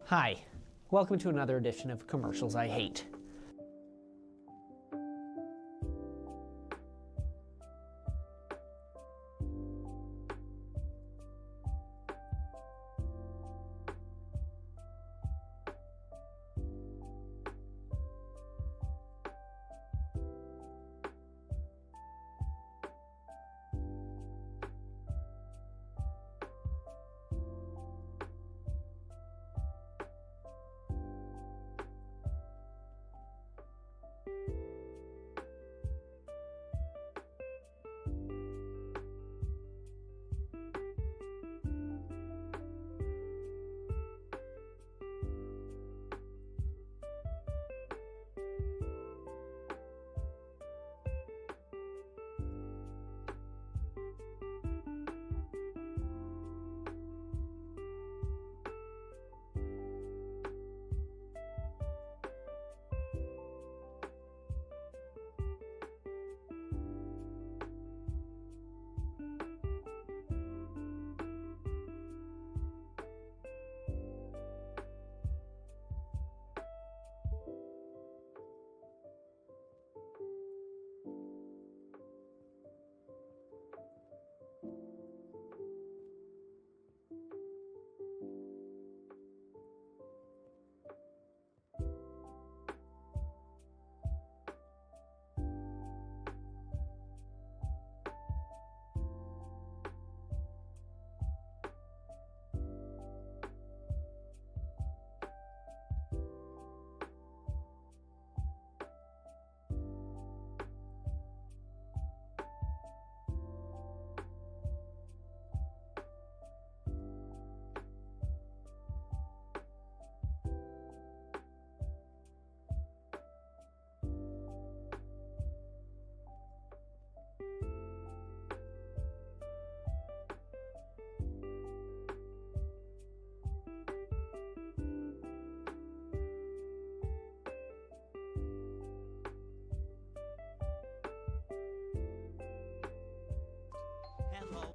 Hi, welcome to another edition of Commercials I Hate. Hello.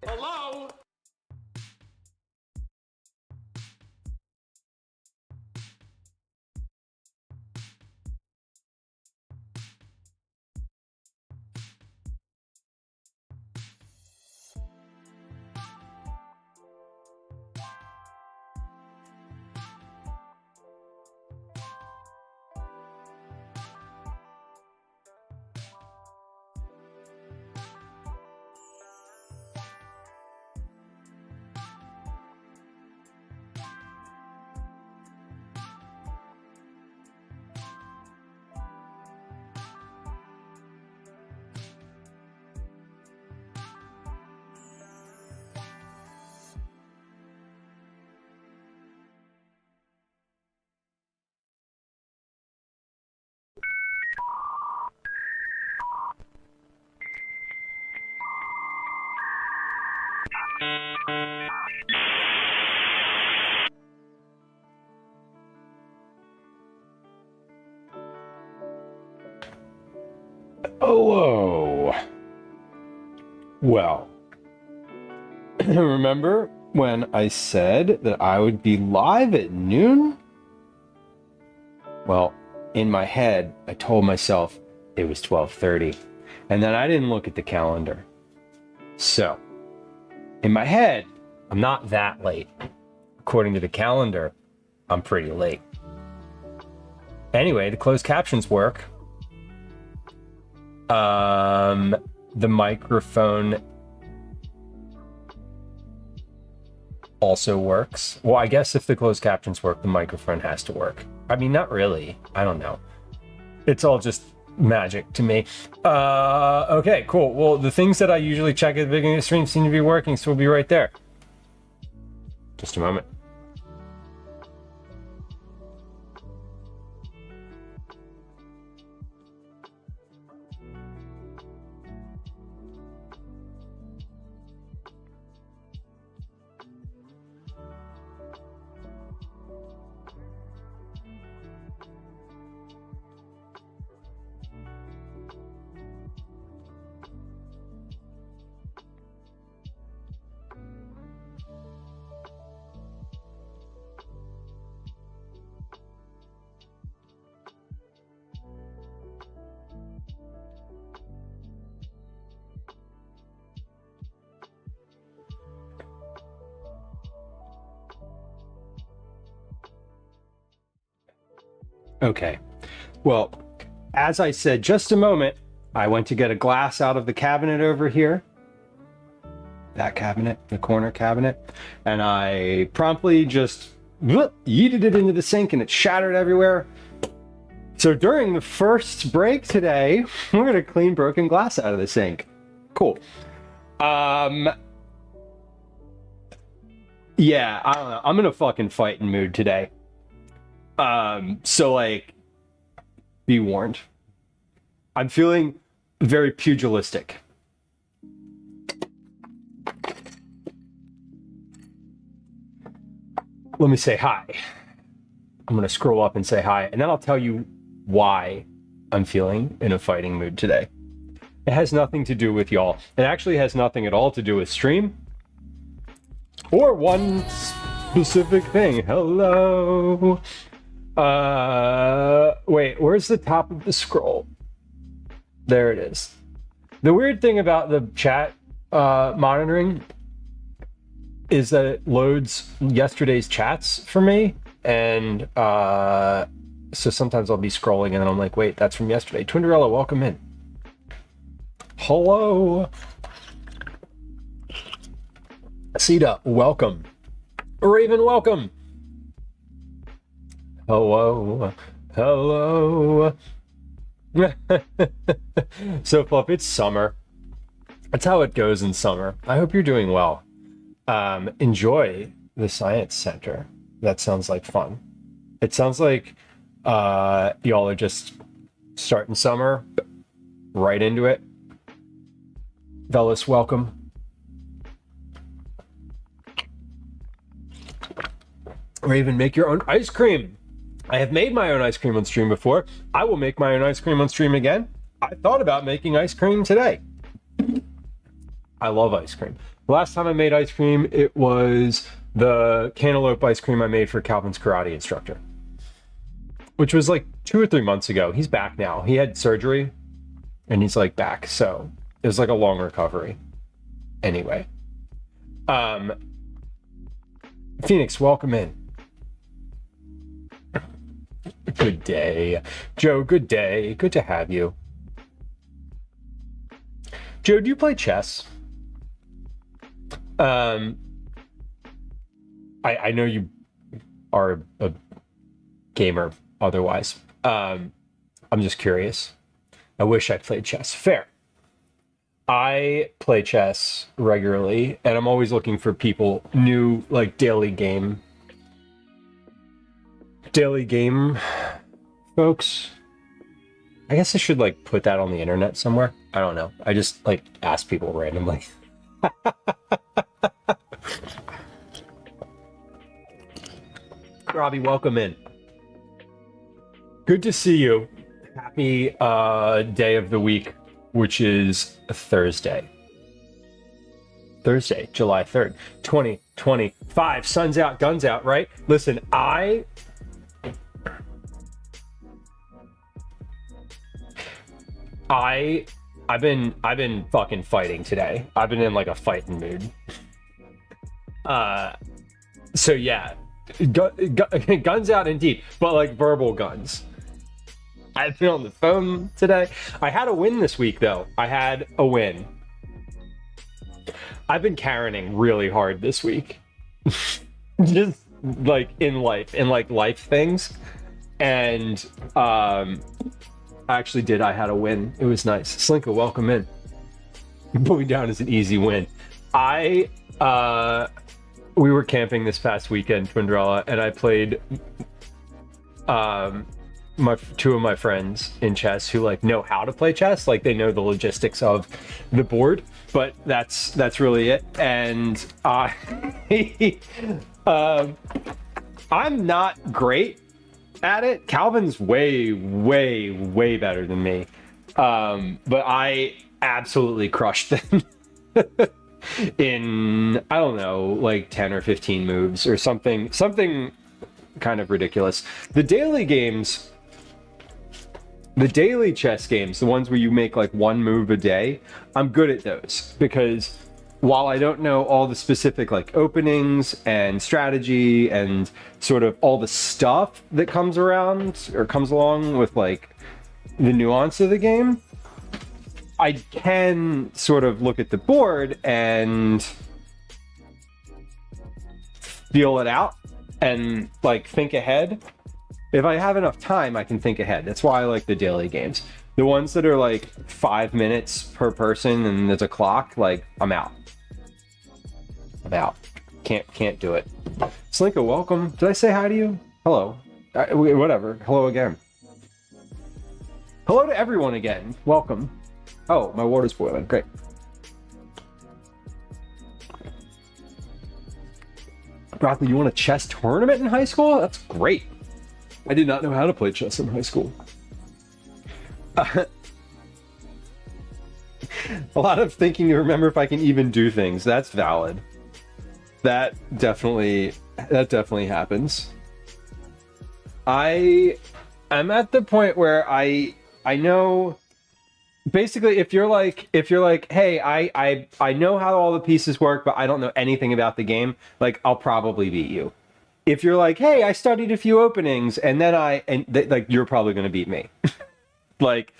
Hello? Hello. Well, remember when I said that I would be live at noon? Well, in my head, I told myself it was 12:30, and then I didn't look at the calendar. So, in my head, I'm not that late. According to the calendar, I'm pretty late. Anyway, the closed captions work. The microphone also works. Well, I guess if the closed captions work, the microphone has to work. I mean, not really. I don't know. It's all just magic to me. Okay, cool. Well, the things that I usually check at the beginning of the stream seem to be working, so we'll be right there. Just a moment. Okay, well, as I said just a moment, I went to get a glass out of the cabinet over here. That cabinet, the corner cabinet, and I promptly just yeeted it into the sink and it shattered everywhere. So during the first break today, we're gonna clean broken glass out of the sink. Cool. Yeah, I don't know. I'm in a fucking fighting mood today. So like, be warned. I'm feeling very pugilistic. Let me say hi. I'm gonna scroll up and say hi, and then I'll tell you why I'm feeling in a fighting mood today. It has nothing to do with y'all. It actually has nothing at all to do with stream or one specific thing. Hello. Wait, where's the top of the scroll? There it is. The weird thing about the chat monitoring is that it loads yesterday's chats for me, and so sometimes I'll be scrolling and then I'm like, wait, that's from yesterday. Twinderella, welcome in. Hello. Sita, welcome. Raven, welcome. Hello. Hello. So, Fluff, it's summer. That's how it goes in summer. I hope you're doing well. Enjoy the Science Center. That sounds like fun. It sounds like y'all are just starting summer, right into it. Velas, welcome. Raven, make your own ice cream. I have made my own ice cream on stream before. I will make my own ice cream on stream again. I thought about making ice cream today. I love ice cream. The last time I made ice cream, it was the cantaloupe ice cream I made for Calvin's karate instructor, which was like 2 or 3 months ago. He's back now. He had surgery and he's like back. So it was like a long recovery. Anyway. Phoenix, welcome in. Good day. Joe, good day. Good to have you. Joe, do you play chess? I know you are a gamer otherwise. I'm just curious. I wish I played chess. Fair. I play chess regularly, and I'm always looking for people, new, like, daily game folks. I guess I should, like, put that on the internet somewhere. I don't know. I just, like, ask people randomly. Robbie, welcome in. Good to see you. Happy day of the week which is a Thursday, July 3rd, 2025. Sun's out, guns out, right? Listen, I've been fucking fighting today. I've been in like a fighting mood. So yeah, guns out indeed, but like verbal guns. I've been on the phone today. I had a win this week though. I had a win. I've been Karening really hard this week. Just like in life things. And I actually did. I had a win. It was nice. Slinka, welcome in. You put me down as an easy win. We were camping this past weekend, Twindrella, and I played two of my friends in chess who like know how to play chess, like they know the logistics of the board, but that's really it. And I'm not great at it. Calvin's way better than me, but I absolutely crushed them in, I don't know, like 10 or 15 moves or something kind of ridiculous. The daily games, the daily chess games, the ones where you make like one move a day, I'm good at those, because while I don't know all the specific like openings and strategy and sort of all the stuff that comes around or comes along with like the nuance of the game, I can sort of look at the board and feel it out and like think ahead. If I have enough time, I can think ahead. That's why I like the daily games. The ones that are like 5 minutes per person and there's a clock, like I'm out. Can't do it. Slinka, welcome. Did I say hi to you? Hello. Whatever. Hello again. Hello to everyone again. Welcome. Oh, my water's boiling. Great. Broccoli, you want a chess tournament in high school? That's great. I did not know how to play chess in high school. A lot of thinking to remember if I can even do things. That's valid. That definitely happens. I'm at the point where I know. Basically, if you're like, hey, I know how all the pieces work, but I don't know anything about the game, like I'll probably beat you. If you're like, hey, I studied a few openings, and then like you're probably gonna beat me. Like,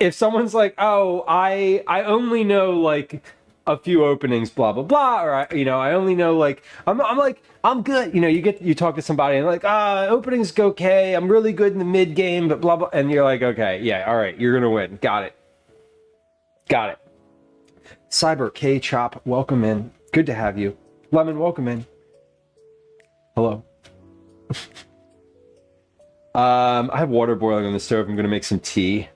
if someone's like, oh, I only know like a few openings, blah blah blah, or I only know like I'm like I'm good. You talk to somebody and like openings go okay. I'm really good in the mid game, but blah blah, and you're like, okay, yeah, all right, you're gonna win. Got it. Cyber K Chop, welcome in. Good to have you. Lemon, welcome in. Hello. I have water boiling on the stove. I'm gonna make some tea.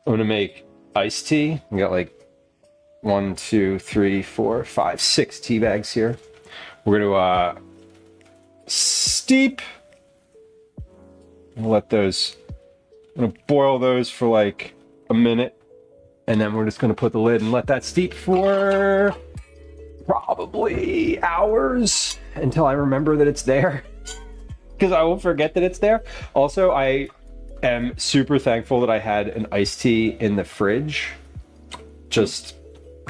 I'm gonna make iced tea. I got like 1, 2, 3, 4, 5, 6 tea bags here. We're gonna steep. I'm gonna boil those for like a minute, and then we're just gonna put the lid and let that steep for probably hours until I remember that it's there, because I will forget that it's there. Also, I am super thankful that I had an iced tea in the fridge. Just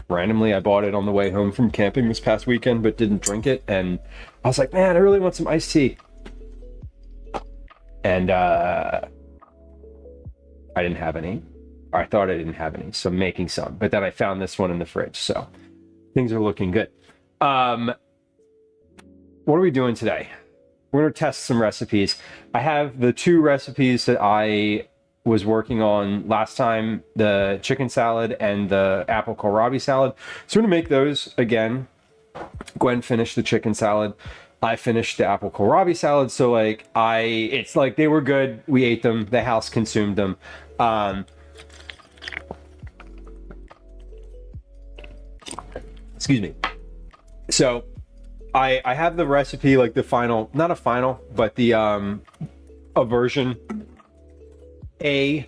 randomly, I bought it on the way home from camping this past weekend, but didn't drink it, and I was like, man, I really want some iced tea. And I didn't have any, or I thought I didn't have any, so I'm making some. But then I found this one in the fridge, so things are looking good. What are we doing today? We're gonna test some recipes. I have the 2 recipes that I was working on last time, the chicken salad and the apple kohlrabi salad. So we're gonna make those again. Gwen finished the chicken salad. I finished the apple kohlrabi salad. So like it's like they were good. We ate them. The house consumed them. Excuse me. So I have the recipe, like the final, not a final, but the a version A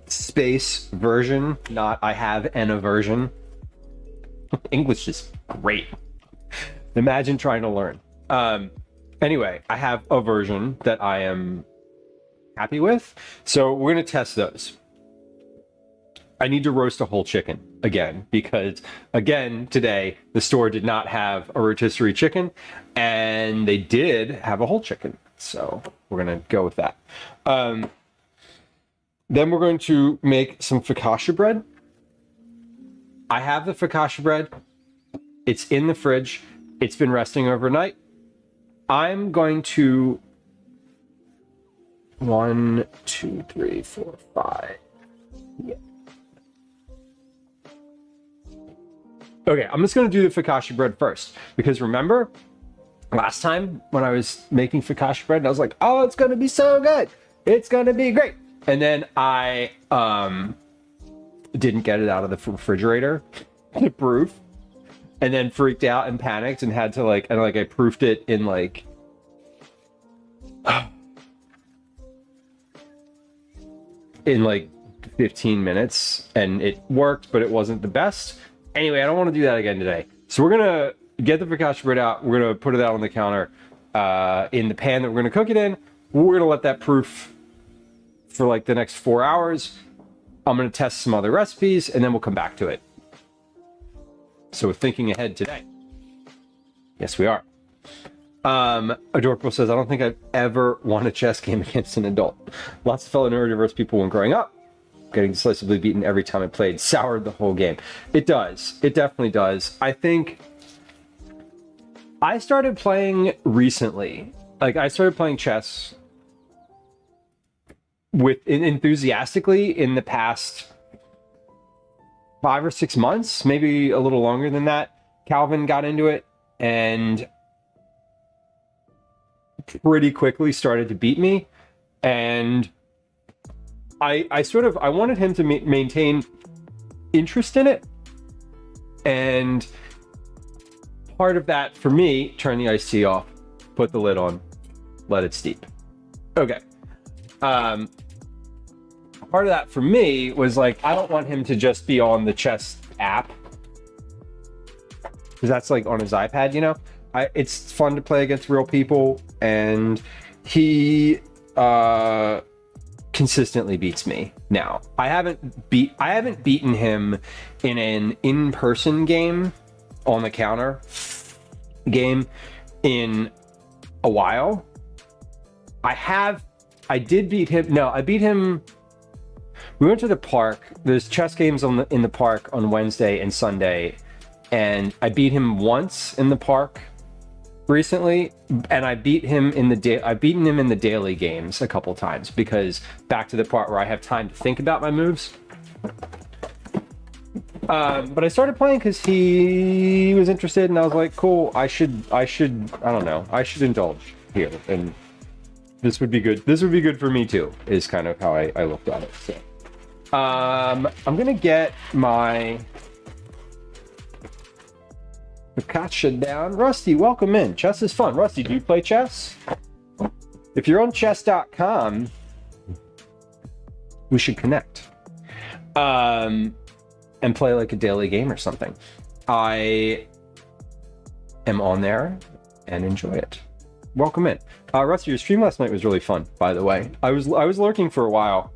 space version, not I have an aversion. English is great. Imagine trying to learn. Anyway, I have a version that I am happy with. So we're going to test those. I need to roast a whole chicken again, because again, today, the store did not have a rotisserie chicken, and they did have a whole chicken. So we're going to go with that. Then we're going to make some focaccia bread. I have the focaccia bread. It's in the fridge. It's been resting overnight. I'm going to 1, 2, 3, 4, 5. Yeah. Okay, I'm just going to do the focaccia bread first, because remember last time when I was making focaccia bread, I was like, oh, it's going to be so good. It's going to be great. And then I didn't get it out of the refrigerator to proof, and then freaked out and panicked and had to I proofed it in like in like 15 minutes, and it worked, but it wasn't the best. Anyway, I don't want to do that again today. So we're gonna get the focaccia bread out. We're gonna put it out on the counter in the pan that we're gonna cook it in. We're gonna let that proof for like the next 4 hours. I'm gonna test some other recipes, and then we'll come back to it. So we're thinking ahead today. Yes, we are. Adorable says, I don't think I've ever won a chess game against an adult. Lots of fellow neurodiverse people when growing up. Getting decisively beaten every time I played soured the whole game. It does. It definitely does. I think I started playing recently. Like, I started playing chess enthusiastically in the past 5 or 6 months, maybe a little longer than that. Calvin got into it and pretty quickly started to beat me, and I wanted him to maintain interest in it, and part of that for me, turn the iced tea off, put the lid on, let it steep. Okay. Part of that for me was like, I don't want him to just be on the chess app, because that's like on his iPad, you know. It's fun to play against real people, and he consistently beats me now. I haven't beaten him in an in-person game on the counter game in a while. I did beat him. No, I beat him. We went to the park. There's chess games in the park on Wednesday and Sunday, and I beat him once in the park recently, and I beat him in I've beaten him in the daily games a couple times, because back to the part where I have time to think about my moves. But I started playing because he was interested, and I was like, cool, I should I don't know, I should indulge here, and this would be good. This would be good for me too, is kind of how I looked at it. So I'm gonna get my Focaccia down. Rusty, welcome in. Chess is fun. Rusty, do you play chess? If you're on chess.com, we should connect. And play like a daily game or something. I am on there and enjoy it. Welcome in. Rusty, your stream last night was really fun, by the way. I was lurking for a while.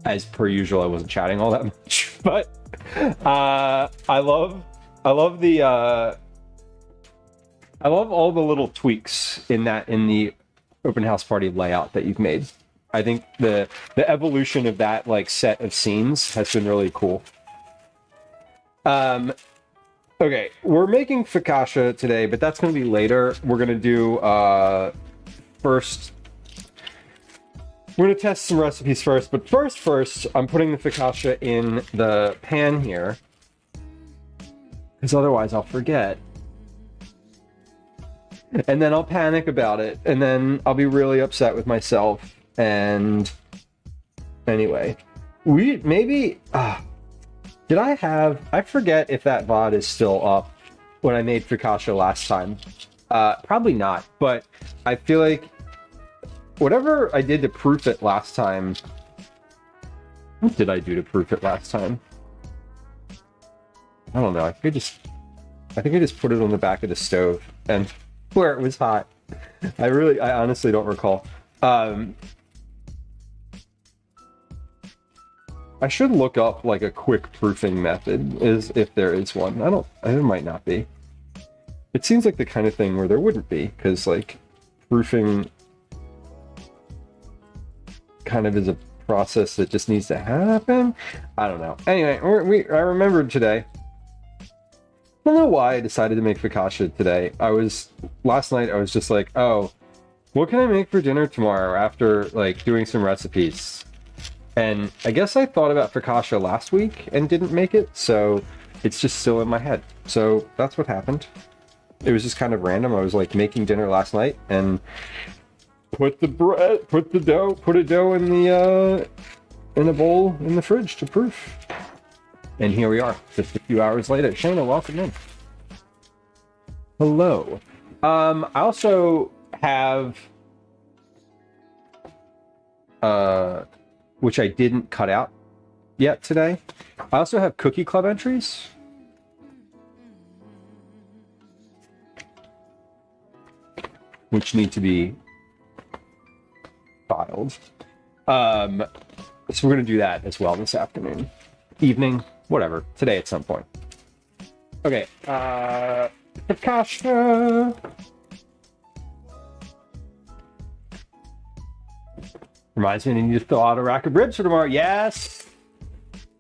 As per usual, I wasn't chatting all that much, but I love all the little tweaks in the open house party layout that you've made. I think the evolution of that like set of scenes has been really cool. Okay, we're making focaccia today, but that's going to be later. We're going to do first. We're going to test some recipes first, but first, I'm putting the focaccia in the pan here, because otherwise I'll forget. And then I'll panic about it, and then I'll be really upset with myself. And anyway, did I forget if that VOD is still up when I made focaccia last time? Probably not, but I feel like whatever I did to proof it last time What did I do to proof it last time? I don't know. I think I just put it on the back of the stove and where it was hot. I honestly don't recall. I should look up like a quick proofing method, if there is one. There might not be. It seems like the kind of thing where there wouldn't be, because like proofing kind of is a process that just needs to happen. I don't know. Anyway, I remembered today. I don't know why I decided to make focaccia today. Last night I was just like, oh, what can I make for dinner tomorrow after like doing some recipes? And I guess I thought about focaccia last week and didn't make it, so it's just still in my head. So that's what happened. It was just kind of random. I was like making dinner last night and put a dough in a bowl in the fridge to proof. And here we are, just a few hours later. Shayna, welcome in. Hello. I also have, which I didn't cut out yet today. I also have Cookie Club entries. Which need to be filed. So we're going to do that as well this afternoon. Evening, whatever. Today at some point. Okay. Focaccia. Reminds me I need to fill out a rack of ribs for tomorrow. Yes!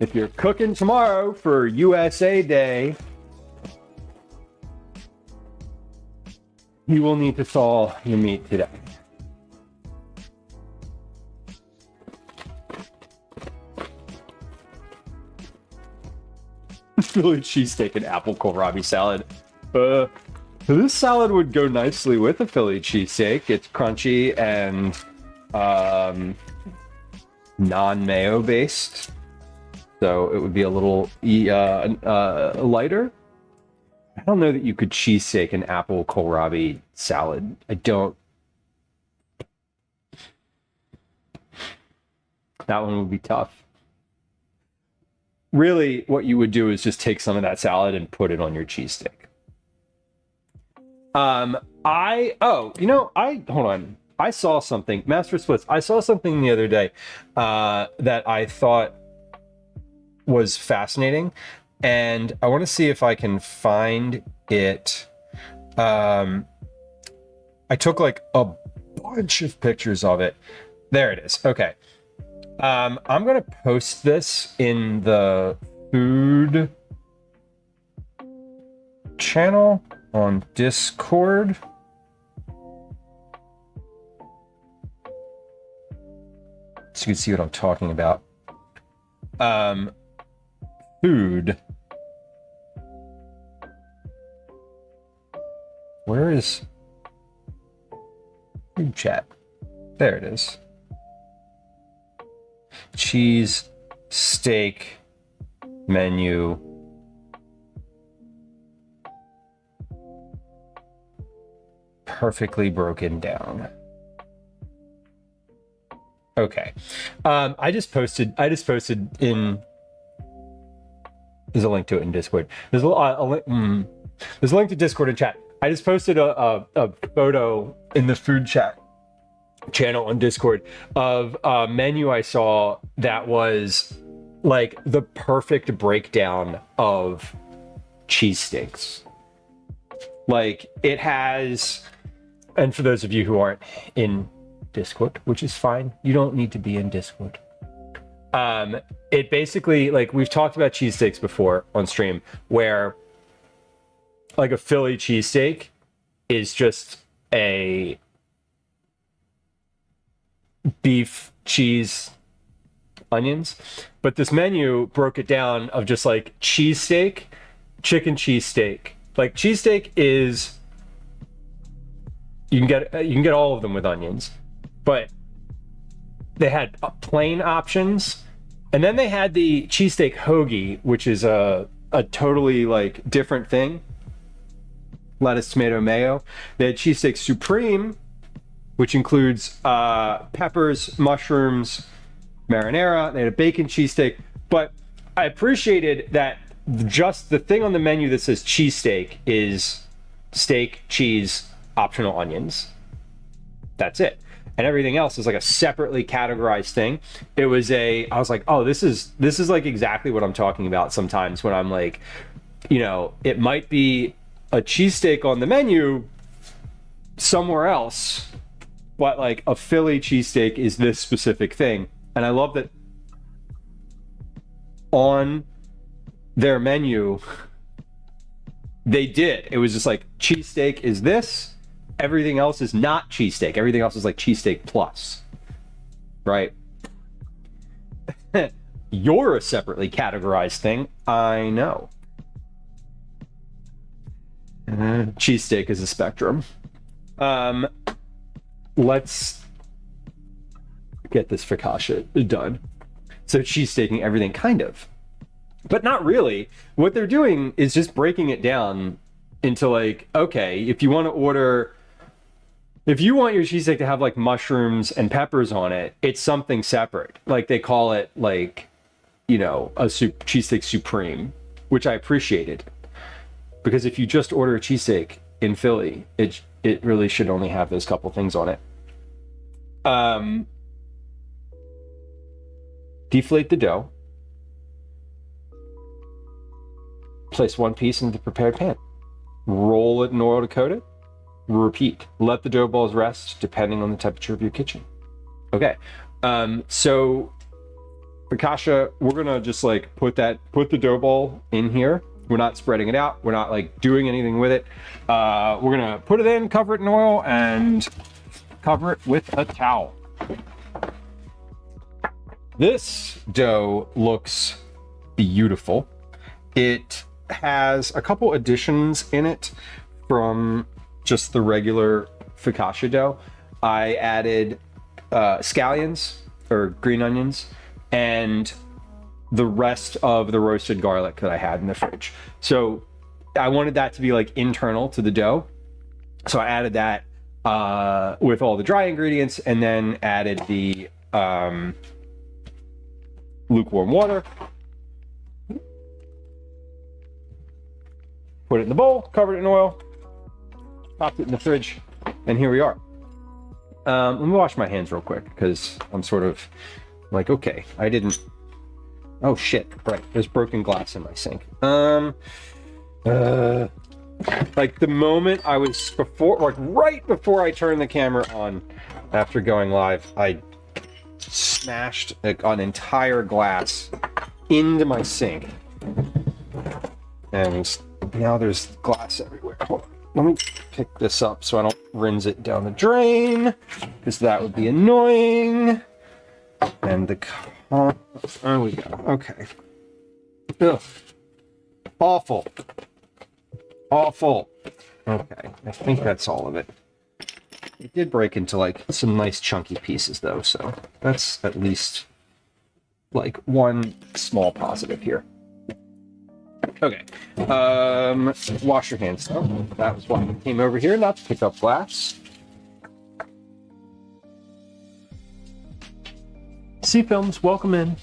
If you're cooking tomorrow for USA Day, you will need to thaw your meat today. Philly cheesesteak and apple kohlrabi salad. This salad would go nicely with a Philly cheesesteak. It's crunchy and non-mayo based, so it would be a little lighter. I don't know that you could cheesesteak an apple kohlrabi salad. I don't. That one would be tough. Really, what you would do is just take some of that salad and put it on your cheesesteak. Hold on. I saw something, Master Splits. I saw something the other day that I thought was fascinating, and I want to see if I can find it. I took like a bunch of pictures of it. There it is. Okay. I'm going to post this in the food channel on Discord. So you can see what I'm talking about. Food. Where is food chat? There it is. Cheese, steak, menu. Perfectly broken down. Okay. I just posted in. There's a link to it in Discord. There's there's a link to Discord in chat. I just posted a photo in the food chat channel on Discord of a menu I saw that was like the perfect breakdown of cheesesteaks. Like it has, and for those of you who aren't in Discord, which is fine, you don't need to be in Discord. It basically, like we've talked about cheesesteaks before on stream, where like a Philly cheesesteak is just a beef, cheese, onions. But this menu broke it down of just like cheesesteak, chicken cheesesteak. Like cheesesteak is, you can get all of them with onions, but they had plain options, and then they had the cheesesteak hoagie, which is a totally like different thing. Lettuce, tomato, mayo. They had cheesesteak supreme, which includes peppers, mushrooms, marinara, they had a bacon cheesesteak, but I appreciated that just the thing on the menu that says cheesesteak is steak, cheese, optional onions. That's it. And everything else is like a separately categorized thing. I was like, oh, this is like exactly what I'm talking about sometimes when I'm like, you know, it might be a cheesesteak on the menu somewhere else, but like a Philly cheesesteak is this specific thing. And I love that on their menu, they did. It was just like cheesesteak is this. Everything else is not cheesesteak. Everything else is like cheesesteak plus, right? You're a separately categorized thing. I know. Cheesesteak is a spectrum. Let's get this focaccia done. So cheesesteaking everything, kind of, but not really. What they're doing is just breaking it down into like, okay, if you want your cheesesteak to have like mushrooms and peppers on it, it's something separate. Like they call it like, you know, a cheesesteak supreme, which I appreciated. Because if you just order a cheesesteak in Philly, it really should only have those couple things on it. Deflate the dough. Place one piece into the prepared pan. Roll it in oil to coat it. Repeat. Let the dough balls rest depending on the temperature of your kitchen. Okay. So focaccia, we're gonna just like put the dough ball in here. We're not spreading it out. We're not like doing anything with it. We're gonna put it in, cover it in oil, and cover it with a towel. This dough looks beautiful. It has a couple additions in it from just the regular focaccia dough. I added scallions or green onions and the rest of the roasted garlic that I had in the fridge. So I wanted that to be like internal to the dough. So I added that with all the dry ingredients and then added the lukewarm water. Put it in the bowl, covered it in oil, popped it in the fridge, and here we are. Let me wash my hands real quick because I'm sort of like, okay, I didn't. Oh shit! Right, there's broken glass in my sink. Like the moment I was right before I turned the camera on, after going live, I smashed an entire glass into my sink, and now there's glass everywhere. Hold on. Let me pick this up so I don't rinse it down the drain, because that would be annoying. And there we go. Okay. Ugh. Awful. Awful. Okay, I think that's all of it. It did break into like some nice chunky pieces though, so that's at least like one small positive here. Okay. Wash your hands though. That was why I came over here, not to pick up glass. C Films, welcome in.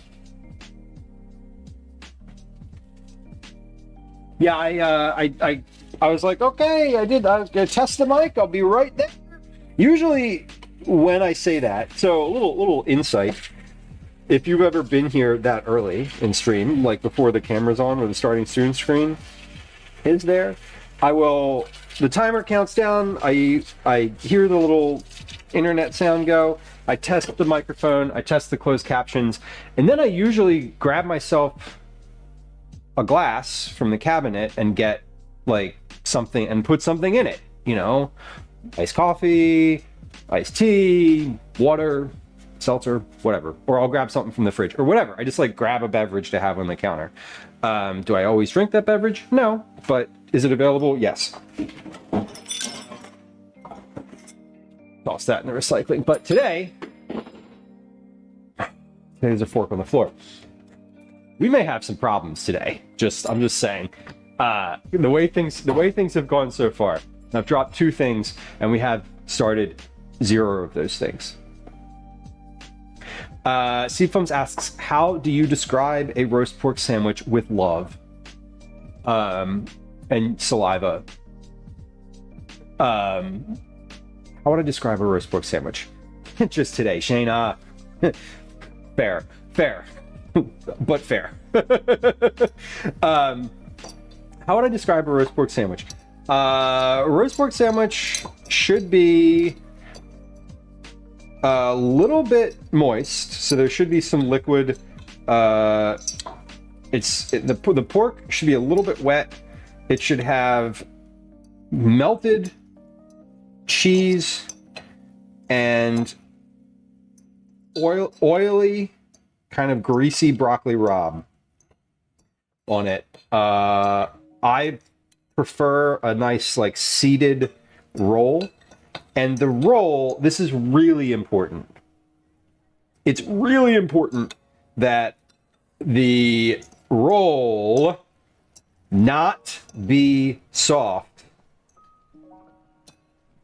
Yeah, I was like, okay, I was gonna test the mic. I'll be right there. Usually, when I say that, so a little insight. If you've ever been here that early in stream, like before the camera's on or the starting soon screen is there, the timer counts down. I hear the little internet sound go. I test the microphone. I test the closed captions, and then I usually grab myself a glass from the cabinet and get like something and put something in it, you know, iced coffee, iced tea, water, seltzer, whatever, or I'll grab something from the fridge or whatever. I just like grab a beverage to have on the counter. Do I always drink that beverage? No, but is it available? Yes. Toss that in the recycling. But today's a fork on the floor. We may have some problems today. I'm just saying. The way things have gone so far. I've dropped 2 things, and we have started 0 of those things. Seafoams asks, how do you describe a roast pork sandwich with love and saliva? How would I describe a roast pork sandwich? Just today, Shane. Fair, but fair. How would I describe a roast pork sandwich? A roast pork sandwich should be a little bit moist, so there should be some liquid. The pork should be a little bit wet. It should have melted cheese and oily, kind of greasy broccoli rabe on it. I prefer a nice like seeded roll, and the roll, this is really important. It's really important that the roll not be soft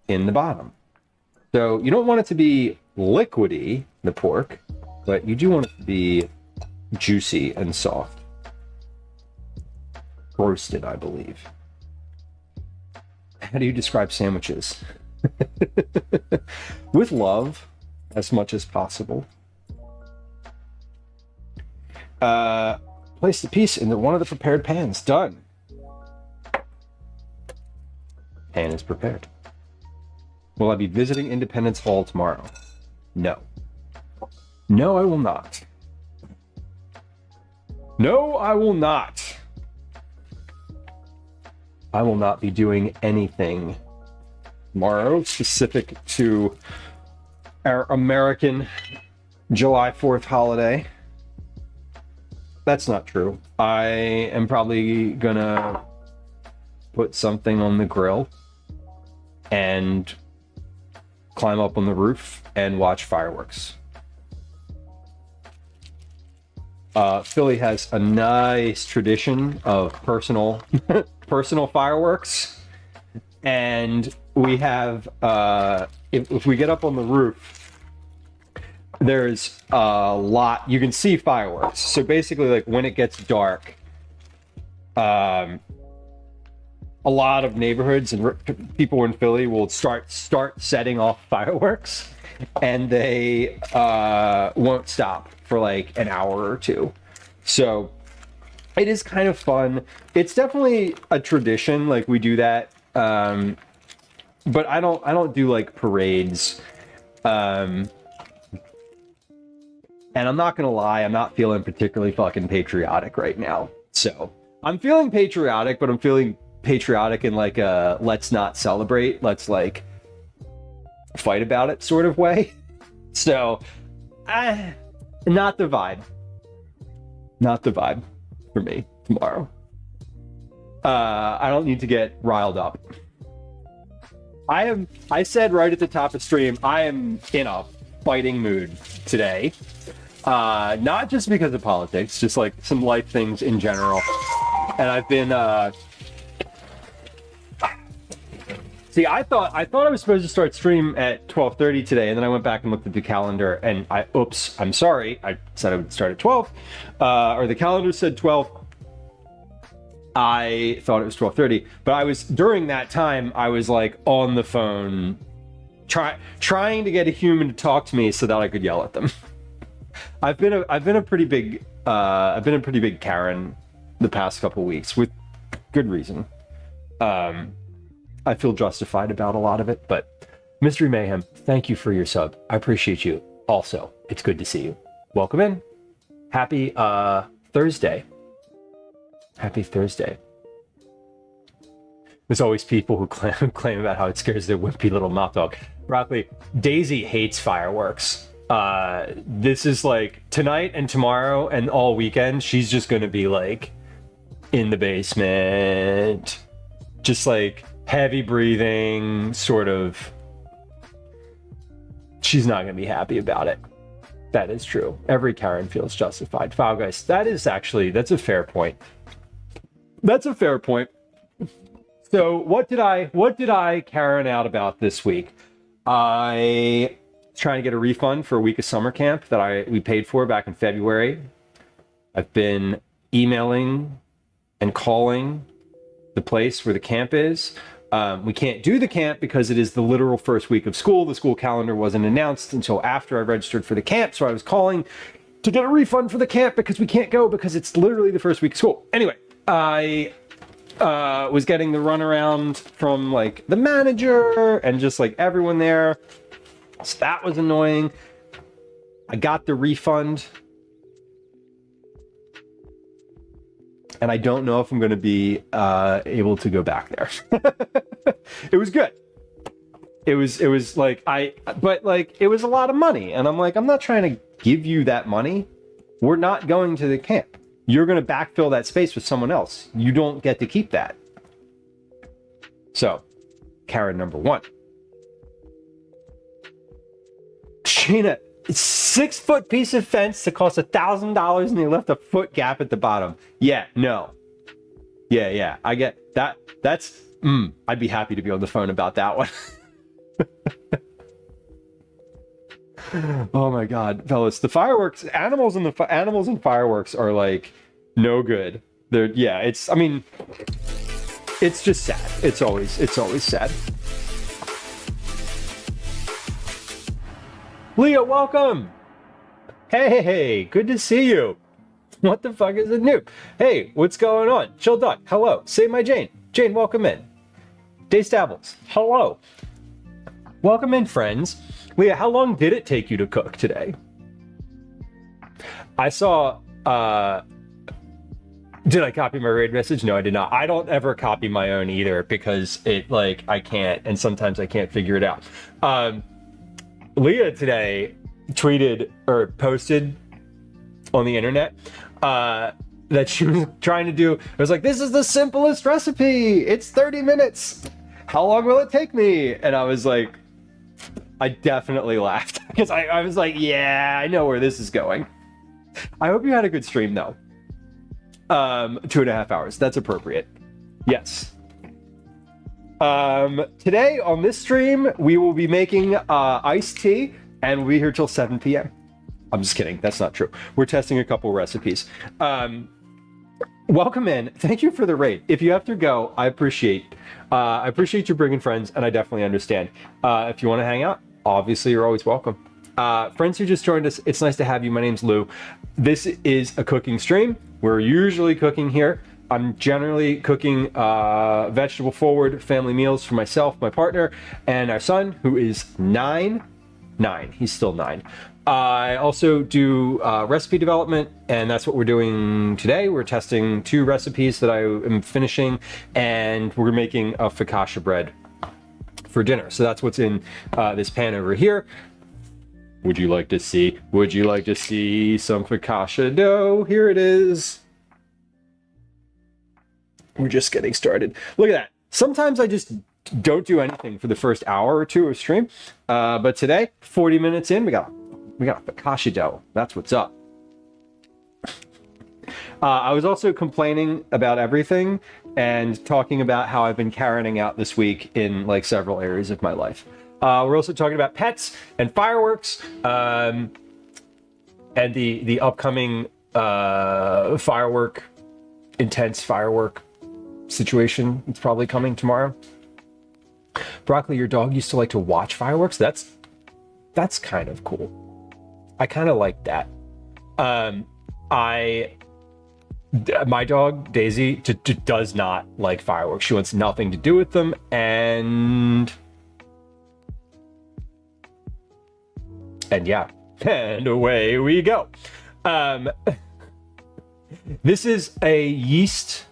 in the bottom. So you don't want it to be liquidy, the pork, but you do want it to be juicy and soft. Roasted, I believe. How do you describe sandwiches? With love, as much as possible. Place the piece in one of the prepared pans. Done. Pan is prepared. Will I be visiting Independence Hall tomorrow? No. No, I will not. No, I will not. I will not be doing anything tomorrow specific to our American July 4th holiday. That's not true. I am probably gonna put something on the grill and climb up on the roof and watch fireworks. Philly has a nice tradition of personal fireworks, and we have if we get up on the roof, there's a lot you can see fireworks. So basically, like when it gets dark, a lot of neighborhoods and people in Philly will start setting off fireworks, and they won't stop for like an hour or two. So it is kind of fun. It's definitely a tradition. Like we do that, but I don't do like parades. And I'm not gonna lie, I'm not feeling particularly fucking patriotic right now. So I'm feeling patriotic, but I'm feeling patriotic in like a let's not celebrate, let's like fight about it sort of way. So not the vibe. Not the vibe for me tomorrow. I don't need to get riled up. I said right at the top of stream, I am in a fighting mood today. Not just because of politics, just like some life things in general. And I've been see, I thought I was supposed to start stream at 12:30 today, and then I went back and looked at the calendar, and I'm sorry. I said I would start at 12, or the calendar said 12. I thought it was 12:30, but during that time I was like on the phone, trying to get a human to talk to me so that I could yell at them. I've been a pretty big Karen the past couple weeks with good reason. I feel justified about a lot of it, but Mystery Mayhem, thank you for your sub. I appreciate you. Also, it's good to see you. Welcome in. Happy Thursday. Happy Thursday. There's always people who claim about how it scares their wimpy little mouth dog. Broccoli, Daisy hates fireworks. This is like tonight and tomorrow and all weekend, she's just gonna be like in the basement, just like heavy breathing, sort of. She's not gonna be happy about it. That is true. Every Karen feels justified. Foul guys, that's a fair point. That's a fair point. So what did I Karen out about this week? I trying to get a refund for a week of summer camp that we paid for back in February. I've been emailing and calling the place where the camp is. We can't do the camp because it is the literal first week of school. The school calendar wasn't announced until after I registered for the camp. So I was calling to get a refund for the camp because we can't go because it's literally the first week of school. Anyway, I was getting the runaround from like the manager and just like everyone there. So that was annoying. I got the refund. And I don't know if I'm going to be able to go back there. It was good. It was like but like it was a lot of money, and I'm like, I'm not trying to give you that money. We're not going to the camp. You're going to backfill that space with someone else. You don't get to keep that. So, Karen number one. Sheena, 6-foot piece of fence that cost $1,000 and they left a foot gap at the bottom. Yeah, no. Yeah, I get that. That's, I'd be happy to be on the phone about that one. Oh my God, fellas, the fireworks, animals and fireworks are like no good. They're, yeah, it's, I mean, it's just sad. It's always sad. Leah, welcome. Hey, good to see you. What the fuck is it new? Hey, what's going on? Chill Duck, hello. Say my Jane. Jane, welcome in. Day Stabbles, hello. Welcome in, friends. Leah, how long did it take you to cook today? I saw, did I copy my raid message? No, I did not. I don't ever copy my own either because it, like, I can't, and sometimes I can't figure it out. Leah today tweeted or posted on the internet that she was trying to do. It was like, this is the simplest recipe. It's 30 minutes. How long will it take me? And I was like, I definitely laughed because I was like, yeah, I know where this is going. I hope you had a good stream though. 2.5 hours. That's appropriate. Yes. Today on this stream, we will be making iced tea and we'll be here till 7 p.m. I'm just kidding. That's not true. We're testing a couple recipes. Welcome in. Thank you for the raid. If you have to go, I appreciate you bringing friends, and I definitely understand. If you want to hang out, obviously you're always welcome. Friends who just joined us, it's nice to have you. My name's Lou. This is a cooking stream. We're usually cooking here. I'm generally cooking vegetable forward family meals for myself, my partner, and our son, who is 9. He's still 9. I also do recipe development, and that's what we're doing today. We're testing 2 recipes that I am finishing, and we're making a focaccia bread for dinner. So that's what's in this pan over here. Would you like to see some focaccia dough? Here it is. We're just getting started. Look at that. Sometimes I just don't do anything for the first hour or 2 of stream. But today, 40 minutes in, we got focaccia dough. That's what's up. I was also complaining about everything and talking about how I've been carrying out this week in like several areas of my life. We're also talking about pets and fireworks, and the upcoming intense firework situation. It's probably coming tomorrow. Broccoli, your dog used to like to watch fireworks. That's kind of cool. I kind of like that. My dog Daisy does not like fireworks. She wants nothing to do with them, and yeah, and away we go. This is a yeast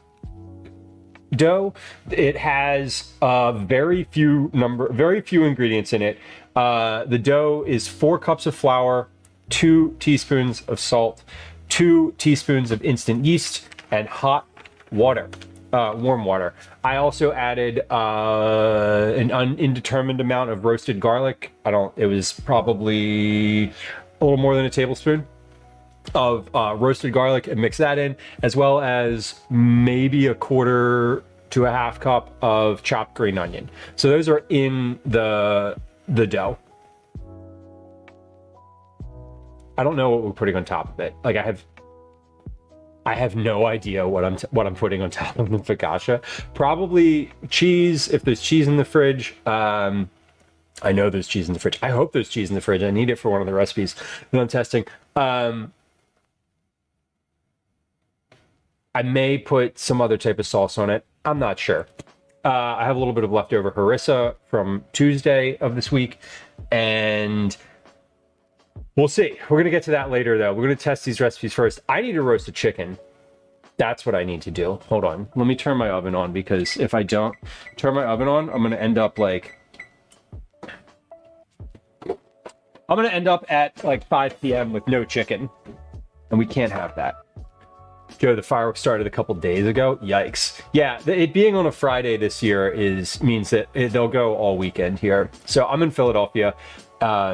dough. It has very few ingredients in it. The dough is 4 cups of flour, 2 teaspoons of salt, 2 teaspoons of instant yeast, and hot water, warm water. I also added an indeterminate amount of roasted garlic. It was probably a little more than a tablespoon of roasted garlic, and mix that in, as well as maybe 1/4 to 1/2 cup of chopped green onion. So those are in the dough. I don't know what we're putting on top of it. Like I have no idea what I'm putting on top of the focaccia. Probably cheese, if there's cheese in the fridge. I know there's cheese in the fridge. I hope there's cheese in the fridge. I need it for one of the recipes that I'm testing. I may put some other type of sauce on it. I'm not sure. I have a little bit of leftover harissa from Tuesday of this week, and we'll see. We're going to get to that later, though. We're going to test these recipes first. I need to roast a chicken. That's what I need to do. Hold on. Let me turn my oven on, because if I don't turn my oven on, I'm going to end up like... I'm going to end up at like 5 p.m. with no chicken, and we can't have that. Joe, the fireworks started a couple days ago. Yikes. Yeah, it being on a Friday this year means that they'll go all weekend here. So I'm in Philadelphia,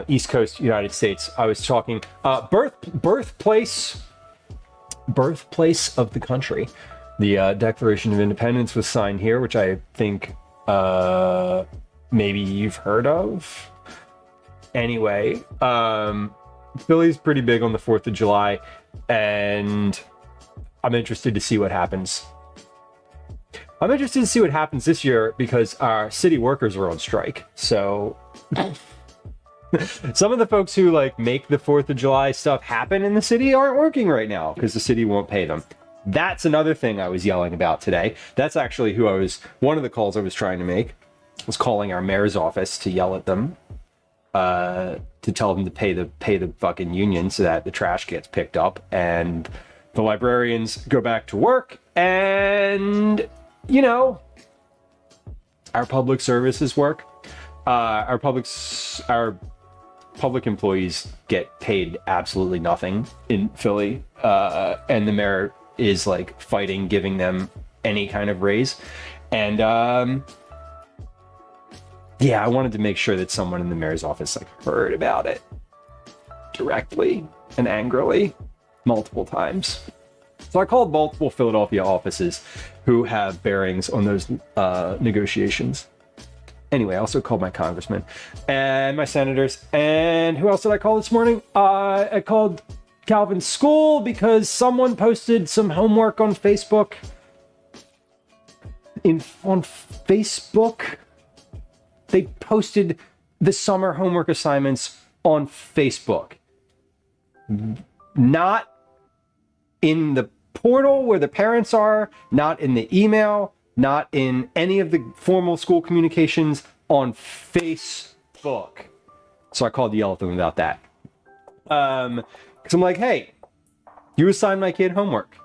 East Coast, United States. I was talking birthplace of the country. The Declaration of Independence was signed here, which I think maybe you've heard of. Anyway, Philly's pretty big on the 4th of July, and I'm interested to see what happens. I'm interested to see what happens this year because our city workers are on strike. So some of the folks who like make the 4th of July stuff happen in the city aren't working right now because the city won't pay them. That's another thing I was yelling about today. That's actually one of the calls I was trying to make. I was calling our mayor's office to yell at them, to tell them to pay the fucking union so that the trash gets picked up and the librarians go back to work, and, you know, our public services work. Our public employees get paid absolutely nothing in Philly, and the mayor is like fighting giving them any kind of raise. And yeah, I wanted to make sure that someone in the mayor's office like heard about it directly and angrily multiple times. So I called multiple Philadelphia offices who have bearings on those negotiations. Anyway, I also called my congressman and my senators. And who else did I call this morning? I called Calvin's school because someone posted some homework on Facebook. On Facebook, they posted the summer homework assignments on Facebook. Not in the portal where the parents are, not in the email, not in any of the formal school communications, on Facebook. So I called to yell at them about that. Because I'm like, hey, you assigned my kid homework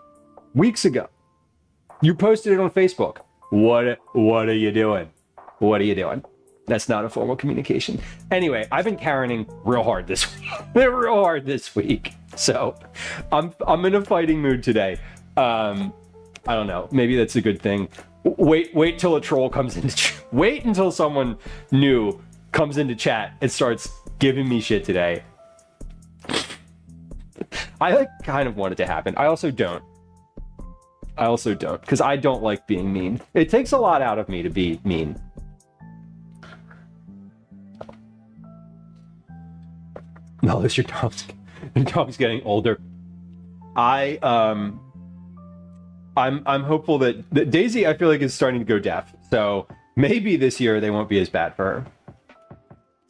weeks ago. You posted it on Facebook. What are you doing? What are you doing? That's not a formal communication. Anyway, I've been Karening real hard this week. So I'm in a fighting mood today. I don't know. Maybe that's a good thing. Wait till a troll comes into wait until someone new comes into chat and starts giving me shit today. I like kind of want it to happen. I also don't because I don't like being mean. It takes a lot out of me to be mean. No, your dog's getting older. I'm hopeful that Daisy, I feel like, is starting to go deaf. So maybe this year they won't be as bad for her.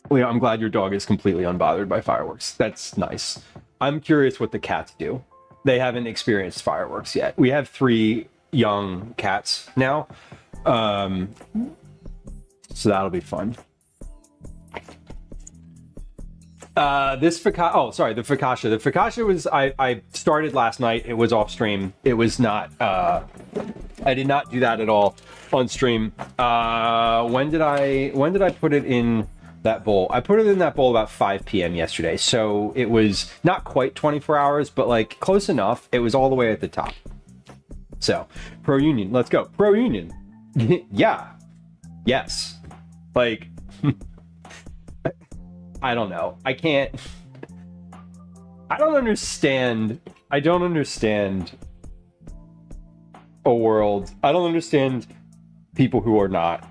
Well, I'm glad your dog is completely unbothered by fireworks. That's nice. I'm curious what the cats do. They haven't experienced fireworks yet. We have 3 young cats now. So that'll be fun. The focaccia. The focaccia was, I started last night. It was off stream. It was not, I did not do that at all on stream. When did I put it in that bowl? I put it in that bowl about 5 p.m. yesterday. So it was not quite 24 hours, but like close enough. It was all the way at the top. So pro union, let's go. Pro union. Yeah. Yes. Like, I don't know. I don't understand a world. I don't understand people who are not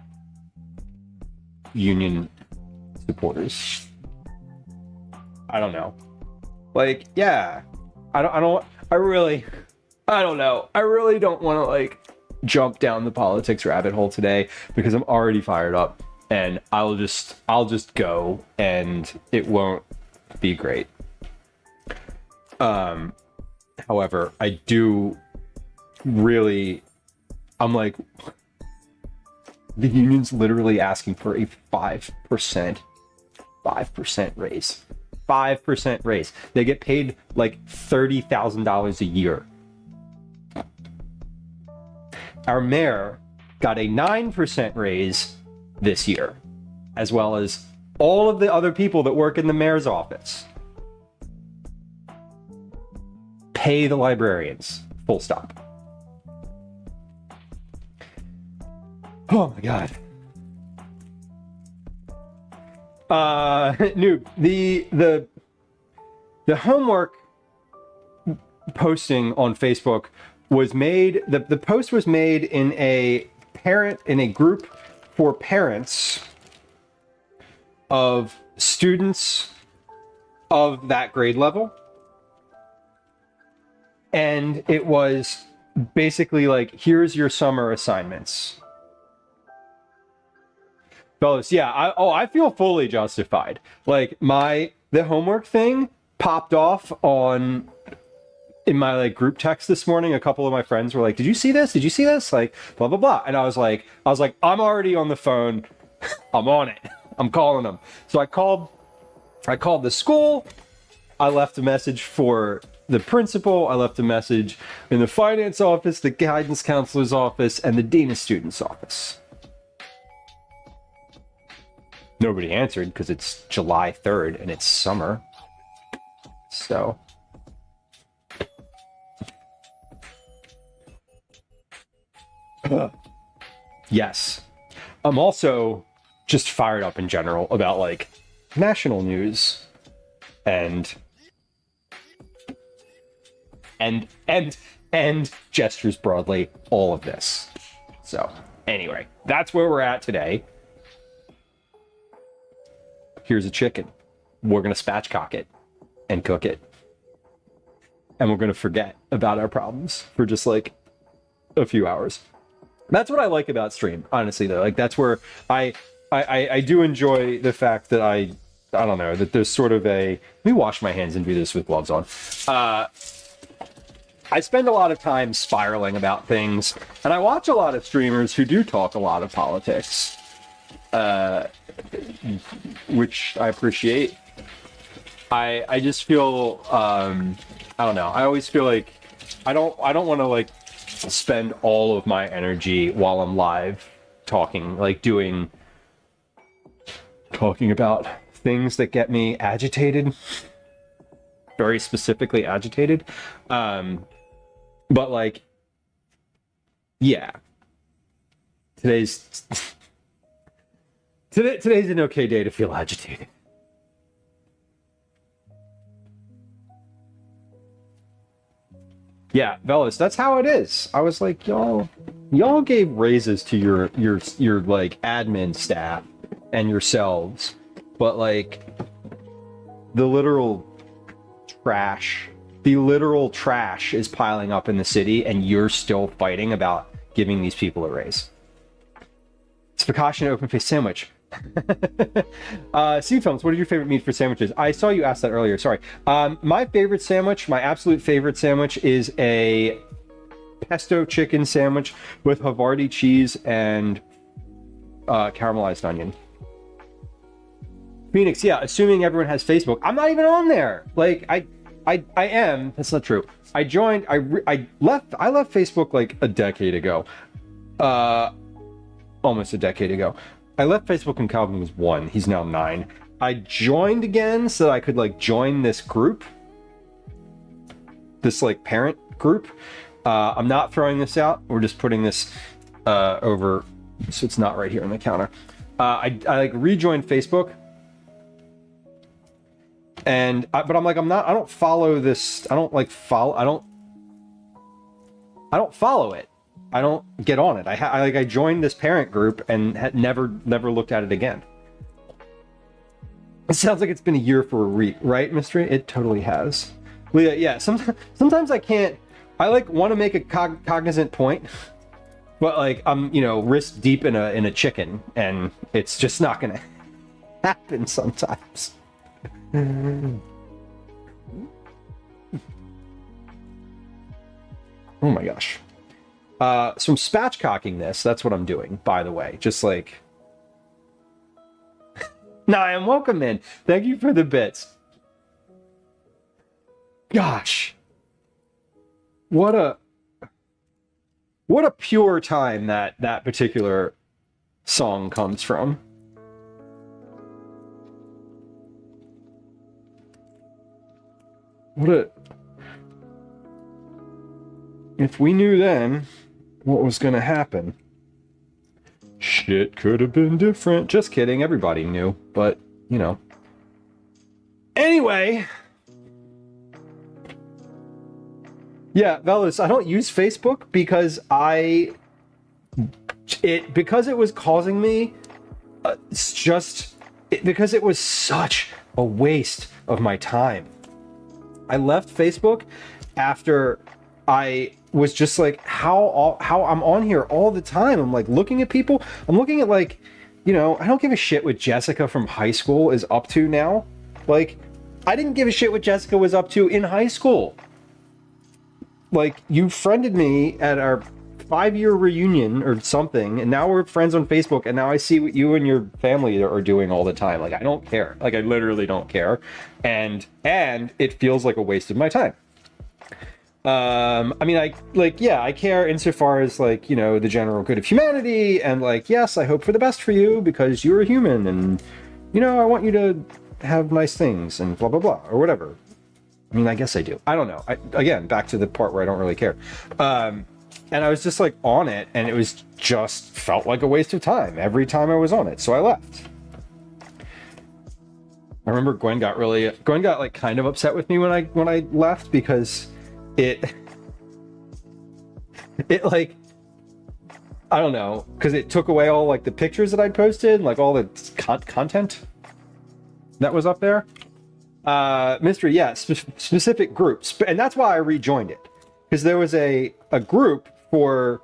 union supporters. I don't know. Like, yeah, I really don't want to like jump down the politics rabbit hole today because I'm already fired up, and I'll just go, and it won't be great. However, I do really, I'm like, the union's literally asking for a 5% raise. 5% raise. They get paid like $30,000 a year. Our mayor got a 9% raise this year, as well as all of the other people that work in the mayor's office. Pay the librarians. Full stop. Oh my God. Noob, the homework posting on Facebook was made, the post was made in a group for parents of students of that grade level. And it was basically like, here's your summer assignments. Fellas, yeah, I feel fully justified. Like the homework thing popped off in my like group text this morning. A couple of my friends were like, did you see this? Did you see this? Like, blah, blah, blah. And I was like, I'm already on the phone. I'm on it. I'm calling them. So I called the school. I left a message for the principal. I left a message in the finance office, the guidance counselor's office, and the dean of students office. Nobody answered because it's July 3rd and it's summer. So. Yes. I'm also just fired up in general about like national news and gestures broadly, all of this. So anyway, that's where we're at today. Here's a chicken. We're going to spatchcock it and cook it. And we're going to forget about our problems for just like a few hours. That's what I like about stream, honestly, though. Like, that's where I do enjoy the fact that I don't know, that there's sort of a, let me wash my hands and do this with gloves on. I spend a lot of time spiraling about things, and I watch a lot of streamers who do talk a lot of politics. Which I appreciate. I just feel I don't know. I always feel like I don't want to like spend all of my energy while I'm live talking about things that get me agitated, very specifically agitated. But like, yeah, today's an okay day to feel agitated. Yeah, Velas, that's how it is. I was like, y'all gave raises to your like admin staff and yourselves, but like the literal trash is piling up in the city, and you're still fighting about giving these people a raise. It's Focaccia and open faced sandwich. Sea Films, what are your favorite meat for sandwiches? I saw you ask that earlier, sorry. My favorite sandwich, my absolute favorite sandwich, is a pesto chicken sandwich with Havarti cheese and caramelized onion. Phoenix, yeah, assuming everyone has Facebook. I'm not even on there. Like, I am. That's not true. I left Facebook like a decade ago. Almost a decade ago. I left Facebook when Calvin was 1. He's now 9. I joined again so that I could like join this group. This like parent group. I'm not throwing this out. We're just putting this over so it's not right here on the counter. I like rejoined Facebook. But I'm like, I don't follow this. I don't follow it. I don't get on it. I joined this parent group and had never looked at it again. It sounds like it's been a year for a week, right, Mystery? It totally has. Leah, yeah, sometimes I can't, I like want to make a cognizant point, but like I'm, you know, wrist deep in a chicken, and it's just not gonna happen sometimes. Oh my gosh. So I'm spatchcocking this. That's what I'm doing, by the way. Just like... Niam, welcome in. Thank you for the bits. Gosh. What a pure time that particular song comes from. If we knew then what was gonna happen, shit could have been different. Just kidding, everybody knew, but you know. Anyway, yeah, Velos, I don't use Facebook because because it was causing me because it was such a waste of my time. I left Facebook after I was just like, how I'm on here all the time. I'm like looking at people. I'm looking at like, you know, I don't give a shit what Jessica from high school is up to now. Like, I didn't give a shit what Jessica was up to in high school. Like, you friended me at our 5-year reunion or something, and now we're friends on Facebook, and now I see what you and your family are doing all the time. Like, I don't care. Like, I literally don't care. And it feels like a waste of my time. I mean, I care insofar as, like, you know, the general good of humanity, and, like, yes, I hope for the best for you because you're a human, and, you know, I want you to have nice things, and blah, blah, blah, or whatever. I mean, I guess I do. I don't know. Again, back to the part where I don't really care. And I was just, like, on it, and it was just felt like a waste of time every time I was on it, so I left. I remember Gwen got like kind of upset with me when I left because it like, I don't know, because it took away all like the pictures that I'd posted, like all the content that was up there. Mystery, yeah, specific groups, and that's why I rejoined it, because there was a group for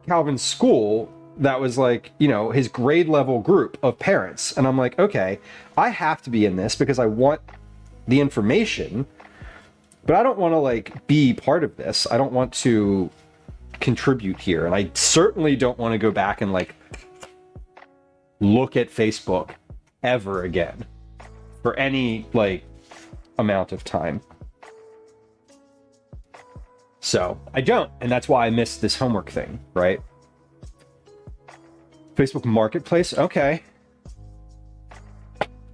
Calvin's school that was like, you know, his grade level group of parents, and I'm like, okay, I have to be in this because I want the information, but I don't want to like be part of this. I don't want to contribute here, and I certainly don't want to go back and like look at Facebook ever again for any like amount of time. So I don't, and that's why I missed this homework thing, right? Facebook Marketplace, okay.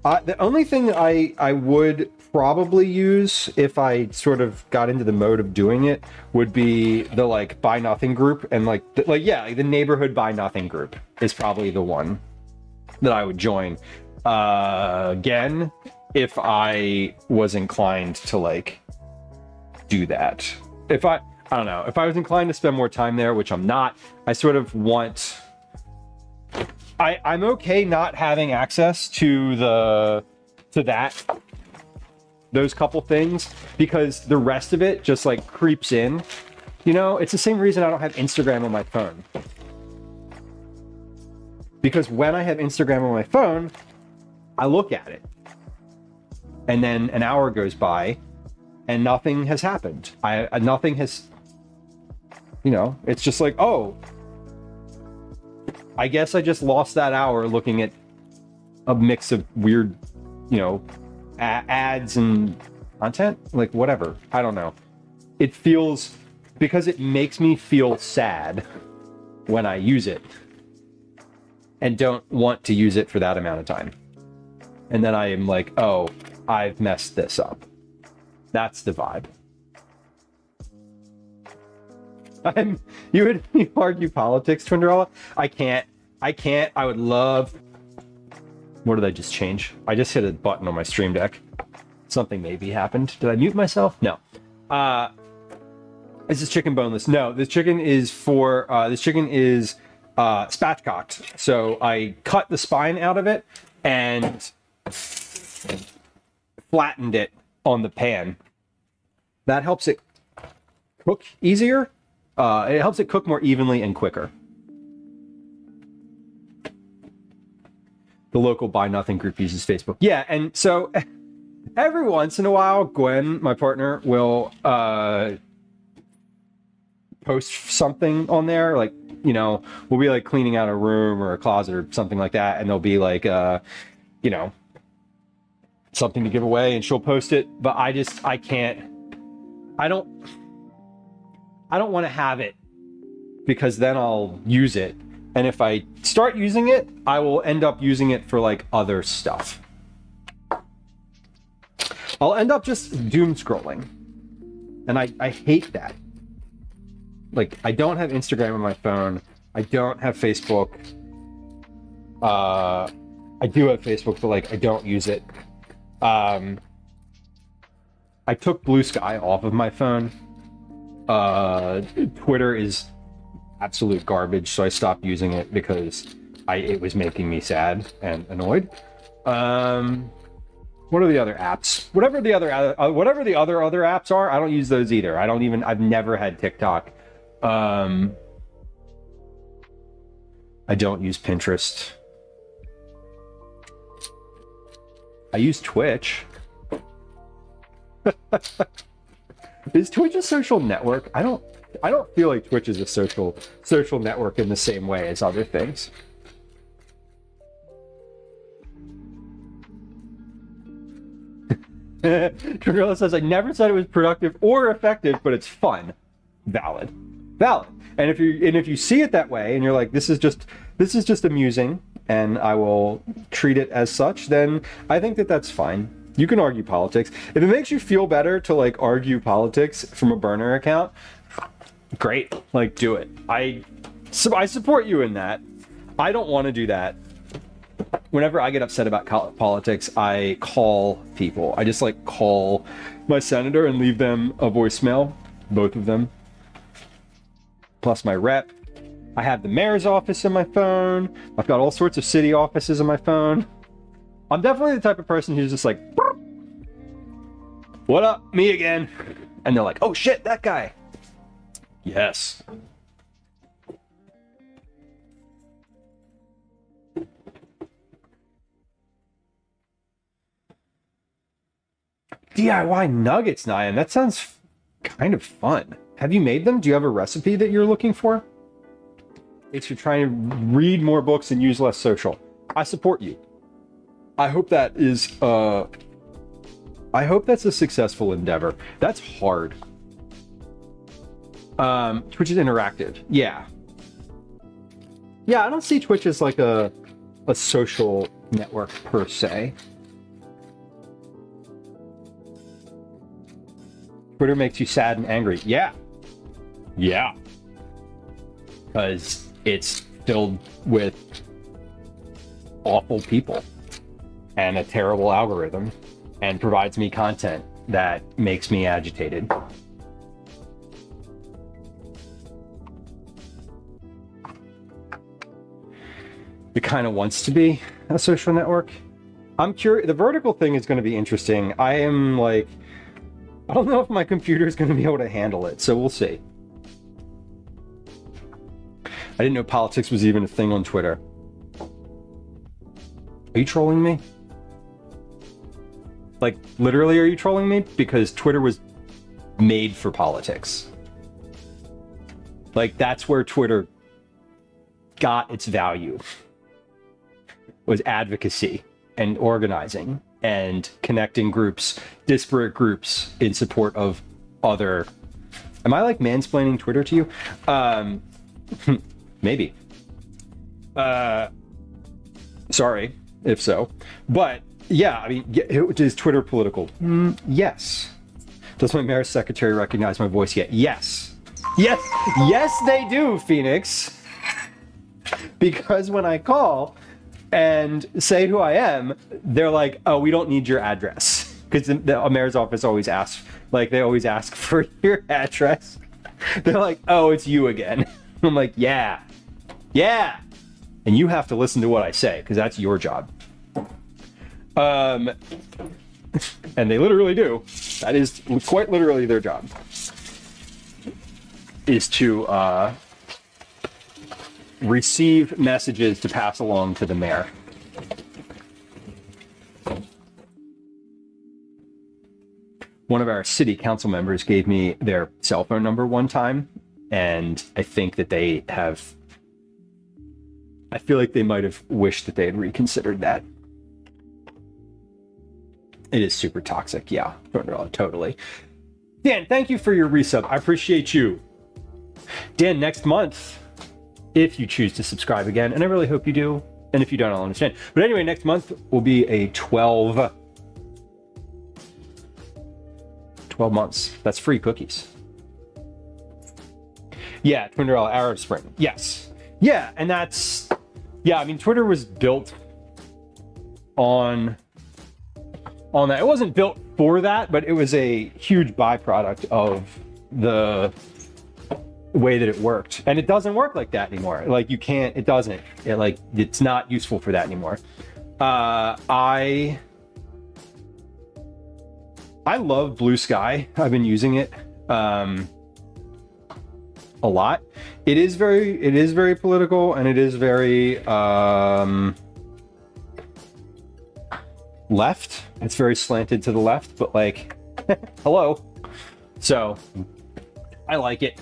The only thing I would probably use if I sort of got into the mode of doing it would be the like buy nothing group, and like the neighborhood buy nothing group is probably the one that I would join. Again, if I was inclined to like do that. I don't know, if I was inclined to spend more time there, which I'm not, I sort of want, I'm okay not having access to those couple things, because the rest of it just like creeps in. You know, it's the same reason I don't have Instagram on my phone. Because when I have Instagram on my phone, I look at it, and then an hour goes by and nothing has happened. Nothing has, you know, it's just like, oh, I guess I just lost that hour looking at a mix of weird, you know, ads and content, like whatever. I don't know. It feels, because it makes me feel sad when I use it and don't want to use it for that amount of time. And then I am like, oh, I've messed this up. That's the vibe. You argue politics, Twinderella? I can't. I would love... What did I just change? I just hit a button on my stream deck. Something maybe happened. Did I mute myself? No. Is this chicken boneless? No, this chicken is spatchcocked. So I cut the spine out of it and flattened it on the pan. That helps it cook easier. It helps it cook more evenly and quicker. The local Buy Nothing group uses Facebook. Yeah, and so every once in a while, Gwen, my partner, will post something on there. Like, you know, we'll be like cleaning out a room or a closet or something like that, and there'll be like, you know, something to give away, and she'll post it. But I can't. I don't want to have it because then I'll use it. And if I start using it, I will end up using it for like other stuff. I'll end up just doom scrolling. And I hate that. Like, I don't have Instagram on my phone. I don't have Facebook. I do have Facebook, but like I don't use it. I took Blue Sky off of my phone. Twitter is absolute garbage, so I stopped using it because it was making me sad and annoyed. What are the other apps? Whatever the other apps are, I don't use those either. I've never had TikTok. I don't use Pinterest. I use Twitch. Is Twitch a social network? I don't feel like Twitch is a social network in the same way as other things. Trinilla says, I never said it was productive or effective, but it's fun. Valid. And if you see it that way and you're like, this is just amusing and I will treat it as such, then I think that's fine. You can argue politics. If it makes you feel better to like argue politics from a burner account, great, like do it. I support you in that. I don't want to do that. Whenever I get upset about politics, I call people. I just like call my senator and leave them a voicemail, both of them, plus my rep. I have the mayor's office in my phone. I've got all sorts of city offices in my phone. I'm definitely the type of person who's just like, what up, me again? And they're like, oh shit, that guy. Yes. DIY nuggets, Nyan. That sounds kind of fun. Have you made them? Do you have a recipe that you're looking for? It's you're trying to read more books and use less social. I support you. I hope that is I hope that's a successful endeavor. That's hard. Twitch is interactive. Yeah. Yeah, I don't see Twitch as like a social network per se. Twitter makes you sad and angry. Yeah. Yeah. Because it's filled with awful people and a terrible algorithm and provides me content that makes me agitated. It kind of wants to be a social network. I'm curious. The vertical thing is going to be interesting. I am like, I don't know if my computer is going to be able to handle it, so we'll see. I didn't know politics was even a thing on Twitter. Are you trolling me? Like, literally, are you trolling me? Because Twitter was made for politics. Like, that's where Twitter got its value. Was advocacy and organizing and connecting groups, disparate groups in support of other... Am I like mansplaining Twitter to you? Maybe. Sorry, if so. But yeah, I mean, is Twitter political? Yes. Does my mayor's secretary recognize my voice yet? Yes. Yes, yes they do, Phoenix. Because when I call and say who I am, they're like, oh, we don't need your address. Because the mayor's office always asks, like, they always ask for your address. They're like, oh, it's you again. I'm like, yeah. Yeah. And you have to listen to what I say, because that's your job. and they literally do. That is quite literally their job, is to receive messages to pass along to the mayor. One of our city council members gave me their cell phone number one time, and I think that they have, I feel like they might have wished that they had reconsidered that. It is super toxic, yeah, totally. Dan, thank you for your resub. I appreciate you. Dan, next month, if you choose to subscribe again, and I really hope you do, and if you don't, I'll understand. But anyway, next month will be a 12 months. That's free cookies. Yeah, Twitter Arab Spring. Yes. Yeah, and that's, yeah, I mean, Twitter was built on that. It wasn't built for that, but it was a huge byproduct of the way that it worked. And it doesn't work like that anymore. Like, you can't, it doesn't. It's not useful for that anymore. I love Blue Sky. I've been using it a lot. It is very political, and it is very left. It's very slanted to the left, but like, hello. So I like it.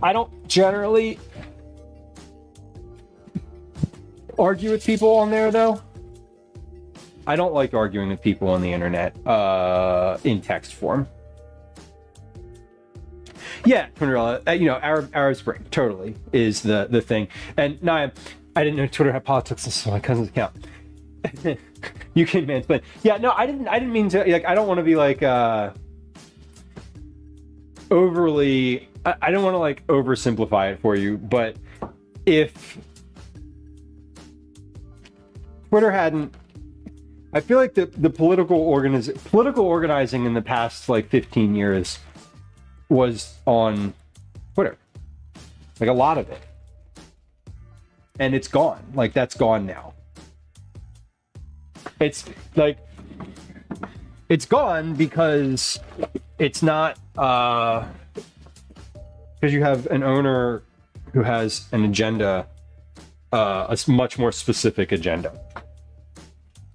I don't generally argue with people on there, though. I don't like arguing with people on the internet in text form. Yeah, Twitter, you know, Arab Spring totally is the thing. And no, I didn't know Twitter had politics. This is my cousin's account. You can mansplain. Yeah, no, I didn't mean to. Like, I don't want to be like overly. I don't want to like oversimplify it for you, but if Twitter hadn't, I feel like the political organizing in the past like 15 years was on Twitter, like a lot of it, and it's gone. Like, that's gone now. It's like, it's gone because it's not because you have an owner who has an agenda, a much more specific agenda.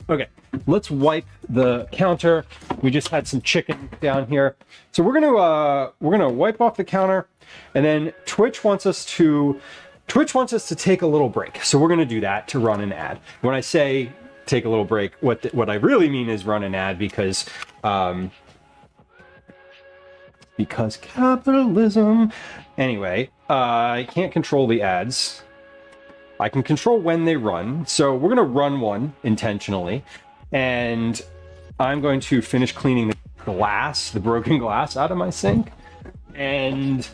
Okay, let's wipe the counter. We just had some chicken down here, so we're gonna wipe off the counter, and then Twitch wants us to take a little break. So we're gonna do that to run an ad. When I say take a little break, what I really mean is run an ad, because capitalism. Anyway, I can't control the ads. I can control when they run. So we're going to run one intentionally. And I'm going to finish cleaning the broken glass out of my sink. And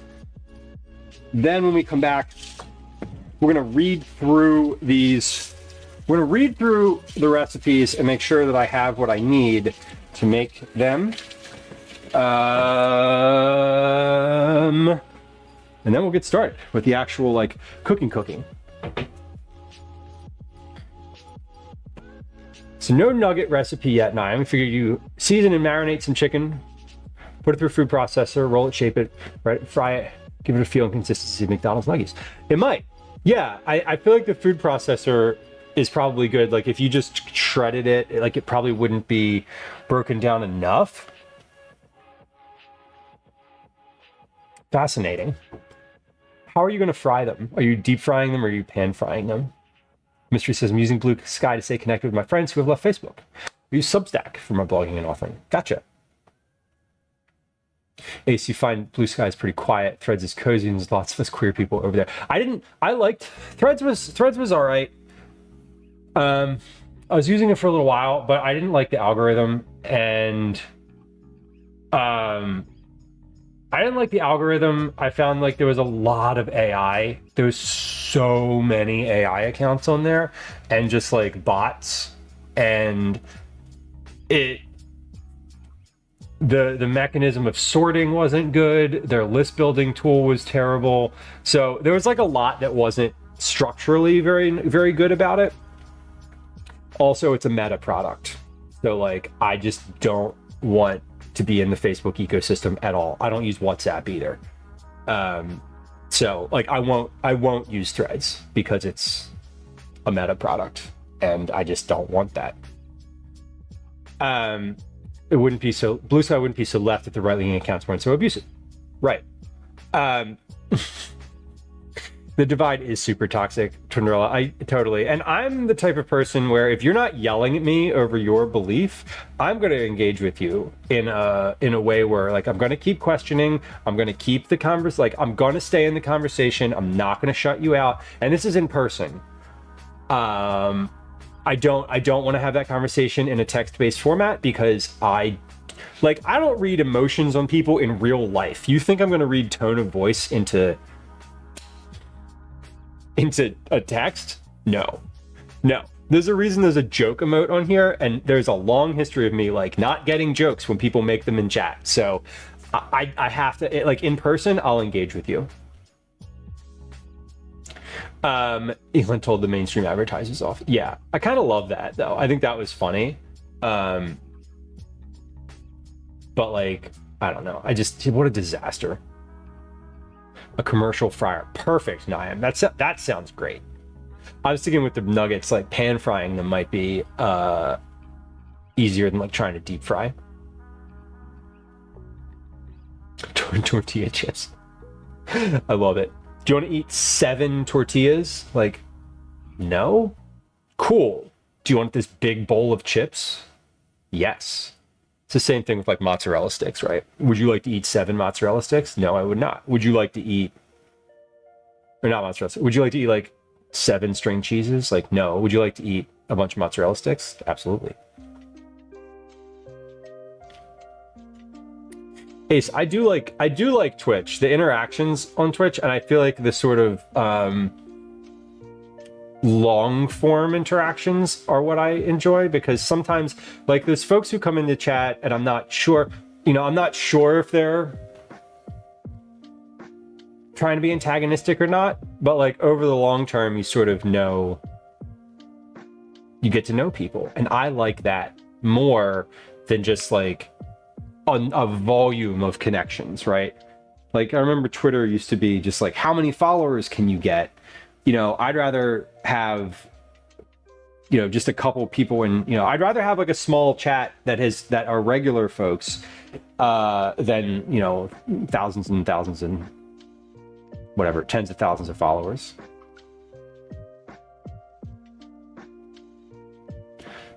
then when we come back, we're going to read through these. We're going to read through the recipes and make sure that I have what I need to make them. And then we'll get started with the actual like cooking. So no nugget recipe yet, Naim. I figured you season and marinate some chicken, put it through a food processor, roll it, shape it, right, fry it, give it a feel and consistency of McDonald's nuggies. It might. Yeah, I feel like the food processor is probably good. Like, if you just shredded it, like, it probably wouldn't be broken down enough. Fascinating. How are you going to fry them? Are you deep frying them, or are you pan frying them? Mystery says, I'm using Blue Sky to stay connected with my friends who have left Facebook. I use Substack for my blogging and authoring. Gotcha. Ace, you find Blue Sky is pretty quiet. Threads is cozy, and there's lots of us queer people over there. I liked Threads was all right. I was using it for a little while, but I didn't like the algorithm, and I didn't like the algorithm. I found like there was a lot of AI. There was so many AI accounts on there, and just like bots, and the mechanism of sorting wasn't good. Their list building tool was terrible. So there was like a lot that wasn't structurally very, very good about it. Also, it's a meta product. So like, I just don't want to be in the Facebook ecosystem at all. I don't use WhatsApp either. So like, I won't use Threads because it's a Meta product, and I just don't want that. It wouldn't be so, Blue Sky wouldn't be so left if the right-leaning accounts weren't so abusive. Right. The divide is super toxic, Tundrella. I totally, and I'm the type of person where if you're not yelling at me over your belief, I'm going to engage with you in a way where like I'm going to keep questioning, I'm going to keep the like I'm going to stay in the conversation, I'm not going to shut you out, and this is in person. I don't want to have that conversation in a text-based format because I don't read emotions on people in real life. You think I'm going to read tone of voice into a text? No. There's a reason there's a joke emote on here, and there's a long history of me like not getting jokes when people make them in chat. So I have to, like, in person, I'll engage with you. Elon told the mainstream advertisers off. Yeah, I kind of love that though. I think that was funny. But like, I don't know. What a disaster. A commercial fryer. Perfect, Niam. That sounds great. I was thinking with the nuggets, like pan frying them might be easier than like trying to deep fry. Tortilla chips. I love it. Do you want to eat 7 tortillas? Like, no? Cool. Do you want this big bowl of chips? Yes. It's the same thing with like mozzarella sticks, right? Would you like to eat 7 mozzarella sticks? No, I would not. Would you like to eat, or not mozzarella sticks, would you like to eat like 7 string cheeses? Like, no. Would you like to eat a bunch of mozzarella sticks? Absolutely. Ace, I do like Twitch, the interactions on Twitch, and I feel like the sort of long form interactions are what I enjoy, because sometimes like there's folks who come into chat and I'm not sure if they're trying to be antagonistic or not, but like over the long term you sort of know, you get to know people, and I like that more than just like a volume of connections, right? Like I remember Twitter used to be just like, how many followers can you get? You know, I'd rather have, you know, just a couple people in, you know, I'd rather have like a small chat that are regular folks than, you know, thousands and thousands and whatever, tens of thousands of followers.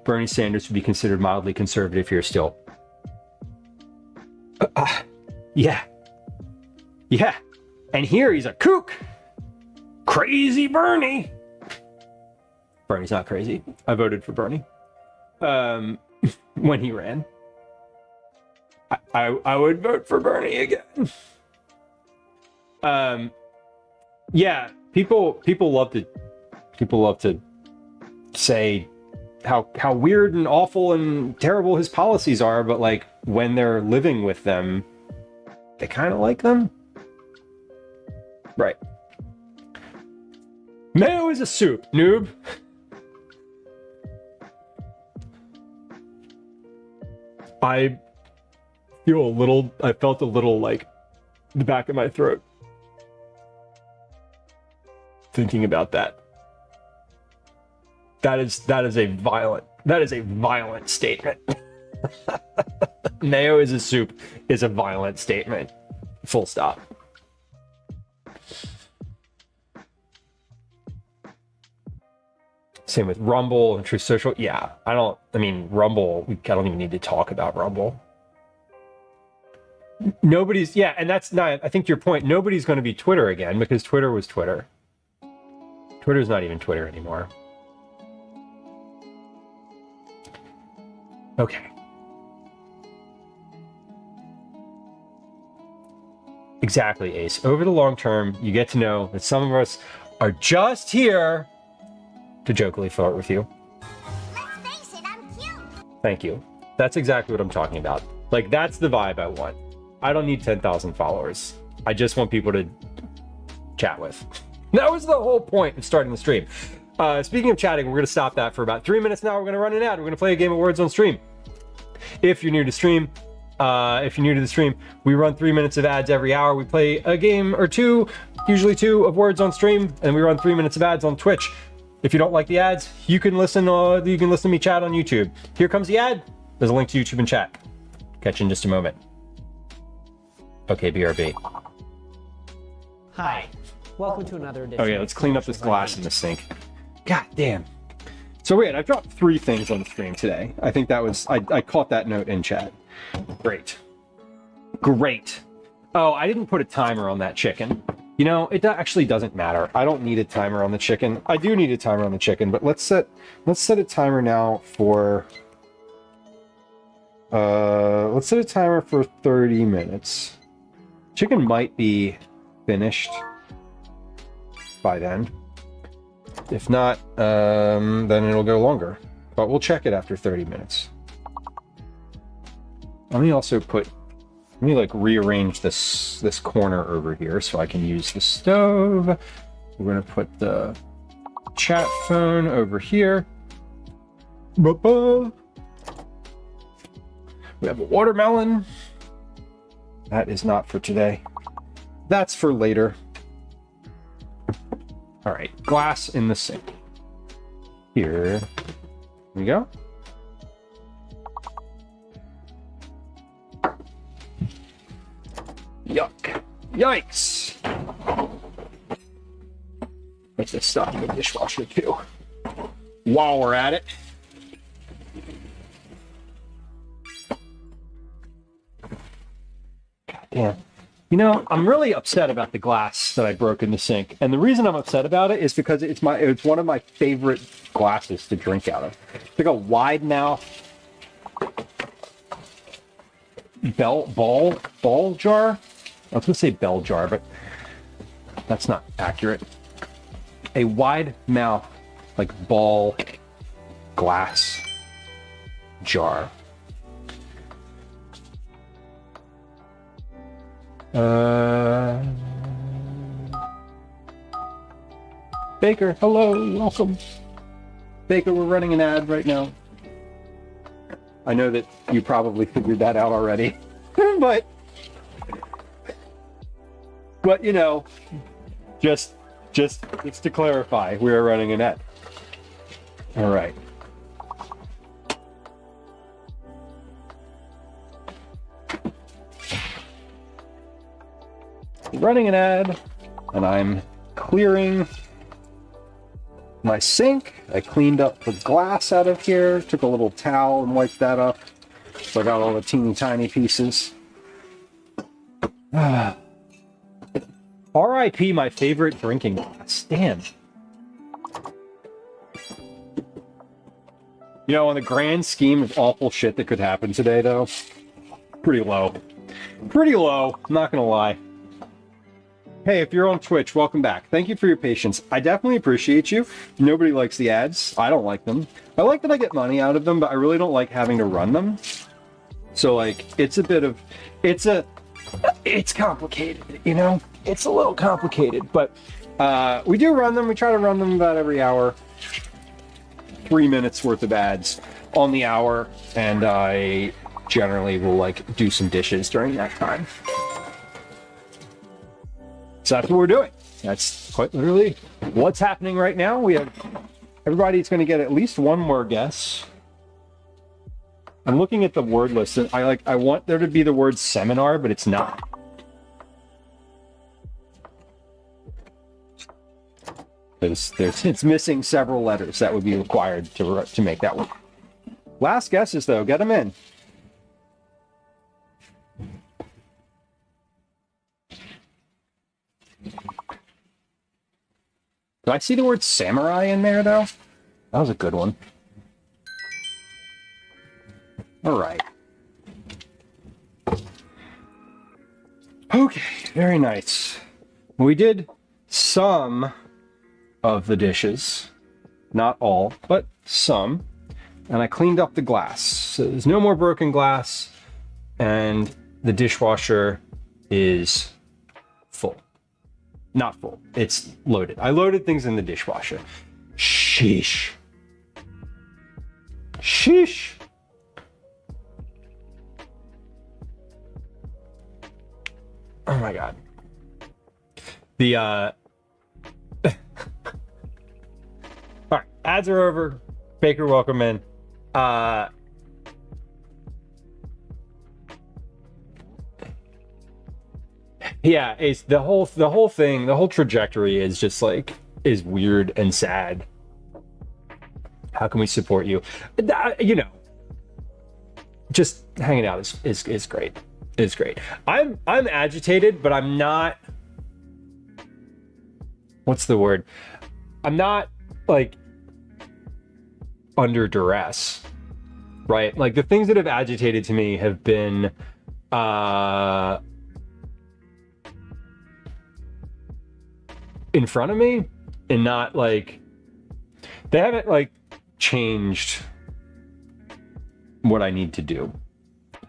Bernie Sanders would be considered mildly conservative here still. Yeah. And here he's a kook. Crazy Bernie. Bernie's not crazy. I voted for Bernie when he ran. I would vote for Bernie again. Yeah, people love to say how weird and awful and terrible his policies are, but like when they're living with them, they kind of like them. Right. Mayo is a soup, noob. I felt a little like the back of my throat thinking about that. That is a violent statement. Mayo is a soup is a violent statement. Full stop. Same with Rumble and Truth Social. Yeah, Rumble, I don't even need to talk about Rumble. Nobody's, yeah, and that's not, I think your point, nobody's going to be Twitter again, because Twitter was Twitter. Twitter's not even Twitter anymore. Okay. Exactly, Ace. Over the long term, you get to know that some of us are just here to jokingly flirt with you. Let's face it, I'm cute. Thank you. That's exactly what I'm talking about. Like, that's the vibe I want. I don't need 10,000 followers. I just want people to chat with. That was the whole point of starting the stream. Speaking of chatting, we're going to stop that for about 3 minutes now. We're going to run an ad. We're going to play a game of words on stream. If you're new to stream, we run 3 minutes of ads every hour. We play a game or two, usually 2 of Words on stream, and we run 3 minutes of ads on Twitch. If you don't like the ads, you can listen to me chat on YouTube. Here comes the ad. There's a link to YouTube and chat. Catch you in just a moment. Okay, BRB. Hi. Welcome to another edition. Okay, let's clean up this glass in the sink. God damn. So wait, I've dropped 3 things on the stream today. I think that was, I caught that note in chat. Great. Great. Oh, I didn't put a timer on that chicken. You know, it actually doesn't matter. I don't need a timer on the chicken. I do need a timer on the chicken, but let's set a timer now for, let's set a timer for 30 minutes. Chicken might be finished by then. If not, then it'll go longer. But we'll check it after 30 minutes. Let me also let me like rearrange this corner over here so I can use the stove. We're gonna put the chat phone over here. We have a watermelon. That is not for today. That's for later. All right, glass in the sink. Here we go. Yuck. Yikes. Let's just stop in the dishwasher too. While we're at it. God damn. You know, I'm really upset about the glass that I broke in the sink. And the reason I'm upset about it is because it's one of my favorite glasses to drink out of. It's like a wide mouth ball jar. I was gonna say bell jar, but that's not accurate. A wide mouth, like ball glass jar. Baker, hello, welcome. Baker, we're running an ad right now. I know that you probably figured that out already, but you know, just to clarify, we are running an ad. All right. Running an ad, and I'm clearing my sink. I cleaned up the glass out of here, took a little towel and wiped that up. So I got all the teeny tiny pieces. R.I.P. my favorite drinking glass. Damn. You know, in the grand scheme of awful shit that could happen today, though, pretty low. Pretty low, I'm not gonna lie. Hey, if you're on Twitch, welcome back. Thank you for your patience. I definitely appreciate you. Nobody likes the ads. I don't like them. I like that I get money out of them, but I really don't like having to run them. So, like, it's complicated, you know? It's a little complicated, but we do run them. We try to run them about every hour. 3 minutes worth of ads on the hour, and I generally will, like, do some dishes during that time. So that's what we're doing. That's quite literally what's happening right now. We have everybody's going to get at least one more guess. I'm looking at the word list, and I want there to be the word seminar, but it's not. It's missing several letters that would be required to make that one. Last guesses though, get them in. Did I see the word samurai in there, though? That was a good one. All right. Okay, very nice. We did some of the dishes. Not all, but some. And I cleaned up the glass. So there's no more broken glass, and the dishwasher is full. Not full. It's loaded. I loaded things in the dishwasher. Sheesh. Sheesh. Oh my God. The all right, ads are over. Baker, welcome in. Yeah, it's the whole thing, the whole trajectory is just like is weird and sad. How can we support you? You know, just hanging out is great. It's great. I'm agitated, but I'm not. What's the word? I'm not like under duress, right? Like the things that have agitated to me have been in front of me and not like they haven't like changed what I need to do.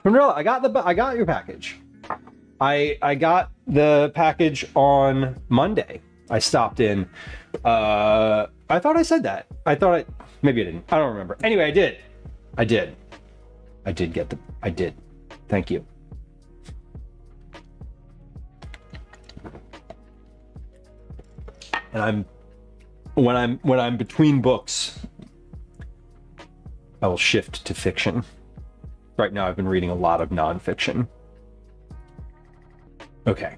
Manila, I got your package. I got the package on Monday. I stopped in. I thought I said that. Maybe I didn't. I don't remember. Anyway, I did. I did. Thank you. And when I'm between books, I will shift to fiction. Right now I've been reading a lot of nonfiction. Okay.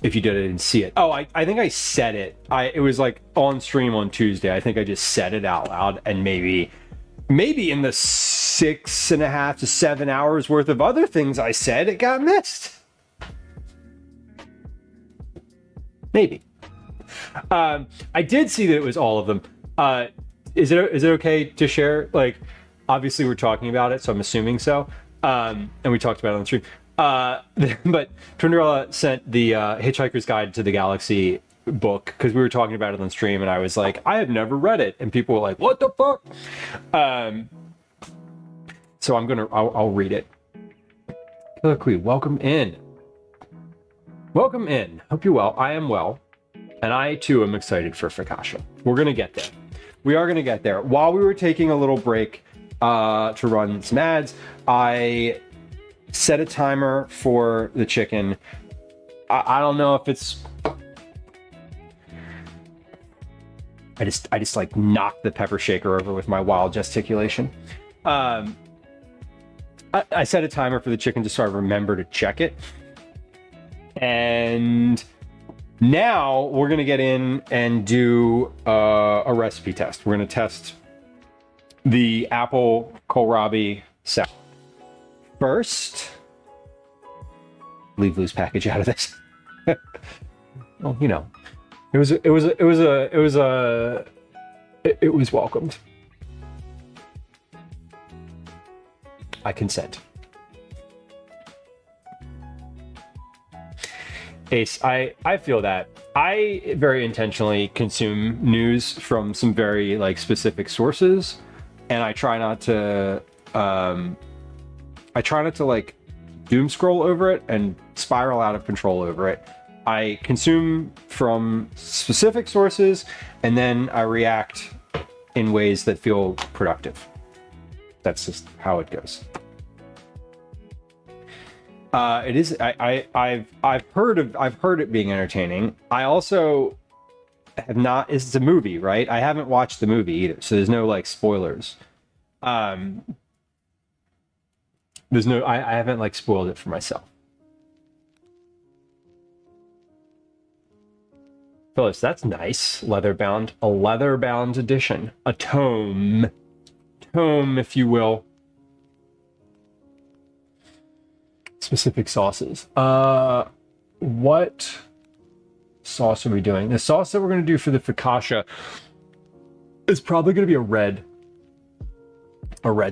If you didn't see it. Oh, I think I said it. It was like on stream on Tuesday. I think I just said it out loud, and maybe in the 6.5 to 7 hours worth of other things I said, it got missed. Maybe. I did see that it was all of them. Is it okay to share? Like, obviously we're talking about it, so I'm assuming so. And we talked about it on the stream. But Twinderella sent the Hitchhiker's Guide to the Galaxy book because we were talking about it on the stream, and I was like, I have never read it, and people were like, what the fuck? So I'll read it. Killer Queen, welcome in. Welcome in. Hope you're well. I am well. And I too am excited for Focaccia. We're gonna get there. We are gonna get there. While we were taking a little break to run some ads, I set a timer for the chicken. I don't know if it's. I just like knocked the pepper shaker over with my wild gesticulation. I set a timer for the chicken just so I remember to check it. And now we're gonna get in and do a recipe test. We're gonna test the apple kohlrabi salad. First, leave loose package out of this. Well, you know, it was welcomed. I consent. Ace, I feel that I very intentionally consume news from some very like specific sources, and I try not to like doom scroll over it and spiral out of control over it. I consume from specific sources, and then I react in ways that feel productive. That's just how it goes. It is. I've heard it being entertaining. I also have not. It's a movie, right? I haven't watched the movie either, so there's no like spoilers. There's no. I haven't like spoiled it for myself. Phyllis, that's nice. Leather-bound, a leather-bound edition, a tome, if you will. Specific sauces. What sauce are we doing? The sauce that we're going to do for the focaccia is probably going to be a red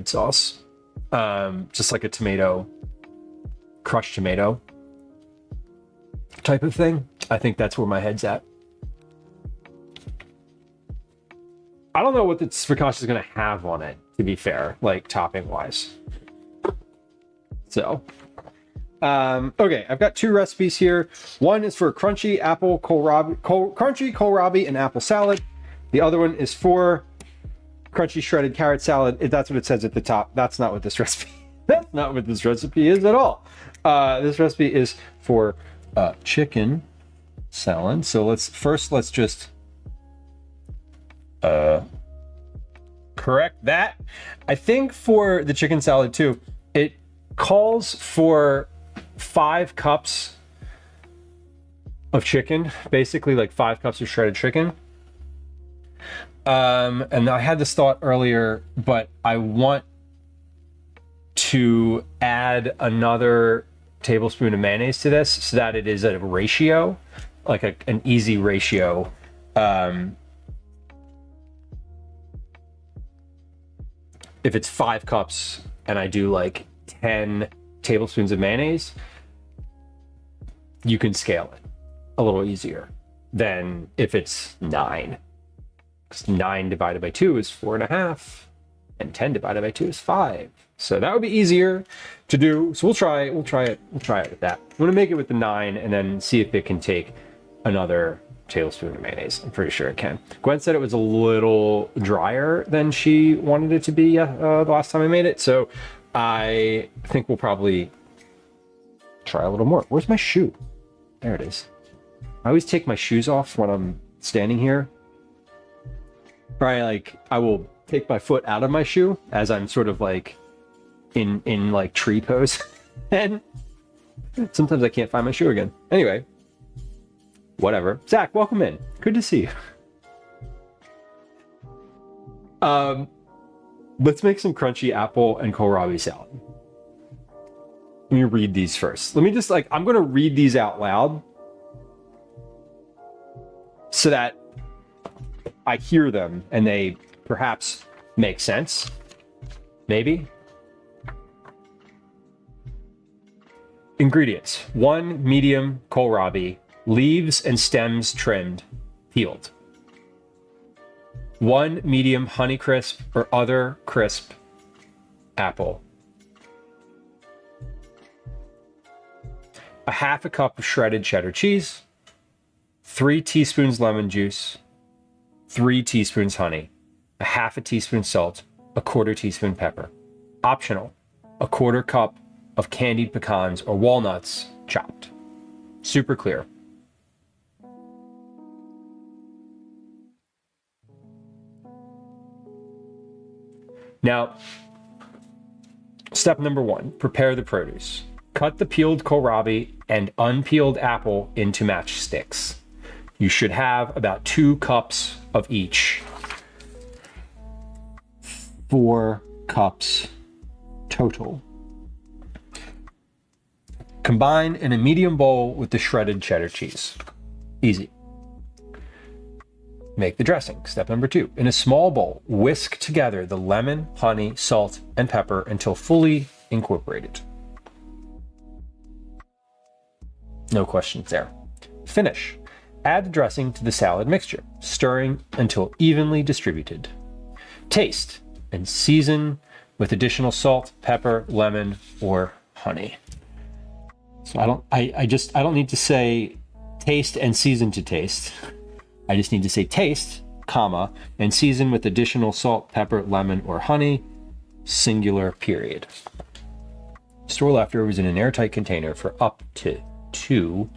sauce, just like a tomato, crushed tomato type of thing. I think that's where my head's at. I don't know what this focaccia is going to have on it, to be fair, like topping wise. So. Okay, I've got two recipes here. One is for crunchy kohlrabi and apple salad. The other one is for crunchy shredded carrot salad. If that's what it says at the top. That's not what this recipe That's not what this recipe is at all. This recipe is for chicken salad. So let's just correct that. I think for the chicken salad too, it calls for 5 cups of chicken, basically like 5 cups of shredded chicken. And I had this thought earlier, but I want to add another tablespoon of mayonnaise to this so that it is a ratio, like an easy ratio. If it's 5 cups and I do like 10 tablespoons of mayonnaise, you can scale it a little easier than if it's 9. Because 9 divided by 2 is 4.5, and 10 divided by 2 is 5. So that would be easier to do. So we'll try it with that. I'm gonna make it with the 9 and then see if it can take another tablespoon of mayonnaise. I'm pretty sure it can. Gwen said it was a little drier than she wanted it to be the last time I made it. So I think we'll probably try a little more. Where's my shoe? There it is. I always take my shoes off when I'm standing here. Right, like I will take my foot out of my shoe as I'm sort of like in like tree pose. And sometimes I can't find my shoe again. Anyway, whatever. Zach, welcome in. Good to see you. Let's make some crunchy apple and kohlrabi salad. Let me read these first. Let me just I'm going to read these out loud so that I hear them and they perhaps make sense. Maybe. Ingredients: 1 medium kohlrabi, leaves and stems trimmed, peeled. 1 medium Honeycrisp or other crisp apple. 1/2 cup of shredded cheddar cheese. 3 teaspoons lemon juice. 3 teaspoons honey. 1/2 teaspoon salt. 1/4 teaspoon pepper. Optional: 1/4 cup of candied pecans or walnuts chopped. Super clear. Now, step number 1, prepare the produce. Cut the peeled kohlrabi and unpeeled apple into matchsticks. You should have about 2 cups of each. 4 cups total. Combine in a medium bowl with the shredded cheddar cheese. Easy. Make the dressing. Step number 2. In a small bowl, whisk together the lemon, honey, salt, and pepper until fully incorporated. No questions there. Finish. Add the dressing to the salad mixture, stirring until evenly distributed. Taste and season with additional salt, pepper, lemon, or honey. So I don't need to say taste and season to taste. I just need to say taste, comma, and season with additional salt, pepper, lemon, or honey, singular, period. Store leftovers in an airtight container for up to 2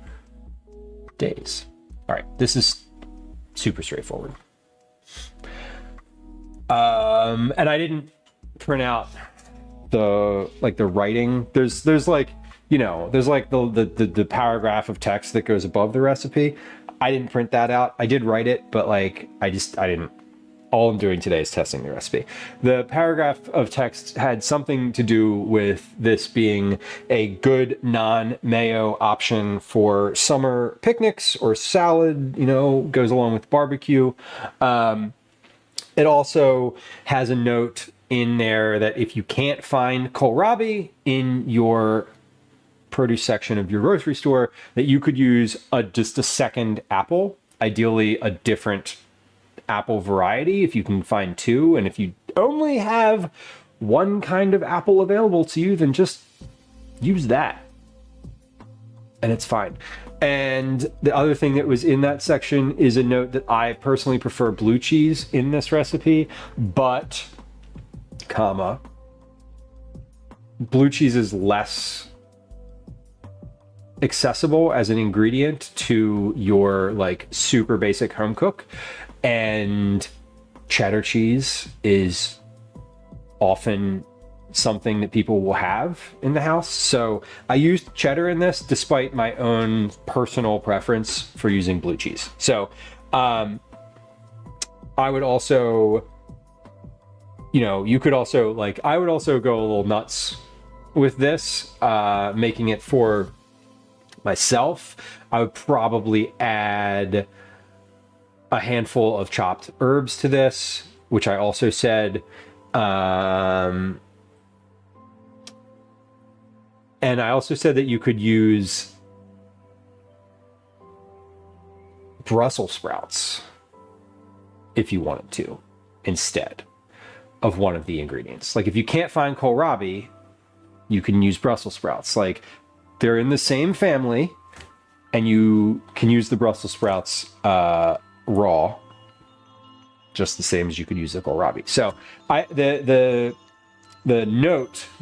days. All right, this is super straightforward. And I didn't print out the writing. There's like the paragraph of text that goes above the recipe. I didn't print that out. I did write it, but I didn't. All I'm doing today is testing the recipe. The paragraph of text had something to do with this being a good non-mayo option for summer picnics or salad, goes along with barbecue. It also has a note in there that if you can't find kohlrabi in your produce section of your grocery store, that you could use just a second apple, ideally a different apple variety if you can find 2. And if you only have 1 kind of apple available to you, then just use that and it's fine. And the other thing that was in that section is a note that I personally prefer blue cheese in this recipe, but comma, blue cheese is less accessible as an ingredient to your like super basic home cook, and cheddar cheese is often something that people will have in the house. So I used cheddar in this despite my own personal preference for using blue cheese. So I would also, you know, you could also like, I would also go a little nuts with this, making it for myself. I would probably add a handful of chopped herbs to this, which I also said. And I also said that you could use Brussels sprouts if you wanted to, instead of one of the ingredients. Like if you can't find kohlrabi, you can use Brussels sprouts. Like they're in the same family, and you can use the Brussels sprouts raw, just the same as you could use the kohlrabi. So the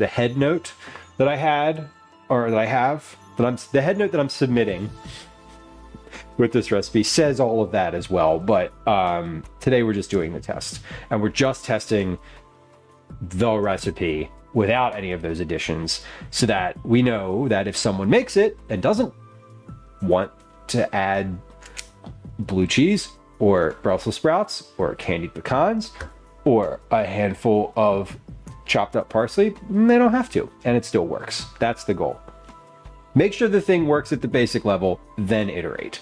head note that I had, or that I have, the head note that I'm submitting with this recipe says all of that as well. But today we're just doing the test, and we're just testing the recipe without any of those additions, so that we know that if someone makes it and doesn't want to add blue cheese or Brussels sprouts or candied pecans or a handful of chopped up parsley, they don't have to, and it still works. That's the goal. Make sure the thing works at the basic level, then iterate.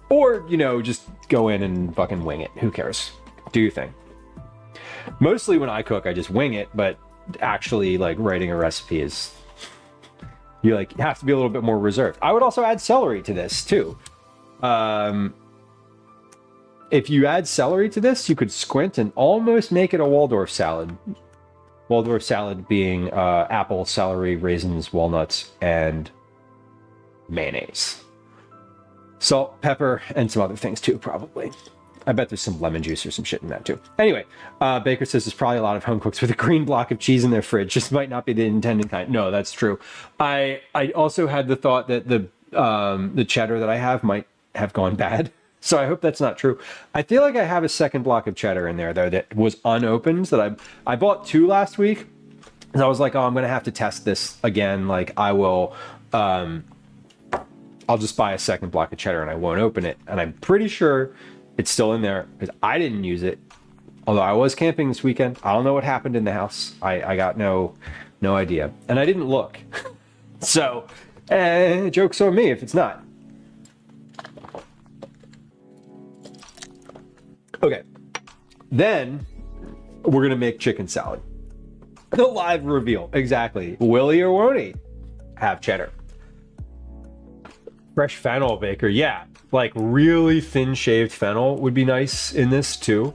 Or, you know, just go in and fucking wing it. Who cares? Do your thing. Mostly when I cook, I just wing it, but actually like writing a recipe is, you like have to be a little bit more reserved. I would also add celery to this too. If you add celery to this, you could squint and almost make it a Waldorf salad. Waldorf salad being apple, celery, raisins, walnuts, and mayonnaise. Salt, pepper, and some other things too, probably. I bet there's some lemon juice or some shit in that too. Anyway, Baker says there's probably a lot of home cooks with a green block of cheese in their fridge. Just might not be the intended kind. No, that's true. I also had the thought that the cheddar that I have might have gone bad. So I hope that's not true. I feel like I have a second block of cheddar in there though that was unopened, that I bought 2 last week. And I was like, oh, I'm going to have to test this again. Like I will, I'll just buy a second block of cheddar and I won't open it. And I'm pretty sure it's still in there because I didn't use it. Although I was camping this weekend. I don't know what happened in the house. I got no idea. And I didn't look. So, joke's on me if it's not. Okay. Then we're going to make chicken salad. The live reveal. Exactly. Will he or won't he have cheddar? Fresh fennel, Baker. Yeah. Like really thin shaved fennel would be nice in this too.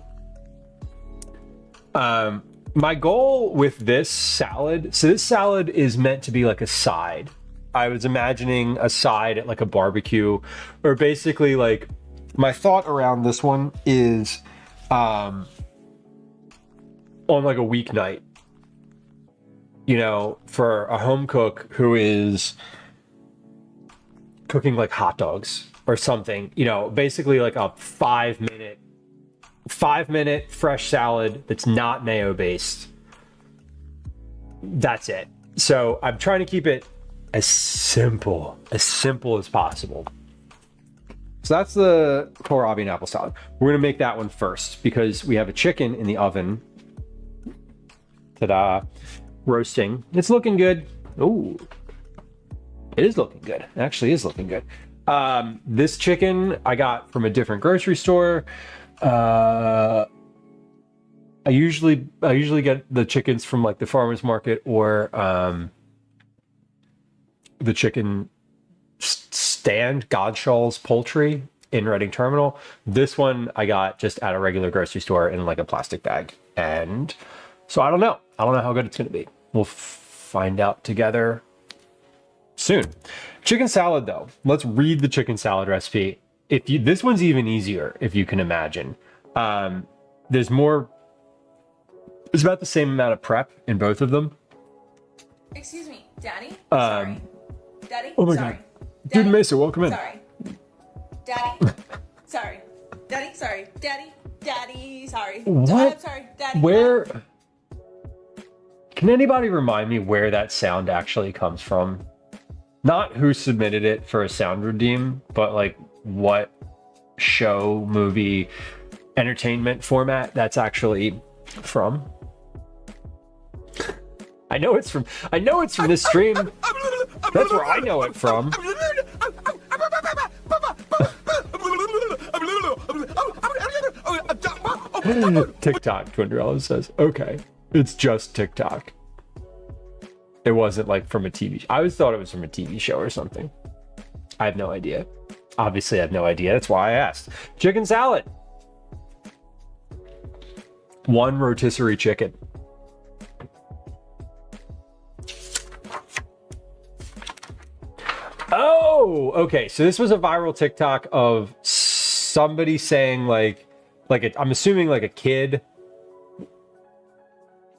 My goal with this salad, so this salad is meant to be like a side. I was imagining a side at like a barbecue, or basically like my thought around this one is on like a weeknight, you know, for a home cook who is cooking like hot dogs or something, you know, basically like a 5-minute fresh salad that's not mayo based. That's it. So I'm trying to keep it as simple as possible. So that's the kohlrabi and apple salad. We're gonna make that one first because we have a chicken in the oven. Ta-da! Roasting. It's looking good. Ooh, it is looking good. It actually is looking good. This chicken I got from a different grocery store. I usually get the chickens from like the farmer's market or the chicken stand, Godshall's Poultry in Reading Terminal. This one I got just at a regular grocery store in like a plastic bag. And so I don't know how good it's going to be. We'll find out together soon. Chicken salad though. Let's read the chicken salad recipe. This one's even easier if you can imagine. There's more It's about the same amount of prep in both of them. Excuse me, Daddy? Sorry. Daddy? Oh my sorry. god. Dude Daddy? Mesa, welcome in. Sorry. Daddy? Sorry. Daddy? Sorry. Daddy? Daddy? Sorry. What? I'm sorry. Daddy? Where... Can anybody remind me where that sound actually comes from? Not who submitted it for a sound redeem, but like what show, movie, entertainment format that's actually from. I know it's from this stream. That's where I know it from. TikTok, $20 says. Okay. It's just TikTok. It wasn't like from a TV. I always thought it was from a TV show or something. I have no idea. Obviously, I have no idea. That's why I asked. Chicken salad. 1 rotisserie chicken. Oh, okay. So this was a viral TikTok of somebody saying I'm assuming like a kid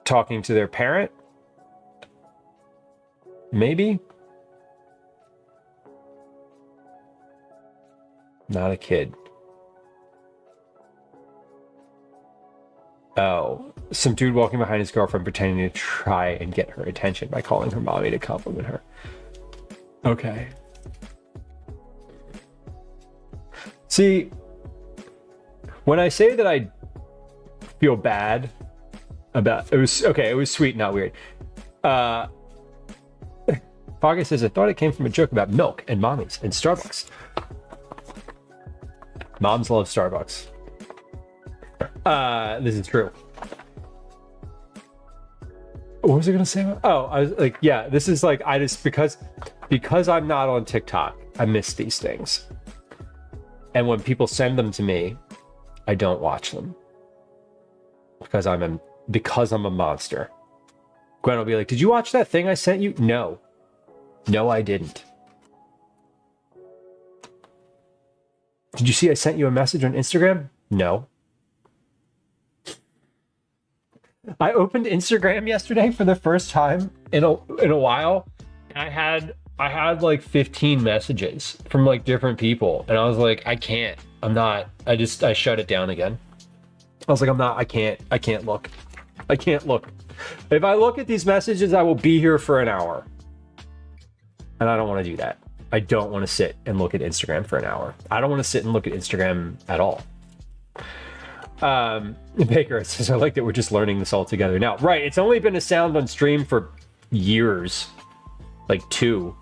talking to their parent. Maybe. Not a kid. Oh, some dude walking behind his girlfriend pretending to try and get her attention by calling her mommy to compliment her. Okay. See, when I say that I feel bad about it was sweet, not weird. Foggy says, I thought it came from a joke about milk and mommies and Starbucks. Moms love Starbucks. This is true. What was I gonna say? Oh, I was like, yeah, this is like, I just, because I'm not on TikTok, I miss these things. And when people send them to me, I don't watch them. Because I'm a monster. Gwen will be like, did you watch that thing I sent you? No. No, I didn't. Did you see I sent you a message on Instagram? No. I opened Instagram yesterday for the first time in a while. And I had like 15 messages from like different people. And I was like, I shut it down again. I was like, I can't look. I can't look. If I look at these messages, I will be here for an hour. And I don't want to do that. I don't want to sit and look at Instagram for an hour. I don't want to sit and look at Instagram at all. Baker says, I like that we're just learning this all together now. Right, it's only been a sound on stream for years. Like 2.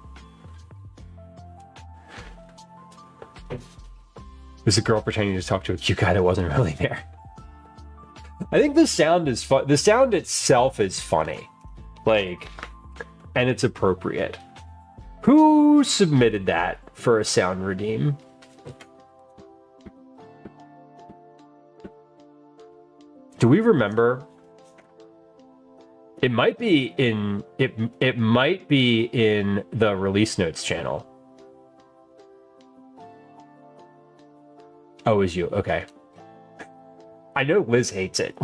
There's a girl pretending to talk to a cute guy that wasn't really there. I think the sound is fun. The sound itself is funny. Like, and it's appropriate. Who submitted that for a sound redeem? Do we remember? It might be in it might be in the release notes channel. Oh, it was you. Okay. I know Liz hates it.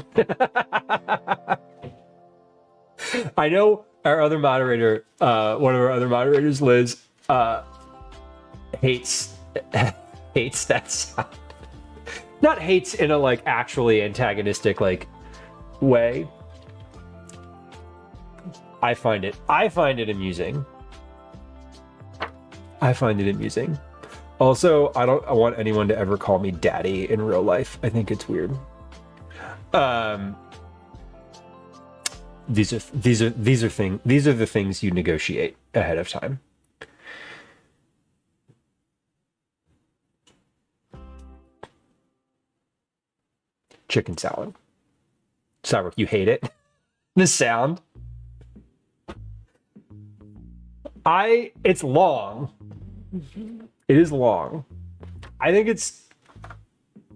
I know our other moderator, one of our other moderators, Liz, hates that sound. Not hates in a like actually antagonistic like way. I find it amusing. I find it amusing. Also, I want anyone to ever call me daddy in real life. I think it's weird. These are the things you negotiate ahead of time. Chicken salad. Cyborg, you hate it? The sound? It's long. It is long. I think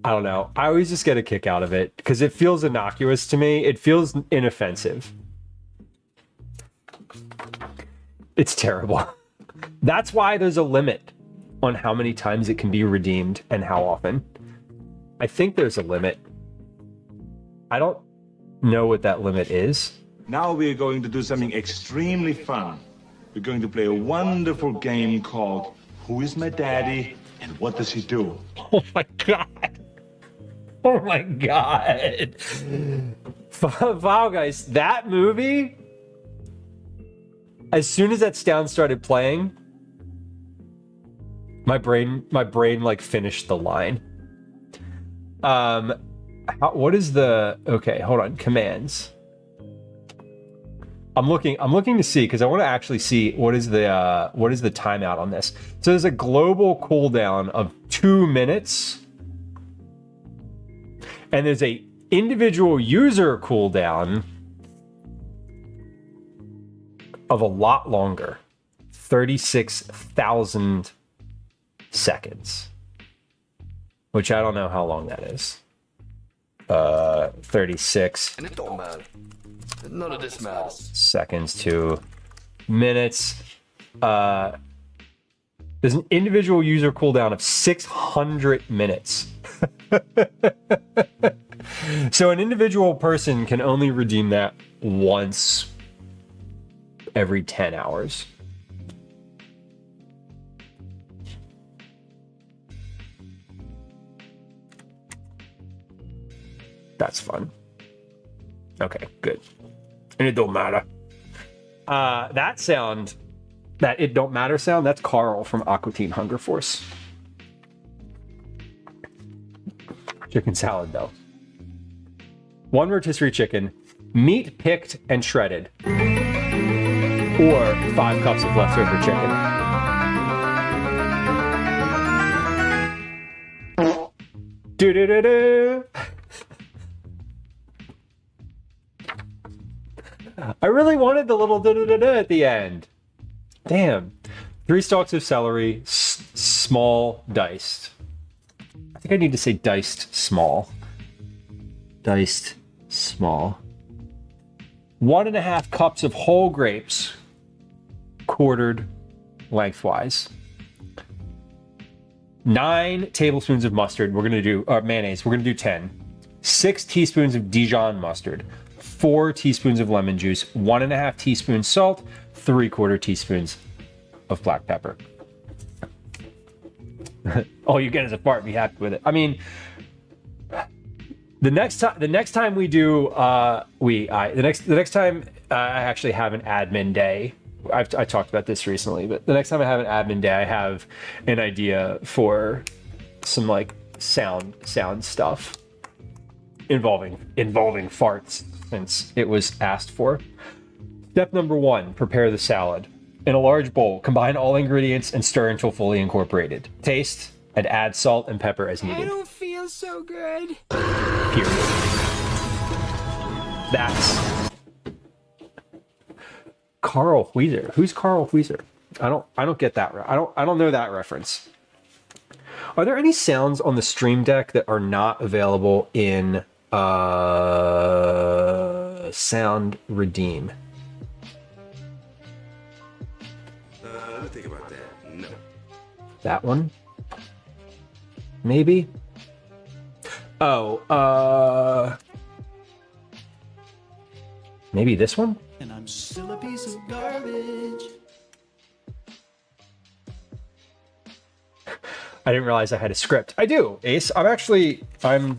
I don't know. I always just get a kick out of it because it feels innocuous to me. It feels inoffensive. It's terrible. That's why there's a limit on how many times it can be redeemed and how often. I think there's a limit. know what that limit is. Now we're going to do something extremely fun. We're going to play a wonderful game called Who is My Daddy and What Does He Do? Oh my god. Oh my god. Wow, guys, that movie, as soon as that sound started playing, my brain like finished the line. What is the, okay, hold on, commands. I'm looking to see, because I want to actually see what is the timeout on this. So there's a global cooldown of 2 minutes, and there's a individual user cooldown of a lot longer, 36,000 seconds, which I don't know how long that is. 36. And it don't matter. None of this matters. Seconds to minutes. There's an individual user cooldown of 600 minutes. So an individual person can only redeem that once every 10 hours. That's fun. Okay, good. And it don't matter. That sound, that it don't matter sound, that's Carl from Aqua Teen Hunger Force. Chicken salad, though. 1 rotisserie chicken, meat picked and shredded, or 5 cups of leftover chicken. Do-do-do-do. I really wanted the little da-da-da-da at the end. Damn. 3 stalks of celery, small diced. I think I need to say diced small. Diced small. 1.5 cups of whole grapes, quartered lengthwise. 9 tablespoons of mustard. We're gonna do mayonnaise. We're gonna do 10. 6 teaspoons of Dijon mustard. 4 teaspoons of lemon juice, 1.5 teaspoons salt, 3/4 teaspoons of black pepper. All you get is a fart. Be happy with it. I mean, the next time we do, the next time I actually have an admin day. I talked about this recently, but the next time I have an admin day, I have an idea for some like sound stuff involving farts, since it was asked for. Step number 1, prepare the salad. In a large bowl, combine all ingredients and stir until fully incorporated. Taste and add salt and pepper as needed. I don't feel so good. Period. That's Carl Wheezer. Who's Carl Wheezer? I don't get that. I don't know that reference. Are there any sounds on the Stream Deck that are not available in Sound Redeem? Let me think about that. No. That one? Maybe? Oh, maybe this one? And I'm still a piece of garbage. I didn't realize I had a script. I do, Ace. I'm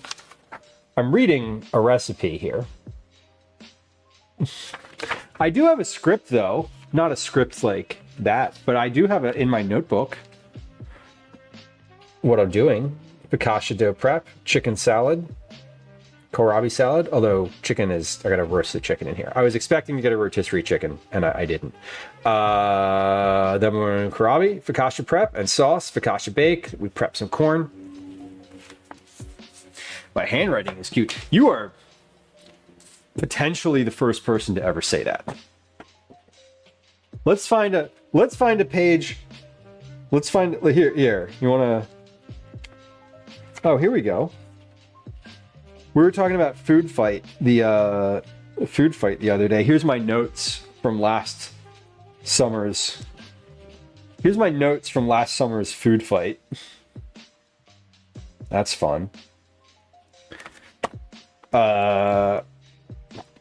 reading a recipe here. I do have a script, though. Not a script like that, but I do have it in my notebook. What I'm doing: focaccia dough prep, chicken salad, kohlrabi salad. Although chicken is, I gotta roast the chicken in here. I was expecting to get a rotisserie chicken, and I didn't. Then we're in kohlrabi, focaccia prep and sauce, focaccia bake. We prep some corn. My handwriting is cute. You are potentially the first person to ever say that. Let's find a page. Let's find here. You wanna? Oh, here we go. We were talking about food fight the other day. Here's my notes from last summer's. Here's my notes from last summer's food fight. That's fun.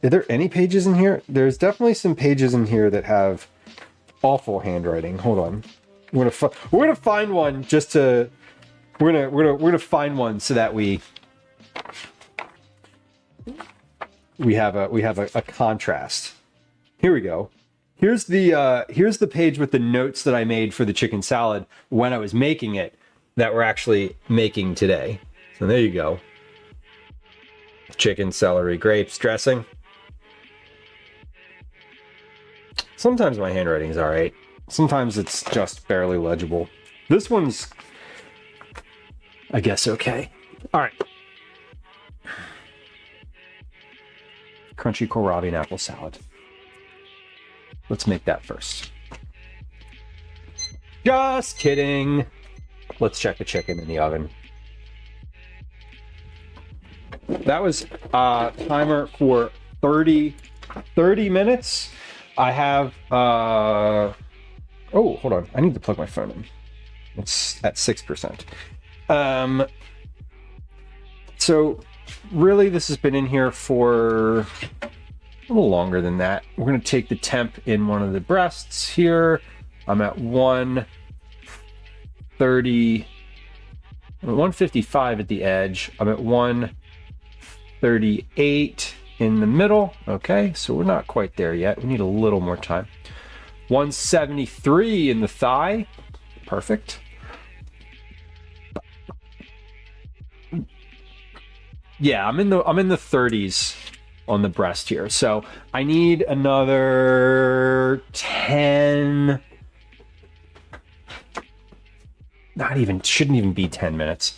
Are there any pages in here? There's definitely some pages in here that have awful handwriting. Hold on. We're gonna find one just to we're gonna find one so that we have a contrast. Here we go. Here's the page with the notes that I made for the chicken salad when I was making it that we're actually making today. So there you go. Chicken, celery, grapes, dressing. Sometimes my handwriting's all right. Sometimes it's just barely legible. This one's, I guess, okay. All right. Crunchy kohlrabi and apple salad. Let's make that first. Just kidding. Let's check the chicken in the oven. That was timer for 30 minutes. I have, oh, hold on. I need to plug my phone in. It's at 6%. So really this has been in here for a little longer than that. We're going to take the temp in one of the breasts here. I'm at 155 at the edge. I'm at 138 in the middle. Okay, so we're not quite there yet. We need a little more time. 173 in the thigh. Perfect. Yeah, I'm in the 30s on the breast here. So I need another 10. Shouldn't even be 10 minutes.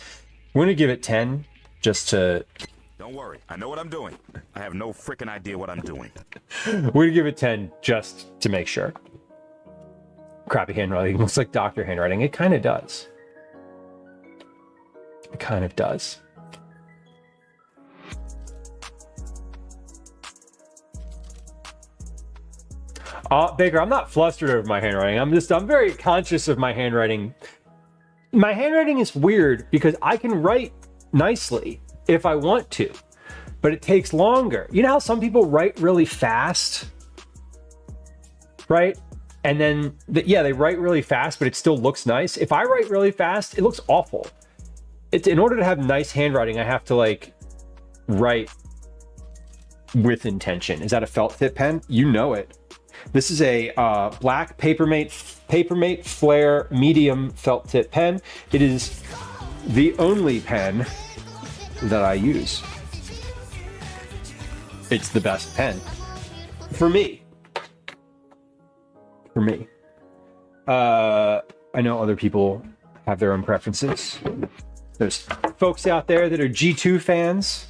We're gonna give it 10 just to. Don't worry, I know what I'm doing. I have no freaking idea what I'm doing. We're gonna give it 10 just to make sure. Crappy handwriting looks like doctor handwriting. It kind of does. It kind of does. Baker, I'm not flustered over my handwriting. I'm very conscious of my handwriting. My handwriting is weird because I can write nicely if I want to, but it takes longer. You know how some people write really fast, right? And then, they write really fast, but it still looks nice. If I write really fast, it looks awful. In order to have nice handwriting, I have to like write with intention. Is that a felt tip pen? You know it. This is a black Papermate Flare medium felt tip pen. It is the only pen that I use. It's the best pen for me. I know other people have their own preferences. There's folks out there that are G2 fans.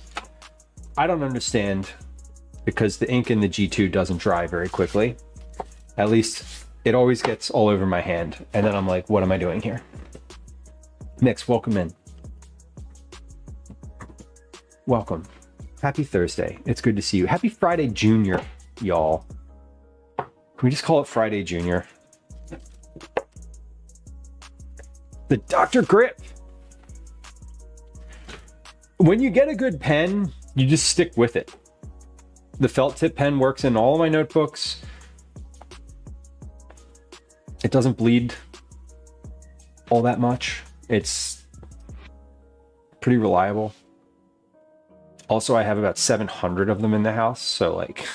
I don't understand because the ink in the G2 doesn't dry very quickly. At least it always gets all over my hand. And then I'm like, what am I doing here? Nix, welcome in. Welcome. Happy Thursday. It's good to see you. Happy Friday Junior, y'all. Can we just call it Friday Junior? The Dr. Grip. When you get a good pen, you just stick with it. The felt tip pen works in all of my notebooks. It doesn't bleed all that much. It's pretty reliable. Also, I have about 700 of them in the house, so like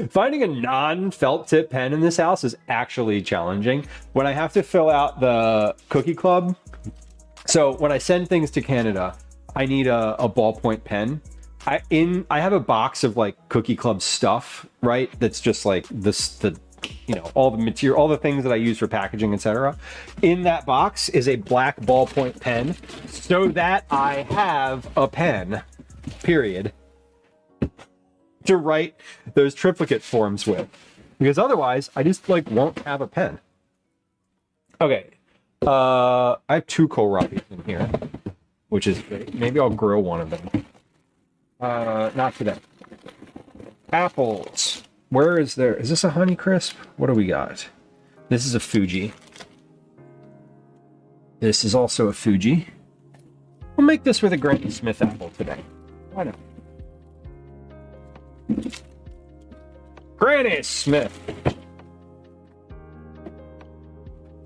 finding a non-felt tip pen in this house is actually challenging. When I have to fill out the cookie club, so when I send things to Canada, I need a ballpoint pen. I have a box of like cookie club stuff, right? That's just like all the material, all the things that I use for packaging, etc. In that box is a black ballpoint pen so that I have a pen, period, to write those triplicate forms with, because otherwise I just like won't have a pen. Okay, I have 2 kohlrabi in here, which is great. Maybe I'll grill one of them. Not today. Apples. Where is there? Is this a Honeycrisp? What do we got? This is a Fuji. This is also a Fuji. We'll make this with a Granny Smith apple today. Why not? Granny Smith.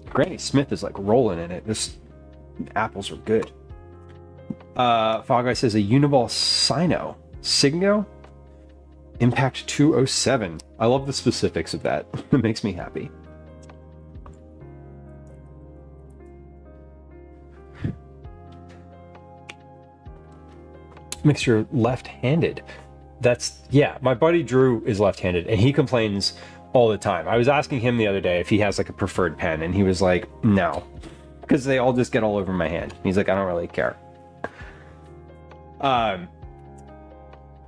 Granny Smith is like rolling in it. This apples are good. Fog Guy says a Uniball Signo? Impact 207. I love the specifics of that. It makes me happy. Makes you left-handed. That's, yeah, my buddy Drew is left-handed and he complains all the time. I was asking him the other day if he has like a preferred pen and he was like, no, because they all just get all over my hand. He's like, I don't really care.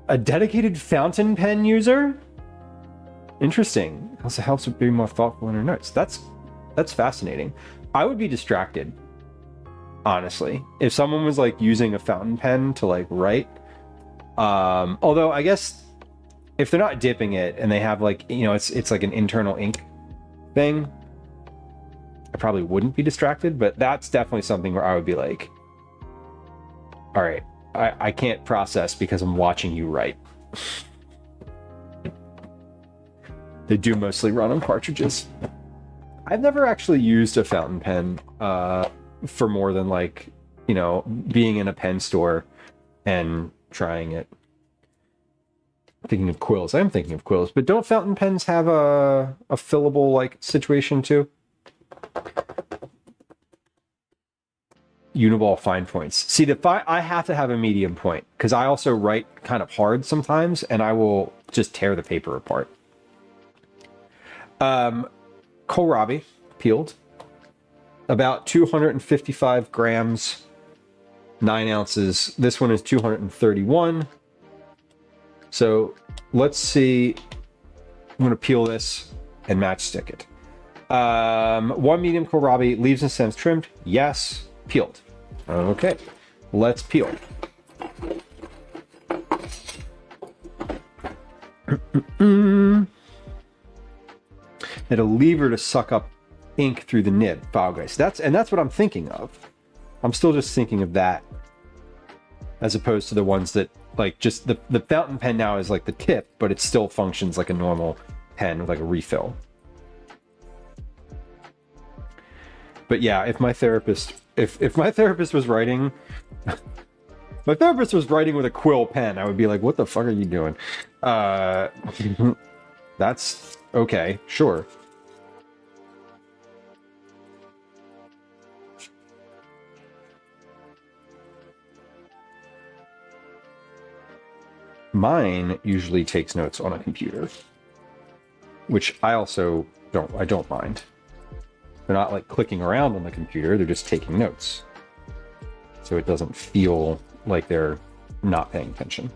A dedicated fountain pen user? Interesting. Also helps with being more thoughtful in her notes. That's fascinating. I would be distracted, honestly, if someone was like using a fountain pen to like write. Although I guess if they're not dipping it and they have like, you know, it's like an internal ink thing, I probably wouldn't be distracted, but that's definitely something where I would be like, all right, I can't process because I'm watching you write. They do mostly run on cartridges. I've never actually used a fountain pen for more than like, you know, being in a pen store and trying it. Thinking of quills. I am thinking of quills, but don't fountain pens have a fillable like situation too? Uniball fine points. See, I have to have a medium point because I also write kind of hard sometimes and I will just tear the paper apart. Kohlrabi, peeled. About 255 grams, 9 ounces. This one is 231. So let's see. I'm going to peel this and matchstick it. 1 medium kohlrabi, leaves and stems trimmed. Yes. Peeled. Okay. Let's peel. And a lever to suck up ink through the nib. Wow, guys. That's what I'm thinking of. I'm still just thinking of that as opposed to the ones that like just the fountain pen now is like the tip, but it still functions like a normal pen with like a refill. But yeah, if my therapist was writing my therapist was writing with a quill pen, I would be like, what the fuck are you doing? That's okay, sure. Mine usually takes notes on a computer, which I also don't mind. They're not like clicking around on the computer, they're just taking notes. So it doesn't feel like they're not paying attention.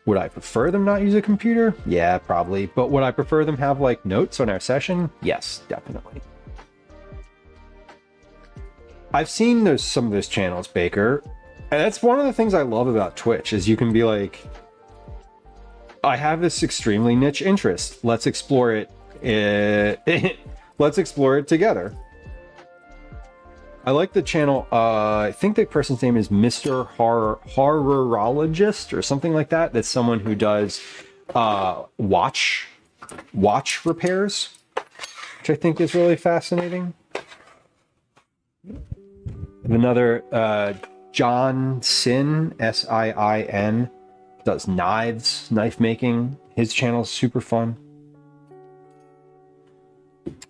Would I prefer them not use a computer? Yeah, probably. But would I prefer them have like notes on our session? Yes, definitely. I've seen some of those channels, Baker. And that's one of the things I love about Twitch is you can be like, I have this extremely niche interest. Let's explore it. Let's explore it together. I like the channel. I think the person's name is Mr. Horrorologist or something like that. That's someone who does watch repairs, which I think is really fascinating. And another John Sin, Sin, does knife making. His channel is super fun.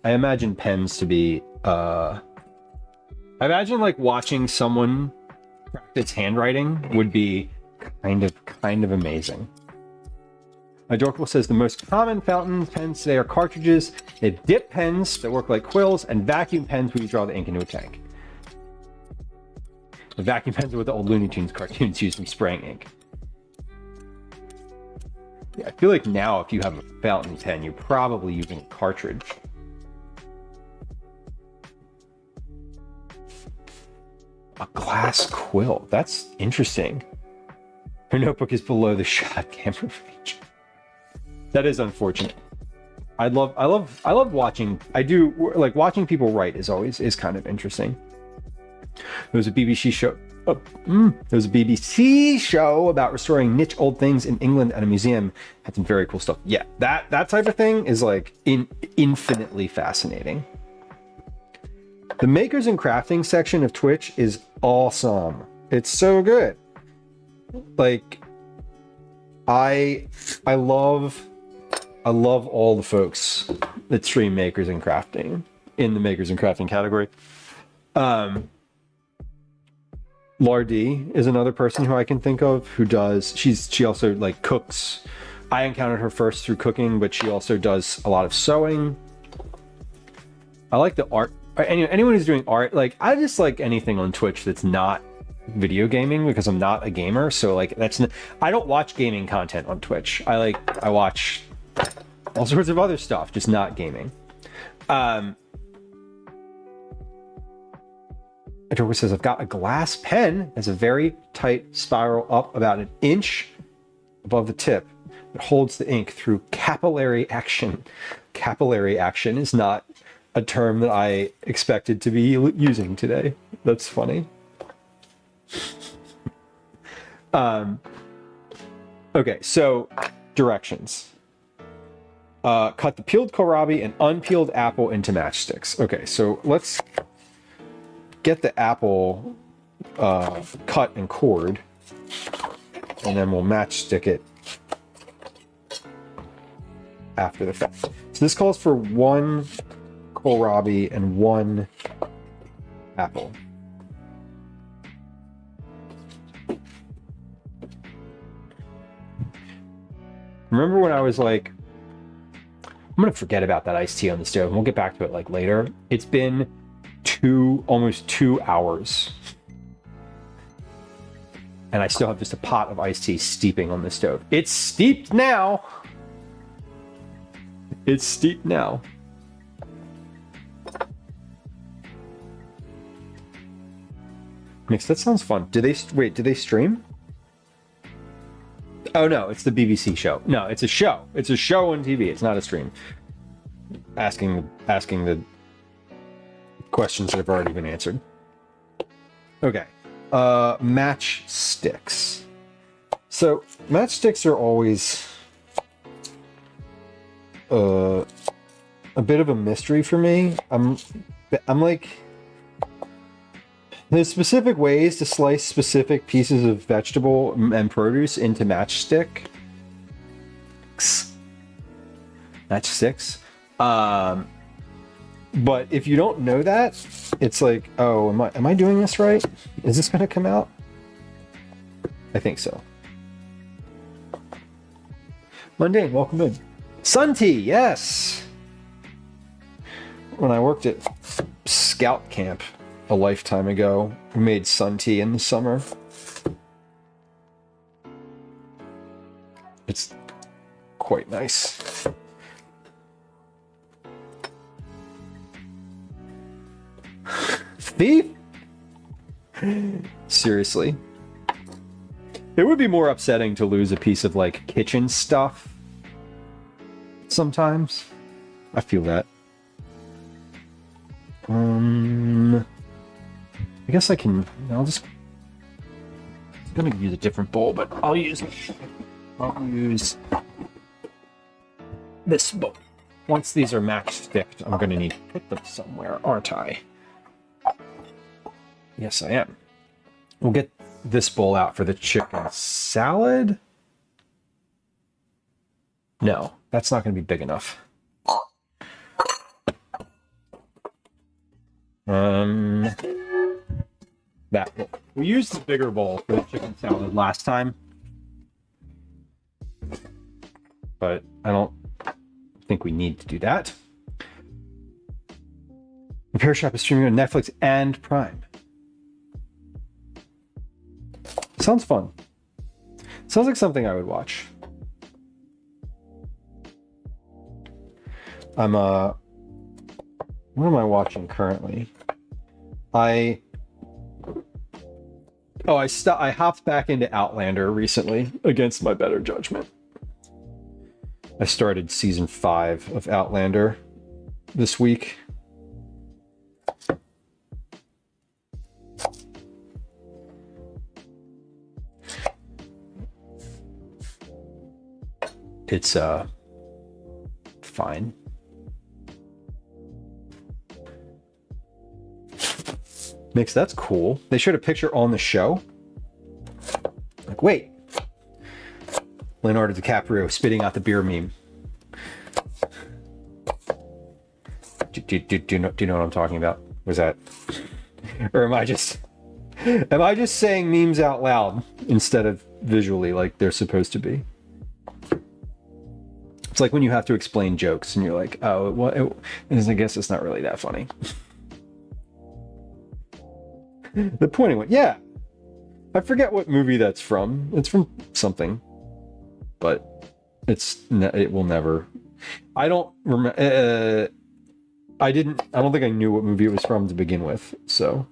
I imagine pens to be I imagine like watching someone practice handwriting would be kind of amazing. Adorkable says the most common fountain pens today are cartridges. They have dip pens that work like quills and vacuum pens where you draw the ink into a tank. The vacuum pens are what the old Looney Tunes cartoons used in spraying ink. Yeah, I feel like now if you have a fountain pen, you're probably using a cartridge. A glass quill. That's interesting. Her notebook is below the shot camera range. That is unfortunate. I love watching. I do like watching people write is kind of interesting. There was a BBC show There's a BBC show about restoring niche old things in England at a museum. Had some very cool stuff. Yeah, that type of thing is like infinitely fascinating. The makers and crafting section of Twitch is awesome. It's so good. Like, I love all the folks that stream makers and crafting in the makers and crafting category. Lardy is another person who I can think of who does. She also like cooks. I encountered her first through cooking, but she also does a lot of sewing. I like the art. Anyone who's doing art, like I just like anything on Twitch that's not video gaming because I'm not a gamer. So like I don't watch gaming content on Twitch. I watch all sorts of other stuff, just not gaming. Adorable says, I've got a glass pen. Has a very tight spiral up about an inch above the tip. It holds the ink through capillary action. Capillary action is not a term that I expected to be using today. That's funny. Okay, so directions. Cut the peeled kohlrabi and unpeeled apple into matchsticks. Okay, so let's get the apple cut and cored, and then we'll matchstick it after the fact. So this calls for 1 kohlrabi and 1 apple. Remember when I was like, I'm gonna forget about that iced tea on the stove, and we'll get back to it like later. It's been almost 2 hours, and I still have just a pot of iced tea steeping on the stove. It's steeped now. It's steeped now. Mix, that sounds fun. Do they stream? Oh no, it's the BBC show. No, it's a show. It's a show on TV. It's not a stream. Asking the questions that have already been answered. Okay. Matchsticks. So matchsticks are always a bit of a mystery for me. I'm like, there's specific ways to slice specific pieces of vegetable and produce into matchsticks. But if you don't know that, it's like, oh, am I doing this right? Is this gonna come out? I think so. Mundane, welcome in. Sun tea, yes. When I worked at Scout Camp a lifetime ago, we made sun tea in the summer. It's quite nice. Thief? Seriously. It would be more upsetting to lose a piece of like kitchen stuff sometimes. I feel that. I guess I can, I'm gonna use a different bowl, but I'll use this bowl. Once these are matchsticked, I'm gonna need to put them somewhere, aren't I? Yes, I am. We'll get this bowl out for the chicken salad. No, that's not gonna be big enough. That bowl. We used the bigger bowl for the chicken salad last time, but I don't think we need to do that. Repair Shop is streaming on Netflix and Prime. Sounds fun. Sounds like something I would watch. What am I watching currently? I hopped back into Outlander recently against my better judgment. I started season 5 of Outlander this week. it's fine. Mix, that's cool. They showed a picture on the show. Like, wait. Leonardo DiCaprio spitting out the beer meme. Do you know what I'm talking about? Was that, or am I just saying memes out loud instead of visually like they're supposed to be? It's like when you have to explain jokes and you're like, oh, well, I guess it's not really that funny. The pointing one, yeah. I forget what movie that's from. It's from something, but it will never. I don't remember. I don't think I knew what movie it was from to begin with. So.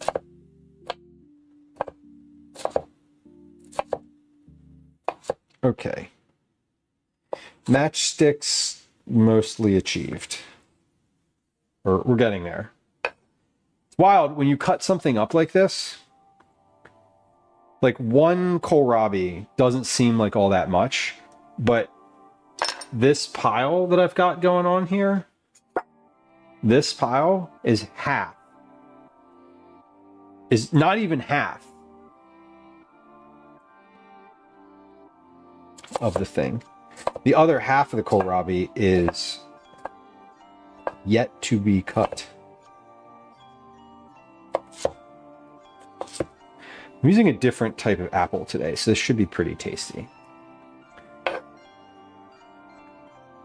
Okay. Matchsticks mostly achieved. Or we're getting there. It's wild when you cut something up like this. Like one kohlrabi doesn't seem like all that much, but this pile that I've got going on here, this pile is half. Is not even half of the thing. The other half of the kohlrabi is yet to be cut. I'm using a different type of apple today, so this should be pretty tasty.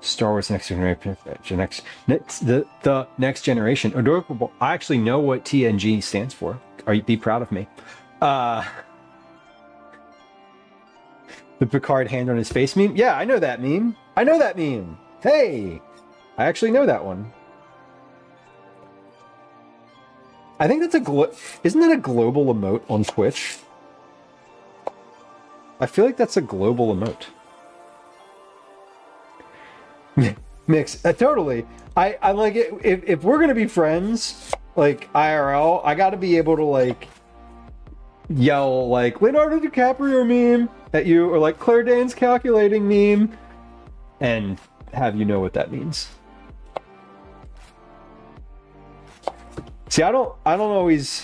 Star Wars Next Generation, the Next Generation. Adorable. I actually know what TNG stands for. Be proud of me. The Picard hand on his face meme. Yeah, I know that meme. I know that meme. Hey, I actually know that one. I think that's isn't that a global emote on Twitch? I feel like that's a global emote. Mix, totally. I like it. If we're gonna be friends, like IRL, I gotta be able to like yell like Leonardo DiCaprio meme at you, or like Claire Danes calculating meme, and have you know what that means. See, I always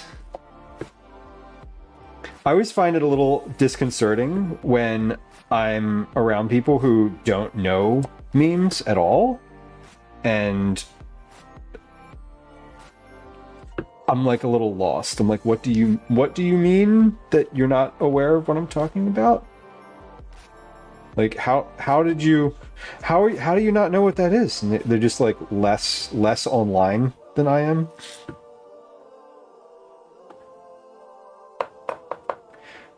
find it a little disconcerting when I'm around people who don't know memes at all, and I'm like a little lost. I'm like, what do you mean that you're not aware of what I'm talking about? Like, how do you not know what that is? And they're just like less online than I am.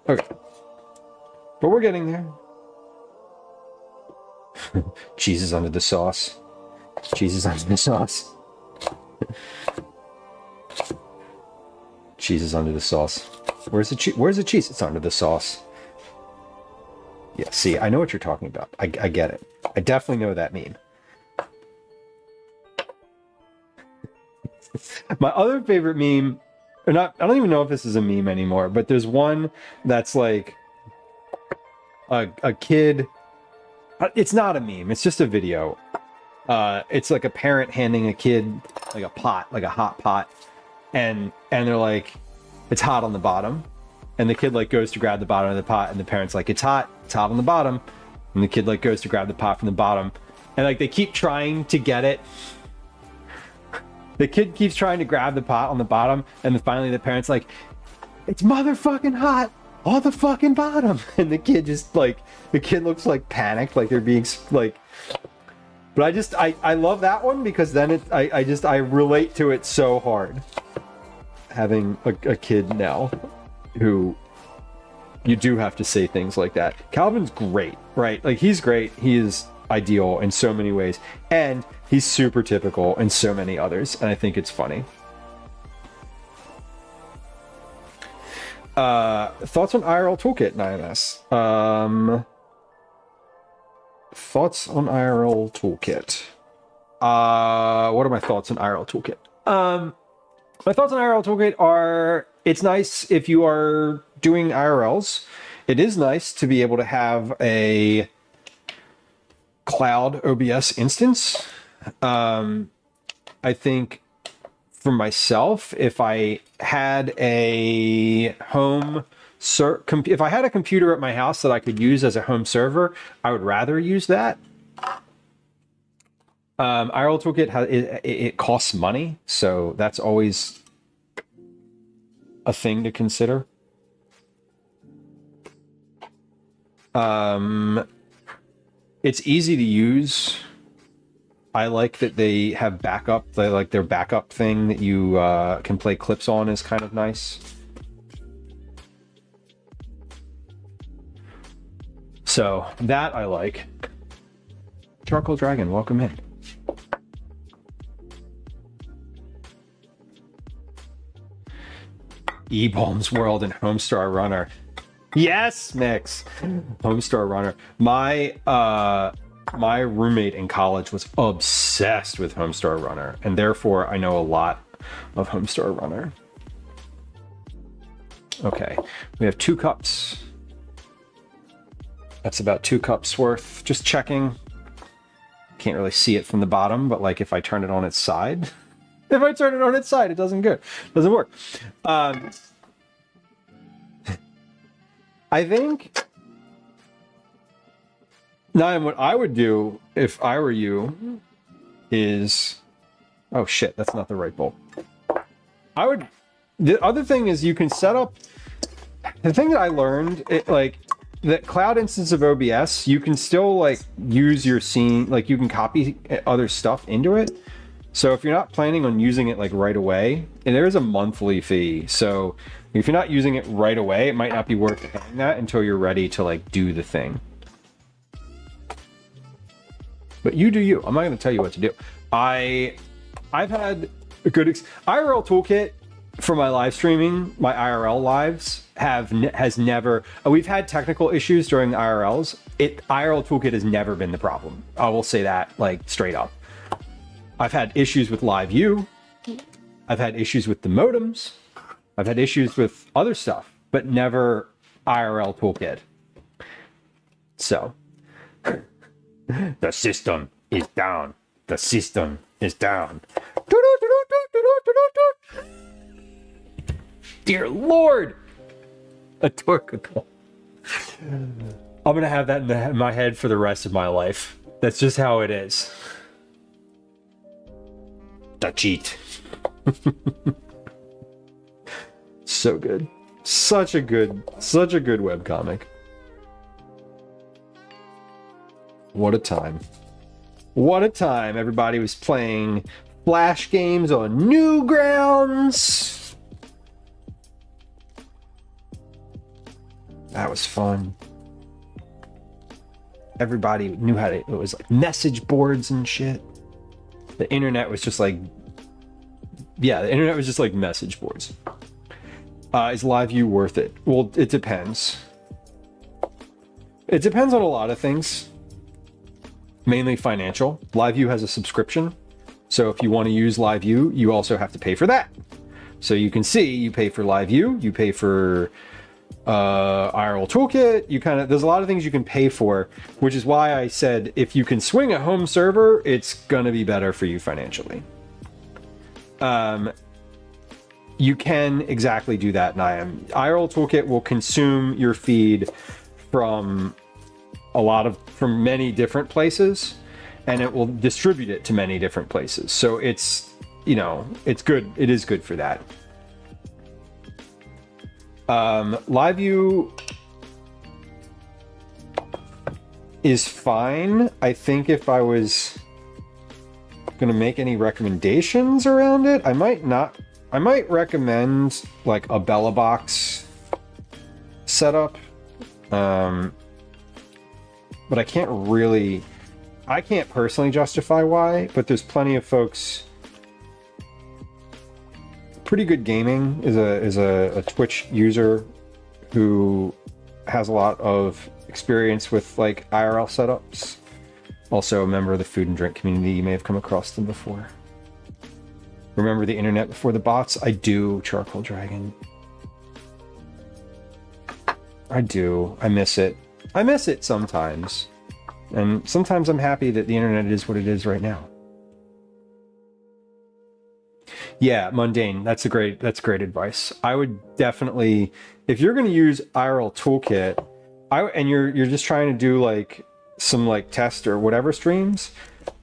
Okay, but we're getting there. Cheese is under the sauce. Cheese is under the sauce. Cheese is under the sauce. Where's the cheese? Where's the cheese? It's under the sauce. Yeah, see, I know what you're talking about. I get it. I definitely know that meme. My other favorite meme, or not, I don't even know if this is a meme anymore, but there's one that's like a kid. It's not a meme. It's just a video. It's like a parent handing a kid like a pot, like a hot pot, and they're like, it's hot on the bottom, and the kid like goes to grab the bottom of the pot, and the parent's like, it's hot on the bottom, and the kid like goes to grab the pot from the bottom, and like they keep trying to get it. The kid keeps trying to grab the pot on the bottom, and then finally the parent's like, it's motherfucking hot on the fucking bottom. And the kid just like, the kid looks like panicked, like they're being like, but I love that one because then I relate to it so hard. Having a kid now who you do have to say things like that. Calvin's great, right? Like he's great. He is ideal in so many ways, and he's super typical in so many others, and I think it's funny. Thoughts on IRL Toolkit in IMS? Thoughts on IRL Toolkit. What are my thoughts on IRL Toolkit? My thoughts on IRL Toolkit are, it's nice if you are doing IRLs. It is nice to be able to have a cloud OBS instance. I think for myself, if I had a if I had a computer at my house that I could use as a home server, I would rather use that. IRL Toolkit it costs money, so that's always a thing to consider. It's easy to use. I like that they have backup. They like their backup thing that you can play clips on is kind of nice. So that I like. Charcoal Dragon, welcome in. E-Bombs World and Homestar Runner. Yes, Mix. Homestar Runner. My roommate in college was obsessed with Homestar Runner, and therefore I know a lot of Homestar Runner. Okay, we have 2 cups. That's about 2 cups worth. Just checking. Can't really see it from the bottom, but like if I turn it on its side, it doesn't work. I think now what I would do if I were you is, oh shit, that's not the right bowl. The other thing is you can set up, the thing that I learned, that cloud instance of OBS, you can still like use your scene, like you can copy other stuff into it. So if you're not planning on using it like right away, and there is a monthly fee, so if you're not using it right away, it might not be worth paying that until you're ready to like do the thing. But you do you. I'm not going to tell you what to do. I've had a good IRL Toolkit for my live streaming. My IRL lives has never. We've had technical issues during the IRLs. IRL Toolkit has never been the problem. I will say that like straight up. I've had issues with LiveU. I've had issues with the modems. I've had issues with other stuff, but never IRL Toolkit. So, the system is down. The system is down. Dear Lord! A torque. I'm going to have that in my head for the rest of my life. That's just how it is. The cheat. So good. Such a good webcomic. What a time. What a time. Everybody was playing Flash games on Newgrounds. That was fun. Everybody knew how to, it was like message boards and shit. The internet was just like, yeah, the internet was just like message boards. Is LiveU worth it? Well, it depends. It depends on a lot of things. Mainly financial. LiveU has a subscription. So if you want to use LiveU, you also have to pay for that. So you can see, you pay for LiveU, you pay for IRL Toolkit, there's a lot of things you can pay for, which is why I said if you can swing a home server, it's gonna be better for you financially. You can exactly do that, and IRL Toolkit will consume your feed from many different places, and it will distribute it to many different places. So it's, it's good. It is good for that. LiveU is fine. I think if I was gonna make any recommendations around it, I might recommend like a Bella Box setup. But I can't personally justify why, but there's plenty of folks. Pretty Good Gaming is a Twitch user who has a lot of experience with like IRL setups. Also a member of the food and drink community. You may have come across them before. Remember the internet before the bots? I do, Charcoal Dragon. I do. I miss it. I miss it sometimes. And sometimes I'm happy that the internet is what it is right now. Yeah, mundane. That's great advice. I would definitely, if you're going to use IRL Toolkit, and you're just trying to do like some like test or whatever streams,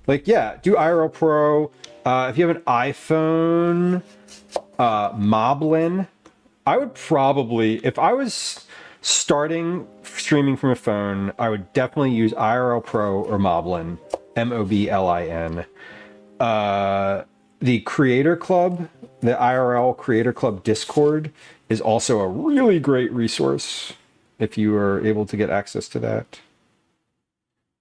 like yeah, do IRL Pro. If you have an iPhone, Moblin, I would probably, if I was starting streaming from a phone, I would definitely use IRL Pro or Moblin, Moblin. The Creator Club, the IRL Creator Club Discord is also a really great resource if you are able to get access to that.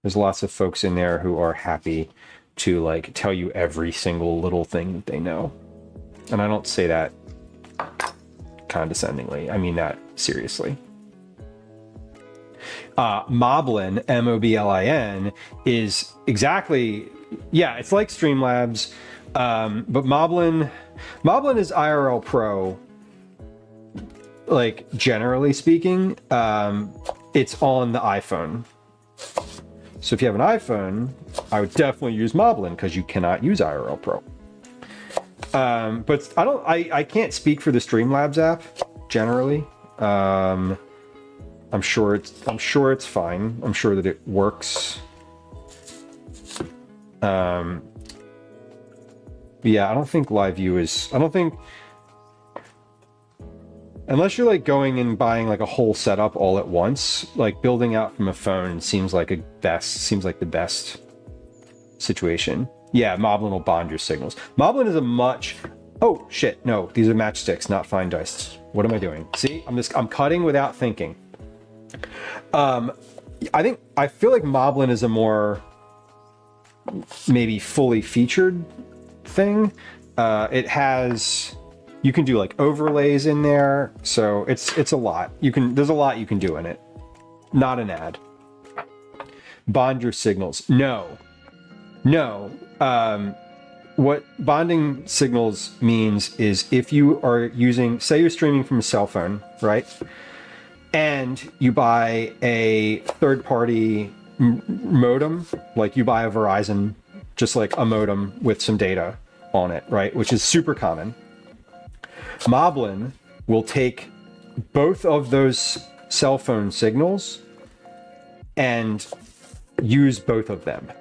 There's lots of folks in there who are happy to like tell you every single little thing that they know. And I don't say that condescendingly. I mean that seriously. Moblin, Moblin, is exactly, yeah, it's like Streamlabs, but Moblin is IRL Pro, like generally speaking. It's on the iPhone. So if you have an iPhone, I would definitely use Moblin because you cannot use IRL Pro. But I can't speak for the Streamlabs app generally. I'm sure it's fine. I'm sure that it works. Yeah, I don't think live view is, I don't think, unless you're like going and buying like a whole setup all at once, like building out from a phone seems like the best situation. Yeah, Moblin will bond your signals. Moblin is a much, oh shit, no, these are matchsticks, not fine dice. What am I doing? See, I'm cutting without thinking. I feel like Moblin is a more maybe fully featured thing. It has, you can do like overlays in there, so it's a lot. There's a lot you can do in it. Not an ad. Bond your signals. No. What bonding signals means is if you are using, say you're streaming from a cell phone, right? And you buy a third-party modem, like you buy a Verizon, just like a modem with some data on it, right? Which is super common. Moblin will take both of those cell phone signals and use both of them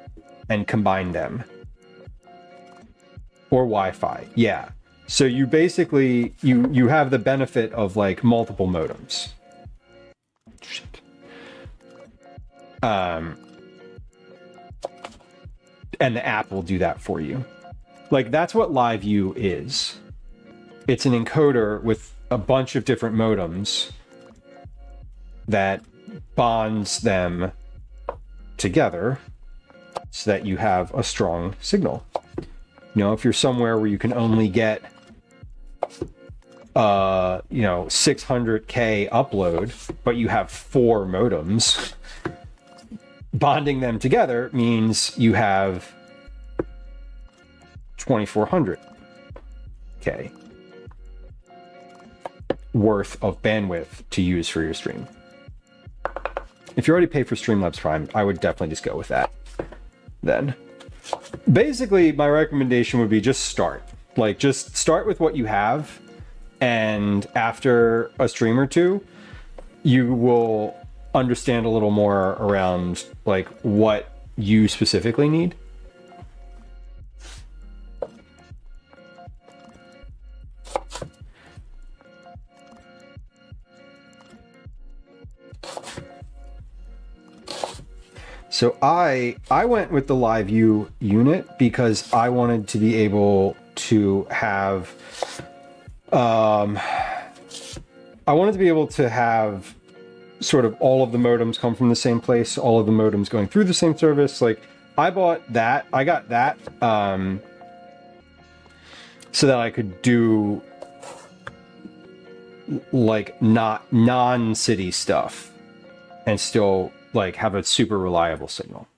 and combine them. Or Wi-Fi, yeah. So you basically, you have the benefit of like multiple modems. Shit. And the app will do that for you. Like that's what live view is. It's an encoder with a bunch of different modems that bonds them together so that you have a strong signal. You know, if you're somewhere where you can only get 600K upload, but you have 4 modems, bonding them together means you have 2400K worth of bandwidth to use for your stream. If you already pay for Streamlabs Prime, I would definitely just go with that then. Basically, my recommendation would be just start. Like, just start with what you have, and after a stream or two, you will understand a little more around, like, what you specifically need. So I went with the live view unit because I wanted to be able to have sort of all of the modems come from the same place, all of the modems going through the same service. Like I got that so that I could do like not non-city stuff and still like have a super reliable signal.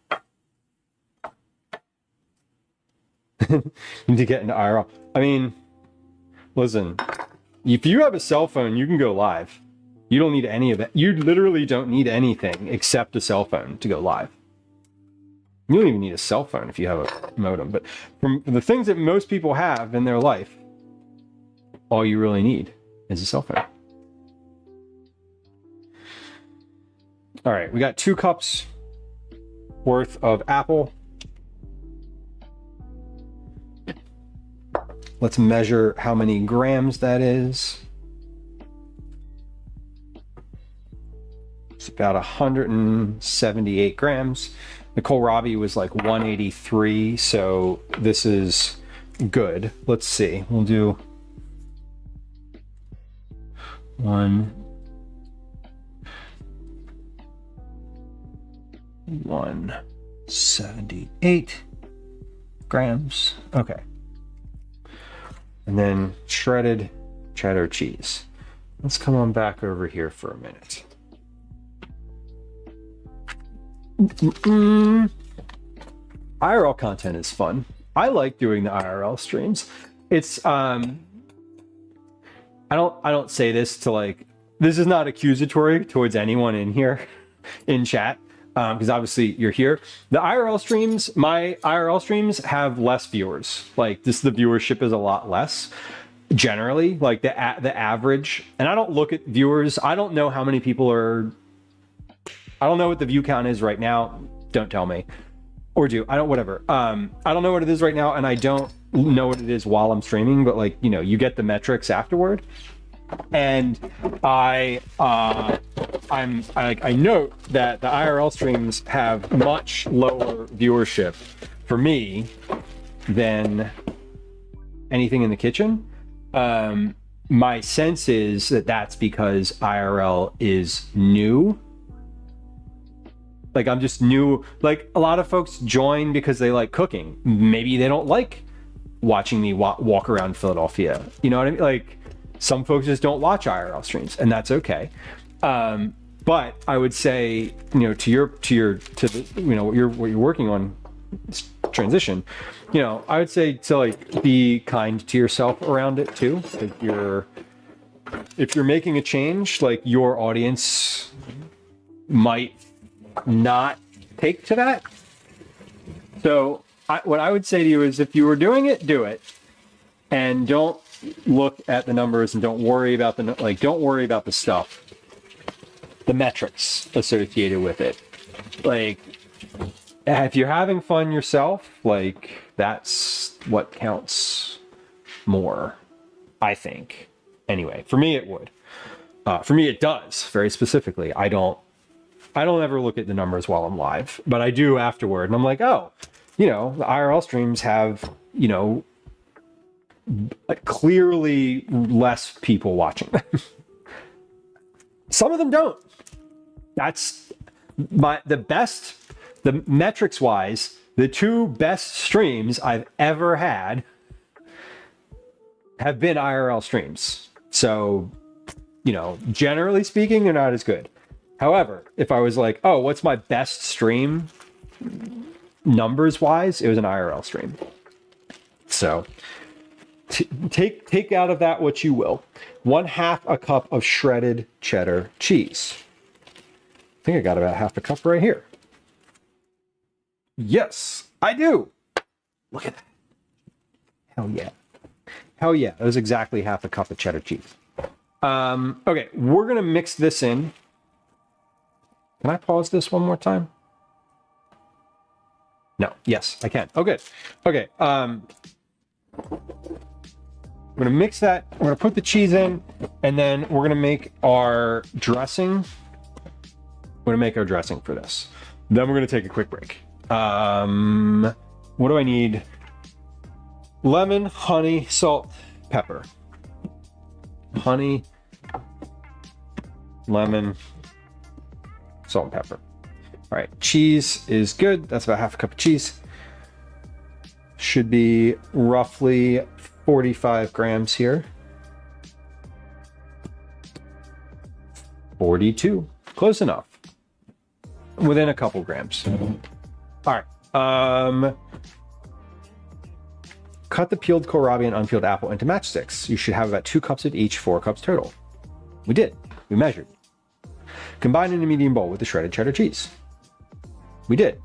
You need to get into IRL. I mean, listen, if you have a cell phone, you can go live. You don't need any of that. You literally don't need anything except a cell phone to go live. You don't even need a cell phone if you have a modem. But from the things that most people have in their life, all you really need is a cell phone. All right, we got 2 cups worth of apple. Let's measure how many grams that is. It's about 178 grams. The Kohlrabi was like 183, so this is good. Let's see. We'll do 178 grams. Okay. And then shredded cheddar cheese. Let's come on back over here for a minute. IRL content is fun. I like doing the IRL streams. It's I don't say this to like, this is not accusatory towards anyone in here in chat, because obviously you're here. The IRL streams, my IRL streams have less viewers. Like this, the viewership is a lot less generally, like the average. And I don't look at viewers. I don't know how many people are, I don't know what the view count is right now. Don't tell me. Or do. I don't, whatever. I don't know what it is right now, and I don't know what it is while I'm streaming, but like, you know, you get the metrics afterward. And I note that the IRL streams have much lower viewership for me than anything in the kitchen. My sense is that that's because IRL is new. Like I'm just new. Like a lot of folks join because they like cooking. Maybe they don't like watching me walk around Philadelphia. You know what I mean? Like some folks just don't watch IRL streams, and that's okay. But I would say, you know, to the, you know, what you're working on, this transition, you know, I would say to like be kind to yourself around it too. If you're making a change, like your audience might not take to that. So what I would say to you is, if you were doing it, do it, and don't look at the numbers, and don't worry about don't worry about the stuff, the metrics associated with it. Like if you're having fun yourself, like that's what counts more, I think. Anyway, for me it would. For me it does, very specifically. I don't ever look at the numbers while I'm live, but I do afterward, and I'm like, oh, you know, the IRL streams have, you know, clearly less people watching them. Some of them don't. That's the metrics wise, the 2 best streams I've ever had have been IRL streams. So, you know, generally speaking, they're not as good. However, if I was like, oh, what's my best stream numbers wise, it was an IRL stream. So take out of that what you will. 1/2 a cup of shredded cheddar cheese. I think I got about 1/2 a cup right here. Yes, I do. Look at that. Hell yeah. Hell yeah. That was exactly 1/2 a cup of cheddar cheese. Okay, we're going to mix this in. Can I pause this one more time? No. Yes, I can. Oh, good. Okay. I'm going to mix that. I'm going to put the cheese in, and then we're going to make our dressing. We're going to make our dressing for this. Then we're going to take a quick break. What do I need? Lemon, honey, salt, pepper. Honey, lemon, salt and pepper. All right, cheese is good. That's about 1/2 a cup of cheese. Should be roughly 45 grams here. 42, close enough. Within a couple grams. All right. Cut the peeled kohlrabi and unpeeled apple into matchsticks. You should have about 2 cups of each, 4 cups total. We did. We measured. Combine in a medium bowl with the shredded cheddar cheese. We did.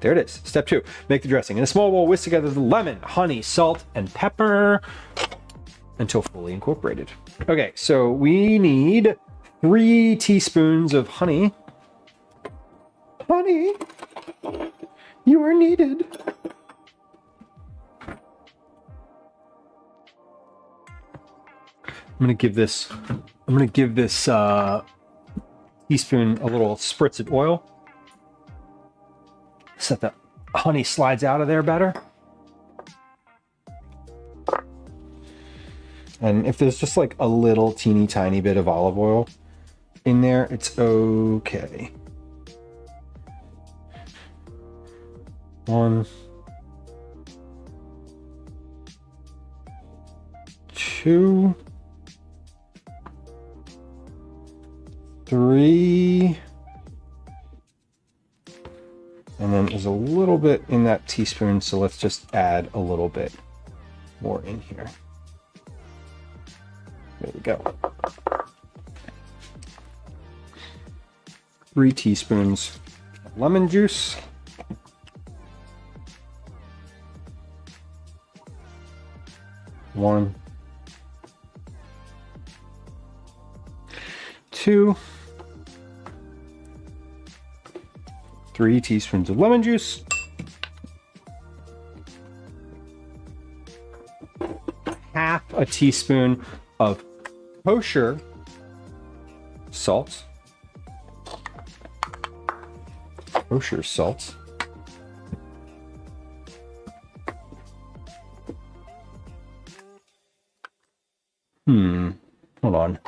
there it is. Step 2, make the dressing. In a small bowl, whisk together the lemon, honey, salt, and pepper until fully incorporated. Okay, so we need 3 teaspoons of honey. Honey, you are needed. I'm gonna give this teaspoon a little spritz of oil so that the honey slides out of there better. And if there's just like a little teeny tiny bit of olive oil in there, it's okay. 1, 2, 3, and then there's a little bit in that teaspoon, so let's just add a little bit more in here. There we go. 3 teaspoons of lemon juice. 1, 2, 3 teaspoons of lemon juice. Half a teaspoon of kosher salt. Kosher salt. Hold on.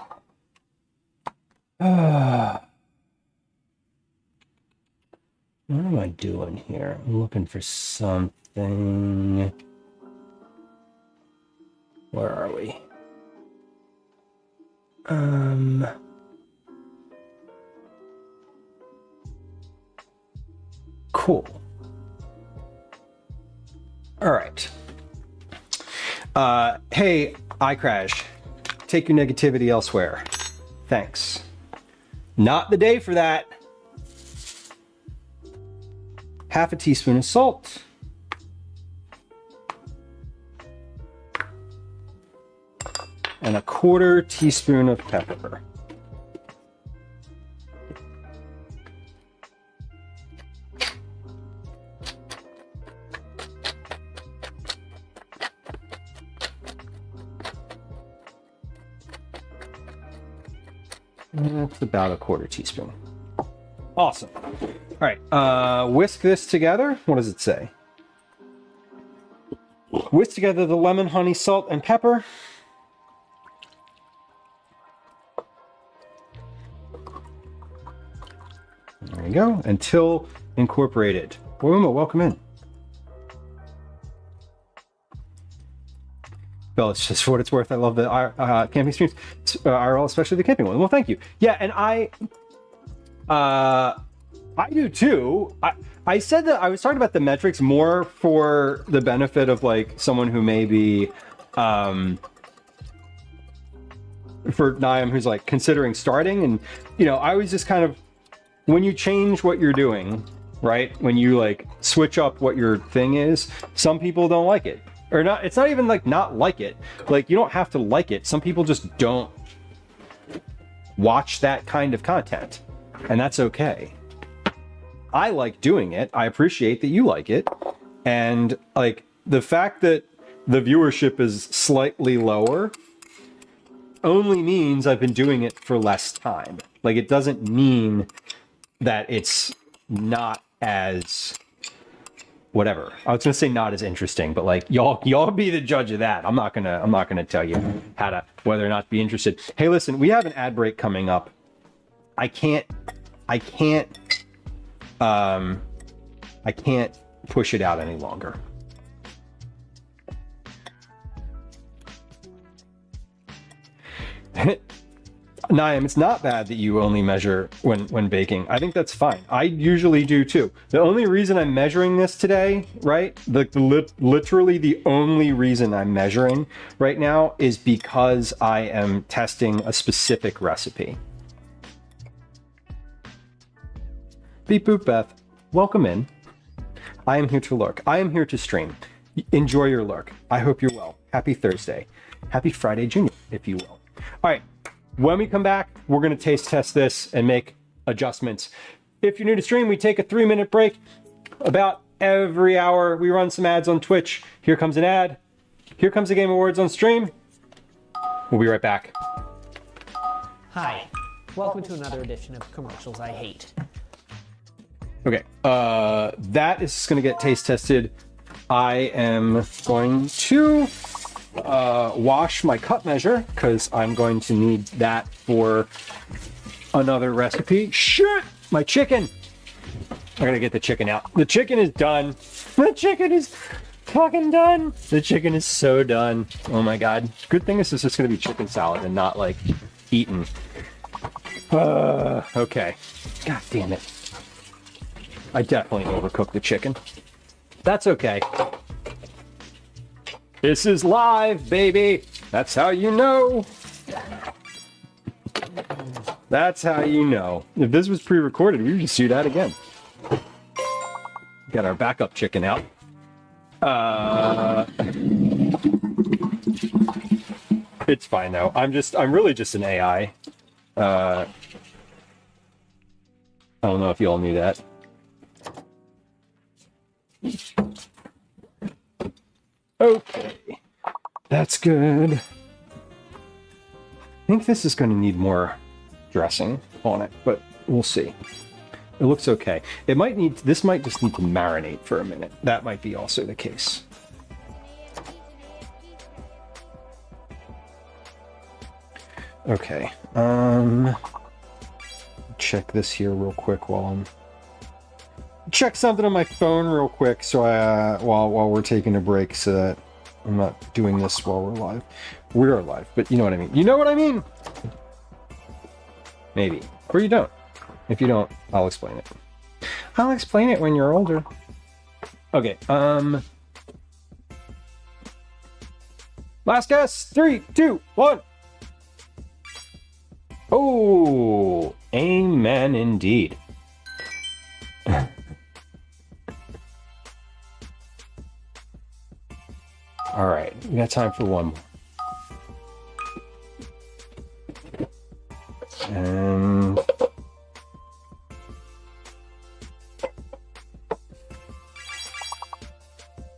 What am I doing here? I'm looking for something. Where are we? Cool. All right. Hey, iCrash, take your negativity elsewhere. Thanks. Not the day for that. Half a teaspoon of salt. And a 1/4 teaspoon of pepper. That's about a 1/4 teaspoon. Awesome. All right, whisk this together. What does it say? Whisk together the lemon, honey, salt, and pepper. There you go. Until incorporated. Boom, welcome in. Well, it's just for what it's worth. I love the camping streams, IRL, especially the camping one. Well, thank you. Yeah, and I do too. I said that I was talking about the metrics more for the benefit of like someone who may be, for Niam who's like considering starting, and you know, I was just kind of, when you change what you're doing, right? When you like switch up what your thing is, some people don't like it. Or not, it's not even like not like it. Like you don't have to like it. Some people just don't watch that kind of content. And that's okay. I like doing it. I appreciate that you like it. And like the fact that the viewership is slightly lower only means I've been doing it for less time. Like it doesn't mean that it's not as whatever. I was gonna say not as interesting, but like y'all be the judge of that. I'm not gonna tell you how to whether or not to be interested. Hey, listen, we have an ad break coming up. I can't push it out any longer. Niam, it's not bad that you only measure when baking. I think that's fine. I usually do too. The only reason I'm measuring this today, right? Literally the only reason I'm measuring right now is because I am testing a specific recipe. Beep boop Beth, welcome in. I am here to lurk. I am here to stream. Enjoy your lurk. I hope you're well. Happy Thursday. Happy Friday Junior, if you will. All right, when we come back, we're going to taste test this and make adjustments. If you're new to stream, we take a 3-minute break. About every hour, we run some ads on Twitch. Here comes an ad. Here comes a Game Awards on stream. We'll be right back. Hi, welcome to another edition of Commercials I Hate. Okay, that is going to get taste tested. I am going to wash my cup measure because I'm going to need that for another recipe. Shit, my chicken. I gotta get the chicken out. The chicken is done. The chicken is fucking done. The chicken is so done. Oh my God. Good thing this is just gonna be chicken salad and not like eaten. Okay. God damn it. I definitely overcooked the chicken. That's okay. This is live, baby. That's how you know. That's how you know. If this was pre-recorded, we would just do that again. Got our backup chicken out. It's fine though. I'm really just an AI. I don't know if you all knew that. Okay, that's good. I think this is going to need more dressing on it, but we'll see. It looks okay. It might need, this might just need to marinate for a minute. That might be also the case. Okay, check this here real quick while I'm check something on my phone real quick, so I while we're taking a break, so that I'm not doing this while we're live. We are live, but you know what I mean. You know what I mean? Maybe, or you don't. If you don't, I'll explain it. I'll explain it when you're older. Okay. Last guess. 3, 2, 1. Oh, amen indeed. All right, we got time for one more. And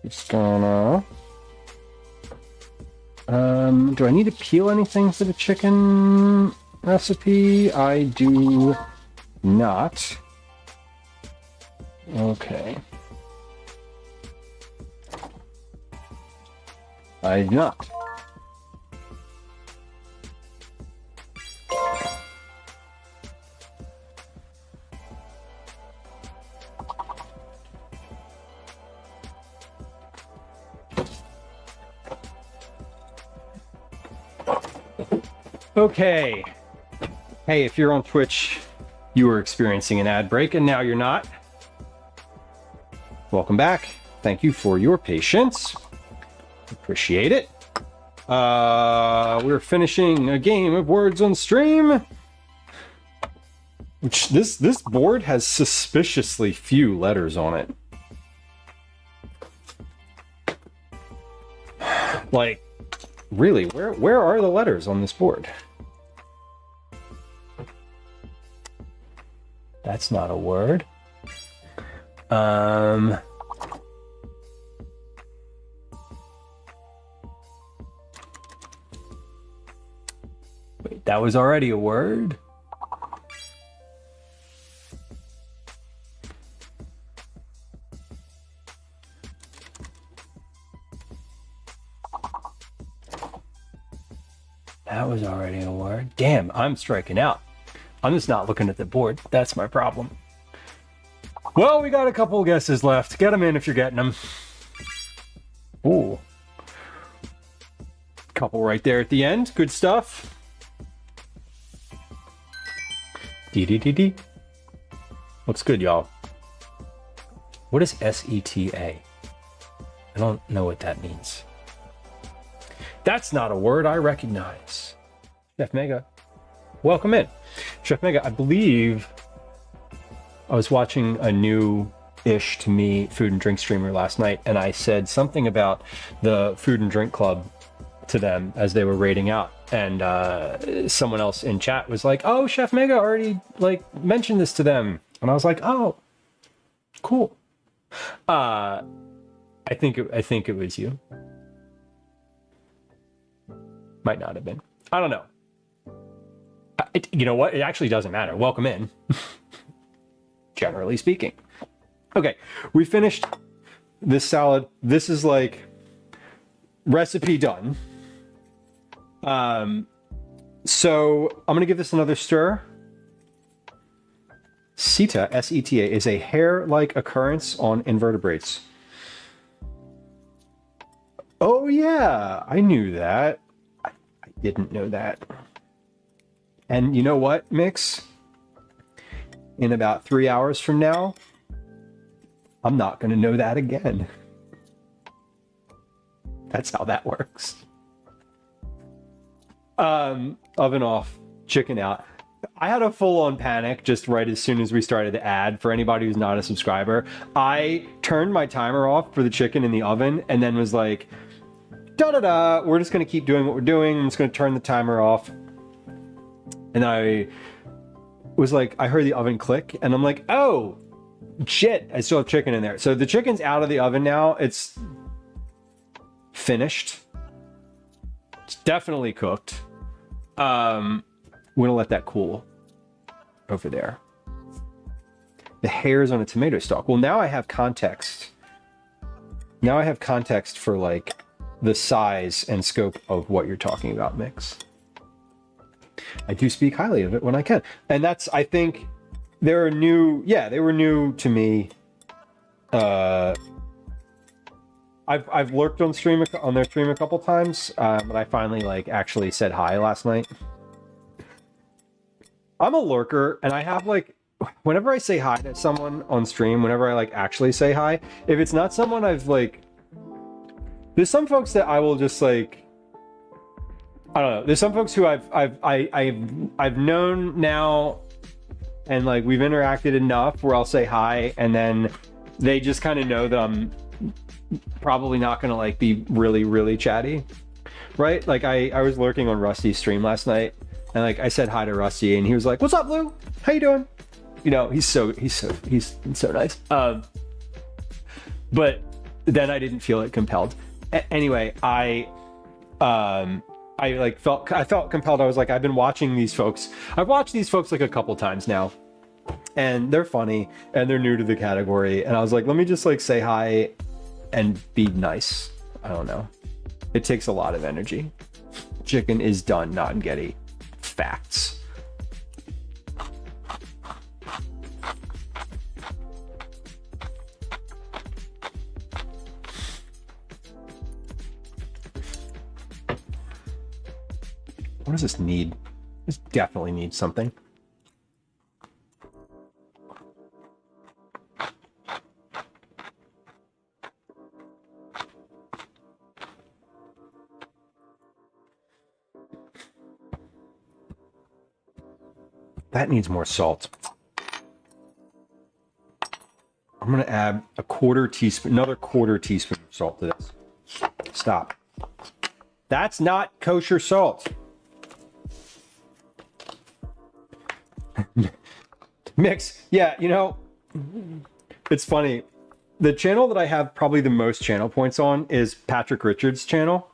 just gonna do I need to peel anything for the chicken recipe? I do not. Okay. I do not. Okay. Hey, if you're on Twitch, you were experiencing an ad break and now you're not. Welcome back. Thank you for your patience. Appreciate it. We're finishing a game of Words on Stream. Which this board has suspiciously few letters on it. Like, really, where are the letters on this board? That's not a word. Wait, that was already a word? That was already a word. Damn, I'm striking out. I'm just not looking at the board. That's my problem. Well, we got a couple of guesses left. Get them in if you're getting them. Ooh. Couple right there at the end. Good stuff. D. Looks good, y'all. What is SETA? I don't know what that means. That's not a word I recognize. Chef Mega, welcome in. Chef Mega, I believe I was watching a new ish to me food and drink streamer last night, and I said something about the food and drink club to them as they were rating out, and someone else in chat was like, oh, Chef Mega already like mentioned this to them, and I was like, oh, cool. I think it was you. Might not have been. I don't know. You know what? It actually doesn't matter. Welcome in. Generally speaking. Okay, we finished this salad. This is like recipe done. So I'm gonna give this another stir. SETA, S-E-T-A, is a hair-like occurrence on invertebrates. Oh yeah, I knew that. I didn't know that. And you know what, Mix? In about 3 hours from now, I'm not going to know that again. That's how that works. Oven off, chicken out. I had a full-on panic just right as soon as we started the ad. For anybody who's not a subscriber, I turned my timer off for the chicken in the oven and then was like, da-da-da, we're just going to keep doing what we're doing. I'm just going to turn the timer off. And I was like, I heard the oven click and I'm like, oh, shit, I still have chicken in there. So the chicken's out of the oven now. It's finished. It's definitely cooked. We're gonna let that cool over there. The hairs on a tomato stalk. Well, now I have context. Now I have context for like the size and scope of what you're talking about, Mix. I do speak highly of it when I can. And that's, I think, they were new to me. I've lurked on their stream a couple times, but I finally like actually said hi last night. I'm a lurker, and I have like, whenever I say hi to someone on stream, whenever I like actually say hi, if it's not someone I've like, there's some folks that I will just like, I don't know. There's some folks who I've known now, and like we've interacted enough where I'll say hi, and then they just kind of know that I'm probably not gonna like be really chatty, right? Like I was lurking on Rusty's stream last night, and like I said hi to Rusty, and he was like, "What's up, Lou? How you doing?" You know, he's so nice. But then I didn't feel it compelled. Anyway, I felt compelled. I was like, I've been watching these folks. I've watched these folks like a couple times now, and they're funny and they're new to the category. And I was like, let me just like say hi and be nice. I don't know. It takes a lot of energy. Chicken is done, not Getty. Facts. What does this need? This definitely needs something. That needs more salt. I'm gonna add another quarter teaspoon of salt to this. Stop. That's not kosher salt. Mix, yeah, you know, it's funny. The channel that I have probably the most channel points on is Patrick Richards' channel.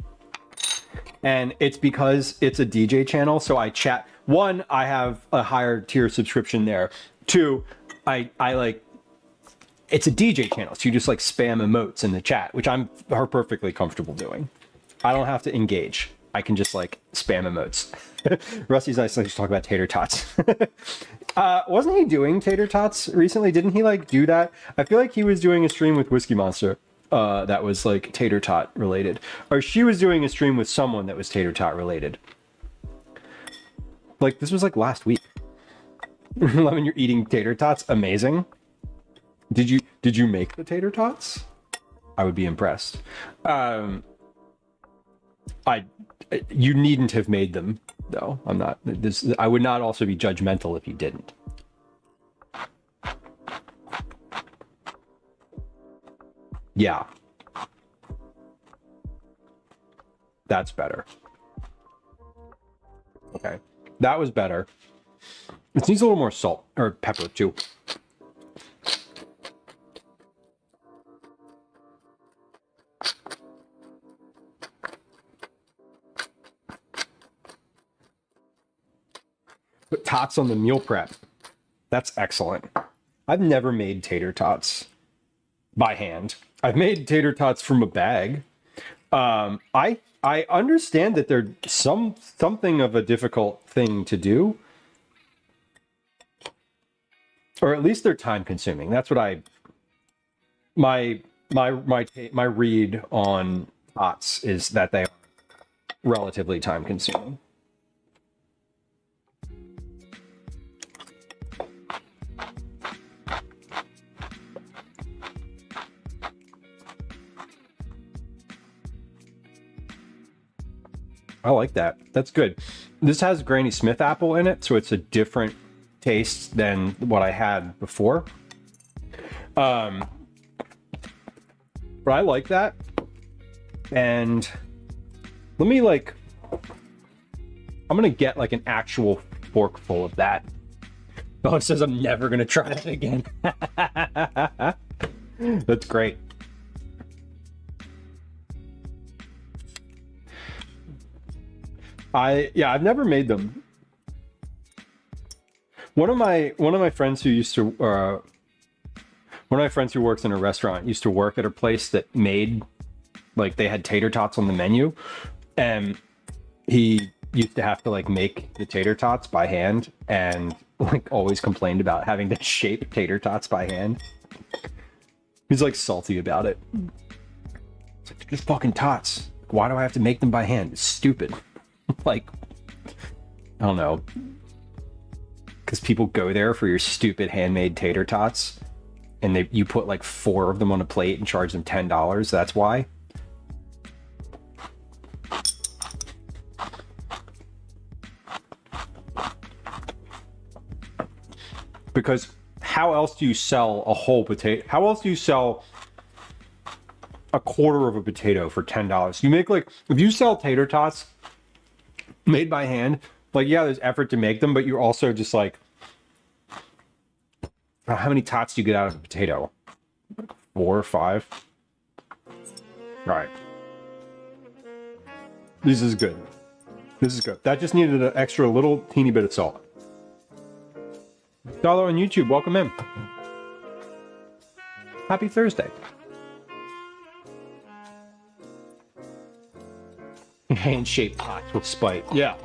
And it's because it's a DJ channel, so I chat. One, I have a higher tier subscription there. Two, I like, it's a DJ channel, so you just like spam emotes in the chat, which I'm perfectly comfortable doing. I don't have to engage. I can just like spam emotes. Rusty's nice to talk about tater tots. Wasn't he doing tater tots recently? Didn't he like do that? I feel like he was doing a stream with Whiskey Monster that was like tater tot related. Or she was doing a stream with someone that was tater tot related. Like this was like last week. Lemon, you're eating tater tots? Amazing. Did you make the tater tots? I would be impressed. You needn't have made them, though. I'm not. I would not also be judgmental if you didn't. Yeah. That's better. Okay. That was better. It needs a little more salt or pepper too. Put tots on the meal prep. That's excellent. I've never made tater tots by hand. I've made tater tots from a bag. I understand that they're something of a difficult thing to do, or at least they're time consuming. That's what my read on tots is that they are relatively time consuming. I like that. That's good. This has Granny Smith apple in it, so it's a different taste than what I had before. But I like that. And let me I'm gonna get like an actual forkful of that. Oh, it says I'm never gonna try it again. That's great. I've never made them. One of my friends who works in a restaurant used to work at a place that made, like, they had tater tots on the menu, and he used to have to like make the tater tots by hand, and like always complained about having to shape tater tots by hand. He's like salty about it. It's like, they're just fucking tots. Why do I have to make them by hand? It's stupid. Like, I don't know, because people go there for your stupid handmade tater tots, and you put like 4 of them on a plate and charge them $10. That's why. Because how else do you sell a whole potato? How else do you sell a quarter of a potato for $10? You make, like, if you sell tater tots made by hand, like, yeah, there's effort to make them, but you're also just like, how many tots do you get out of a potato? 4 or 5? Right. This is good. This is good. That just needed an extra little teeny bit of salt. Dollar on YouTube, welcome in. Happy Thursday. Hand-shaped pots with spite. Yeah.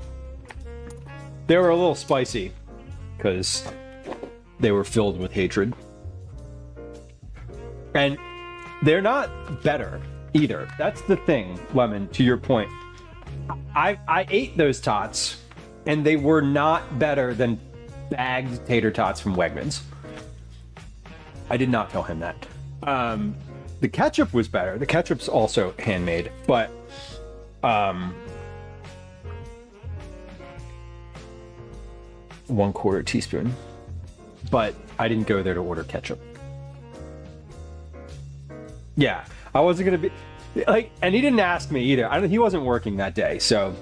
They were a little spicy because they were filled with hatred. And they're not better either. That's the thing, Lemon, to your point. I ate those tots and they were not better than bagged tater tots from Wegmans. I did not tell him that. The ketchup was better. The ketchup's also handmade, but 1/4 teaspoon. But I didn't go there to order ketchup. Yeah, I wasn't gonna be like, and he didn't ask me either. He wasn't working that day, so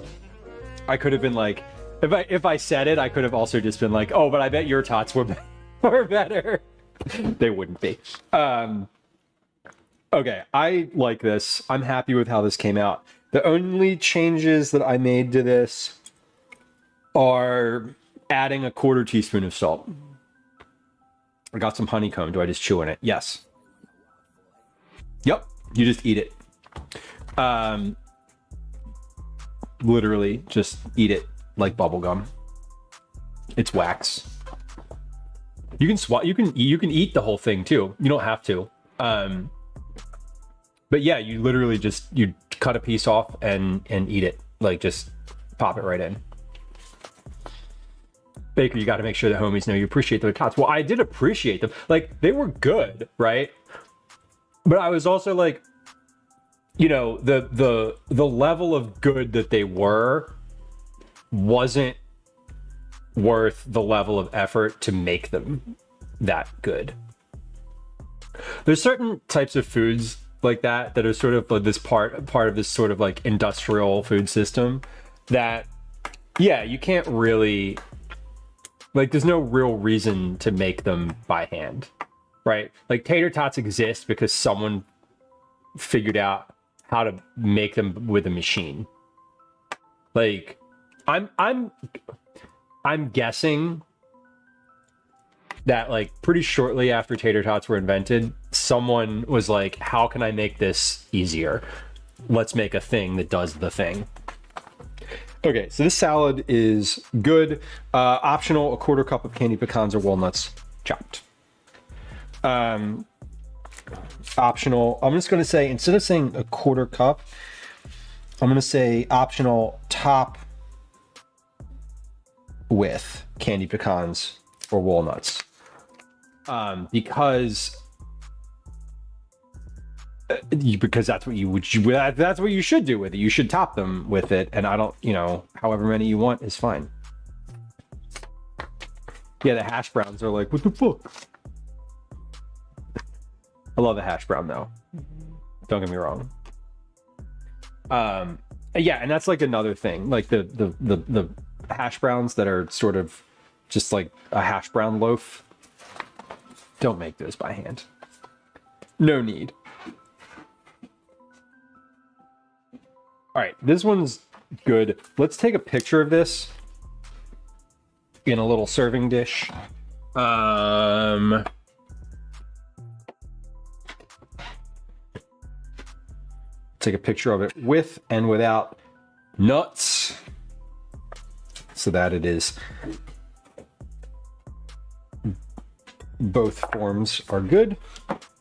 I could have been like, if I said it, I could have also just been like, oh, but I bet your tots were better. They wouldn't be. Okay, I like this. I'm happy with how this came out. The only changes that I made to this are adding 1/4 teaspoon of salt. I got some honeycomb. Do I just chew on it? Yes. Yep. You just eat it. Literally just eat it like bubble gum. It's wax. You can you can eat the whole thing too. You don't have to. But yeah, you literally you cut a piece off and eat it. Like, just pop it right in. Baker, you got to make sure the homies know you appreciate their tots. Well, I did appreciate them. Like, they were good, right? But I was also like, you know, the level of good that they were wasn't worth the level of effort to make them that good. There's certain types of foods, like that are sort of like this part of this sort of like industrial food system that, yeah, you can't really, like, there's no real reason to make them by hand, right? Like tater tots exist because someone figured out how to make them with a machine. Like, I'm guessing that like pretty shortly after tater tots were invented, someone was like, how can I make this easier? Let's make a thing that does the thing. Okay, so this salad is good. Optional, a quarter cup of candied pecans or walnuts chopped. Optional, I'm just gonna say, instead of saying a quarter cup, I'm gonna say optional, top with candied pecans or walnuts. Because that's what that's what you should do with it. You should top them with it, and I don't, you know, however many you want is fine. Yeah, the hash browns are like, what the fuck? I love a hash brown though. Don't get me wrong. Yeah, and that's like another thing, like the hash browns that are sort of just like a hash brown loaf. Don't make those by hand. No need. All right, this one's good. Let's take a picture of this in a little serving dish. Take a picture of it with and without nuts, so that it is both forms are good.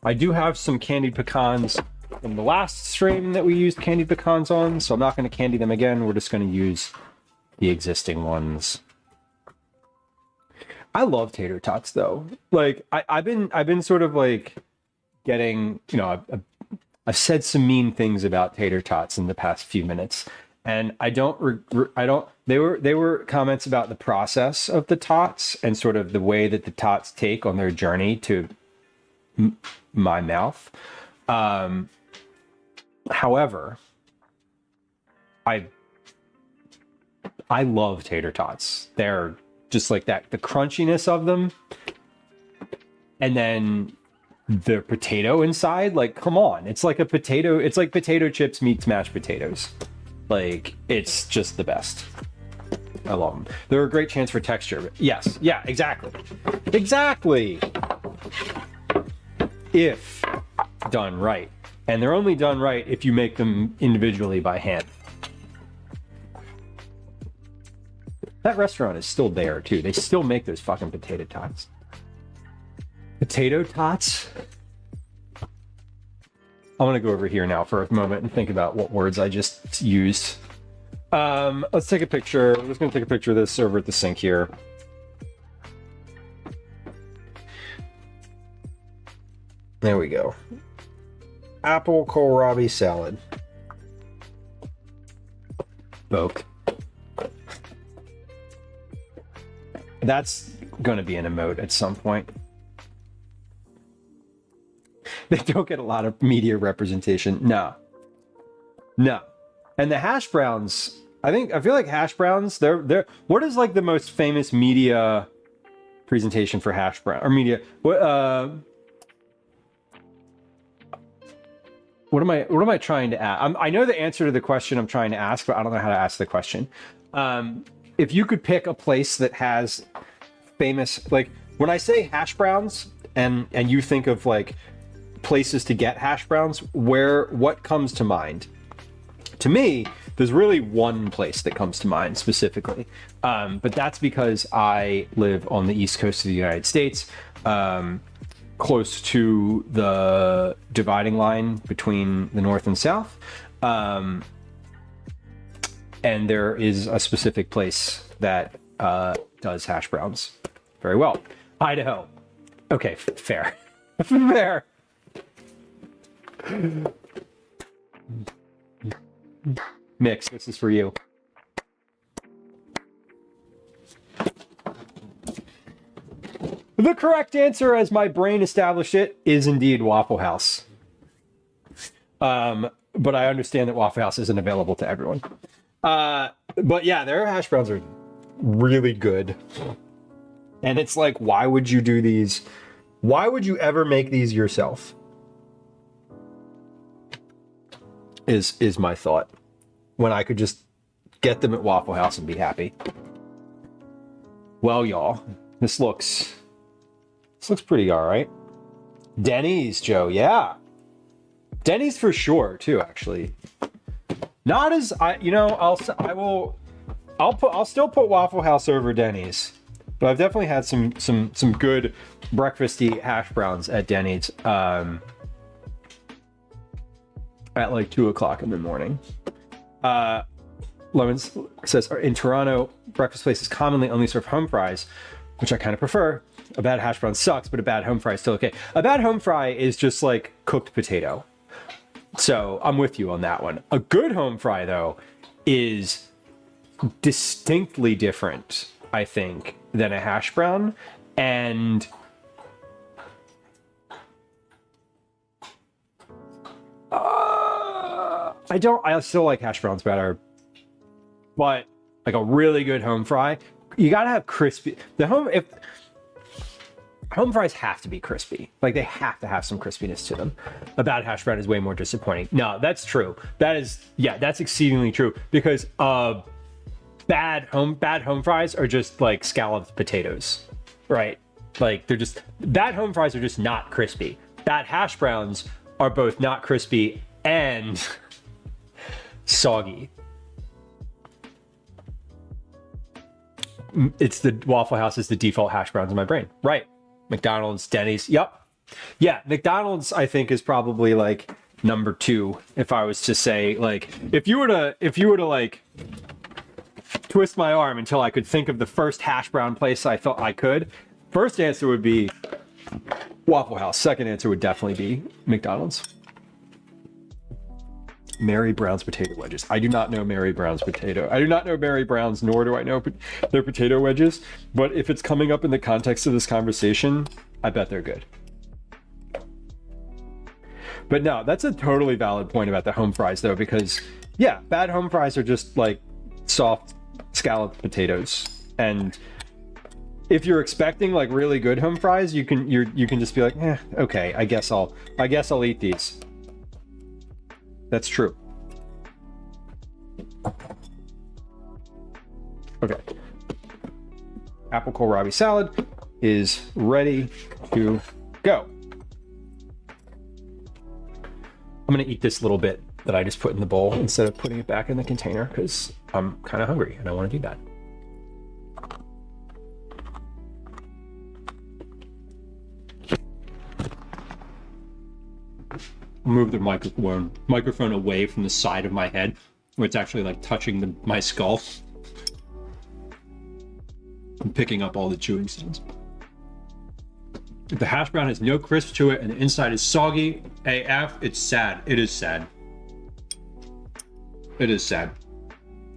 I do have some candied pecans from the last stream that we used candied pecans on, so I'm not going to candy them again. We're just going to use the existing ones. I love tater tots though. Like I've been sort of like getting, you know, I've said some mean things about tater tots in the past few minutes, and I don't. They were comments about the process of the tots and sort of the way that the tots take on their journey to my mouth. However, I love tater tots. They're just like that, the crunchiness of them, and then the potato inside, like, come on, it's like a potato, it's like potato chips meets mashed potatoes. Like, it's just the best. I love them. They're a great chance for texture. Yes, yeah, exactly. Exactly. If done right. And they're only done right if you make them individually by hand. That restaurant is still there too. They still make those fucking potato tots. Potato tots? I'm gonna go over here now for a moment and think about what words I just used. Let's take a picture. I'm just gonna take a picture of this over at the sink here. There we go. Apple kohlrabi salad. Boke. That's gonna be an emote at some point. They don't get a lot of media representation. No. And the hash browns, I feel like hash browns, they're what is like the most famous media presentation for hash brown or media? What am I trying to ask? I know the answer to the question I'm trying to ask, but I don't know how to ask the question. If you could pick a place that has famous, like when I say hash browns and you think of like places to get hash browns, what comes to mind? To me, there's really one place that comes to mind specifically, but that's because I live on the East Coast of the United States, close to the dividing line between the North and South, and there is a specific place that does hash browns very well. Idaho. Okay, fair. Fair. Mix, this is for you. The correct answer, as my brain established it, is indeed Waffle House. But I understand that Waffle House isn't available to everyone. But yeah, their hash browns are really good. And it's like, why would you do these? Why would you ever make these yourself? Is my thought. When I could just get them at Waffle House and be happy. Well, y'all, this looks pretty all right. Denny's, Joe, yeah. Denny's for sure too, actually. Not as I'll still put Waffle House over Denny's, but I've definitely had some good breakfasty hash browns at Denny's at like 2:00 in the morning. Lemons says, in Toronto, breakfast places commonly only serve home fries, which I kind of prefer. A bad hash brown sucks, but a bad home fry is still okay. A bad home fry is just like cooked potato. So I'm with you on that one. A good home fry, though, is distinctly different, I think, than a hash brown. And I still like hash browns better. But like a really good home fry, you gotta have crispy. Home fries have to be crispy. Like they have to have some crispiness to them. A bad hash brown is way more disappointing. No, that's true. That's exceedingly true because bad home fries are just like scalloped potatoes, right? Like bad home fries are just not crispy. Bad hash browns are both not crispy and soggy. It's the Waffle House is the default hash browns in my brain, right? McDonald's, Denny's, yep. Yeah, McDonald's I think is probably like number 2 if I was to say like if you were to like twist my arm until I could think of the first hash brown place I thought I could. First answer would be Waffle House. Second answer would definitely be McDonald's. Mary Brown's potato wedges. I do not know Mary Brown's potato. I do not know Mary Brown's, nor do I know their potato wedges. But if it's coming up in the context of this conversation, I bet they're good. But no, that's a totally valid point about the home fries, though, because yeah, bad home fries are just like soft scalloped potatoes. And if you're expecting like really good home fries, you can just be like, okay, I guess I'll eat these. That's true. Okay. Apple kohlrabi salad is ready to go. I'm gonna eat this little bit that I just put in the bowl instead of putting it back in the container because I'm kind of hungry and I want to do that. Move the microphone away from the side of my head where it's actually like touching my skull. I'm picking up all the chewing sounds. If the hash brown has no crisp to it and the inside is soggy AF, it's sad. It is sad. It is sad.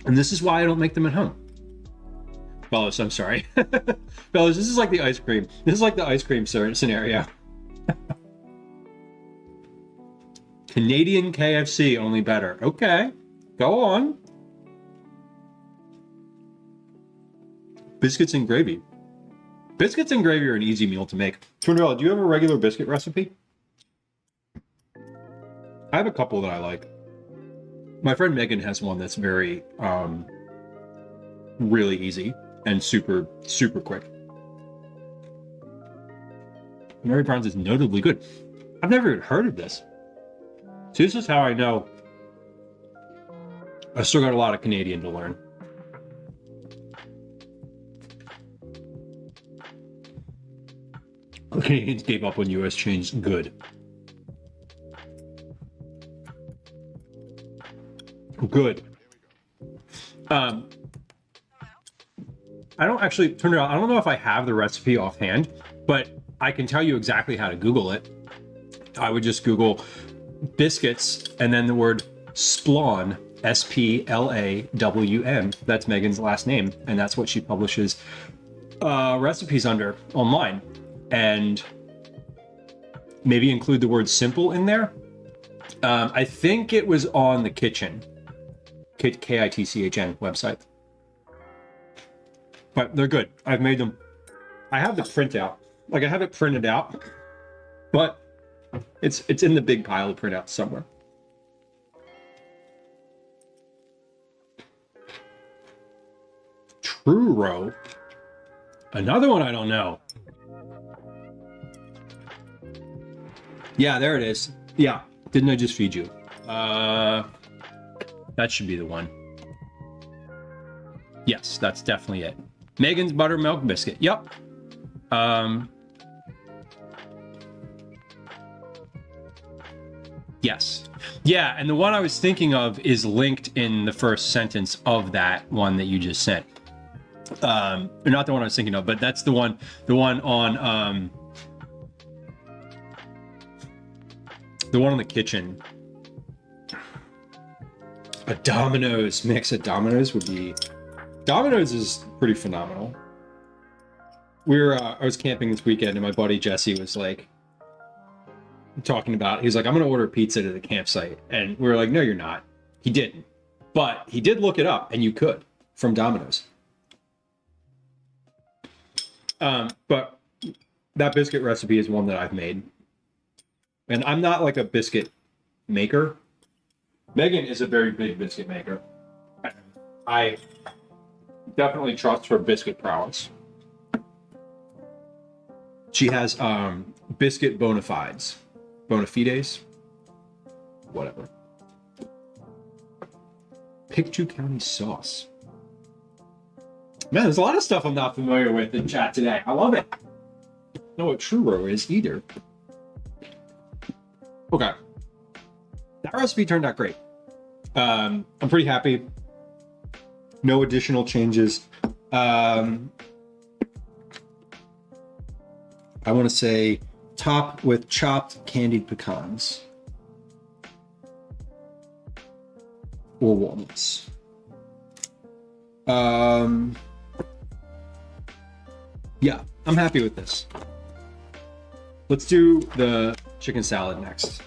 And this is why I don't make them at home. Fellas, I'm sorry. Fellas, this is like the ice cream. This is like the ice cream scenario. Canadian KFC, only better. Okay, go on. Biscuits and gravy. Biscuits and gravy are an easy meal to make. Twinderella, do you have a regular biscuit recipe? I have a couple that I like. My friend Megan has one that's very, really easy and super, super quick. Mary Brown's is notably good. I've never even heard of this. So this is how I know I still got a lot of Canadian to learn. The Canadians gave up when US changed. Good. Good. I don't actually turn it out. I don't know if I have the recipe offhand, but I can tell you exactly how to Google it. I would just Google biscuits and then the word splawn, SPLAWN. That's Megan's last name, and that's what she publishes recipes under online. And maybe include the word simple in there, I think it was on the Kitchen, Kitchn website. But they're good. I've made them. I have the printout. Like I have it printed out, but it's in the big pile of printouts somewhere. Truro. Another one I don't know. Yeah, there it is. Yeah. Didn't I just feed you? That should be the one. Yes, that's definitely it. Megan's buttermilk biscuit. Yep. Yes. Yeah, and the one I was thinking of is linked in the first sentence of that one that you just sent. Not the one I was thinking of, but that's the one on the one on the Kitchen. A Domino's mix at Domino's would be... Domino's is pretty phenomenal. I was camping this weekend and my buddy Jesse was like talking about, he's like, I'm gonna order pizza to the campsite. And we were like, no, you're not. He didn't. But he did look it up and you could from Domino's. But that biscuit recipe is one that I've made. And I'm not like a biscuit maker. Megan is a very big biscuit maker. I definitely trust her biscuit prowess. She has biscuit bona fides. Bona fides? Whatever. Pictou County sauce. Man, there's a lot of stuff I'm not familiar with in chat today. I love it. I don't know what Truro is either. Okay. That recipe turned out great. I'm pretty happy. No additional changes. I want to say top with chopped candied pecans. Or walnuts. Yeah, I'm happy with this. Let's do the chicken salad next.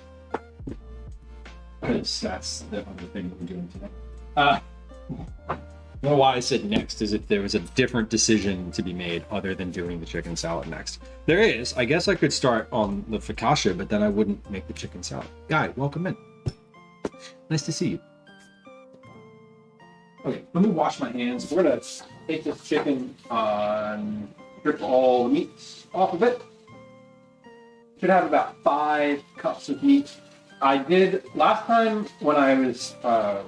Because that's the other thing we're doing today. I don't know why I said next, as if there was a different decision to be made other than doing the chicken salad next. There is. I guess I could start on the focaccia, but then I wouldn't make the chicken salad. Guy, welcome in. Nice to see you. Okay, let me wash my hands. We're gonna take this chicken and strip all the meats off of it. Should have about 5 cups of meat. I did last time when I was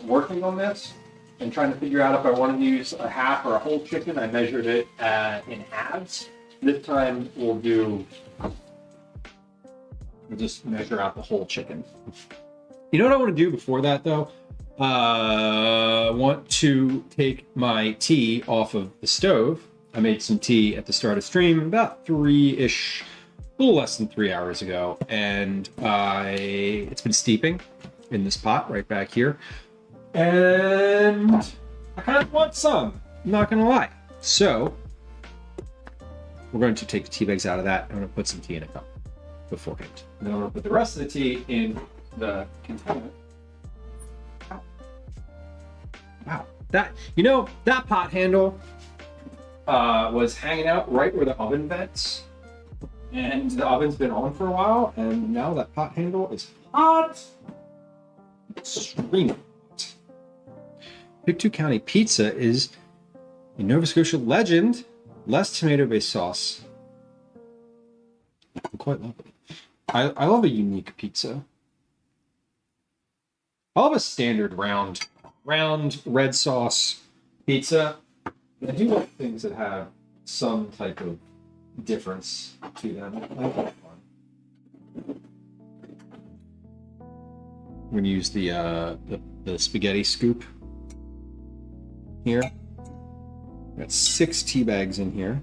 working on this and trying to figure out if I wanted to use a half or a whole chicken, I measured it in halves. This time we'll just measure out the whole chicken. You know what I want to do before that though? I want to take my tea off of the stove. I made some tea at the start of stream about 3-ish, a little less than 3 hours ago, and it's been steeping in this pot right back here, and I kind of want some, I'm not gonna lie. So we're going to take the tea bags out of that. I'm going to put some tea in a cup beforehand, and then I'm going to put the rest of the tea in the container. Wow, that pot handle was hanging out right where the oven vents, and the oven's been on for a while, and now that pot handle is hot, extremely hot. Pictou County pizza is a Nova Scotia legend, less tomato-based sauce. I quite love it. I love a unique pizza. I love a standard round red sauce pizza. I do like things that have some type of difference to them. I like that one. I'm gonna use the spaghetti scoop here. Got 6 tea bags in here.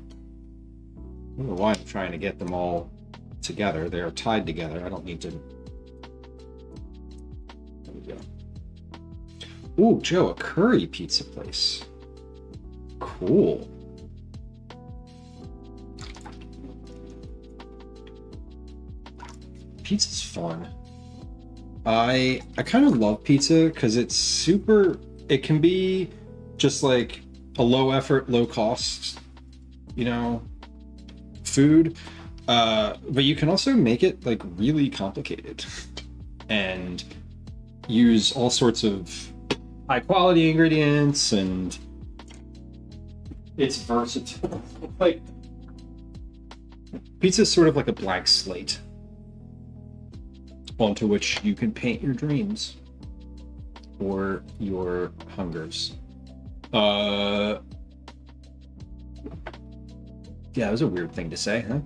I don't know why I'm trying to get them all together. They are tied together. I don't need to. There we go. Ooh, Joe, a curry pizza place. Cool. Pizza's fun. I kind of love pizza because it's super. It can be just like a low effort, low cost, you know, food. But you can also make it like really complicated and use all sorts of high quality ingredients, and it's versatile. Like pizza is sort of like a blank slate onto which you can paint your dreams or your hungers. Yeah, it was a weird thing to say, huh?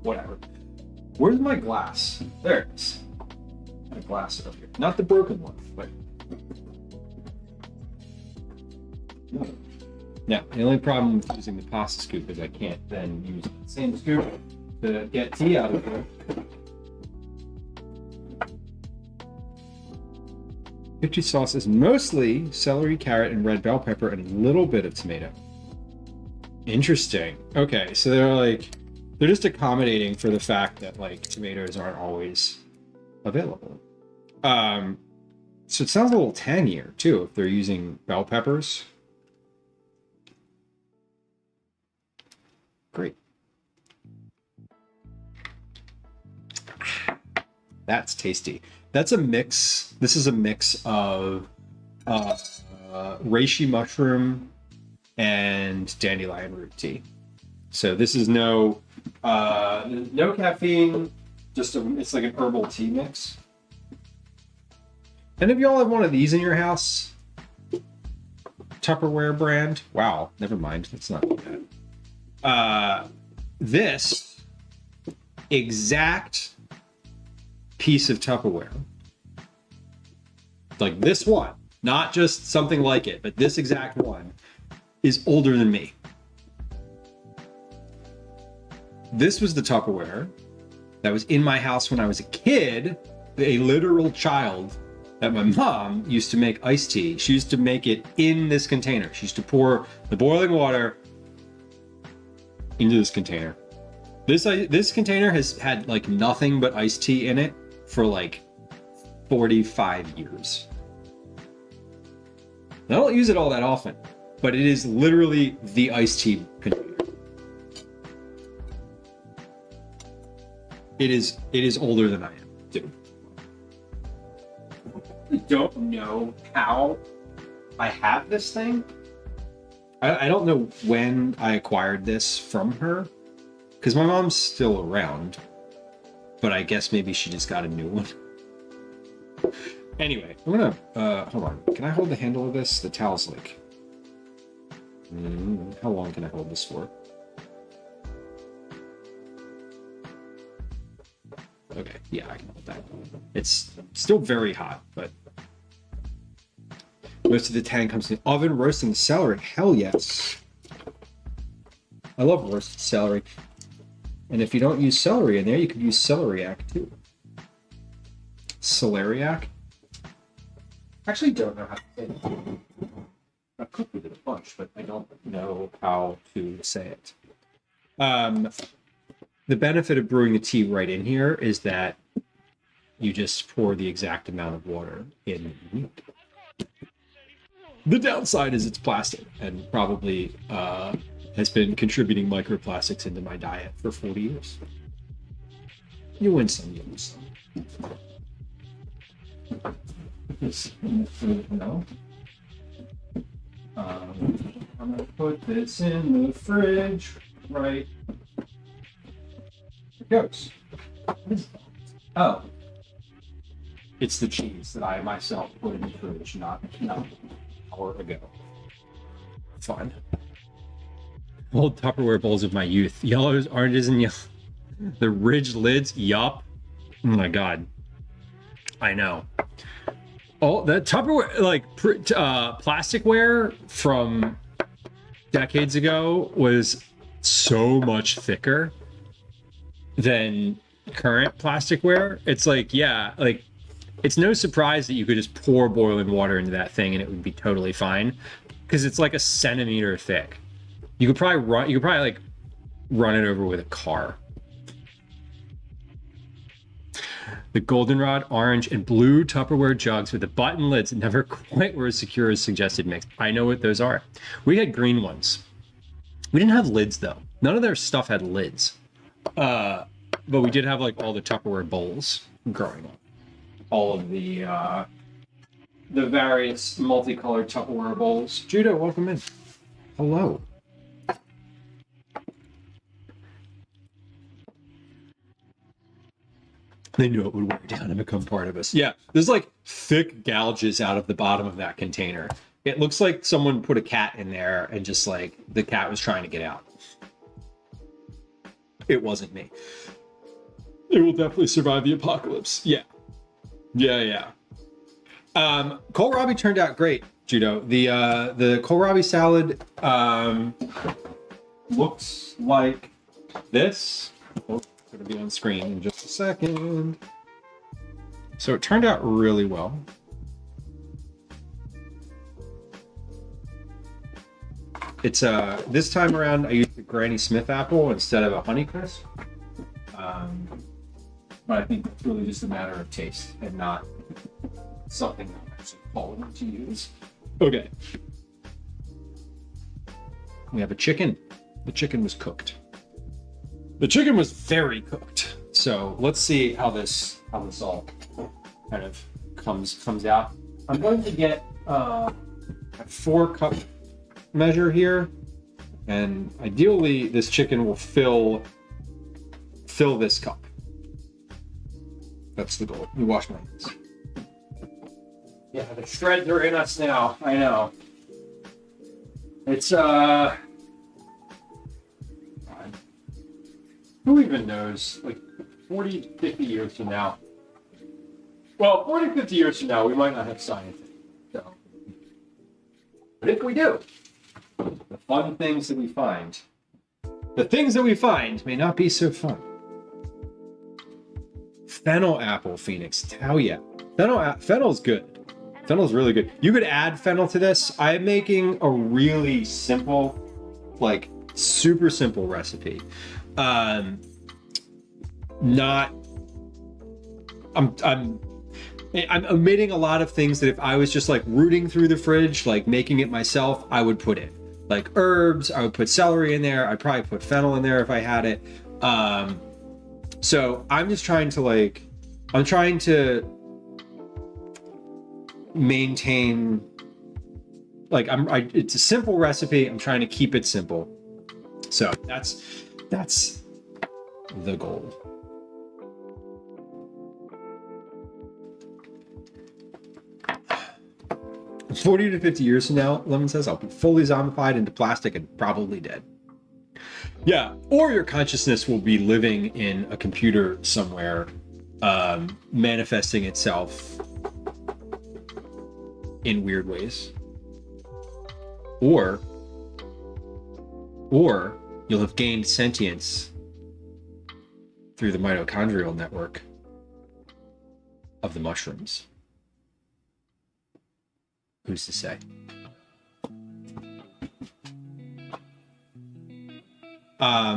Whatever. Where's my glass? There it is. A glass over here. Not the broken one, but... No. Now, the only problem with using the pasta scoop is I can't then use the same scoop to get tea out of here. 50 sauce is mostly celery, carrot, and red bell pepper, and a little bit of tomato. Interesting. Okay, so they're just accommodating for the fact that like tomatoes aren't always available. So it sounds a little tangier too if they're using bell peppers. Great. That's tasty. That's a mix. This is a mix of reishi mushroom and dandelion root tea. So this is no caffeine. It's like an herbal tea mix. And if y'all have one of these in your house, Tupperware brand. Wow, never mind. It's not bad. This exact piece of Tupperware, like this one, not just something like it, but this exact one is older than me. This was the Tupperware that was in my house when I was a kid, a literal child, that my mom used to make iced tea. She used to make it in this container. She used to pour the boiling water into this container. This container has had like nothing but iced tea in it for like 45 years. I don't use it all that often, but it is literally the iced tea container. It is older than I am, dude. I don't know how I have this thing. I don't know when I acquired this from her, because my mom's still around, but I guess maybe she just got a new one. Anyway, I'm gonna, hold on. Can I hold the handle of this? The towel's like, how long can I hold this for? Okay, yeah, I can hold that. It's still very hot, but most of the tang comes in the oven. Roasting the celery, hell yes. I love roasted celery. And if you don't use celery in there, you could use celeriac too. Celeriac? I actually don't know how to say it. I've cooked with it a bunch, but I don't know how to say it. The benefit of brewing the tea right in here is that you just pour the exact amount of water in. The downside is it's plastic and probably has been contributing microplastics into my diet for 40 years. You win some, you lose some. No. I'm gonna put this in the fridge right. Goes. Oh, it's the cheese that I myself put in the fridge not an hour ago. Fun. Old Tupperware bowls of my youth. Yellows, oranges, and yellow. The ridged lids. Yup. Oh my god. I know. Oh, the Tupperware, like plasticware from decades ago was so much thicker than current plasticware. It's like, yeah, like it's no surprise that you could just pour boiling water into that thing and it would be totally fine, because it's like a centimeter thick. You could probably like run it over with a car. The goldenrod, orange, and blue Tupperware jugs with the button lids never quite were as secure as suggested mix. I know what those are. We had green ones. We didn't have lids though. None of their stuff had lids. But we did have like all the Tupperware bowls growing up. All of the various multicolored Tupperware bowls. Judo, welcome in. Hello. They knew it would wear down and become part of us. Yeah, there's like thick gouges out of the bottom of that container. It looks like someone put a cat in there and just like the cat was trying to get out. It wasn't me. It will definitely survive the apocalypse. Yeah. Yeah. Kohlrabi turned out great, Judo. The Kohlrabi salad looks like this. Oh, going to be on screen in just a second. So it turned out really well. It's this time around I used a Granny Smith apple instead of a Honeycrisp. But I think it's really just a matter of taste and not something that I'm actually following to use. Okay. We have a chicken. The chicken was cooked. The chicken was very cooked. So let's see how this all kind of comes out. I'm going to get a 4-cup measure here, and ideally this chicken will fill this cup. That's the goal. Let me wash my hands. Yeah, the shreds are in us now. I know. It's who even knows? Like 40, 50 years from now. Well, 40, 50 years from now, we might not have science. So. But if we do, the fun things that we find, the things that we find may not be so fun. Fennel apple, Phoenix. Hell yeah. Fennel's good. Fennel's really good. You could add fennel to this. I'm making a really simple, like super simple recipe. I'm omitting a lot of things that if I was just like rooting through the fridge, like making it myself, I would put in. Like herbs, I would put celery in there. I'd probably put fennel in there if I had it. So I'm just trying to maintain, like it's a simple recipe. I'm trying to keep it simple. So that's the goal. "40 to 50 years from now," Lemon says, "I'll be fully zombified into plastic and probably dead." Yeah, or your consciousness will be living in a computer somewhere, manifesting itself in weird ways. Or you'll have gained sentience through the mitochondrial network of the mushrooms. Who's to say?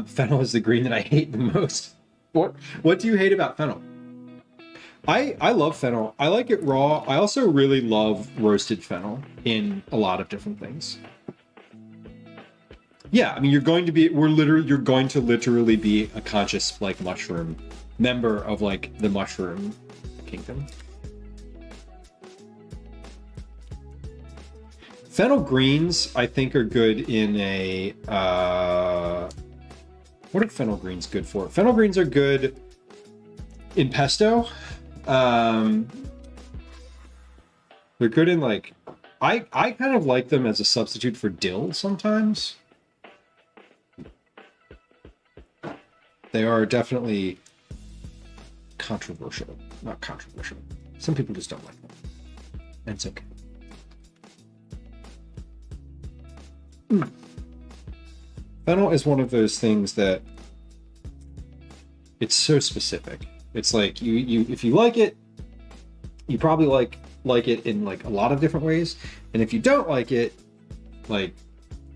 Fennel is the green that I hate the most. What do you hate about fennel? I love fennel. I like it raw. I also really love roasted fennel in a lot of different things. Yeah, I mean, you're going to literally be a conscious like mushroom member of like the mushroom kingdom. Fennel greens, I think, are good in a what are fennel greens good for? Fennel greens are good in pesto. They're good in like I kind of like them as a substitute for dill sometimes. They are definitely controversial. Not controversial. Some people just don't like them. And it's okay. Fennel is one of those things that it's so specific. It's like you if you like it, you probably like it in like a lot of different ways. And if you don't like it, like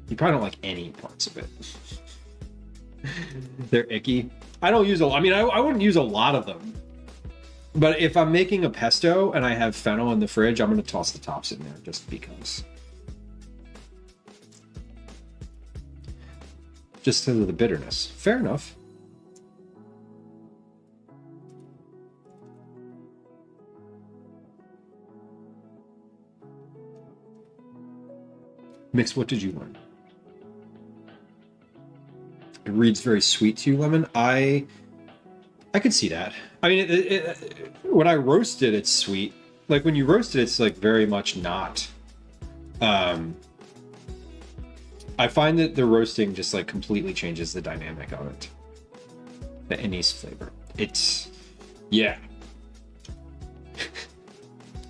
you probably don't like any parts of it. They're icky. I don't use I wouldn't use a lot of them. But if I'm making a pesto and I have fennel in the fridge, I'm going to toss the tops in there just because. Just because of the bitterness. Fair enough. Mix, what did you learn? It reads very sweet to you, Lemon. I could see that. I mean, when I roast it, it's sweet. Like when you roast it, it's like very much not. I find that the roasting just like completely changes the dynamic of it. The anise flavor. It's, yeah.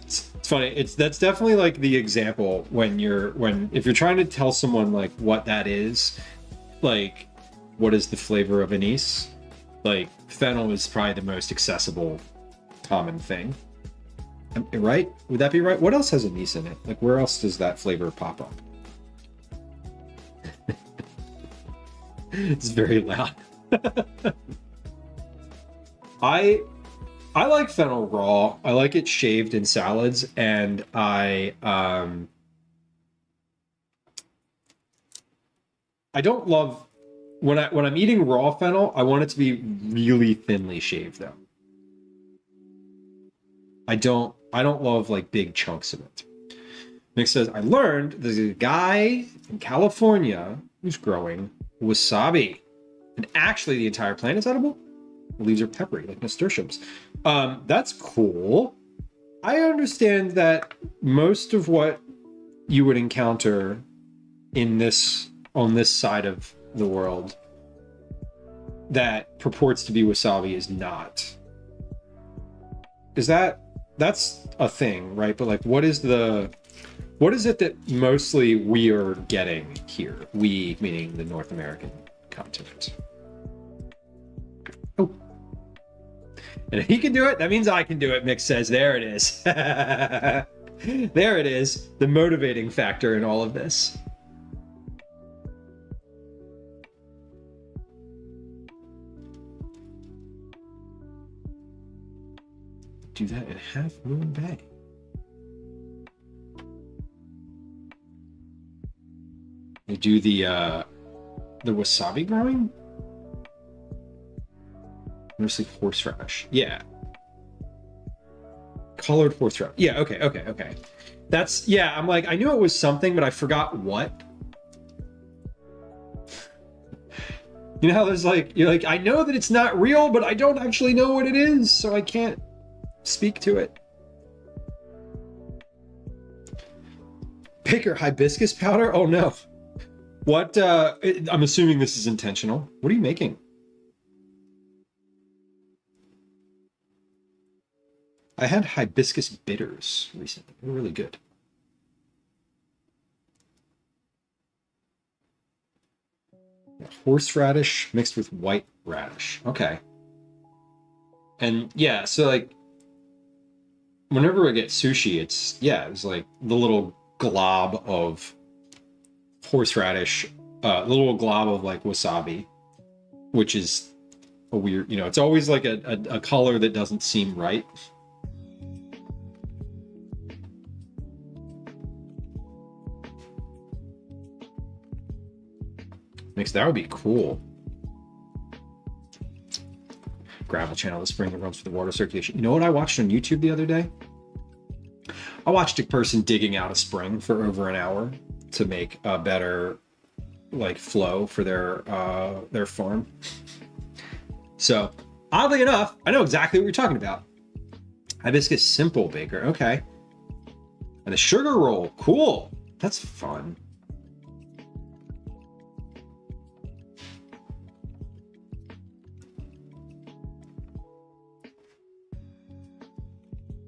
It's funny. That's definitely like the example if you're trying to tell someone like what that is, like what is the flavor of anise, like fennel is probably the most accessible common thing, right? Would that be right? What else has anise in it? Like where else does that flavor pop up? It's very loud. I like fennel raw. I like it shaved in salads, and I don't love when I'm eating raw fennel. I want it to be really thinly shaved, though. I don't love like big chunks of it. Nick says, I learned there's a guy in California who's growing wasabi, and actually the entire plant is edible. The leaves are peppery, like nasturtiums. That's cool. I understand that most of what you would encounter on this side of the world that purports to be wasabi is not. That's a thing, right? But like, what is it that mostly we are getting here? We, meaning the North American continent. Oh. And if he can do it, that means I can do it, Mick says. There it is. There it is. The motivating factor in all of this. Do that in Half Moon Bay. They do the wasabi growing? Mostly horseradish. Yeah. Colored horseradish. Yeah, okay. That's, yeah, I'm like, I knew it was something, but I forgot what. You know how there's like, you're like, I know that it's not real, but I don't actually know what it is, so I can't speak to it. Baker, hibiscus powder? Oh no. What, I'm assuming this is intentional. What are you making? I had hibiscus bitters recently. They were really good. Yeah, horseradish mixed with white radish. Okay. And yeah, so like, whenever I get sushi, it's like the little glob of horseradish, the little glob of like wasabi, which is a weird, it's always like a color that doesn't seem right. That would be cool. Gravel channel, the spring that runs for the water circulation. You know what I watched on YouTube the other day? I watched a person digging out a spring for over an hour to make a better like flow for their farm. So oddly enough, I know exactly what you're talking about. Hibiscus simple baker, okay. And the sugar roll, cool. That's fun.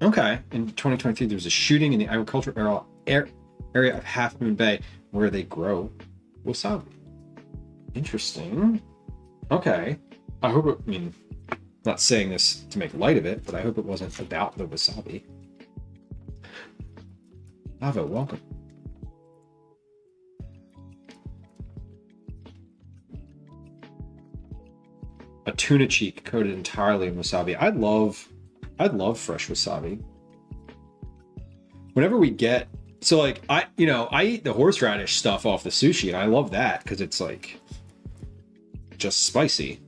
Okay, in 2023, there's a shooting in the agricultural area of Half Moon Bay where they grow wasabi. Interesting. Okay. I hope not saying this to make light of it, but I hope it wasn't about the wasabi. Ava, welcome. A tuna cheek coated entirely in wasabi. I love I'd love fresh wasabi. Whenever we get, so like I eat the horseradish stuff off the sushi, and I love that because it's like just spicy.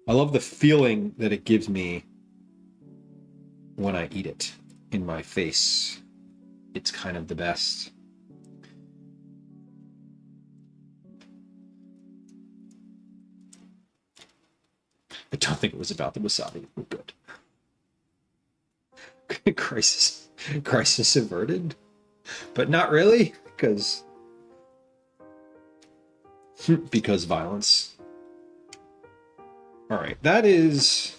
I love the feeling that it gives me when I eat it in my face. It's kind of the best. I don't think it was about the wasabi. We're good. Crisis averted, but not really, because violence. All right, that is.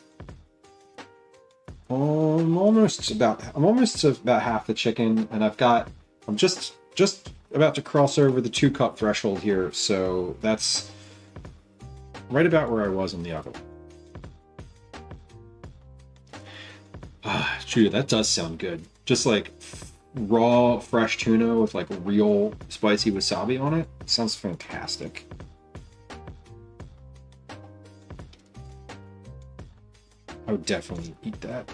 I'm almost about half the chicken, and I'm just about to cross over the 2-cup threshold here, so that's right about where I was in the oven. True, that does sound good. Just like raw, fresh tuna with like real spicy wasabi on it. Sounds fantastic. I would definitely eat that.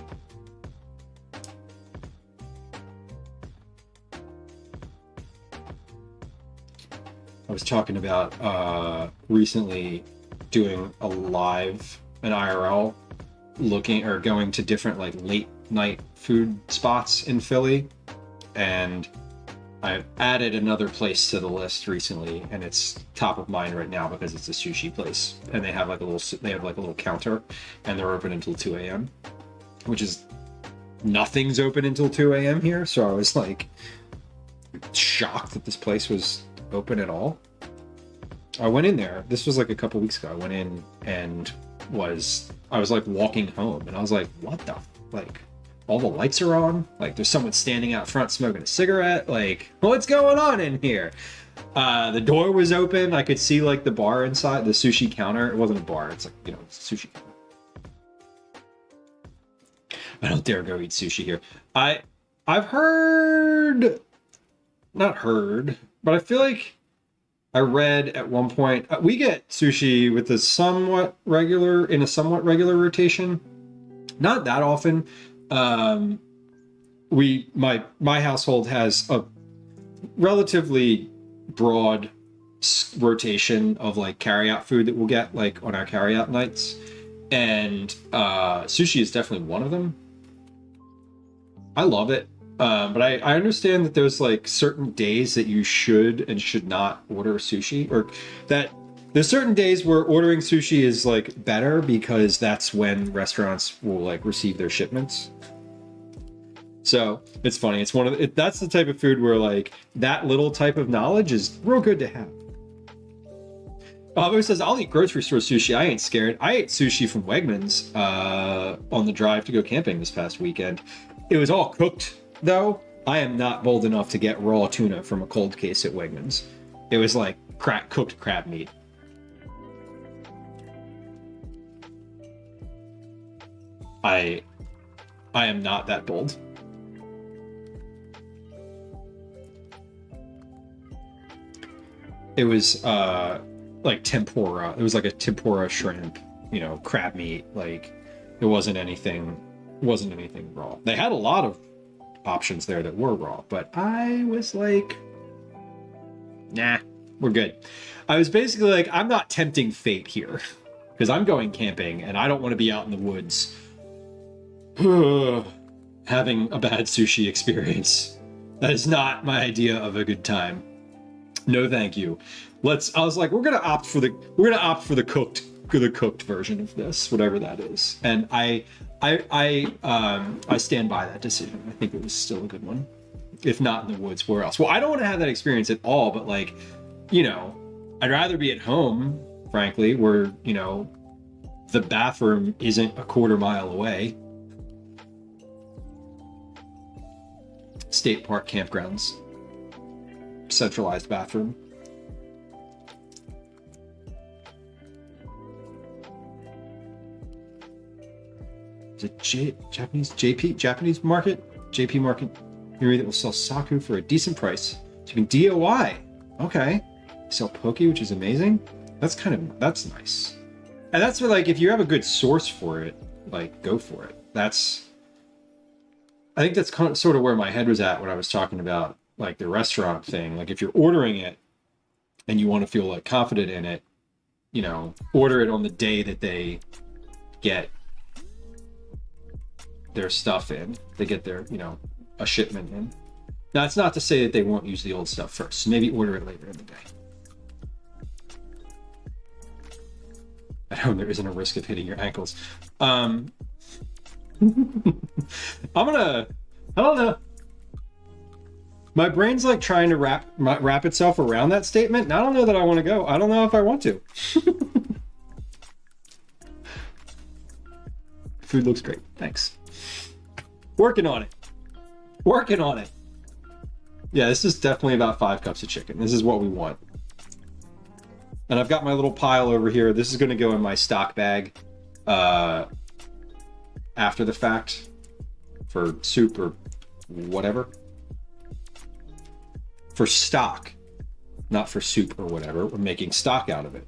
I was talking about recently doing an IRL, looking or going to different like late night food spots in Philly, and I've added another place to the list recently, and it's top of mind right now because it's a sushi place, and they have like a little counter, and they're open until 2 a.m., which is nothing's open until 2 a.m. here, so I was like shocked that this place was open at all. I went in there, this was like a couple weeks ago, I went in and I was like walking home, and I was like, what the, like, all the lights are on, like there's someone standing out front smoking a cigarette, like what's going on in here? The door was open, I could see like the bar inside, the sushi counter. It wasn't a bar, it's like, you know, it's a sushi counter. I don't dare go eat sushi here. I've not heard, but I feel like I read at one point, we get sushi with a somewhat regular rotation. Not that often. My household has a relatively broad rotation of like carryout food that we'll get like on our carryout nights, and sushi is definitely one of them. I love it. But I understand that there's like certain days that you should and should not order sushi, or that there's certain days where ordering sushi is like better because that's when restaurants will like receive their shipments. So it's funny. It's that's the type of food where like that little type of knowledge is real good to have. It says, I'll eat grocery store sushi. I ain't scared. I ate sushi from Wegmans on the drive to go camping this past weekend. It was all cooked, though. I am not bold enough to get raw tuna from a cold case at Wegmans. It was like cooked crab meat. I am not that bold. It was like tempura. It was like a tempura shrimp, you know, crab meat. Like it wasn't anything raw. They had a lot of options there that were raw, but I was like, nah, we're good. I was basically like, I'm not tempting fate here because I'm going camping and I don't want to be out in the woods having a bad sushi experience. That is not my idea of a good time. No, thank you. I was like, we're gonna opt for the cooked version of this, whatever that is. And I stand by that decision. I think it was still a good one. If not in the woods, where else? Well, I don't want to have that experience at all, but like, you know, I'd rather be at home, frankly, where, you know, the bathroom isn't a quarter mile away. State park campgrounds. Centralized bathroom. Is it Japanese market? JP market theory that will sell saku for a decent price. So you can DOI. Okay. Sell poke, which is amazing. That's nice. And that's where, like, if you have a good source for it, like go for it. I think that's kind of sort of where my head was at when I was talking about like the restaurant thing. Like if you're ordering it and you want to feel like confident in it, you know, order it on the day that they get their stuff in. They get their, you know, a shipment in. Now, it's not to say that they won't use the old stuff first. So maybe order it later in the day. I hope there isn't a risk of hitting your ankles. I don't know. My brain's like trying to wrap itself around that statement. And I don't know that I want to go. I don't know if I want to. Food looks great. Thanks. Working on it. Yeah, this is definitely about 5 cups of chicken. This is what we want. And I've got my little pile over here. This is going to go in my stock bag after the fact for soup or whatever. For stock, not for soup or whatever. We're making stock out of it.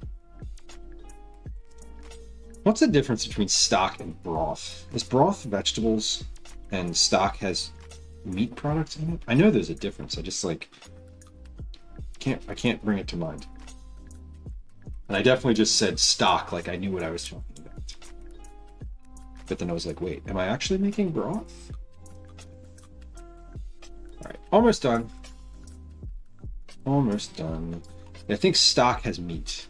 What's the difference between stock and broth? Is broth vegetables and stock has meat products in it? I know there's a difference. I just like I can't bring it to mind. And I definitely just said stock like I knew what I was talking about. But then I was like, wait, am I actually making broth? All right, almost done. Almost done. I think stock has meat.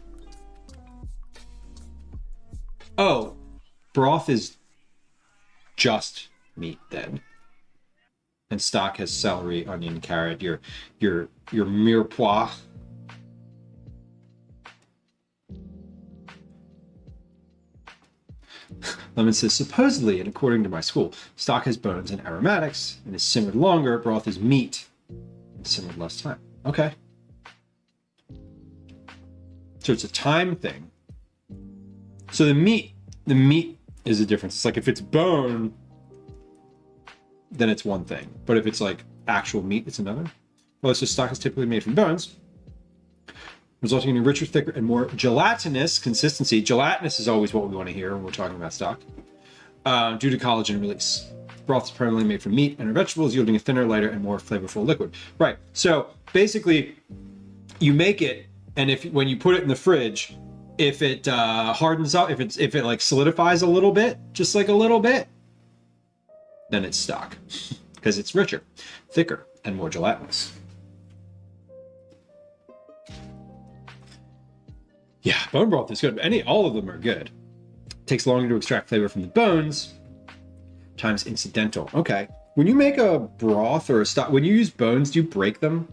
Oh, broth is just meat then. And stock has celery, onion, carrot, your mirepoix. Lemon says, supposedly, and according to my school, stock has bones and aromatics and is simmered longer. Broth is meat and simmered less time. Okay. So it's a time thing. So the meat is the difference. It's like if it's bone, then it's one thing. But if it's like actual meat, it's another. Well, so stock is typically made from bones, resulting in a richer, thicker, and more gelatinous consistency. Gelatinous is always what we want to hear when we're talking about stock, due to collagen release. Broth is primarily made from meat and vegetables, yielding a thinner, lighter, and more flavorful liquid. Right. So basically, you make it, and when you put it in the fridge, if it hardens up, if it like solidifies a little bit, just like a little bit, then it's stock because it's richer, thicker, and more gelatinous. Yeah, bone broth is good. All of them are good. It takes longer to extract flavor from the bones. Times incidental. Okay. When you make a broth or a stock, when you use bones, do you break them?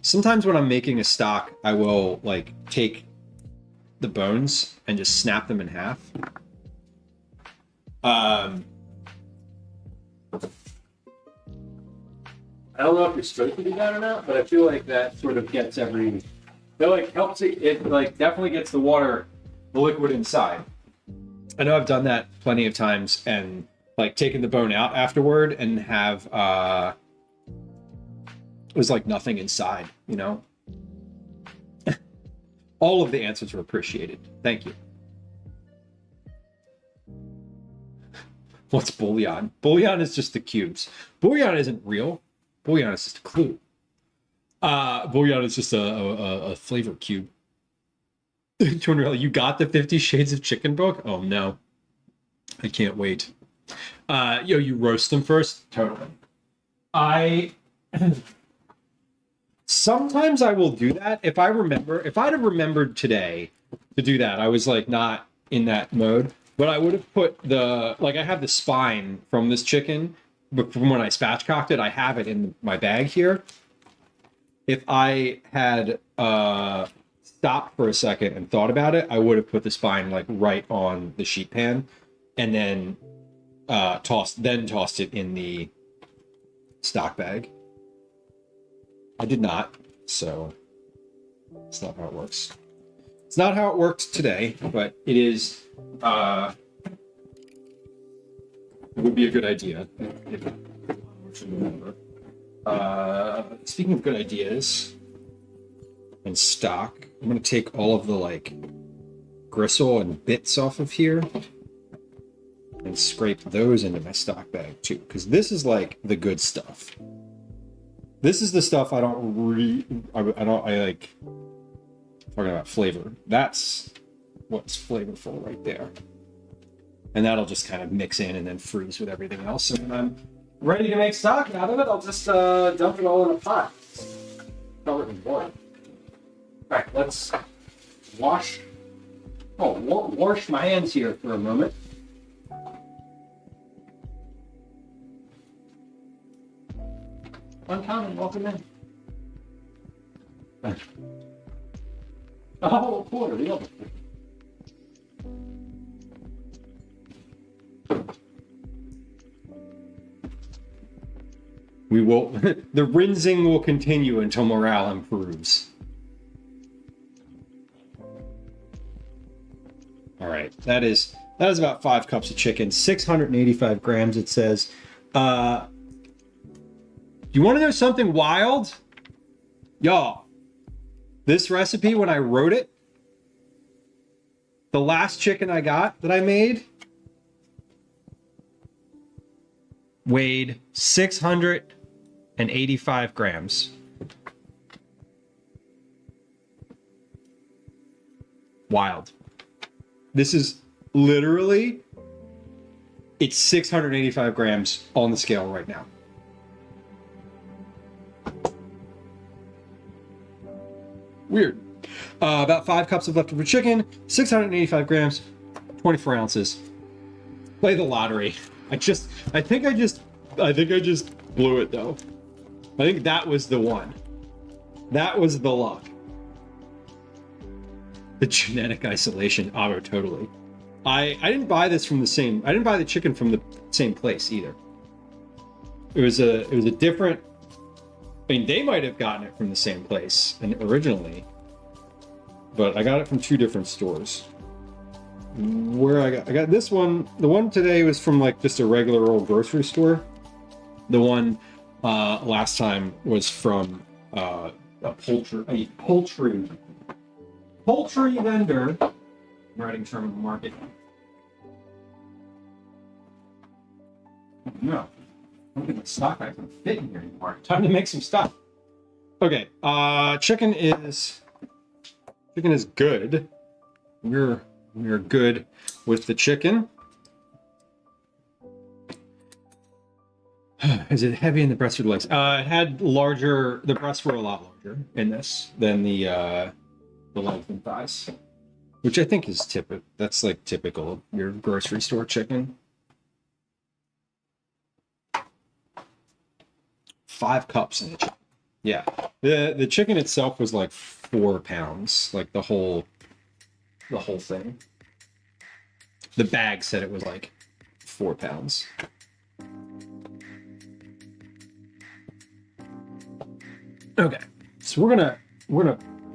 Sometimes when I'm making a stock, I will like take the bones and just snap them in half. I don't know if you're supposed to do that or not, but I feel like that sort of gets that like helps it like definitely gets the liquid inside. I know I've done that plenty of times and like taken the bone out afterward and have it was like nothing inside, you know? All of the answers were appreciated. Thank you. What's bouillon? Bouillon is just the cubes. Bouillon isn't real. Bouillon is just a clue. Bouillon is just a flavor cube. You got the 50 Shades of Chicken book? Oh no. I can't wait. You roast them first? Totally. Sometimes I will do that. If I'd have remembered today to do that, I was like not in that mode, but I would have put I have the spine from this chicken, but from when I spatchcocked it, I have it in my bag here. If I had stopped for a second and thought about it, I would have put the spine like right on the sheet pan and then tossed it in the stock bag. I did not, so it's not how it works. It's not how it worked today, but it is. It would be a good idea if I should remember. Speaking of good ideas and stock, I'm going to take all of the like gristle and bits off of here. and scrape those into my stock bag too, because this is like the good stuff. This is the stuff I like talking about flavor. That's what's flavorful right there. And that'll just kind of mix in and then freeze with everything else. And when I'm ready to make stock out of it, I'll just dump it all in a pot. Cover it in oil. All right, let's wash my hands here for a moment. Uncommon, welcome in. Oh, quarter, the other. We will, the rinsing will continue until morale improves. All right, that is about 5 cups of chicken, 685 grams, it says. You want to know something wild? Y'all, this recipe, when I wrote it, the last chicken I got that I made weighed 685 grams. Wild. This is literally, it's 685 grams on the scale right now. Weird. About 5 cups of leftover chicken, 685 grams, 24 ounces. Play the lottery. I think I just blew it though. I think that was the one. That was the luck. The genetic isolation. Oh, totally. I didn't buy this from the same. I didn't buy the chicken from the same place either. It was a different. I mean, they might have gotten it from the same place originally, but I got it from 2 different stores. Where I got this one. The one today was from like just a regular old grocery store. The one last time was from a poultry vendor. I'm writing terminal market. No, I don't think the stock I can fit in here anymore. Time to make some stuff. Okay, chicken is good. We're good with the chicken. Is it heavy in the breast or the legs? It had larger. The breasts were a lot larger in this than the legs and thighs, which I think is typical. That's like typical of your grocery store chicken. 5 cups in the chicken. Yeah, the chicken itself was like 4 pounds, like the whole thing. The bag said it was like 4 pounds. Okay, so we're gonna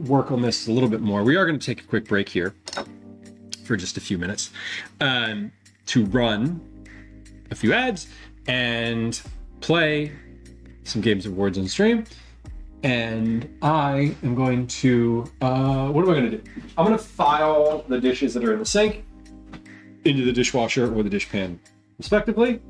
work on this a little bit more. We are gonna take a quick break here for just a few minutes to run a few ads and play some games of words on stream. And I am going to, what am I going to do? I'm going to file the dishes that are in the sink into the dishwasher or the dishpan, respectively.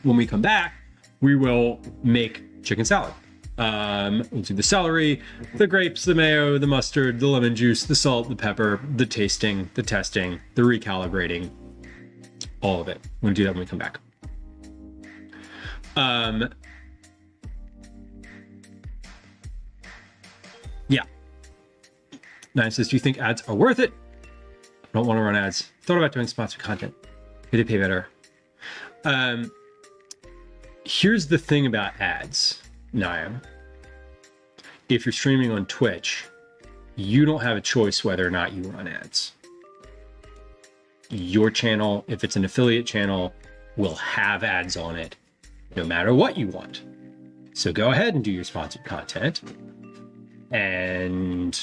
When we come back, we will make chicken salad. We'll do the celery, the grapes, the mayo, the mustard, the lemon juice, the salt, the pepper, the tasting, the testing, the recalibrating, all of it. We're going to do that when we come back. Yeah. Nine says, do you think ads are worth it? I don't want to run ads. Thought about doing sponsored content. Could they pay better? Here's the thing about ads, Niam. If you're streaming on Twitch, you don't have a choice whether or not you run ads. Your channel, if it's an affiliate channel, will have ads on it no matter what you want. So go ahead and do your sponsored content and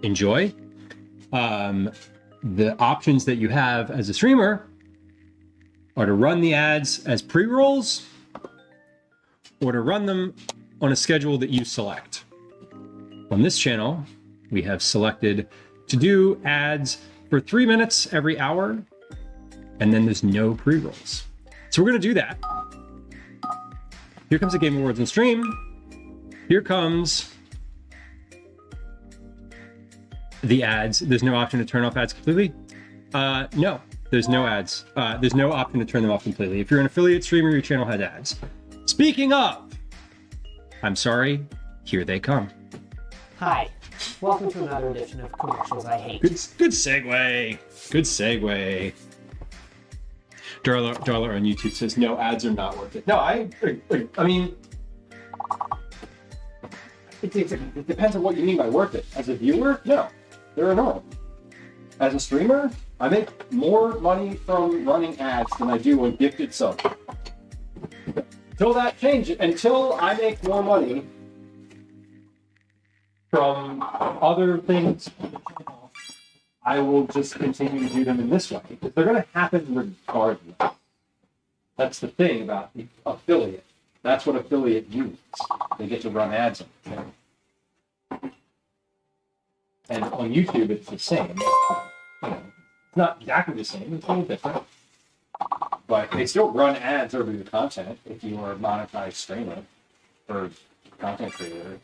enjoy. The options that you have as a streamer are to run the ads as pre-rolls or to run them on a schedule that you select. On this channel, we have selected to do ads for 3 minutes every hour and then there's no pre-rolls. So we're gonna do that. Here comes the Game Awards on stream. Here comes the ads. There's no option to turn off ads completely. No, there's no ads. There's no option to turn them off completely. If you're an affiliate streamer, your channel has ads. Speaking of, I'm sorry, here they come. Hi, welcome to another edition of Commercials I Hate. Good segue. Good segue. Darla on YouTube says no ads are not worth it. No, I mean, it depends on what you mean by worth it. As a viewer, no, they're annoying. As a streamer, I make more money from running ads than I do on gifted subs. Until that changes, until I make more money from other things, I will just continue to do them in this way. Because they're going to happen regardless. That's the thing about the affiliate. That's what affiliate means. They get to run ads on the channel. And on YouTube, it's the same. It's not exactly the same. It's a little different. But they still run ads over your content if you are a monetized streamer or content creator.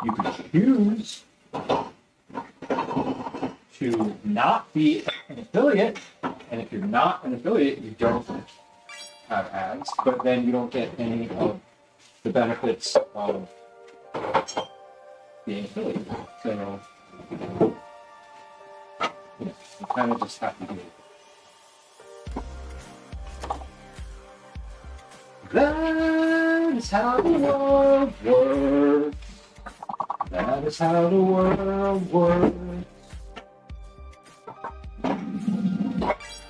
You can choose to not be an affiliate, and if you're not an affiliate, you don't have ads, but then you don't get any of the benefits of being affiliate. So you kind of just have to do it. That is how the world works. That is how the world works.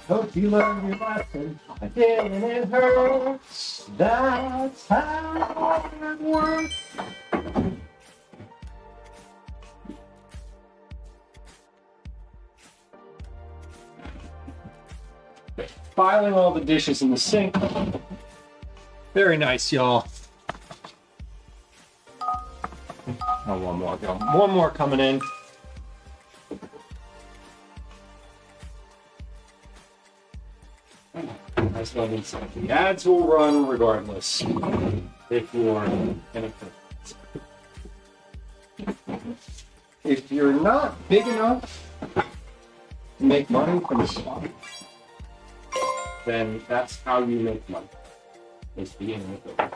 Hope you learned your lesson. Again, it hurts. That's how it works. Filing all the dishes in the sink. Very nice, y'all. Oh, one more go. One more coming in. That's what I said. The ads will run regardless if you're an affiliate. If you're not big enough to make money from the spot, then that's how you make money. Is being an affiliate.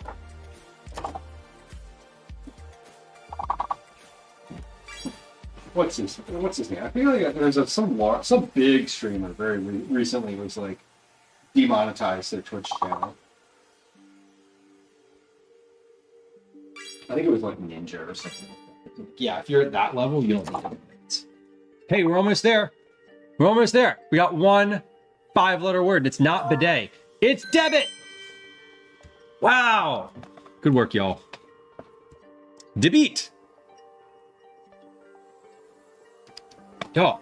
What's his name? I feel like there's some big streamer very recently was like demonetized their Twitch channel. I think it was like Ninja or something. Yeah, if you're at that level, you don't need affiliates. Hey, we're almost there. We're almost there. We got one 5-letter word. It's not bidet. It's debit. Wow. Good work, y'all. Debit. Y'all.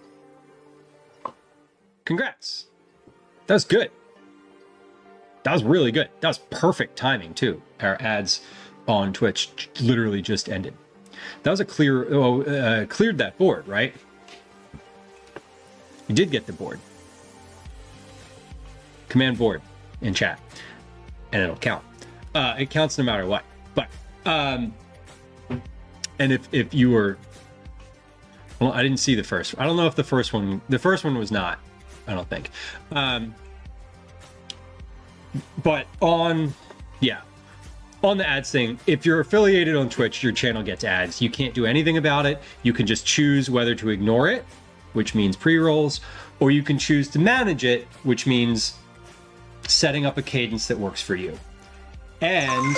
Congrats. That was good. That was really good. That was perfect timing, too. Our ads on Twitch literally just ended. That was a cleared that board, right? You did get the board. Command board in chat, and it'll count. It counts no matter what. But and if you were, well, I didn't see the first. I don't know if the first one was not. I don't think. But on the ads thing, if you're affiliated on Twitch, your channel gets ads. You can't do anything about it. You can just choose whether to ignore it, which means pre-rolls, or you can choose to manage it, which means setting up a cadence that works for you. And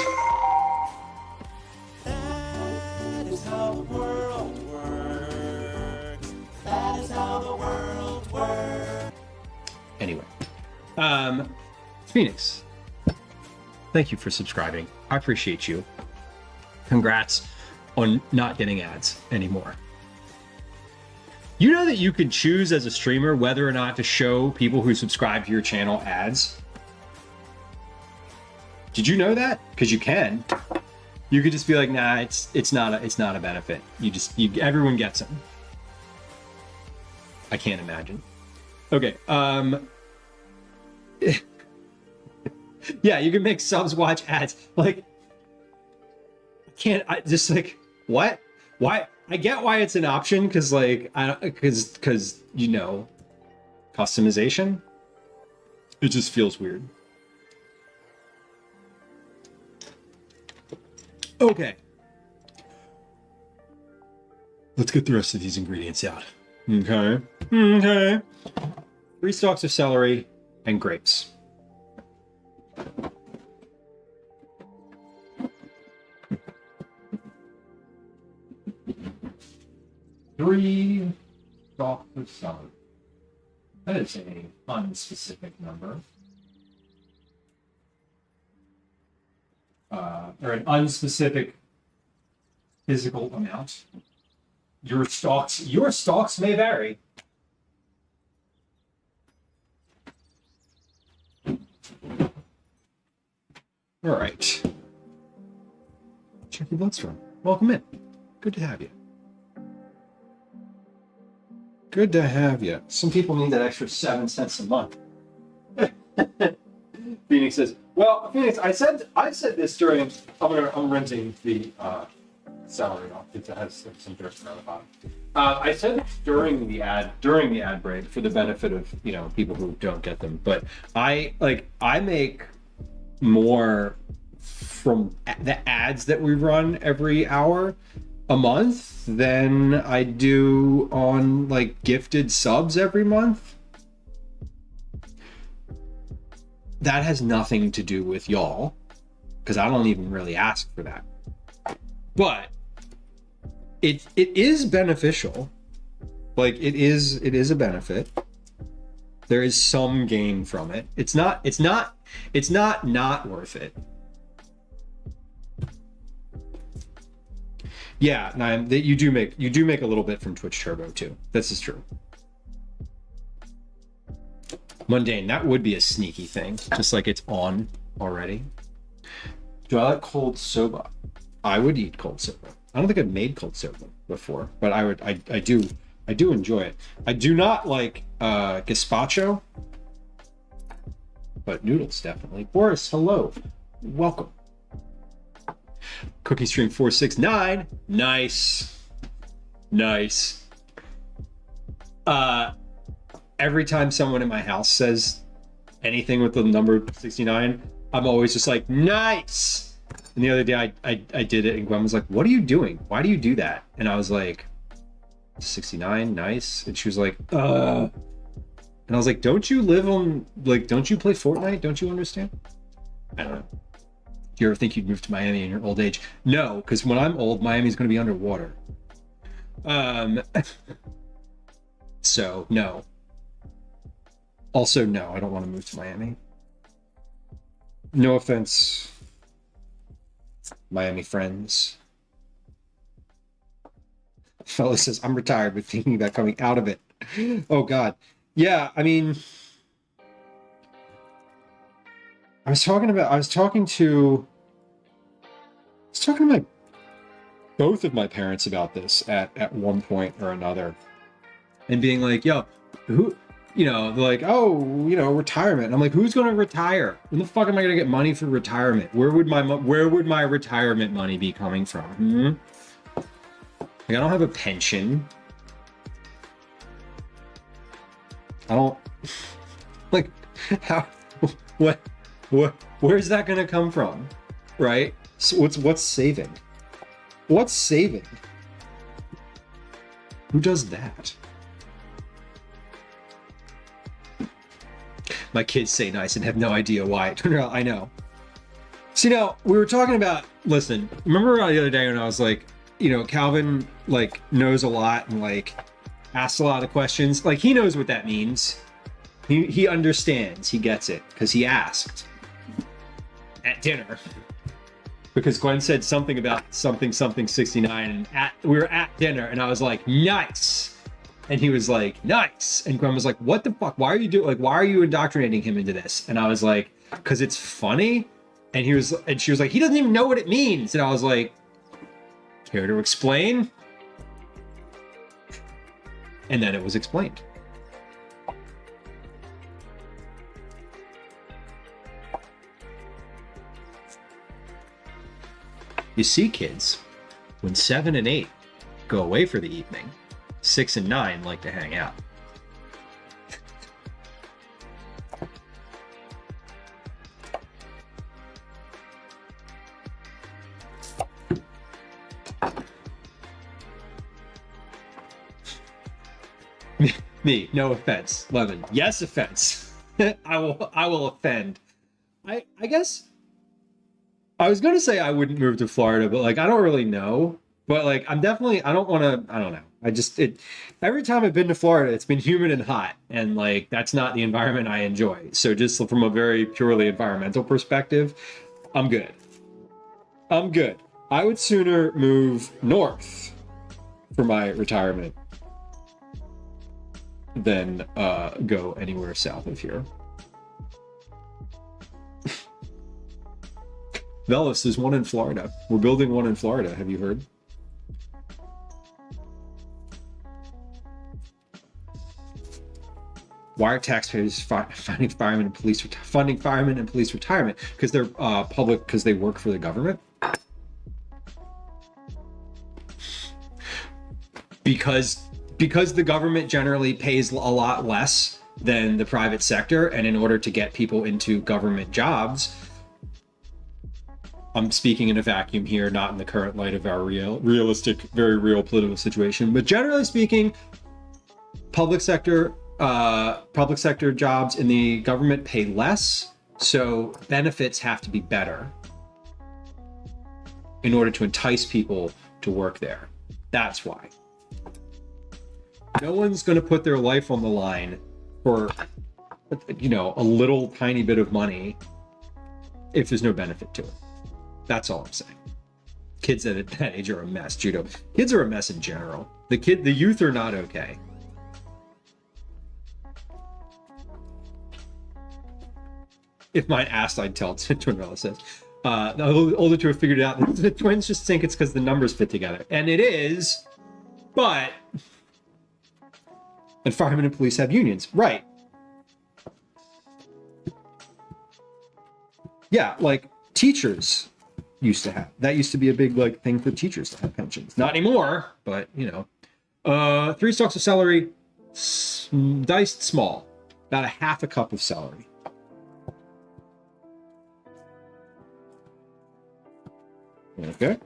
That is how the world works. That is how the world works. anyway, Phoenix, thank you for subscribing. I appreciate you. Congrats on not getting ads anymore. You know that you could choose as a streamer whether or not to show people who subscribe to your channel ads? Did you know that? Because you can. You could just be like, nah, it's not a benefit. Everyone gets them. I can't imagine. Okay. Yeah, you can make subs watch ads. Like, I just like, what? Why? I get why it's an option, because like, because you know, customization. It just feels weird. Okay. Let's get the rest of these ingredients out. Okay. Okay. 3 stalks of celery and grapes. Three stalks of celery. That is a unspecific number. Or an unspecific physical amount. Your stalks may vary. All right. Check your bloodstream. Welcome in. Good to have you. Good to have you. Some people need that extra 7 cents a month. Phoenix says, "Well, Phoenix, I said this during. I'm renting the salary off. It has some dirt around the bottom. I said this during the ad break for the benefit of people who don't get them. But I make more from the ads that we run every hour a month than I do on like gifted subs every month. That has nothing to do with y'all, because I don't even really ask for that. But it is beneficial. Like it is a benefit. There is some gain from it. It's not worth it. Yeah, you do make a little bit from Twitch Turbo too. This is true. Mundane, that would be a sneaky thing, just like it's on already. Do I like cold soba? I would eat cold soba. I don't think I've made cold soba before, but I do enjoy it. I do not like gazpacho, but noodles definitely. Boris, hello, welcome. Cookie Stream 469, nice. Every time someone in my house says anything with the number 69, I'm always just like, nice. And the other day I did it and Gwen was like, what are you doing? Why do you do that? And I was like, 69, nice. And she was like, And I was like, don't you play Fortnite? Don't you understand? I don't know. Do you ever think you'd move to Miami in your old age? No, because when I'm old, Miami's going to be underwater. So no. Also, no, I don't want to move to Miami. No offense, Miami friends. Fellow says, I'm retired, but thinking about coming out of it. Oh, God. Yeah, I mean, I was talking to both of my parents about this at one point or another, and being like, yo, who, they're like, oh, retirement. And I'm like, who's going to retire? When the fuck am I going to get money for retirement? Where would my retirement money be coming from? Like, I don't have a pension. I don't, like, how, where's that going to come from? Right? So what's saving? What's saving? Who does that? My kids say nice and have no idea why. I know. See, now, we were talking about, listen, remember the other day when I was like, Calvin, like, knows a lot and, like, asks a lot of questions. Like, he knows what that means. He understands. He gets it. Because he asked at dinner. Because Gwen said something about something 69, and we were at dinner, and I was like, nice. And he was like, nice. And Gwen was like, what the fuck? Why are you indoctrinating him into this? And I was like, because it's funny. And she was like, he doesn't even know what it means. And I was like, care to explain? And then it was explained. You see, kids, when 7 and 8 go away for the evening, 6 and 9 like to hang out. Me, no offense. Lemon, yes offense. I will offend. I guess I was gonna say I wouldn't move to Florida, but like I don't really know. But like I don't know. Every time I've been to Florida, it's been humid and hot, and like that's not the environment I enjoy. So just from a very purely environmental perspective, I'm good. I would sooner move north for my retirement than go anywhere south of here. Velos, there's one in Florida. We're building one in Florida. Have you heard? Why are taxpayers funding firemen and police retirement? Because they're public, because they work for the government. Because the government generally pays a lot less than the private sector, and in order to get people into government jobs, I'm speaking in a vacuum here, not in the current light of our realistic, very real political situation, but generally speaking, public sector jobs in the government pay less, so benefits have to be better in order to entice people to work there. That's why. No one's going to put their life on the line for, a little tiny bit of money if there's no benefit to it. That's all I'm saying. Kids at that age are a mess, Judo. Kids are a mess in general. The youth are not okay. If mine asked, I'd tell, Twinrella says. The older two have figured it out. The twins just think it's because the numbers fit together. And it is, but... And firemen and police have unions. Right. Yeah, like teachers used to have. That used to be a big thing for teachers to have pensions. Not anymore, but 3 stalks of celery, diced small. About a half a cup of celery. Okay.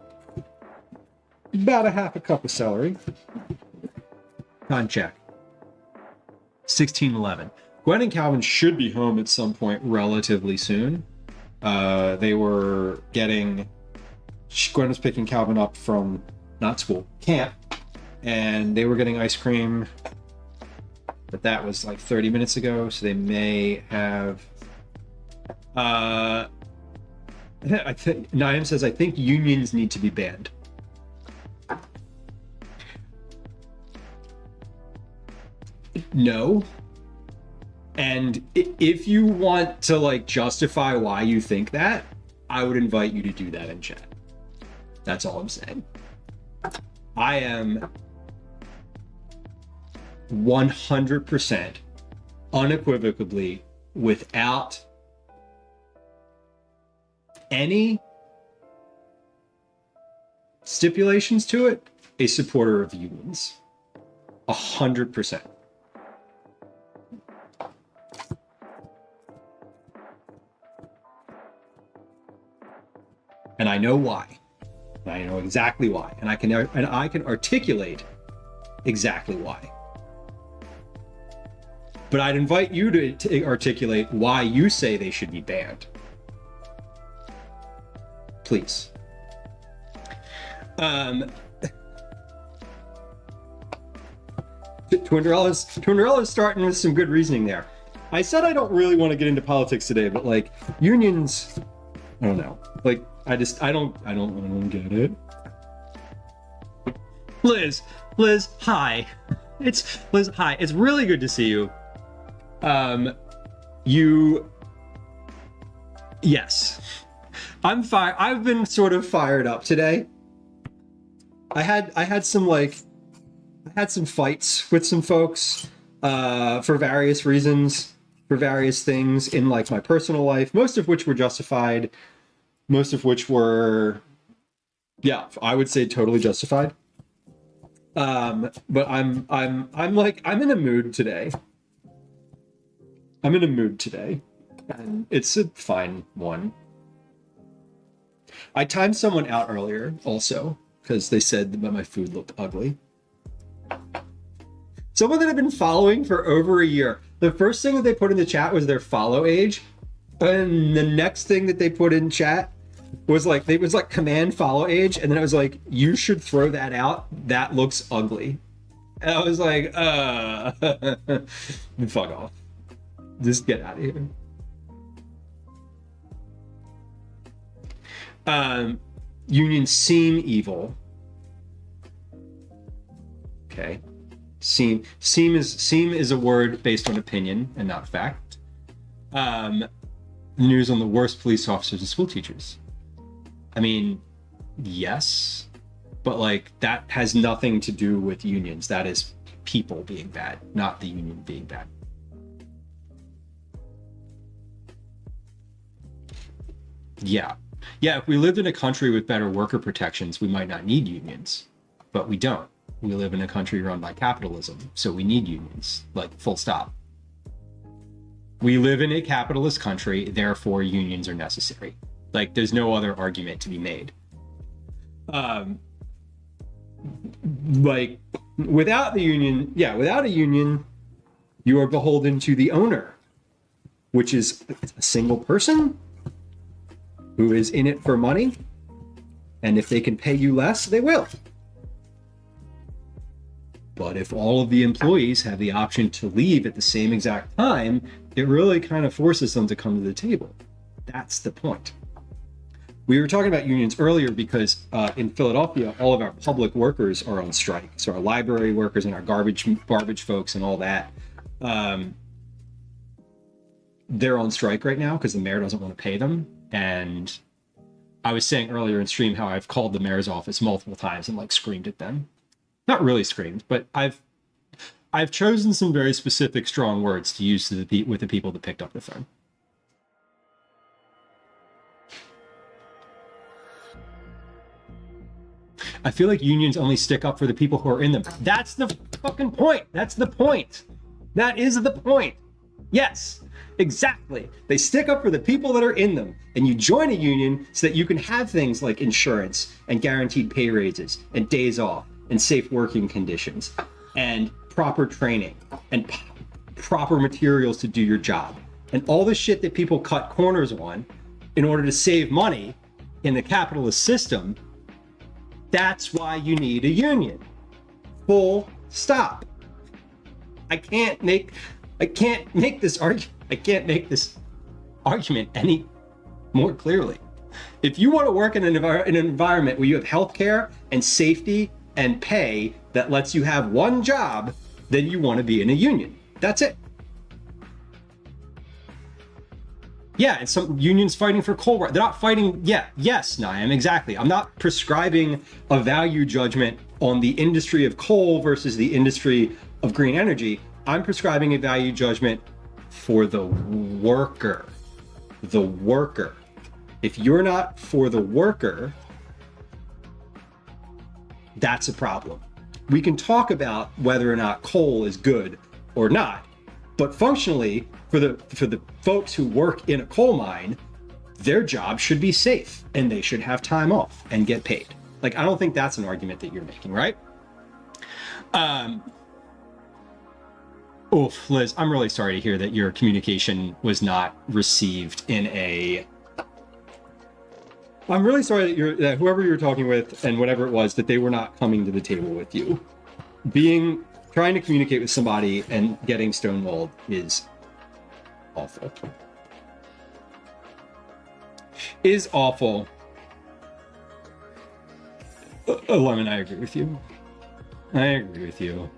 About a half a cup of celery. Time check. 16:11. Gwen and Calvin should be home at some point relatively soon. They were Gwen was picking Calvin up from, not school, camp, and they were getting ice cream, but that was like 30 minutes ago, so they may have... Naeem says, I think unions need to be banned. No. And if you want to justify why you think that, I would invite you to do that in chat. That's all I'm saying. I am 100% unequivocally, without any stipulations to it, a supporter of unions. 100%. And I know why. And I know exactly why. And I can articulate exactly why. But I'd invite you to articulate why you say they should be banned. Please. Twinderella's starting with some good reasoning there. I said I don't really want to get into politics today, but unions, I don't know. I don't get it. Liz, hi. It's Liz, hi. It's really good to see you. Yes. I've been sort of fired up today. I had some fights with some folks for various reasons, for various things in my personal life, most of which were justified, most of which were Yeah, I would say totally justified. But I'm in a mood today. I'm in a mood today, and it's a fine one. I timed someone out earlier also because they said that my food looked ugly. Someone that I've been following for over a year. The first thing that they put in the chat was their follow age, and the next thing that they put in chat was like command follow age, and then I was like, you should throw that out. That looks ugly. And I was like, fuck off. Just get out of here. Unions seem evil. Okay. Seem is a word based on opinion and not fact. News on the worst police officers and school teachers. I mean, yes, but like that has nothing to do with unions. That is people being bad, not the union being bad. Yeah. If we lived in a country with better worker protections, we might not need unions, but we don't. We live in a country run by capitalism, so we need unions, like full stop. We live in a capitalist country, therefore unions are necessary. Like there's no other argument to be made. Like without the union, without a union, you are beholden to the owner, which is a single person who is in it for money, and if they can pay you less, they will. But if all of the employees have the option to leave at the same exact time, it really kind of forces them to come to the table. That's the point. We were talking about unions earlier because in Philadelphia, all of our public workers are on strike. So our library workers and our garbage folks and all that, they're on strike right now because the mayor doesn't want to pay them. And I was saying earlier in stream how I've called the mayor's office multiple times and like screamed at them. Not really screamed, but I've chosen some very specific, strong words to use with the people that picked up the phone. I feel like unions only stick up for the people who are in them. That's the fucking point. That's the point. That is the point. Yes, exactly. They stick up for the people that are in them, and you join a union so that you can have things like insurance and guaranteed pay raises and days off and safe working conditions and proper training and proper materials to do your job and all the shit that people cut corners on in order to save money in the capitalist system. That's why you need a union. Full stop. I can't make this argument any more clearly. If you want to work in an environment where you have healthcare and safety and pay that lets you have one job, then you want to be in a union. That's it. Yeah, and some unions fighting for Kohlrabi. They're not fighting. Yes, Niam, exactly. I'm not prescribing a value judgment on the industry of coal versus the industry of green energy. I'm prescribing a value judgment for the worker. The worker. If you're not for the worker, that's a problem. We can talk about whether or not coal is good or not, but functionally, for the folks who work in a coal mine, their job should be safe and they should have time off and get paid. Like, I don't think that's an argument that you're making, right? Oof, Liz, I'm really sorry to hear that your communication was not received in a... I'm really sorry that whoever you were talking with and whatever it was, that they were not coming to the table with you. Trying to communicate with somebody and getting stonewalled is awful. Is awful. Lemon, I agree with you. I agree with you.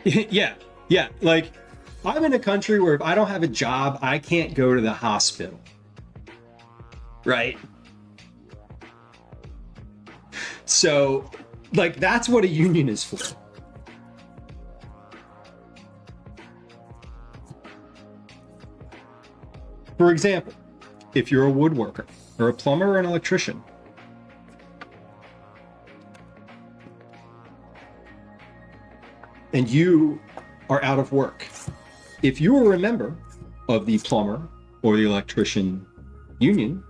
Yeah, like, I'm in a country where if I don't have a job, I can't go to the hospital. Right? So, like, that's what a union is for. For example, if you're a woodworker or a plumber or an electrician, and you are out of work, if you are a member of the plumber or the electrician union,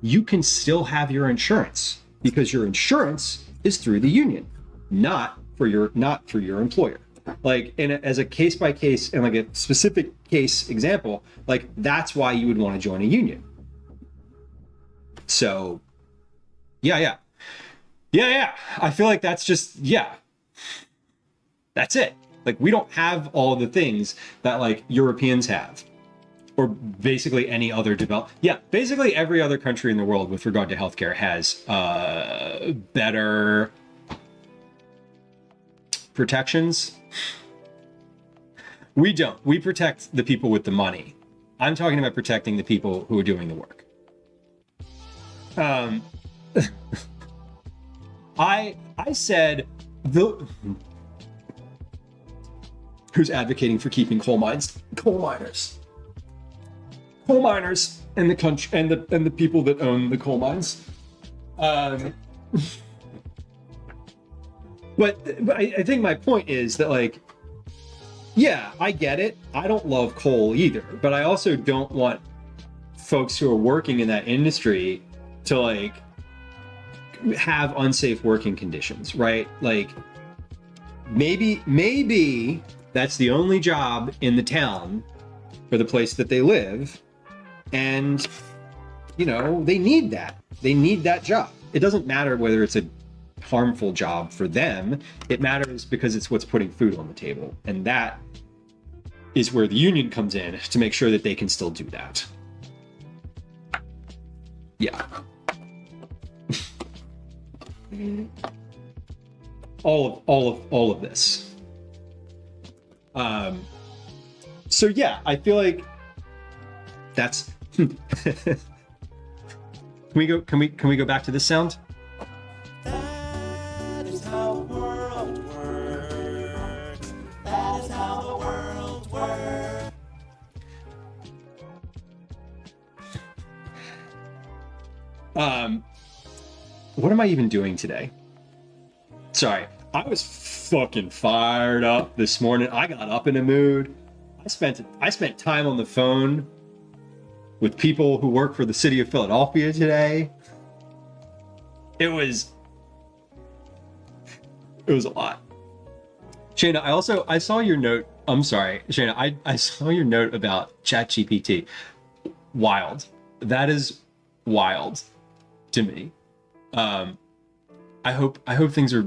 you can still have your insurance because your insurance is through the union, not through your employer. Like as a case by case and like a specific case example, like that's why you would want to join a union. So yeah. I feel like that's just, that's it. Like we don't have all the things that like Europeans have, or basically any other basically every other country in the world with regard to healthcare has better protections. We don't. We protect the people with the money. I'm talking about protecting the people who are doing the work. I said who's advocating for keeping coal miners and the country and the people that own the coal mines. But I think my point is that like, yeah, I get it. I don't love coal either, but I also don't want folks who are working in that industry to like have unsafe working conditions, right? Like maybe that's the only job in the town or the place that they live, and you know, they need that job. It doesn't matter whether it's a harmful job for them. It matters because it's what's putting food on the table, and that is where the union comes in to make sure that they can still do that. Yeah. all of this. So yeah, I feel like that's can we go back to this sound? That is how the world works. That is how the world works. What am I even doing today? Sorry, I was fucking fired up this morning. I got up in a mood. I spent time on the phone with people who work for the city of Philadelphia today. It was a lot. Shayna, I saw your note. I'm sorry, Shayna, I saw your note about ChatGPT. Wild. That is wild to me. I hope things are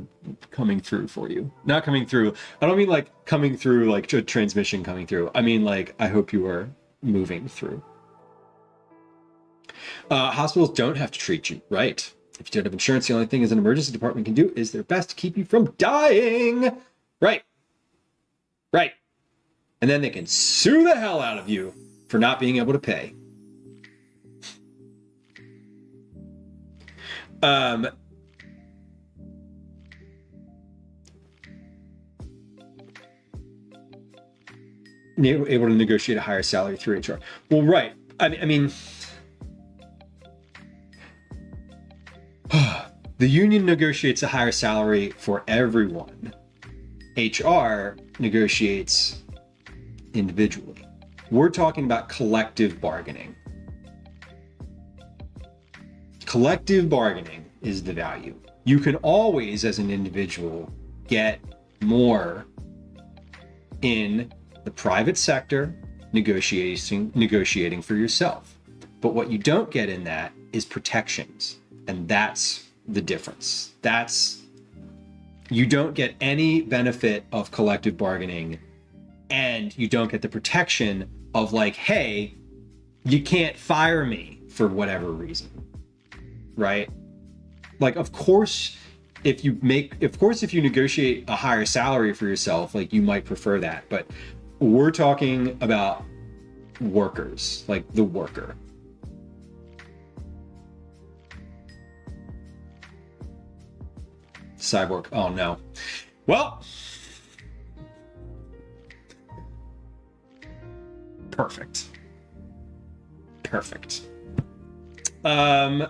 coming through for you. Not coming through. I don't mean like coming through like a transmission coming through. I mean like I hope you are moving through. Hospitals don't have to treat you, right? If you don't have insurance, the only thing as an emergency department can do is their best to keep you from dying. Right. And then they can sue the hell out of you for not being able to pay. Able to negotiate a higher salary through HR. Well, right. I mean, the union negotiates a higher salary for everyone. HR negotiates individually. We're talking about collective bargaining. Collective bargaining is the value. You can always, as an individual, get more in the private sector negotiating for yourself. But what you don't get in that is protections. And that's the difference. You don't get any benefit of collective bargaining, and you don't get the protection of like, hey, you can't fire me for whatever reason, right? Like, of course, if you negotiate a higher salary for yourself, like you might prefer that, but we're talking about workers, like the worker. Cyborg. Oh no. Well, perfect. Perfect. 3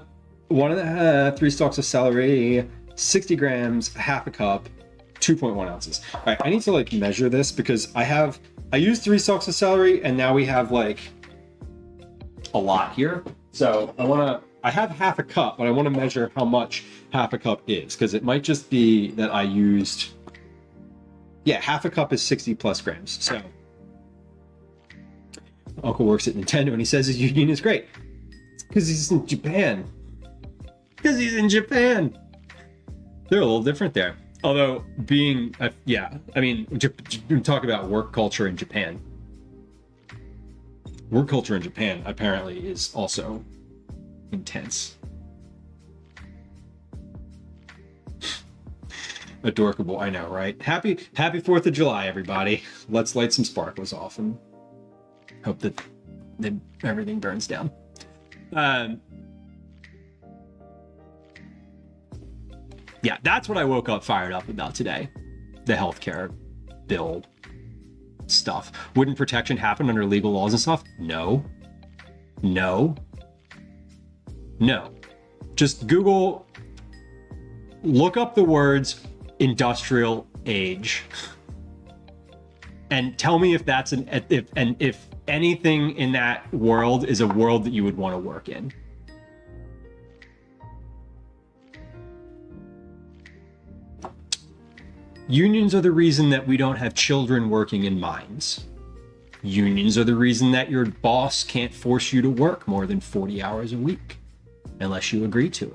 stalks of celery, 60 grams, half a cup, 2.1 ounces. All right, I need to like measure this because I used 3 stalks of celery and now we have like a lot here. So I have half a cup, but I want to measure how much half a cup is because it might just be that I used, yeah, half a cup is 60 plus grams. So Uncle works at Nintendo and he says his union is great because he's in Japan. Because he's in Japan. They're a little different there. Although being, yeah, I mean, talk about work culture in Japan. Work culture in Japan apparently is also intense. Adorkable, I know, right? Happy 4th of July, everybody. Let's light some sparklers off and hope that everything burns down. Yeah, that's what I woke up fired up about today. The healthcare bill stuff. Wouldn't protection happen under legal laws and stuff? No. No. No. Just Google, look up the words industrial age and tell me if that's if anything in that world is a world that you would want to work in. Unions are the reason that we don't have children working in mines. Unions are the reason that your boss can't force you to work more than 40 hours a week unless you agree to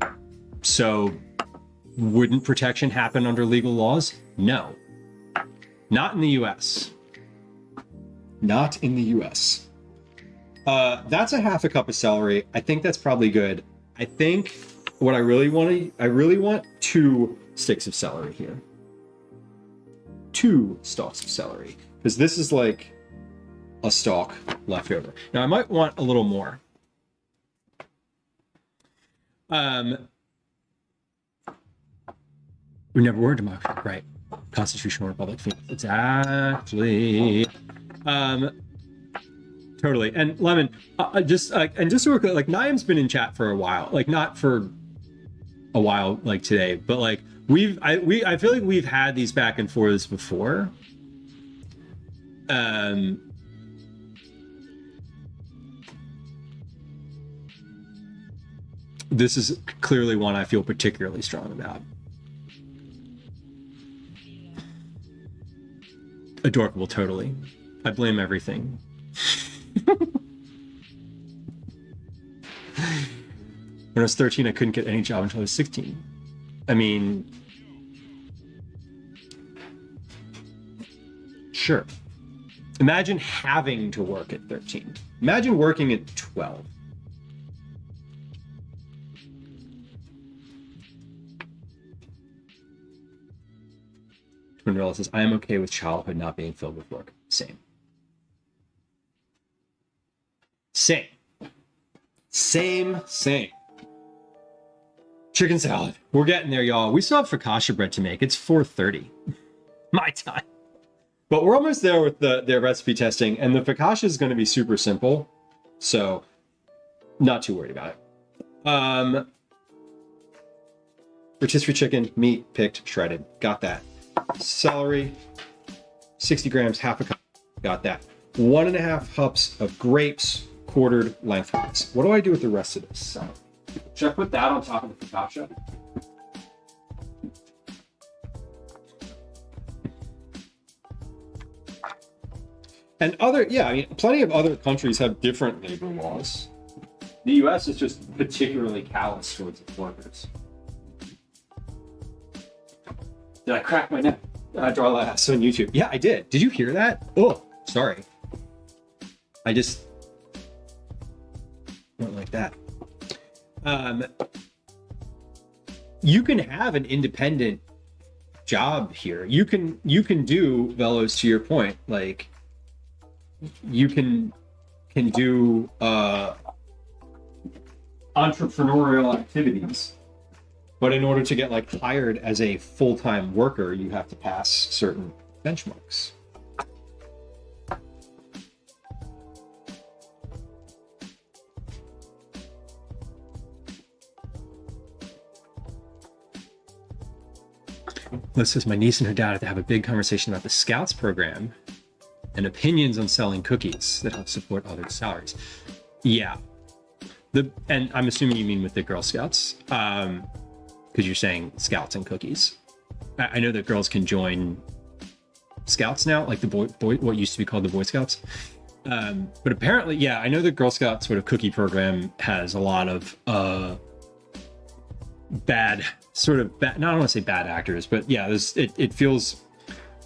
it. So, wouldn't protection happen under legal laws? No. Not in the US. Not in the US. That's a half a cup of celery. I think that's probably good. I think what I really want 2 sticks of celery here. 2 stalks of celery. Because this is like a stalk left over. Now I might want a little more. We never were a democracy, right? Constitutional Republic. Exactly. Totally. And Lemon, just to work, like Naeem's been in chat for a while, like not for a while like today, but like I feel like we've had these back and forths before. This is clearly one I feel particularly strong about. Adorable, totally. I blame everything. When I was 13, I couldn't get any job until I was 16. I mean, sure. Imagine having to work at 13. Imagine working at 12. Twinrella says, I am okay with childhood not being filled with work. Same. Same. Same. Chicken salad. We're getting there, y'all. We still have focaccia bread to make. It's 4:30. My time. But we're almost there with the recipe testing, and the focaccia is going to be super simple. So, not too worried about it. Rotisserie chicken, meat, picked, shredded. Got that. Celery, 60 grams, half a cup. Got that. 1.5 cups of grapes, quartered lengthwise. What do I do with the rest of this? Should I put that on top of the focaccia? And I mean, plenty of other countries have different labor laws. The US is just particularly callous towards its workers. Did I crack my neck? Draw laughs on YouTube. Yeah, I did. Did you hear that? Oh, sorry. I just went like that. You can have an independent job here. You can do, Velos, to your point, like you can do entrepreneurial activities. But in order to get like hired as a full-time worker, you have to pass certain benchmarks. Liz says, my niece and her dad have to have a big conversation about the Scouts program and opinions on selling cookies that help support others' salaries. Yeah. And I'm assuming you mean with the Girl Scouts, because you're saying Scouts and cookies. I know that girls can join Scouts now, like the boy what used to be called the Boy Scouts. But apparently, yeah, I know the Girl Scout sort of cookie program has a lot of bad, not I don't want to say bad actors, but yeah, it feels.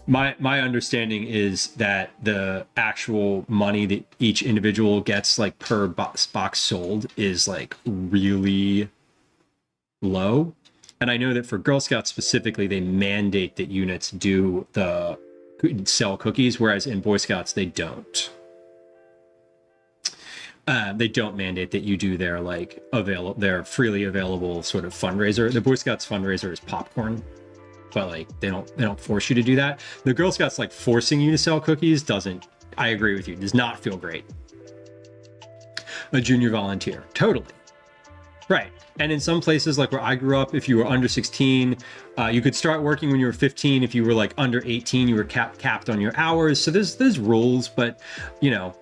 My understanding is that the actual money that each individual gets, like per box sold, is like really low. And I know that for Girl Scouts specifically, they mandate that units do sell cookies, whereas in Boy Scouts they don't. They don't mandate that you do their their freely available sort of fundraiser. The Boy Scouts fundraiser is popcorn, but like they don't force you to do that. The Girl Scouts like forcing you to sell cookies doesn't. I agree with you. Does not feel great. A junior volunteer, totally. Right. And in some places, like where I grew up, if you were under 16, you could start working when you were 15. If you were like under 18, you were capped on your hours. So there's rules, but you know,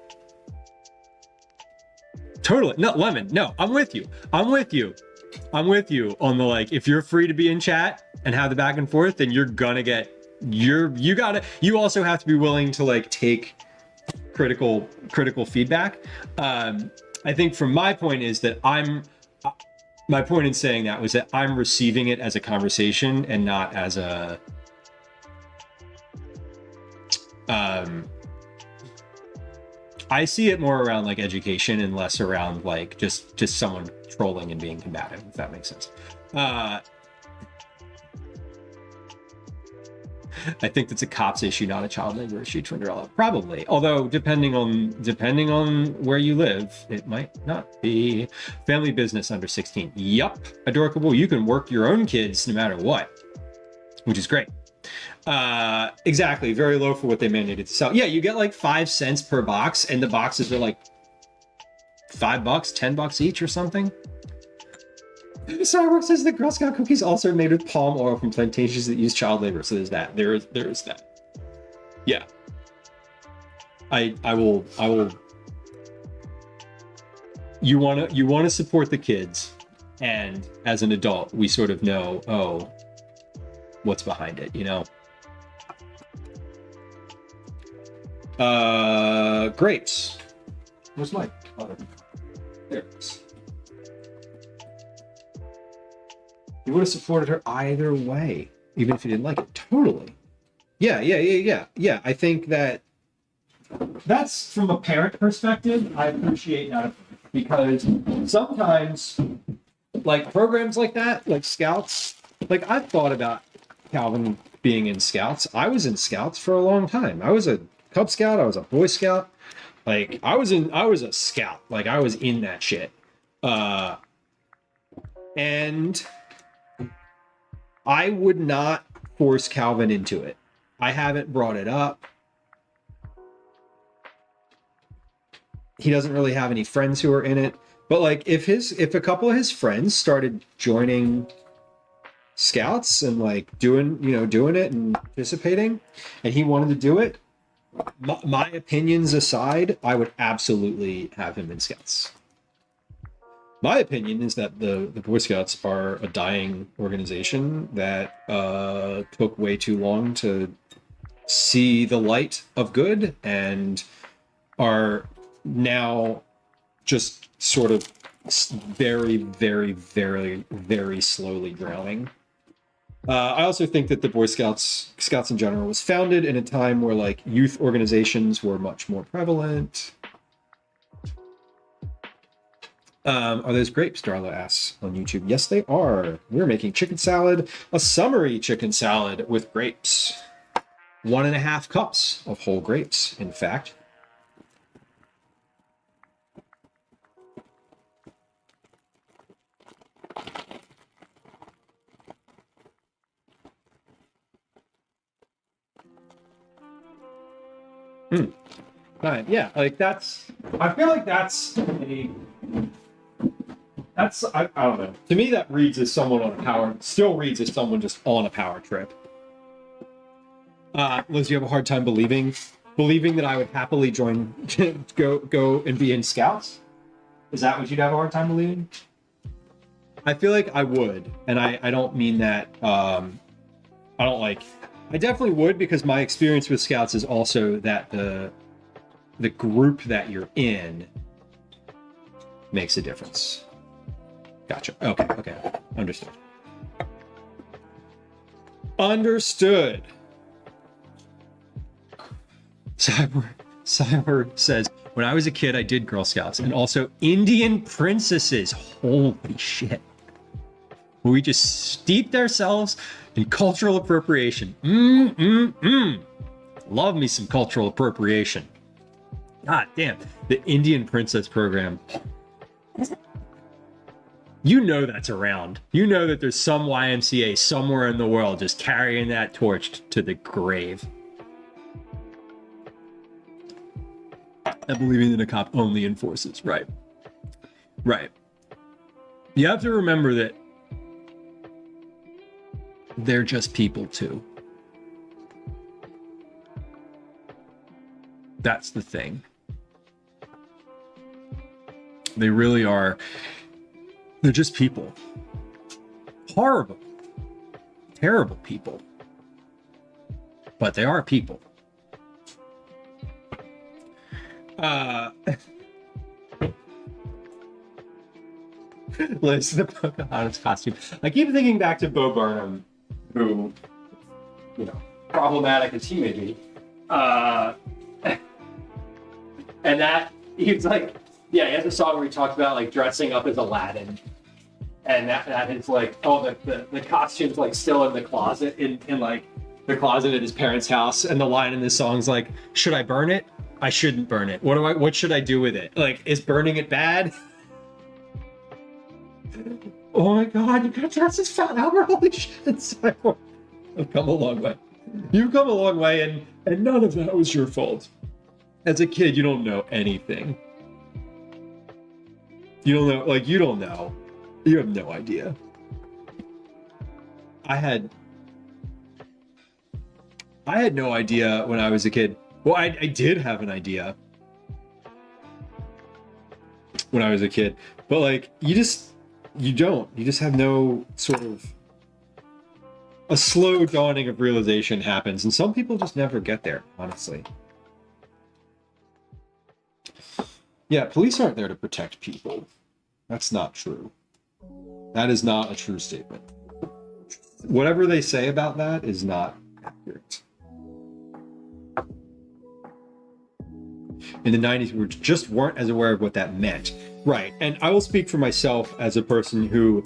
totally. No, Lemon. No, I'm with you. I'm with you on the, like, if you're free to be in chat and have the back and forth, then you're gonna get you also have to be willing to like take critical feedback. I think from my point is that my point in saying that was that I'm receiving it as a conversation and not as a I see it more around like education and less around like just someone trolling and being combative, if that makes sense. I think that's a cops issue, not a child labor issue, Twinderella. Probably, although depending on where you live, it might not be. Family business under 16. Yup, Adorable. You can work your own kids no matter what, which is great. Exactly, very low for what they mandated to sell. Yeah, you get like 5 cents per box, and the boxes are like $5, $10 each or something. Starbucks says the Girl Scout cookies also are made with palm oil from plantations that use child labor. So there's that. There is that. Yeah. I will. You wanna support the kids, and as an adult, we sort of know, what's behind it, you know. Grapes. Where's Mike? Oh, there it is. You would have supported her either way, even if you didn't like it. Totally. Yeah. I think that's from a parent perspective. I appreciate that, because sometimes, like programs like that, like Scouts, like I've thought about Calvin being in Scouts. I was in Scouts for a long time. I was a Cub Scout. I was a Boy Scout. Like I was a Scout. Like I was in that shit. And I would not force Calvin into it. I haven't brought it up. He doesn't really have any friends who are in it. But like if a couple of his friends started joining Scouts and like doing it and participating, and he wanted to do it, my opinions aside, I would absolutely have him in Scouts. My opinion is that the Boy Scouts are a dying organization that took way too long to see the light of good and are now just sort of very, very, very, very slowly drowning. I also think that the Boy Scouts in general was founded in a time where like youth organizations were much more prevalent. Are those grapes? Darla asks on YouTube. Yes, they are. We're making chicken salad, a summery chicken salad with grapes. 1.5 cups of whole grapes, in fact. Fine. Yeah, like that's. I feel like that's a. I don't know. To me, that reads as someone on a power. Still reads as someone just on a power trip. Liz, you have a hard time believing that I would happily join, go and be in Scouts? Is that what you'd have a hard time believing? I feel like I would, and I don't mean that. I definitely would, because my experience with Scouts is also that the group that you're in makes a difference. Gotcha. Okay. Understood. Cyber says, when I was a kid, I did Girl Scouts and also Indian princesses. Holy shit. We just steeped ourselves in cultural appropriation. Love me some cultural appropriation. God damn. The Indian Princess program. You know that's around. You know that there's some YMCA somewhere in the world just carrying that torch to the grave. And believing that a cop only enforces. Right. You have to remember that they're just people too. That's the thing. They really are. They're just people. Horrible. Terrible people. But they are people. Liz, the Pocahontas costume. I keep thinking back to Bo Burnham, who, problematic as he may be. And that, he's like, he has a song where he talks about like dressing up as Aladdin. And that is like, the costume's like still in the closet, in like the closet at his parents' house. And the line in this song's like, should I burn it? I shouldn't burn it. What should I do with it? Like, is burning it bad? Oh my god, you got dressed as Fat Albert. Holy shit, Simon. You've come a long way. You've come a long way, and none of that was your fault. As a kid, you don't know anything. You don't know, you don't know. You have no idea. I had no idea when I was a kid. Well, I did have an idea when I was a kid, but you just have no sort of, a slow dawning of realization happens, and some people just never get there, honestly. Yeah, police aren't there to protect people. That's not true. That is not a true statement. Whatever they say about that is not accurate. In the 90s, we just weren't as aware of what that meant. Right, and I will speak for myself as a person who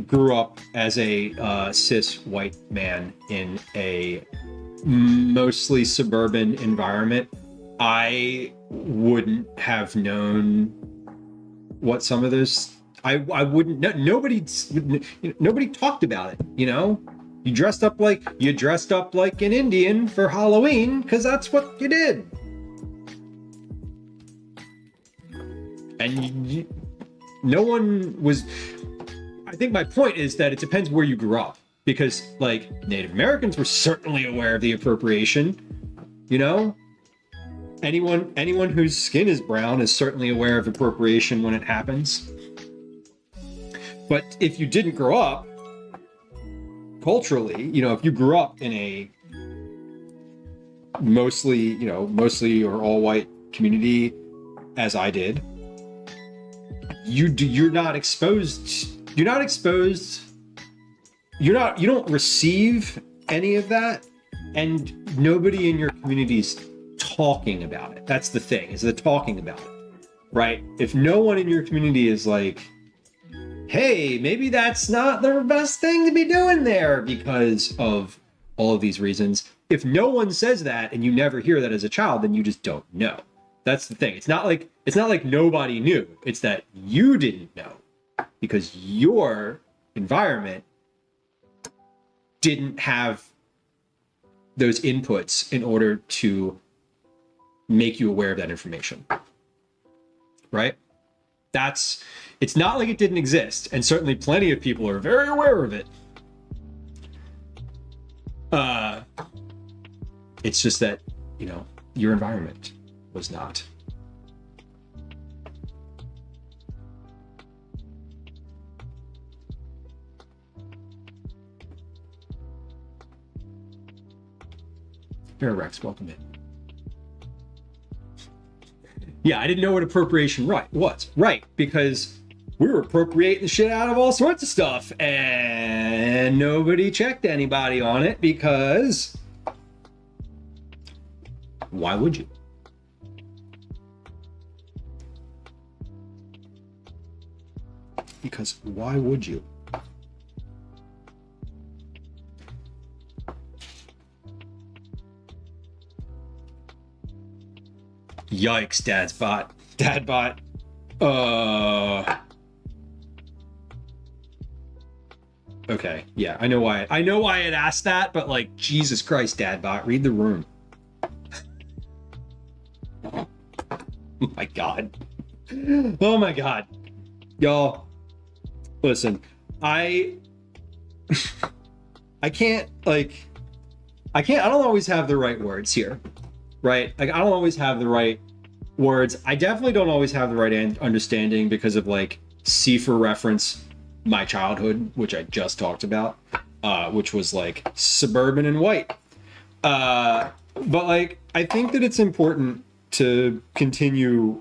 grew up as a cis white man in a mostly suburban environment. I wouldn't have known what some of those. I wouldn't. Nobody talked about it. You dressed up like an Indian for Halloween because that's what you did. And no one was. I think my point is that it depends where you grew up, because Native Americans were certainly aware of the appropriation. Anyone whose skin is brown is certainly aware of appropriation when it happens. But if you didn't grow up culturally, if you grew up in a mostly or all white community, as I did, you don't receive any of that, and nobody in your community's talking about it. That's the thing, is the talking about it, right? If no one in your community is like, hey, maybe that's not the best thing to be doing there because of all of these reasons. If no one says that and you never hear that as a child, then you just don't know. That's the thing. It's not like nobody knew. It's that you didn't know because your environment didn't have those inputs in order to make you aware of that information. Right? It's not like it didn't exist, and certainly plenty of people are very aware of it. It's just that, you know, your environment was not. Bear Rex, welcome in. Yeah, I didn't know what appropriation was. Right, because we were appropriating the shit out of all sorts of stuff, and nobody checked anybody on it because why would you? Because why would you? Yikes, Dadbot. Okay, yeah, I know why it asked that, but like, Jesus Christ, Dadbot, read the room. Oh my God. Oh my God. Y'all, listen, I don't always have the right words here, right? Like, I don't always have the right words. I definitely don't always have the right understanding because of like C for reference, my childhood, which I just talked about, which was like suburban and white. But like, I think that it's important to continue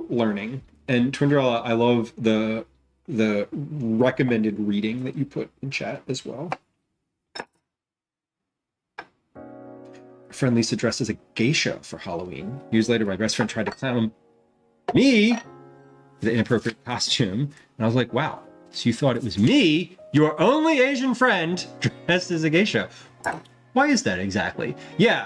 learning. And Twindrella, I love the recommended reading that you put in chat as well. Friend Lisa dressed as a geisha for Halloween. Years later, my best friend tried to clown me with an inappropriate costume, and I was like, wow, so you thought it was me, your only Asian friend, dressed as a geisha. Why is that exactly? Yes.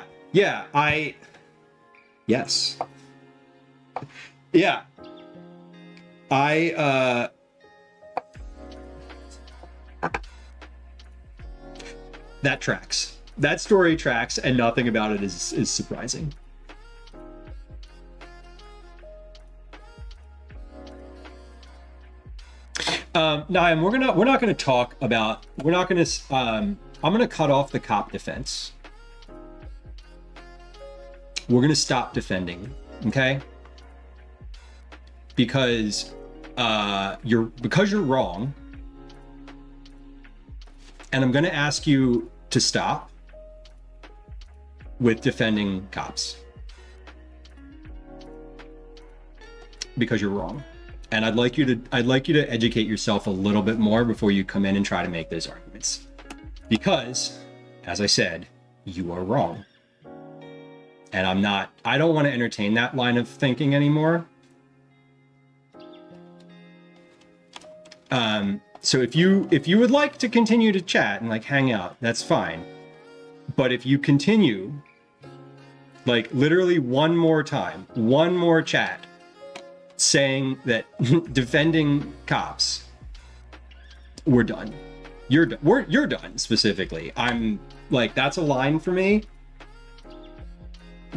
That tracks. That story tracks, and nothing about it is surprising. Naim, we're not gonna talk about. I'm gonna cut off the cop defense. We're gonna stop defending, okay? Because you're wrong, and I'm gonna ask you to stop with defending cops because you're wrong, and I'd like you to educate yourself a little bit more before you come in and try to make those arguments, because, as I said, you are wrong, and I don't want to entertain that line of thinking anymore. So if you would like to continue to chat and like hang out, that's fine. But if you continue, like literally one more chat saying that defending cops, we're done. You're done specifically. I'm like, that's a line for me.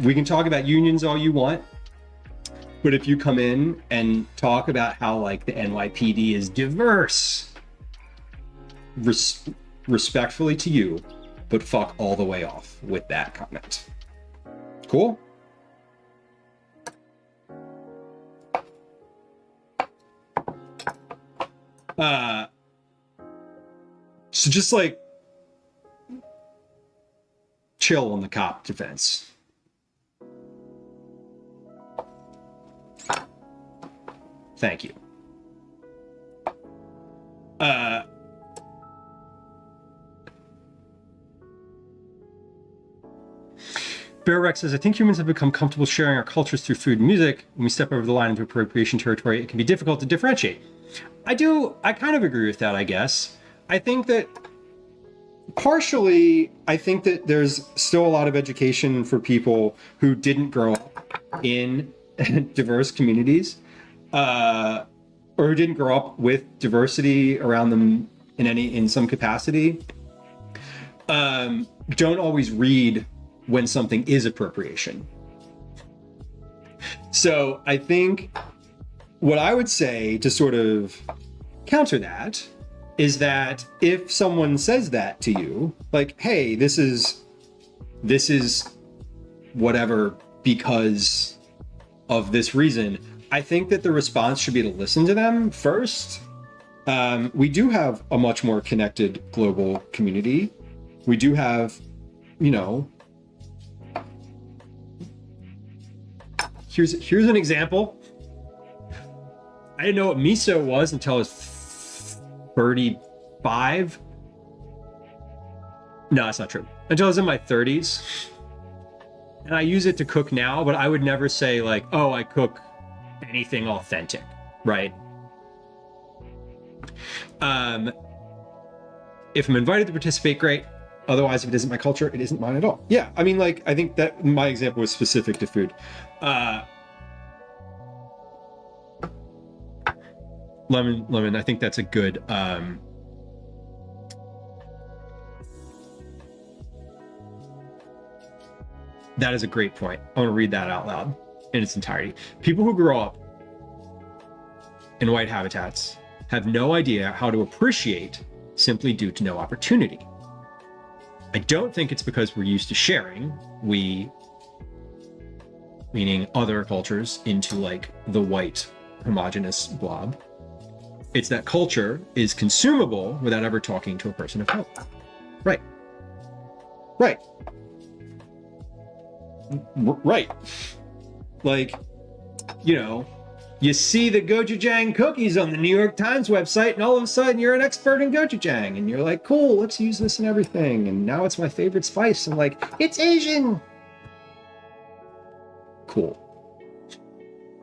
We can talk about unions all you want, but if you come in and talk about how like the NYPD is diverse, respectfully to you, but fuck all the way off with that comment. Cool? So just like chill on the cop defense. Thank you. Bear Rex says, I think humans have become comfortable sharing our cultures through food and music. When we step over the line into appropriation territory, it can be difficult to differentiate. I kind of agree with that, I guess. I think that partially, there's still a lot of education for people who didn't grow up in diverse communities, or who didn't grow up with diversity around them in some capacity. Don't always read when something is appropriation. So I think what I would say to sort of counter that is that if someone says that to you, like, hey, this is whatever because of this reason, I think that the response should be to listen to them first. We do have a much more connected global community. We do have, you know, here's an example. I didn't know what miso was until I was 35. No, that's not true. Until I was in my 30s. And I use it to cook now, but I would never say like, oh, I cook anything authentic, right? If I'm invited to participate, great. Otherwise, if it isn't my culture, it isn't mine at all. Yeah, I mean, like, I think that my example was specific to food. Lemon, I think that's a good, that is a great point. I want to read that out loud in its entirety. People who grow up in white habitats have no idea how to appreciate simply due to no opportunity. I don't think it's because we're used to sharing, we, meaning other cultures, into like the white homogenous blob. It's that culture is consumable without ever talking to a person of color. Right. Right. Right. Like, you know, you see the gochujang cookies on the New York Times website, and all of a sudden you're an expert in gochujang, and you're like, cool, let's use this in everything. And now it's my favorite spice. And like, it's Asian. Cool.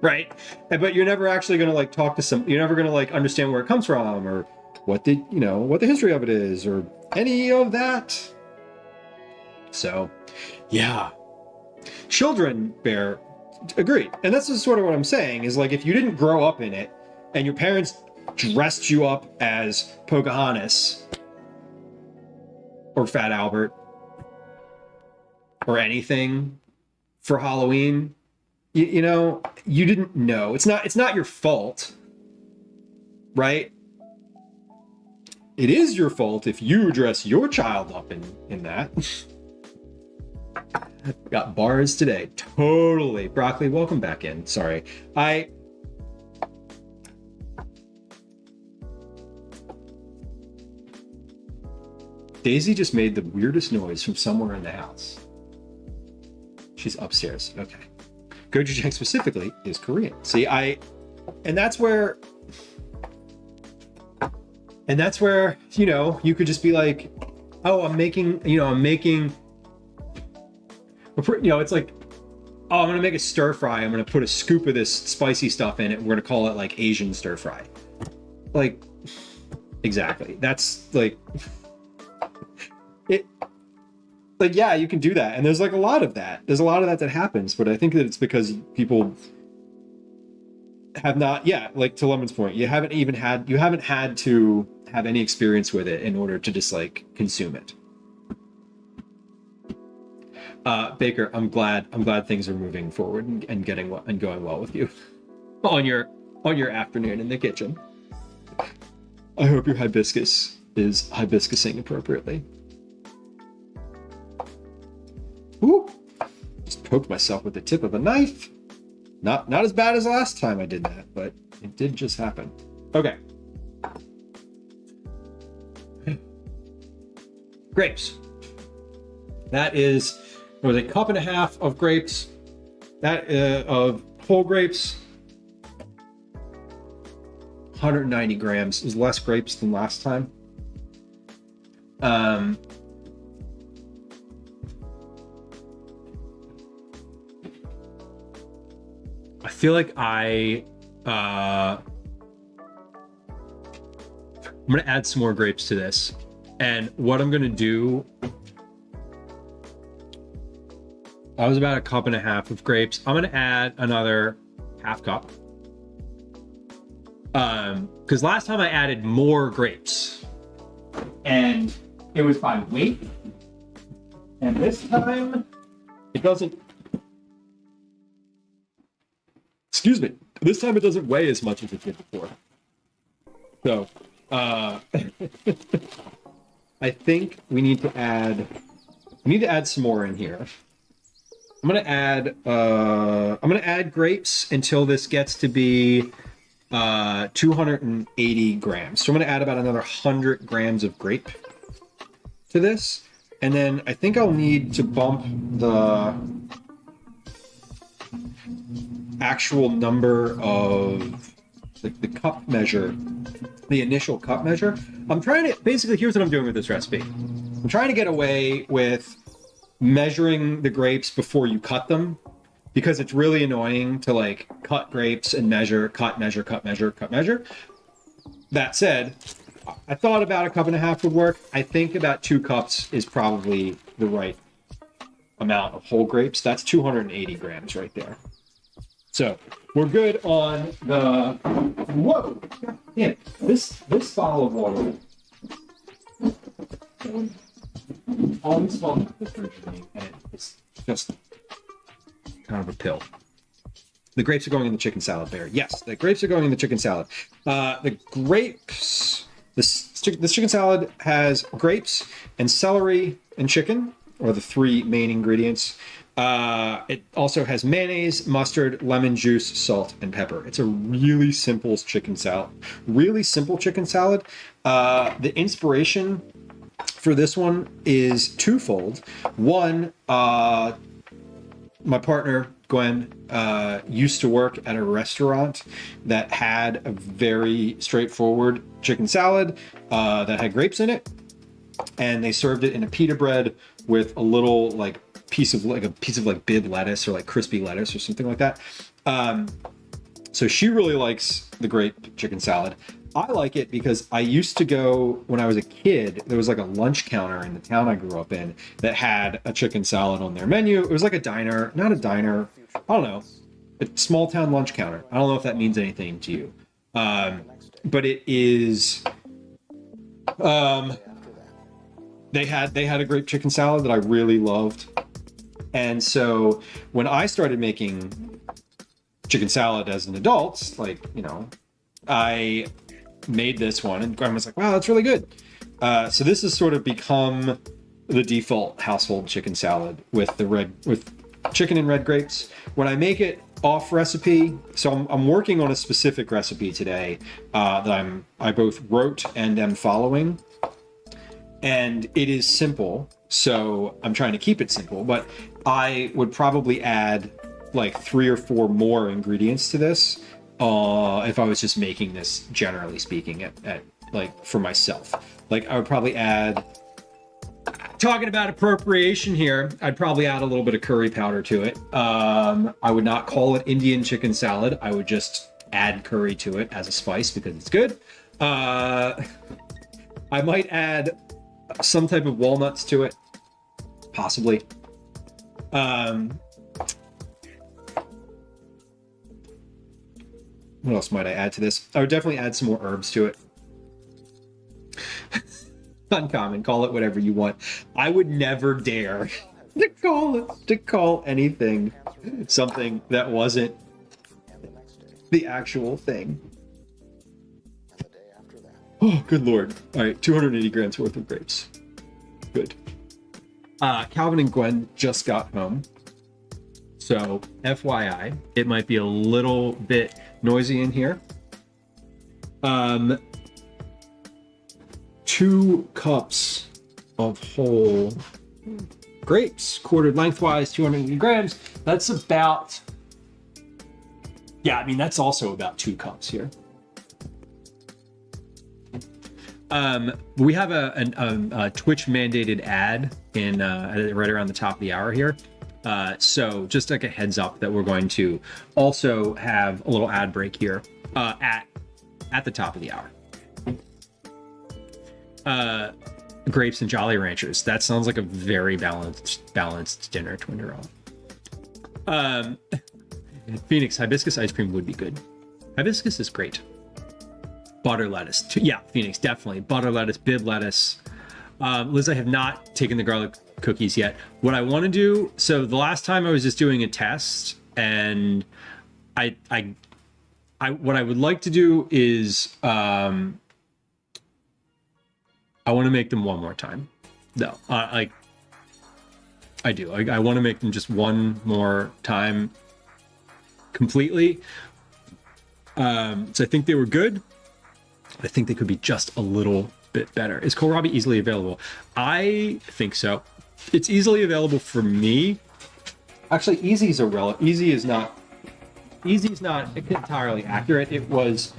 Right. But you're never actually going to like talk to you're never going to like understand where it comes from, or what the history of it is, or any of that. So, yeah. Children bear, agreed. And that's just sort of what I'm saying, is like, if you didn't grow up in it and your parents dressed you up as Pocahontas or Fat Albert or anything for Halloween, you know, you didn't know. It's not your fault, right? It is your fault if you dress your child up in that. Got bars today. Totally. Broccoli, welcome back in. Sorry. Daisy just made the weirdest noise from somewhere in the house. She's upstairs. Okay. Gochujang specifically is Korean. See, and that's where, you know, you could just be like, oh, I'm making, it's like, oh, I'm going to make a stir fry. I'm going to put a scoop of this spicy stuff in it. We're going to call it like Asian stir fry. Like, exactly. That's like, like, yeah, you can do that. And there's like a lot of that. There's a lot of that happens. But I think that it's because people have not, like to Lemon's point, you haven't had to have any experience with it in order to just like consume it. Baker, I'm glad things are moving forward and going well with you on your afternoon in the kitchen. I hope your hibiscus is hibiscusing appropriately. Ooh, just poked myself with the tip of a knife. Not as bad as last time I did that, but it did just happen. Okay. Grapes. That is. It was a cup and a half of grapes, of whole grapes. 190 grams is less grapes than last time. I feel like I'm gonna add some more grapes to this, and what I'm gonna do. I was about a cup and a half of grapes. I'm going to add another half cup. Because last time I added more grapes. And it was by weight. And this time, it doesn't... Excuse me. This time it doesn't weigh as much as it did before. So, I think we need to add some more in here. I'm gonna add grapes until this gets to be 280 grams. So I'm gonna add about another 100 grams of grape to this. And then I think I'll need to bump the actual number of the cup measure, the initial cup measure. I'm trying to, basically, here's what I'm doing with this recipe. I'm trying to get away with measuring the grapes before you cut them, because it's really annoying to like cut grapes and measure, cut, measure, cut, measure, cut, measure. That said, I thought about a cup and a half would work. I think about 2 cups is probably the right amount of whole grapes. That's 280 grams right there. So we're good on the, whoa, yeah, this bottle of water. All these small and it's just kind of a pill. The grapes are going in the chicken salad there. Yes, the grapes are going in the chicken salad. The grapes, this chicken salad has grapes and celery and chicken, or the 3 main ingredients. It also has mayonnaise, mustard, lemon juice, salt, and pepper. It's a really simple chicken salad. Really simple chicken salad. The inspiration for this one is twofold. One, my partner Gwen used to work at a restaurant that had a very straightforward chicken salad that had grapes in it, and they served it in a pita bread with a little like piece of bib lettuce or like crispy lettuce or something like that. So she really likes the grape chicken salad. I like it because I used to go, when I was a kid, there was like a lunch counter in the town I grew up in that had a chicken salad on their menu. It was like a diner, not a diner, I don't know, a small town lunch counter. I don't know if that means anything to you. But it is, they had a grape chicken salad that I really loved. And so when I started making chicken salad as an adult, like, you know, I made this one and Gwen was like, wow, that's really good. So this has sort of become the default household chicken salad with chicken and red grapes. When I make it off recipe, so I'm working on a specific recipe today that I both wrote and am following. And it is simple, so I'm trying to keep it simple, but I would probably add like 3 or 4 more ingredients to this if I was just making this, generally speaking, at like for myself. Like I would probably add, talking about appropriation here, I'd probably add a little bit of curry powder to it. I would not call it Indian chicken salad. I would just add curry to it as a spice because it's good. I might add some type of walnuts to it, possibly. What else might I add to this? I would definitely add some more herbs to it. Uncommon, call it whatever you want. I would never dare to call anything something that wasn't the actual thing. Oh, good Lord. All right, 280 grams worth of grapes. Good. Calvin and Gwen just got home. So, FYI, it might be a little bit noisy in here. 2 cups of whole grapes, quartered lengthwise, 280 grams. That's about, yeah, I mean, that's also about 2 cups here. We have a Twitch mandated ad in right around the top of the hour here. So just like a heads up that we're going to also have a little ad break here at the top of the hour. Grapes and Jolly Ranchers. That sounds like a very balanced dinner to ender on. Phoenix, hibiscus ice cream would be good. Hibiscus is great. Butter lettuce. Yeah, Phoenix, definitely. Butter lettuce, bib lettuce. Liz, I have not taken the garlic cookies yet. What I want to do, so the last time I was just doing a test, and what I would like to do is I want to make them one more time. No, like I do. I want to make them just one more time completely. So I think they were good. I think they could be just a little bit better. Is Kohlrabi easily available? I think so. It's easily available for me. Actually, easy is not entirely accurate. It was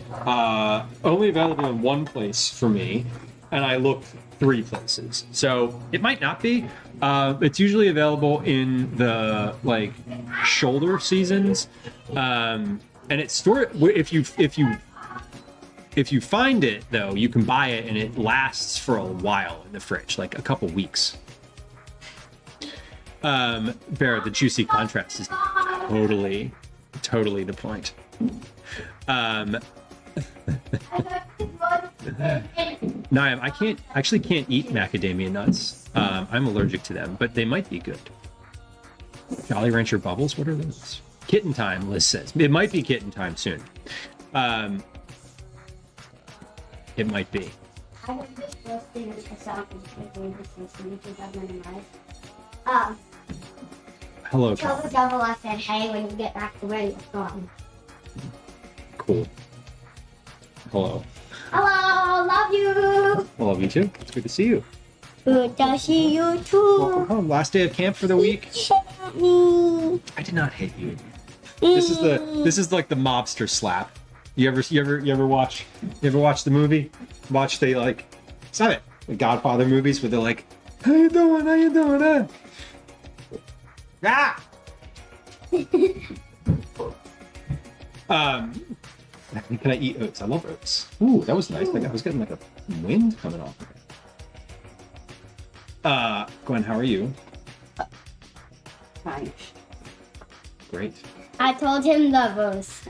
only available in one place for me, and I looked 3 places. So it might not be. It's usually available in the like shoulder seasons, and it's stored. If you find it though, you can buy it, and it lasts for a while in the fridge, like a couple weeks. Bear, the juicy contrast is totally the point. Niam, I can't eat macadamia nuts. I'm allergic to them, but they might be good. Jolly Rancher Bubbles, what are those? Kitten time, Liz says. It might be kitten time soon. It might be. Hello, Tell the devil I said hey when you get back to where you're from. Cool. Hello. Hello, love you. I love you too. It's good to see you. Good to see you too. Welcome home. Last day of camp for the week. Me. I did not hit you. This is like the mobster slap. You ever watch the movie? Watch they like stop it. The Godfather movies where they're like, how you doing? How you doing? Ah! Can I eat oats? I love oats. Ooh, that was nice. Like I was getting like a wind coming off of it. Gwen, how are you? Fine. Great. I told him the verse.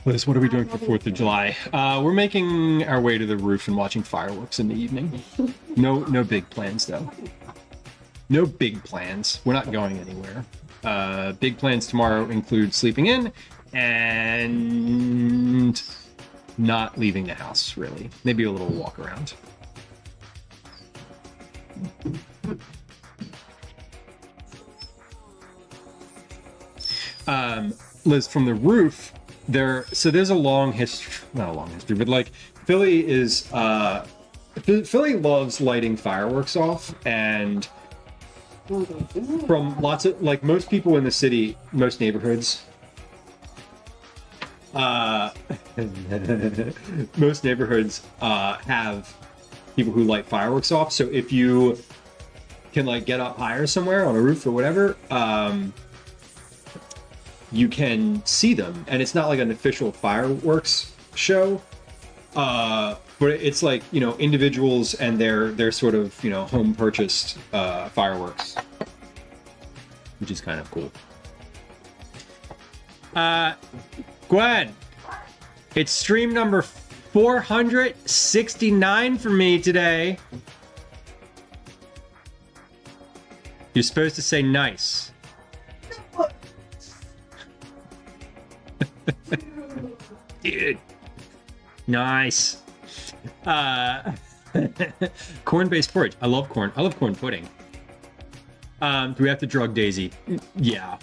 Liz, what are we doing for 4th of July? We're making our way to the roof and watching fireworks in the evening. No big plans though. No big plans. We're not going anywhere. Big plans tomorrow include sleeping in and not leaving the house, really. Maybe a little walk around. Liz, from the roof, there's a long history, not a long history, but like Philly loves lighting fireworks off, and from lots of, like most people in the city, most neighborhoods, most neighborhoods have people who light fireworks off. So if you can like get up higher somewhere on a roof or whatever, you can see them, and it's not like an official fireworks show, but it's like, you know, individuals and their sort of, you know, home purchased fireworks, which is kind of cool. Gwen, it's stream number 469 for me today. You're supposed to say nice. Dude, nice. Corn-based porridge. I love corn. I love corn pudding. Do we have to drug Daisy? Yeah.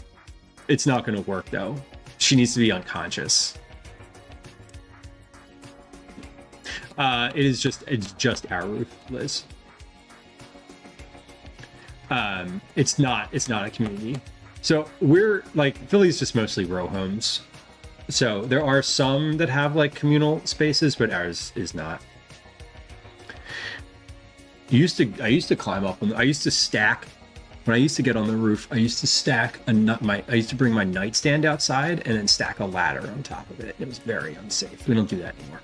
It's not going to work though. She needs to be unconscious. It's just our roof, Liz. It's not a community. So we're like, Philly's just mostly row homes. So there are some that have like communal spaces, but ours is not. I used to climb up I used to stack, when I used to get on the roof, I used to stack I used to bring my nightstand outside and then stack a ladder on top of it. It was very unsafe. We don't do that anymore.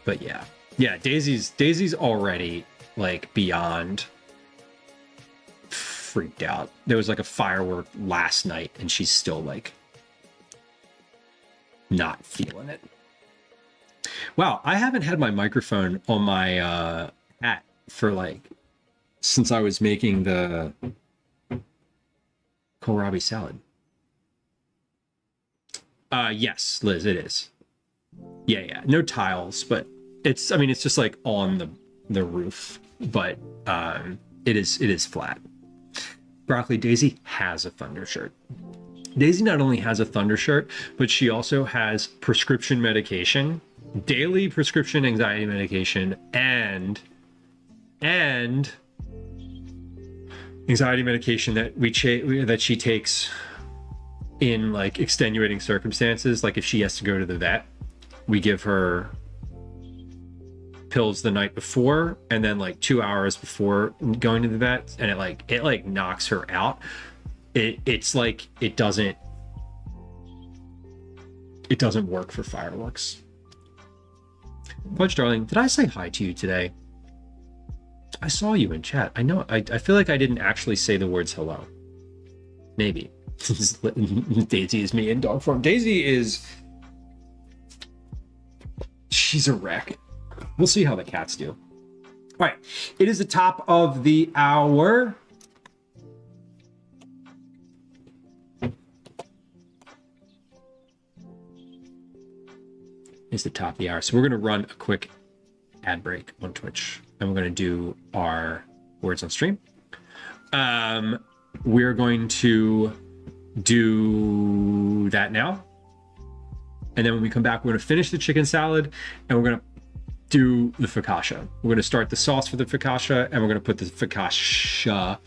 But yeah. Yeah, Daisy's already like beyond freaked out. There was like a firework last night and she's still like not feeling it. Wow, I haven't had my microphone on my hat for like since I was making the kohlrabi salad. Yes, Liz, it is. Yeah. No tiles, but It's, I mean, it's just like on the roof, but it is flat. Broccoli, Daisy has a thunder shirt. Daisy not only has a thunder shirt, but she also has prescription medication, daily prescription anxiety medication, and anxiety medication that she takes in like extenuating circumstances. Like if she has to go to the vet, we give her pills the night before and then like 2 hours before going to the vet, and it like knocks her out. It's like it doesn't work for fireworks. Punch darling, did I say hi to you today? I saw you in chat. I know. I feel like I didn't actually say the words hello. Maybe. Daisy is me in dog form. Daisy is... she's a wreck. We'll see how the cats do. All right. It is the top of the hour. It's the top of the hour. So we're going to run a quick ad break on Twitch. And we're going to do our words on stream. We're going to do that now. And then when we come back, we're going to finish the chicken salad and we're going to do the focaccia. We're going to start the sauce for the focaccia and we're going to put the focaccia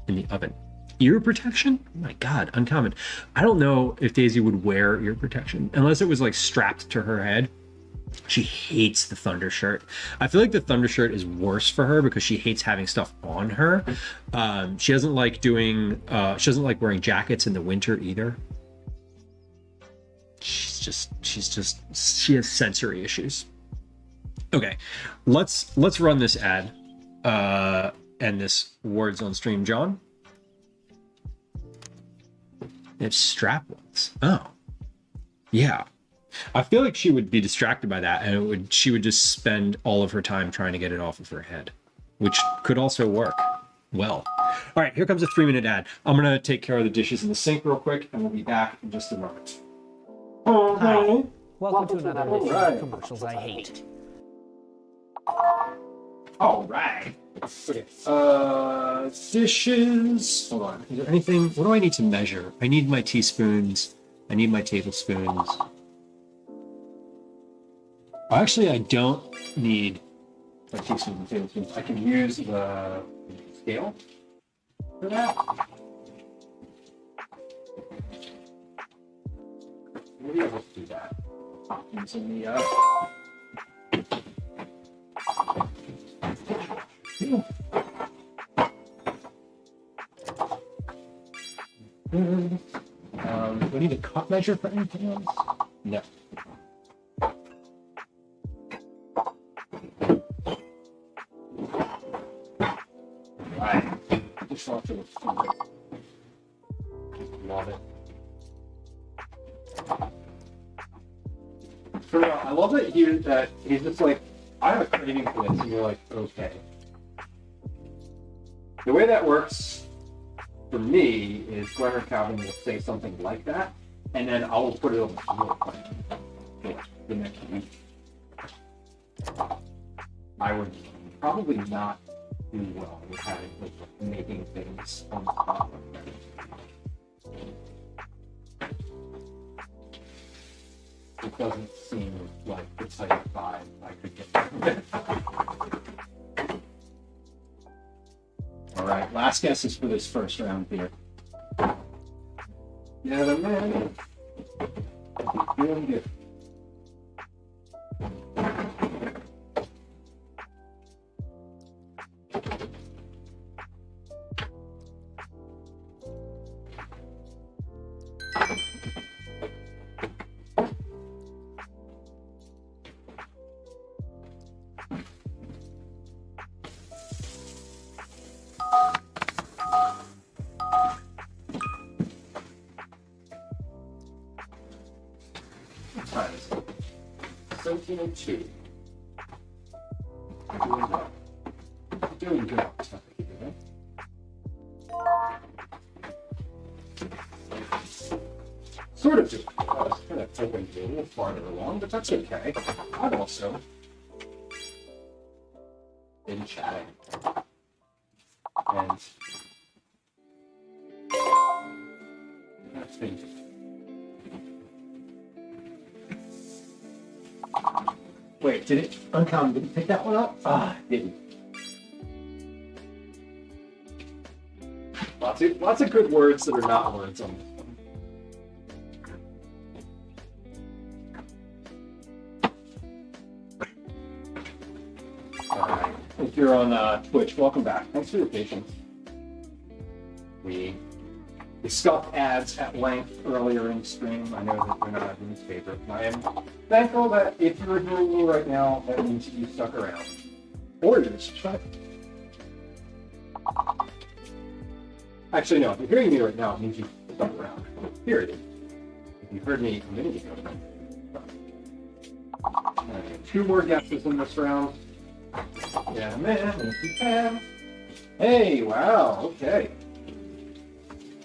in the oven. Ear protection? Oh my God, uncommon. I don't know if Daisy would wear ear protection unless it was like strapped to her head. She hates the thunder shirt. I feel like the thunder shirt is worse for her because she hates having stuff on her. She doesn't like wearing jackets in the winter either. She has sensory issues. Okay, let's run this ad and this words on stream, John. They have strap ones. Oh, yeah. I feel like she would be distracted by that, and she would just spend all of her time trying to get it off of her head, which could also work well. All right, here comes a 3-minute ad. I'm gonna take care of the dishes in the sink real quick, and we'll be back in just a moment. Hi. Welcome to another edition of Commercials I Hate. All right. Okay. Dishes. Hold on. Is there anything? What do I need to measure? I need my teaspoons. I need my tablespoons. Actually, I don't need my teaspoons and tablespoons. I can use the scale for that. Maybe I'll just do that. Using the do I need a cup measure for anything else? No. Right. Just off to the finger. Love it. For real, I love that he's just like, I have a craving for this, and you're like, okay. The way that works for me is Glenn or Calvin will say something like that, and then I'll put it on the floor for the next week. I would probably not do well with having like making things on the top of them. It doesn't seem like the type of vibe I could get from it. All right, last guess is for this first round here. Yeah, the man. Feeling good. What time is it? 17:02. Doing well. Doing good. Sort of doing. I was kind of hoping to be a little farther along, but that's okay. I've also been chatting. And that's been wait, did it Uncommon didn't pick that one up? Ah, it didn't. Lots of good words that are not words on this one. Alright. If you're on Twitch, welcome back. Thanks for your patience. We discussed ads at length earlier in the stream. I know that they're not everyone's favorite. I am thankful that if you're hearing me right now, that means you stuck around. Or you're subscribed. Actually, no, if you're hearing me right now, it means you stuck around. Period. If you heard me a minute ago. Alright, 2 more guesses in this round. Yeah, man, if you can. Hey, wow, okay.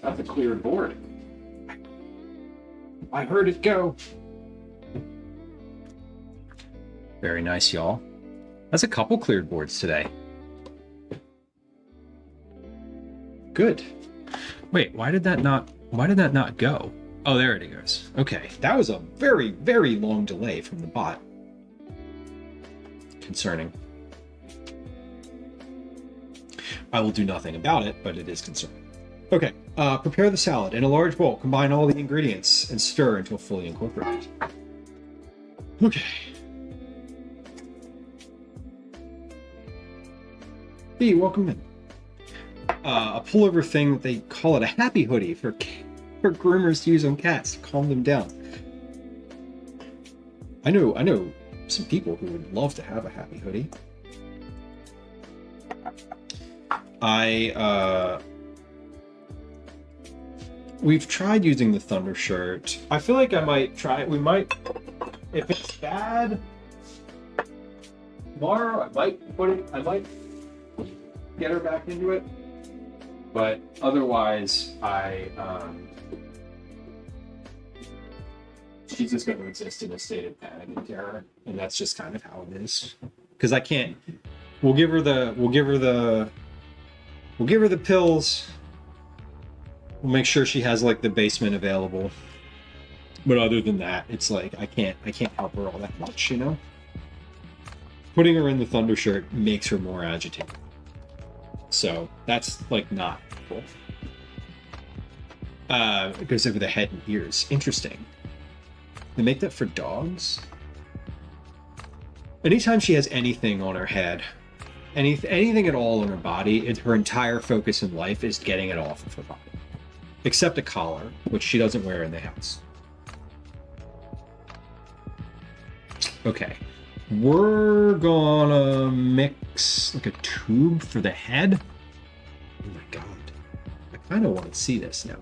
That's a cleared board. I heard it go. Very nice, y'all. That's a couple cleared boards today. Good. Wait, why did that not go? Oh, there it goes. Okay, that was a very, very long delay from the bot. Concerning. I will do nothing about it, but it is concerning. Okay, prepare the salad. In a large bowl, combine all the ingredients and stir until fully incorporated. Okay. Hey, welcome in. A pullover thing that they call it a happy hoodie for groomers to use on cats to calm them down. I know some people who would love to have a happy hoodie. We've tried using the Thunder shirt. I feel like I might try it. We might, if it's bad, tomorrow I might get her back into it. But otherwise, she's just going to exist in a state of panic and terror, and that's just kind of how it is. Because I can't. We'll give her the pills. We'll make sure she has like the basement available. But other than that, it's like I can't help her all that much, you know? Putting her in the Thunder shirt makes her more agitated. So that's like not cool. It goes over the head and ears. Interesting. They make that for dogs? Anytime she has anything on her head, anything at all on her body, her entire focus in life is getting it off of her body. Except a collar, which she doesn't wear in the house. Okay. We're gonna mix like a tube for the head. Oh my god. I kind of want to see this now.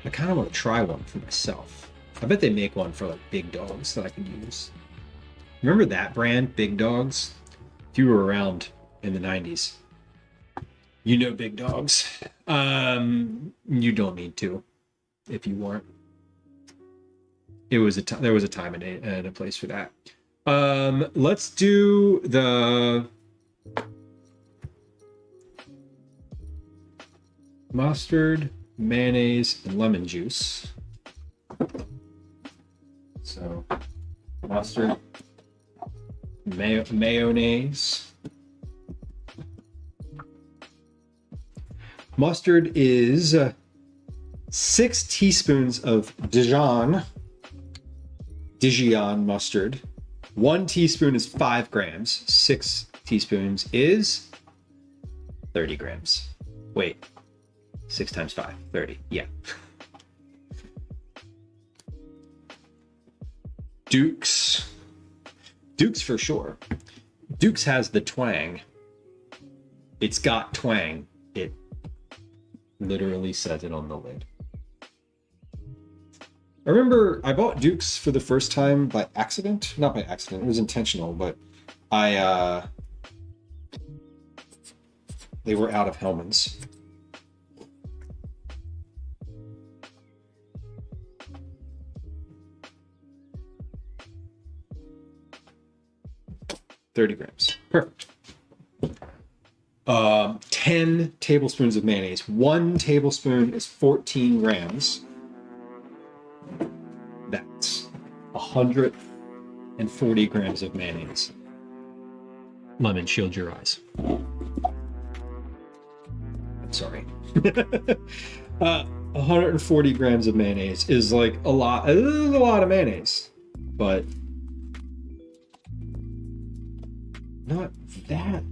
I kind of want to try one for myself. I bet they make one for like big dogs that I can use. Remember that brand, Big Dogs? If you were around in the 90s. You know Big Dogs. You don't need to if you weren't. There was a time and a place for that. Let's do the mustard, mayonnaise, and lemon juice. So mustard, mayonnaise. Mustard is 6 teaspoons of Dijon mustard. 1 teaspoon is 5 grams. 6 teaspoons is 30 grams. Wait, 6 times 5, 30. Yeah. Duke's for sure. Duke's has the twang. It's got twang. It literally says it on the lid. I remember I bought Duke's for the first time by accident. Not by accident, it was intentional, but they were out of Hellmann's. 30 grams. Perfect. 10 tablespoons of mayonnaise. 1 tablespoon is 14 grams. That's 140 grams of mayonnaise. Lemon, shield your eyes. I'm sorry. 140 grams of mayonnaise is like a lot. It is a lot of mayonnaise, but not that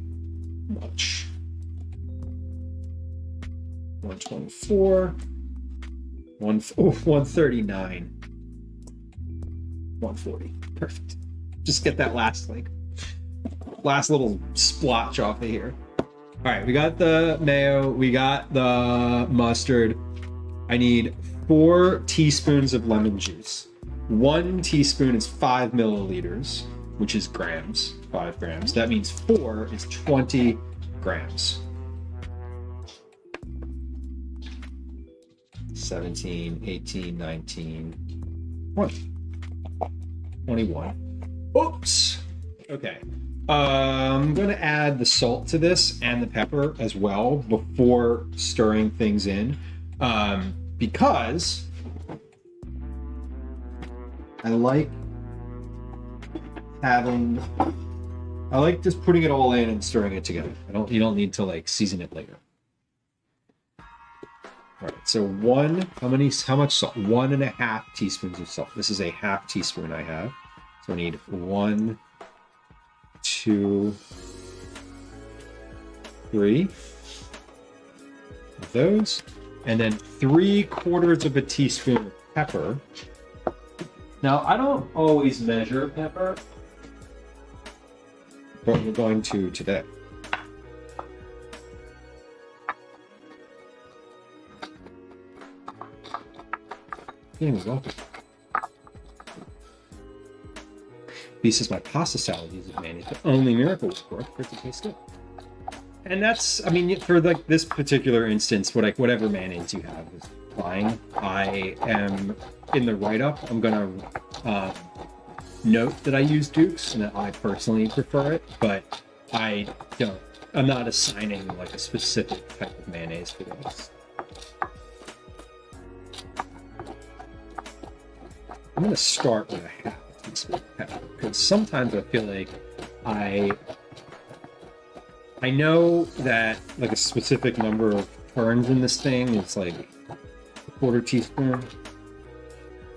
much. 124, 139, 140. Perfect. Just get that last little splotch off of here. All right, we got the mayo, we got the mustard. I need 4 teaspoons of lemon juice. 1 teaspoon is 5 milliliters, which is grams, 5 grams. That means 4 is 20 grams. 17, 18, 19, 20. 21. Oops. Okay. I'm going to add the salt to this and the pepper as well before stirring things in, because I like just putting it all in and stirring it together. You don't need to like season it later. All right, so how much salt? 1.5 teaspoons of salt. This is a half teaspoon I have. So I need 1, 2, 3 of those. And then 3/4 of a teaspoon of pepper. Now, I don't always measure pepper, but we're going to today. You're welcome. B says my pasta salad uses mayonnaise, but only Miracle Whip for it to taste good. And that's, I mean, for like this particular instance, whatever mayonnaise you have is fine. I am in the write-up. I'm gonna note that I use Duke's and that I personally prefer it, but I'm not assigning like a specific type of mayonnaise for this. I'm gonna start with a half teaspoon of pepper because sometimes I feel like I know that like a specific number of turns in this thing is like a 1/4 teaspoon.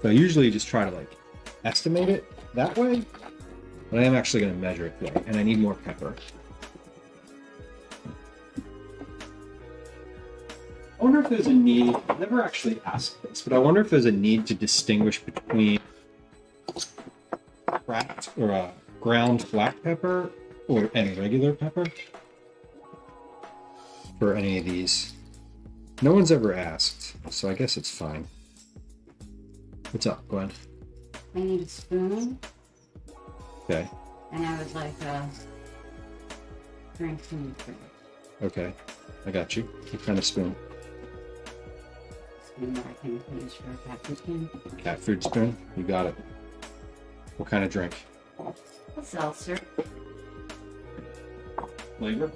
So I usually just try to like estimate it that way, but I am actually going to measure it today, and I need more pepper. I wonder if there's a need, I've never actually asked this, but I wonder if there's a need to distinguish between cracked or a ground black pepper and regular pepper for any of these. No one's ever asked, so I guess it's fine. What's up, Gwen? I need a spoon. Okay. And I would like a drink from the fridge. Okay. I got you. What kind of spoon? Spoon that I can use for a cat food can. Cat food spoon? You got it. What kind of drink? A seltzer. Flavor?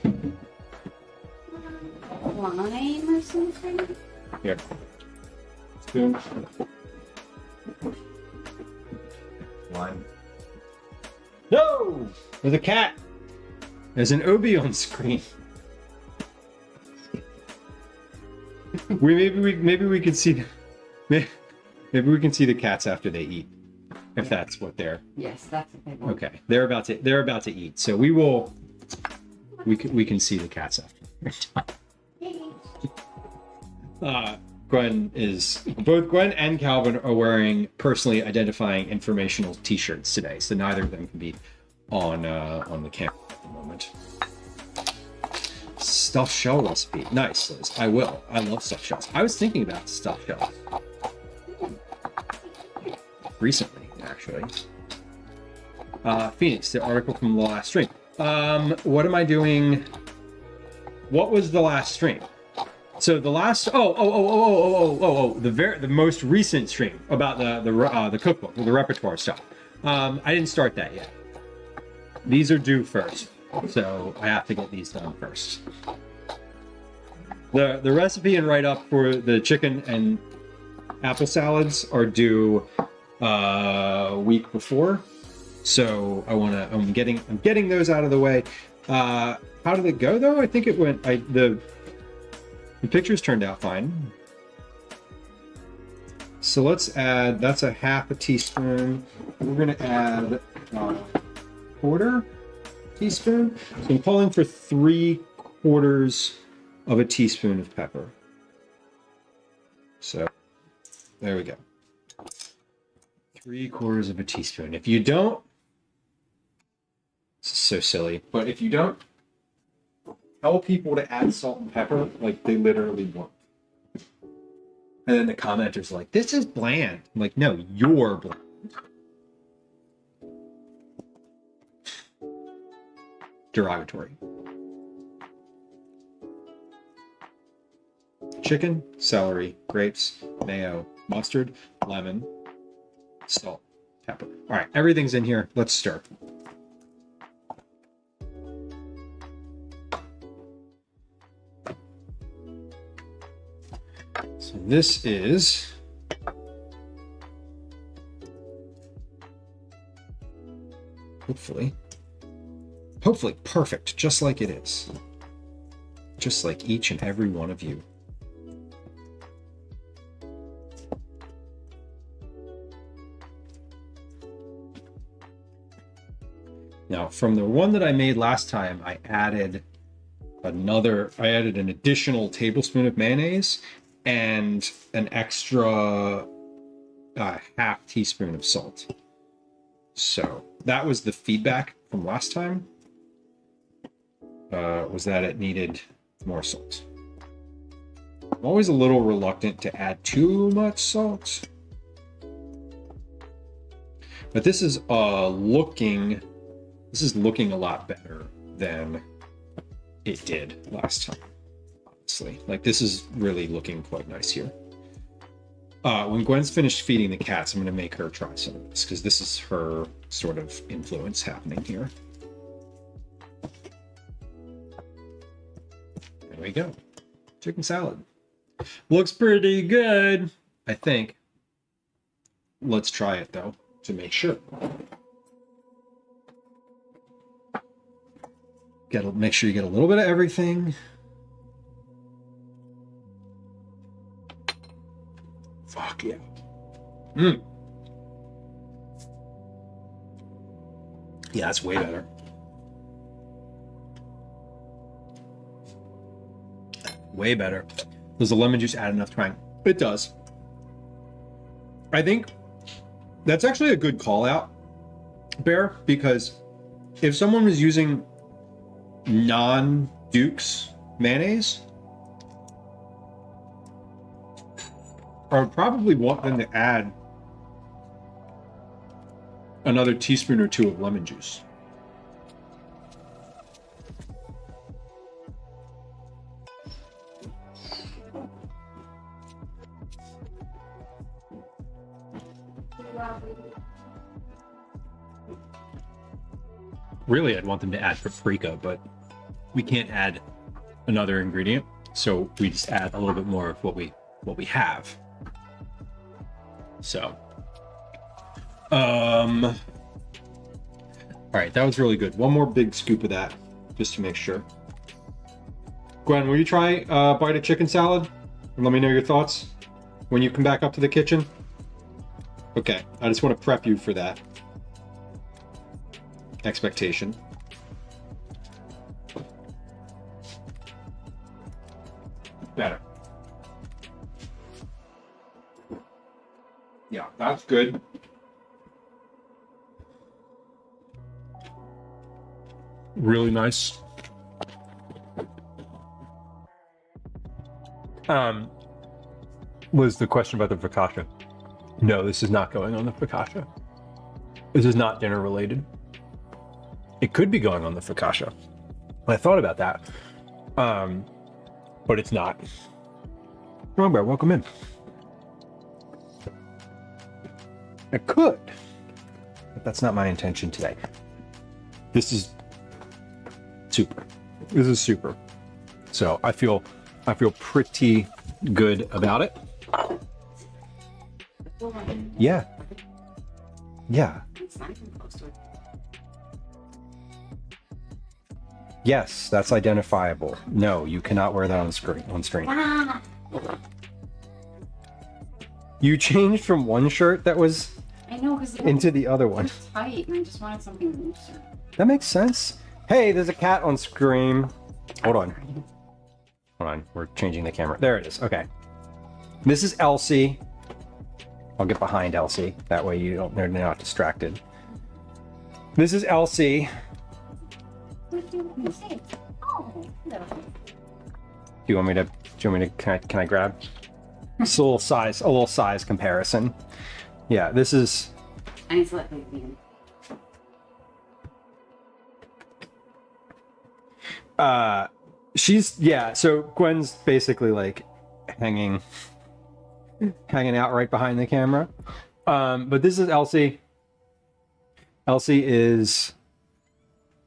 Lime or something? Here. Spoon. Lime. No! There's a cat! There's an Obi on screen. Maybe we can see maybe we can see the cats after they eat, if that's what they're. Yes, that's a big one. Okay, they're about to eat, so we can see the cats after. Both Gwen and Calvin are wearing personally identifying informational T-shirts today, so neither of them can be on the camera at the moment. Stuffed shell recipe, nice, Liz. I will. I love stuffed shells. I was thinking about stuffed shells recently, actually. Phoenix, the article from the last stream. What am I doing? What was the last stream? So the last the most recent stream about the cookbook, the repertoire stuff. I didn't start that yet. these are due first, so I have to get these done first. The recipe and write-up for the chicken and apple salads are due a week before, so I'm getting those out of the way. How did it go though? I think it went. The pictures turned out fine. So let's add. That's a half a teaspoon. We're gonna add a quarter teaspoon. So I'm calling for 3/4 of a teaspoon of pepper. So there we go. 3/4 of a teaspoon. If you don't, this is so silly, but if you don't tell people to add salt and pepper, like they literally won't. And then the commenters are like, this is bland. I'm like, no, you're bland. Derogatory. Chicken, celery, grapes, mayo, mustard, lemon, salt, pepper. All right, everything's in here. Let's stir. So this is hopefully perfect, just like it is. Just like each and every one of you. Now, from the one that I made last time, I added an additional tablespoon of mayonnaise and an extra half teaspoon of salt. So that was the feedback from last time, was that it needed more salt. I'm always a little reluctant to add too much salt, but this is looking a lot better than it did last time. Honestly, like this is really looking quite nice here. When Gwen's finished feeding the cats, I'm going to make her try some of this because this is her sort of influence happening here. There we go. Chicken salad. Looks pretty good, I think. Let's try it though to make sure. Make sure you get a little bit of everything. Fuck yeah. Yeah, that's way better. Way better. Does the lemon juice add enough twang? It does. I think that's actually a good call out, Bear, because if someone was using non-Duke's mayonnaise, I would probably want them to add another teaspoon or two of lemon juice. Really, I'd want them to add paprika, but we can't add another ingredient, so we just add a little bit more of what we have. So, all right, that was really good. One more big scoop of that, just to make sure. Gwen, will you try a bite of chicken salad? And let me know your thoughts when you come back up to the kitchen. Okay, I just want to prep you for that expectation. Better. Yeah, that's good. Really nice. Was the question about the focaccia? No, this is not going on the focaccia. This is not dinner related. It could be going on the focaccia. I thought about that, but it's not. Remember, welcome in. I could, but that's not my intention today. This is super. This is super. So I feel pretty good about it. Yeah. Yeah. It's not even close to it. Yes, that's identifiable. No, you cannot wear that on screen. Ah, You changed from one shirt that was I know, because into the other one. it's tight, and I just wanted something looser. That makes sense. Hey, there's a cat on screen. Hold on. Hold on. We're changing the camera. There it is. Okay. This is Elsie. I'll get behind Elsie. That way they're not distracted. This is Elsie. what do you want to say? Oh, hello. Do you want me to? Can I grab? It's a little size comparison. Yeah, this is. I need to let me in. So Gwen's basically like hanging out right behind the camera. But this is Elsie. Elsie is.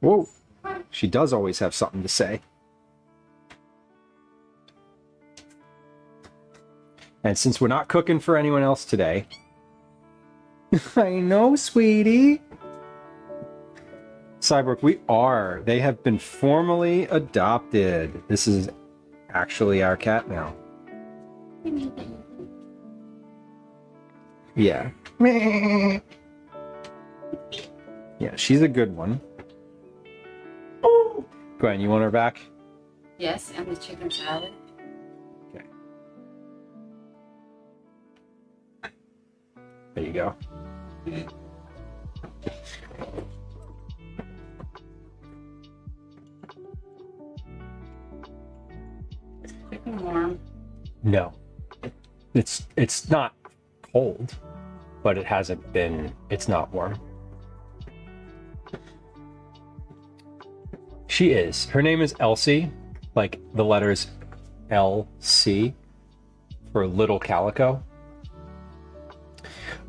Whoa. She does always have something to say. And since we're not cooking for anyone else today. I know, sweetie. Cyborg, we are. They have been formally adopted. This is actually our cat now. Yeah. Yeah, she's a good one. Gwen, you want her back? Yes, and the chicken salad. Okay. There you go. Chicken warm. No. It's not cold, but it hasn't been, it's not warm. She is. Her name is Elsie, like the letters LC for Little Calico.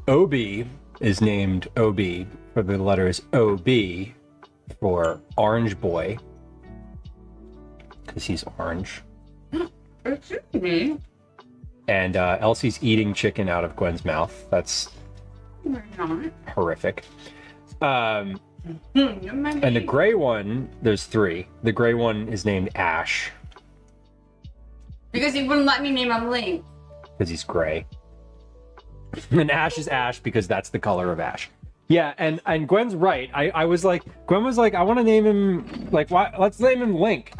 Obi is named Obi for the letters OB for Orange Boy, because he's orange. Excuse me. And Elsie's eating chicken out of Gwen's mouth. That's We're not. horrific. And the gray one, there's three. The gray one is named Ash, Because he wouldn't let me name him Link. because he's gray. And Ash is Ash because that's the color of Ash. Yeah, and Gwen's right. Gwen was like, I want to name him, like, why? Let's name him Link.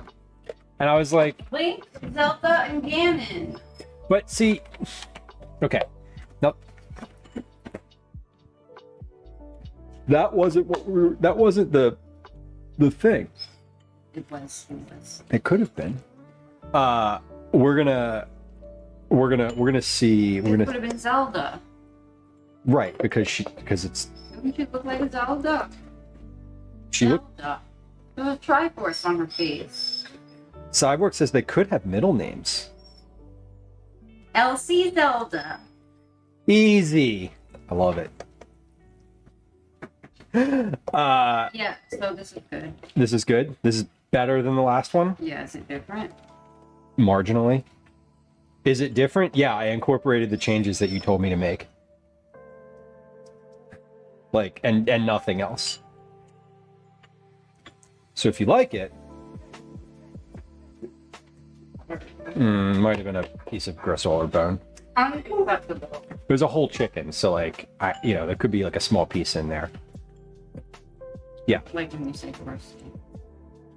And I was like, Link, Zelda, and Ganon. but see, okay, no, that wasn't that wasn't the thing. It was. It could have been. We're gonna see. It would have been Zelda. Right, because it's Don't you look like a Zelda? she look. Zelda. There's a Triforce on her face. Cyborg says they could have middle names. Elsie Zelda. Easy. I love it. Yeah, so this is good. This is good. This is better than the last one. Yeah, is it different? Marginally. Is it different? Yeah, I incorporated the changes that you told me to make. Like, and nothing else. So if you like it, might have been a piece of gristle or bone. Unacceptable. There's a whole chicken, so like, there could be like a small piece in there. Yeah. Like when you say first.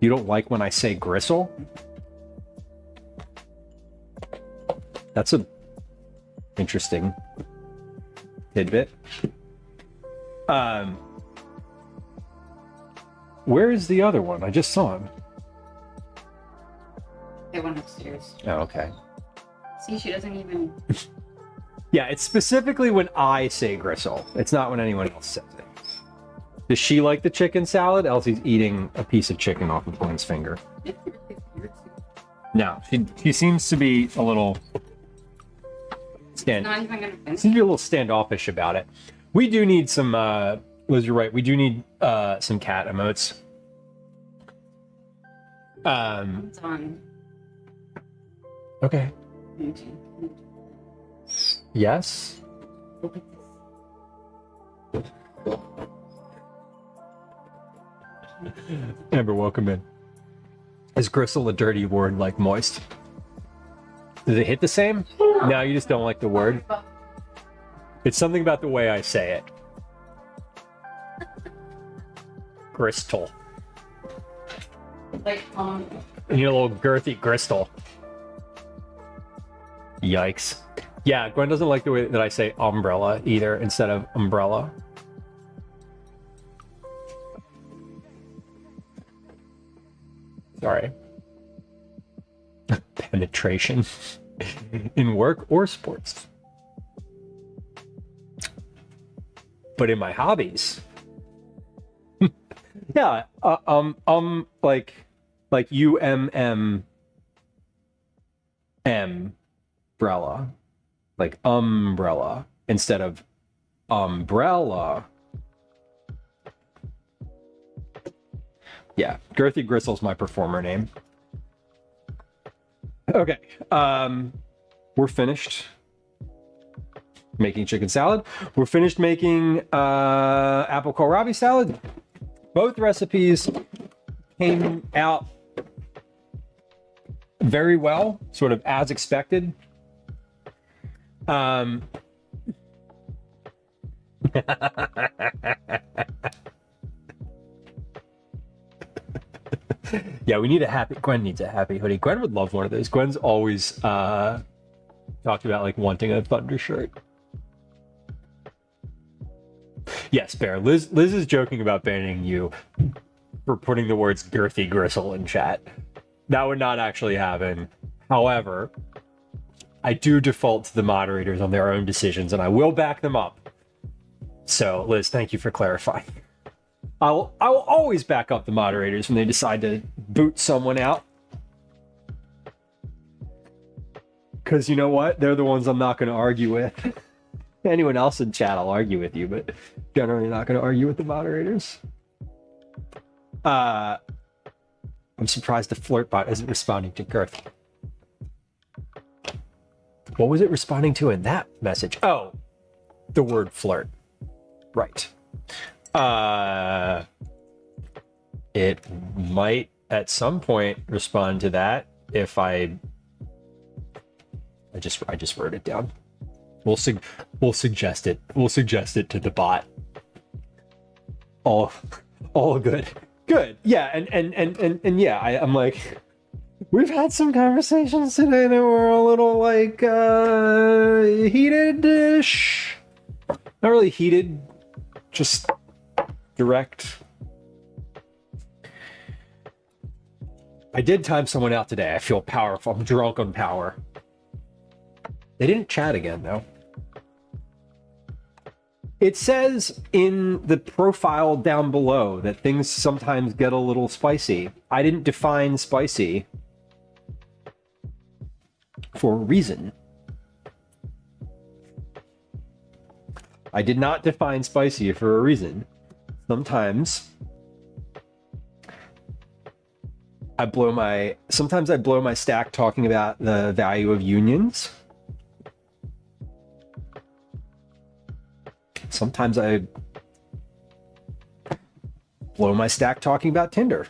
You don't like when I say gristle? That's a interesting tidbit. Where is the other one? I just saw him. They went upstairs. Oh, okay. See, she doesn't even. Yeah, it's specifically when I say gristle. It's not when anyone else says it. Does she like the chicken salad? Elsie's eating a piece of chicken off of Gwen's finger. No, she seems to be a little Not even gonna finish. seems to be a little standoffish about it. We do need some Liz, you're right, we do need some cat emotes. It's on Okay. YouTube. Yes. Look at this. Amber, welcome in. Is gristle a dirty word like moist? Does it hit the same? No, you just don't like the word. It's something about the way I say it. Gristle. Like, You need a little girthy gristle. Yikes. Yeah, Gwen doesn't like the way that I say umbrella either instead of umbrella. Sorry. Penetration in work or sports. But in my hobbies. Yeah, like umbrella, like umbrella instead of umbrella. Yeah, Girthy Gristle's my performer name. Okay, we're finished making chicken salad. We're finished making apple kohlrabi salad. Both recipes came out very well, sort of as expected. Yeah, we need a happy. Gwen needs a happy hoodie. Gwen would love one of those. Gwen's always talked about like wanting a thunder shirt. Yes, Bear. Liz is joking about banning you for putting the words girthy gristle in chat. That would not actually happen. However, I do default to the moderators on their own decisions, and I will back them up. So, Liz, thank you for clarifying. I will always back up the moderators when they decide to boot someone out. Because you know what? They're the ones I'm not going to argue with. Anyone else in chat, I'll argue with you, but generally not going to argue with the moderators. I'm surprised the Flirtbot isn't responding to Girth. What was it responding to in that message? Oh, the word flirt. Right. It might at some point respond to that if I just wrote it down. We'll suggest it. We'll suggest it to the bot. All good. Good. Yeah, and yeah, I'm like, we've had some conversations today that were a little like heated-ish. Not really heated, just direct. I did time someone out today. I feel powerful. I'm drunk on power. They didn't chat again, though. It says in the profile down below that things sometimes get a little spicy. I didn't define spicy for a reason. I did not define spicy for a reason. Sometimes I blow my stack talking about the value of unions. Sometimes I blow my stack talking about Tinder.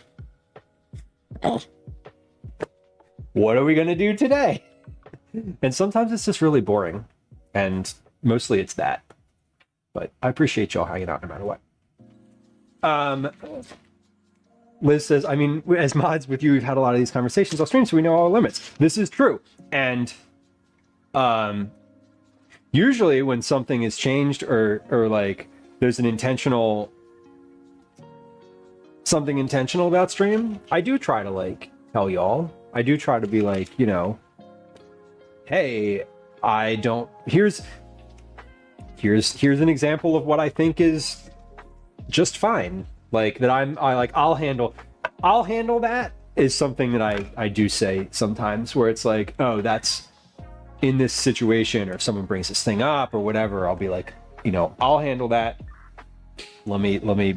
What are we going to do today? And sometimes it's just really boring. And mostly it's that. But I appreciate y'all hanging out no matter what. Liz says, I mean, as mods with you, we've had a lot of these conversations off stream, so we know our limits. This is true. And usually when something is changed or like there's an something intentional about stream, I do try to like tell y'all. I do try to be like, you know, hey, here's an example of what I think is just fine. Like that I'll handle that is something that I do say sometimes where it's like, oh, that's in this situation, or if someone brings this thing up or whatever, I'll be like, you know, I'll handle that. Let me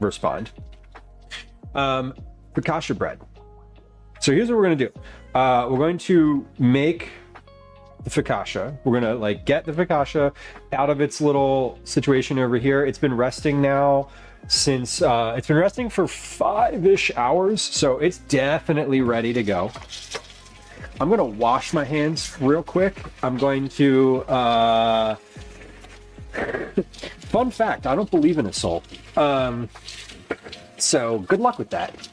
respond. Focaccia bread. So here's what we're gonna do. We're going to make the focaccia. We're gonna like get the focaccia out of its little situation over here. It's been resting now since it's been resting for 5-ish hours, so it's definitely ready to go. I'm gonna wash my hands real quick. I'm going to fun fact, I don't believe in assault. So good luck with that.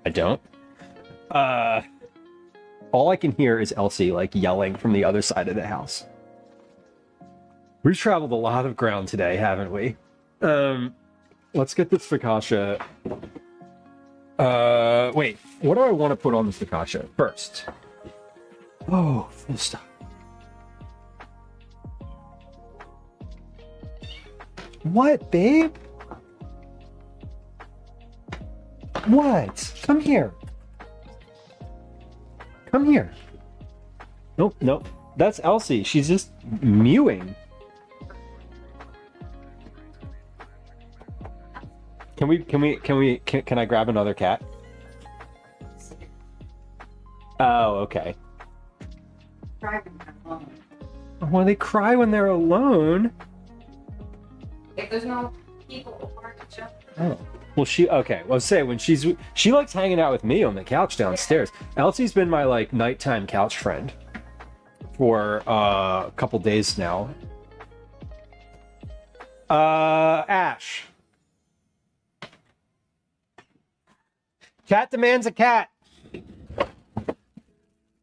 I don't. All I can hear is Elsie like yelling from the other side of the house. We've traveled a lot of ground today, haven't we? Let's get this focaccia. Wait, what do I want to put on the focaccia first? Oh, full stop. What, babe? What? Come here. Come here. Nope, nope. That's Elsie. She's just mewing. Can I grab another cat? Oh, okay. Well, they cry when they're alone. If there's no people over to jump. Oh. Well, okay. Well, say when she likes hanging out with me on the couch downstairs. Elsie's been my like nighttime couch friend for a couple days now. Ash. Cat demands a cat.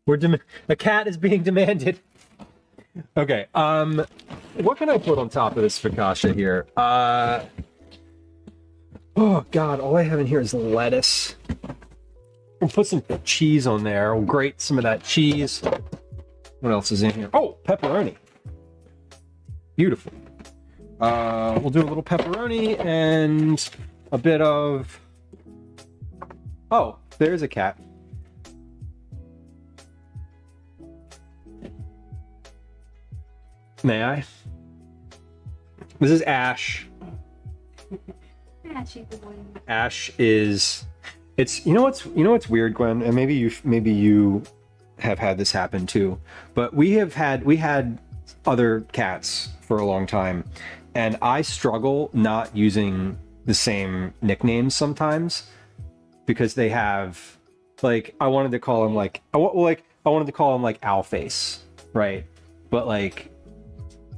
A cat is being demanded. Okay. What can I put on top of this focaccia here? Oh God, all I have in here is lettuce. We'll put some cheese on there. We'll grate some of that cheese. What else is in here? Oh, pepperoni. Beautiful. We'll do a little pepperoni and a bit of... Oh, there's a cat. May I? This is Ash. Ash is... It's you know what's weird, Gwen, and maybe you have had this happen too. But we had other cats for a long time, and I struggle not using the same nicknames sometimes because they have like I wanted to call him like I wanted to call him like Owlface, right? But like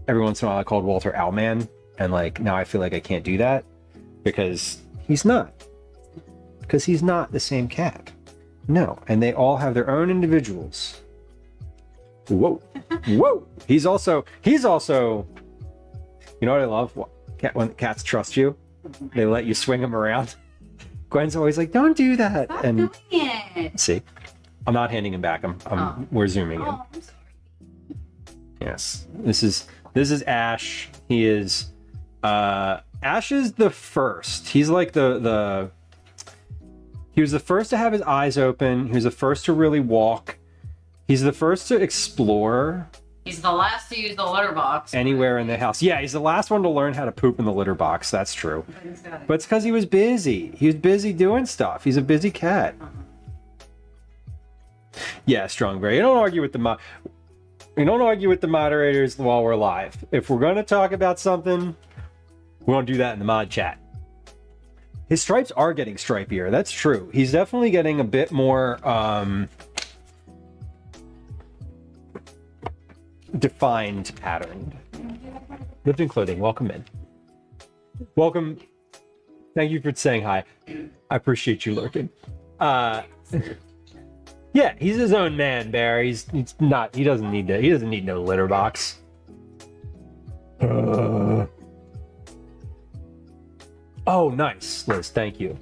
every once in a while I called Walter Owlman, and like now I feel like I can't do that because he's not the same cat. No, and they all have their own individuals. Whoa, whoa! He's also. You know what I love? When cats trust you, they let you swing them around. Gwen's always like, "Don't do that." Stop and doing it. see, I'm not handing him back. We're zooming in. Oh, I'm sorry. Yes, this is Ash. He is. Ash is the first. He's like the. He was the first to have his eyes open. He was the first to really walk. He's the first to explore. He's the last to use the litter box. Anywhere in the house. Yeah, he's the last one to learn how to poop in the litter box. That's true. But it's because he was busy. He was busy doing stuff. He's a busy cat. Yeah, Strongberry. You don't argue with the moderators while we're live. If we're going to talk about something, we won't do that in the mod chat. His stripes are getting stripier. That's true. He's definitely getting a bit more defined patterned. Lived in clothing. Welcome in. Welcome. Thank you for saying hi. I appreciate you lurking. Yeah, he's his own man, Bear. He's not. He doesn't need no litter box. Oh, nice, Liz. Thank you.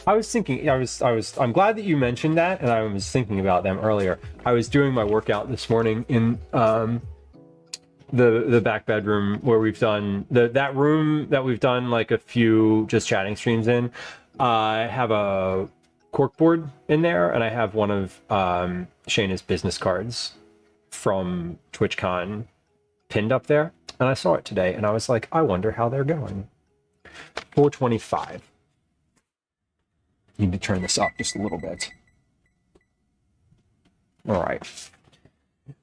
I was thinking. I'm glad that you mentioned that, and I was thinking about them earlier. I was doing my workout this morning in the back bedroom where we've done that room that we've done like a few just chatting streams in. I have a corkboard in there, and I have one of Shayna's business cards from TwitchCon pinned up there, and I saw it today, and I was like, I wonder how they're going. 425. Need to turn this up just a little bit. All right.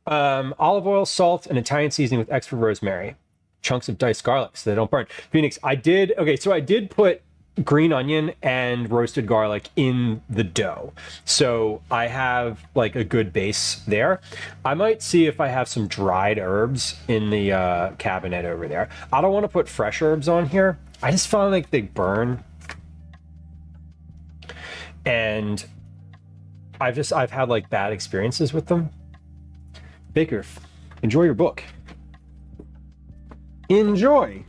Olive oil, salt, and Italian seasoning with extra rosemary. Chunks of diced garlic so they don't burn. Phoenix, I did put green onion and roasted garlic in the dough. So I have like a good base there. I might see if I have some dried herbs in the cabinet over there. I don't want to put fresh herbs on here. I just find like they burn. And I've had like bad experiences with them. Baker, enjoy your book. Enjoy.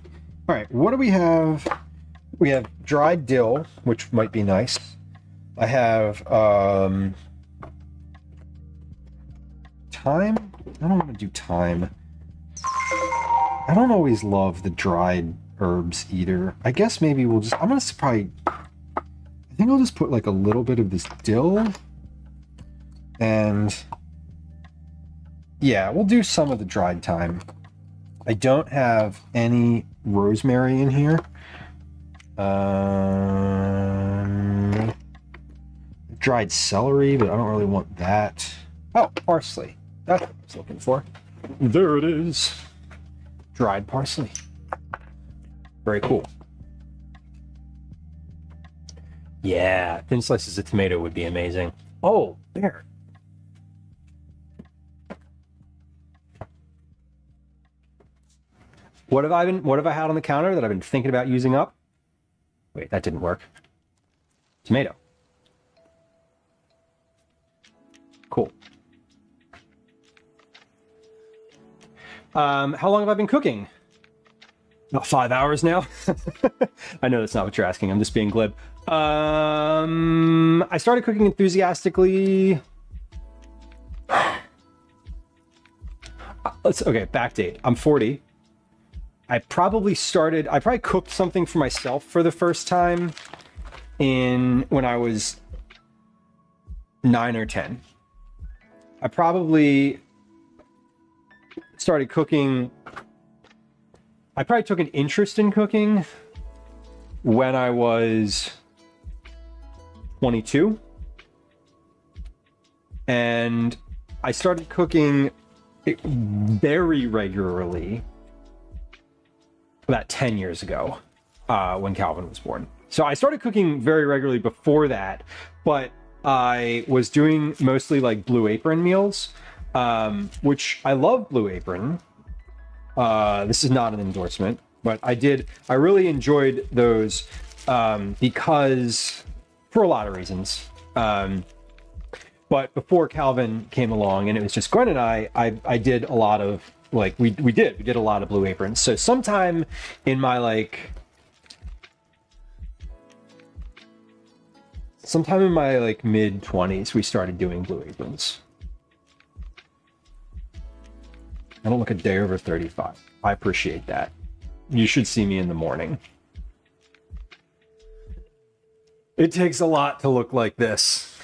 All right, what do we have? We have dried dill, which might be nice. I have thyme. I don't want to do thyme. I don't always love the dried herbs either. I guess maybe we'll just, I think I'll just put like a little bit of this dill. And yeah, we'll do some of the dried thyme. I don't have any rosemary in here. Dried celery, but I don't really want that. Oh, parsley. That's what I was looking for. There it is. Dried parsley. Very cool. Yeah, thin slices of tomato would be amazing. Oh, there. What have I had on the counter that I've been thinking about using up? Wait, that didn't work. Tomato. Cool. How long have I been cooking? About 5 hours now. I know that's not what you're asking. I'm just being glib. I started cooking enthusiastically. Backdate. I'm 40. I probably cooked something for myself for the first time when I was 9 or 10. I probably started cooking. I probably took an interest in cooking when I was 22. And I started cooking very regularly about 10 years ago when Calvin was born. So I started cooking very regularly before that, but I was doing mostly like Blue Apron meals, which I love Blue Apron. This is not an endorsement, but I really enjoyed those because for a lot of reasons. But before Calvin came along and it was just Gwen and I did a lot of like, we did a lot of Blue Aprons. So sometime in my mid 20s, we started doing Blue Aprons. I don't look a day over 35. I appreciate that. You should see me in the morning. It takes a lot to look like this.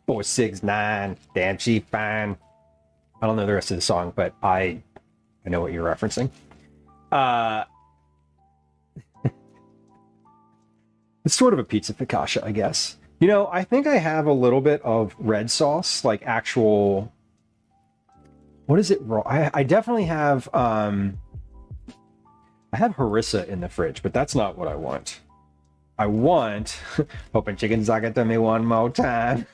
469, damn she fine. I don't know the rest of the song, but I know what you're referencing. It's sort of a pizza focaccia, I guess. You know, I think I have a little bit of red sauce, like actual. What is it? I definitely have. I have harissa in the fridge, but that's not what I want. I want. Hoping chicken zaga to me one more time.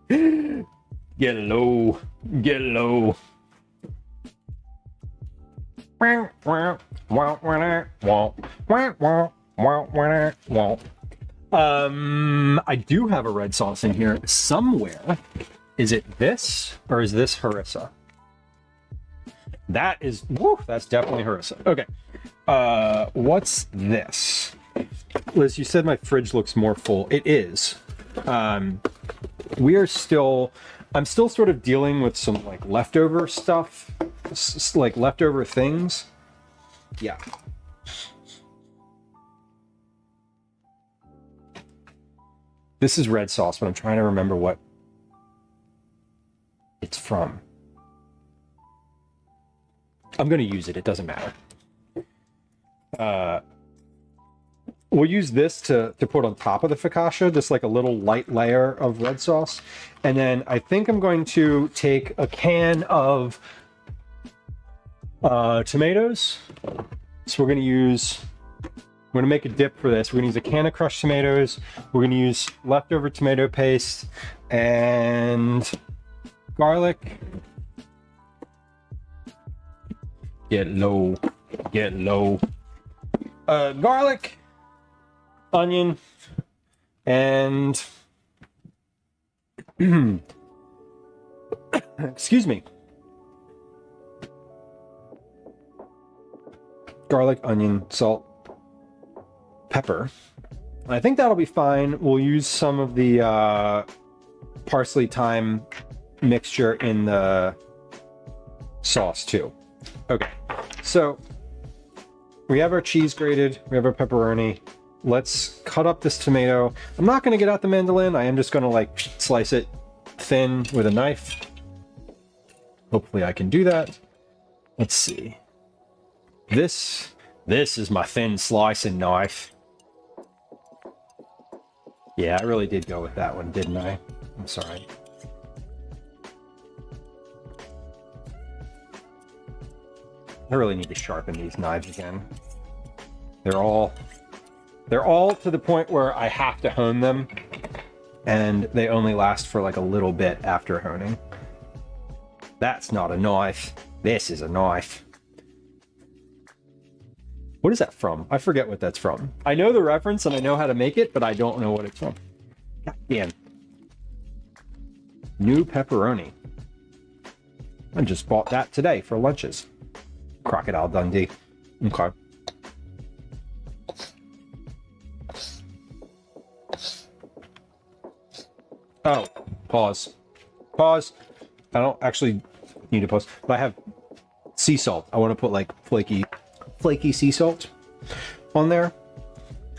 Get low. Get low. I do have a red sauce in here somewhere. Is it this or is this harissa? That is, woo, that's definitely harissa. Okay. What's this? Liz, you said my fridge looks more full. It is. I'm still sort of dealing with some like leftover stuff, like leftover things. Yeah. This is red sauce, but I'm trying to remember what it's from. I'm going to use it. It doesn't matter. We'll use this to put on top of the focaccia, just like a little light layer of red sauce. And then I think I'm going to take a can of tomatoes. So we're going to make a dip for this. We're going to use a can of crushed tomatoes. We're going to use leftover tomato paste and garlic. Get low. Garlic, onion, and excuse me. Garlic, onion, salt, pepper. I think that'll be fine. We'll use some of the parsley thyme mixture in the sauce too. Okay, so we have our cheese grated, we have our pepperoni. Let's cut up this tomato. I'm not gonna get out the mandolin. I am just gonna like slice it thin with a knife. Hopefully I can do that. Let's see. This is my thin slicing knife. Yeah, I really did go with that one, didn't I? I'm sorry. I really need to sharpen these knives again. They're all to the point where I have to hone them, and they only last for like a little bit after honing. That's not a knife. This is a knife. What is that from? I forget what that's from. I know the reference and I know how to make it, but I don't know what it's from. God damn. New pepperoni. I just bought that today for lunches. Crocodile Dundee. Okay. Oh, pause. Pause. I don't actually need to pause, but I have sea salt. I want to put like flaky sea salt on there.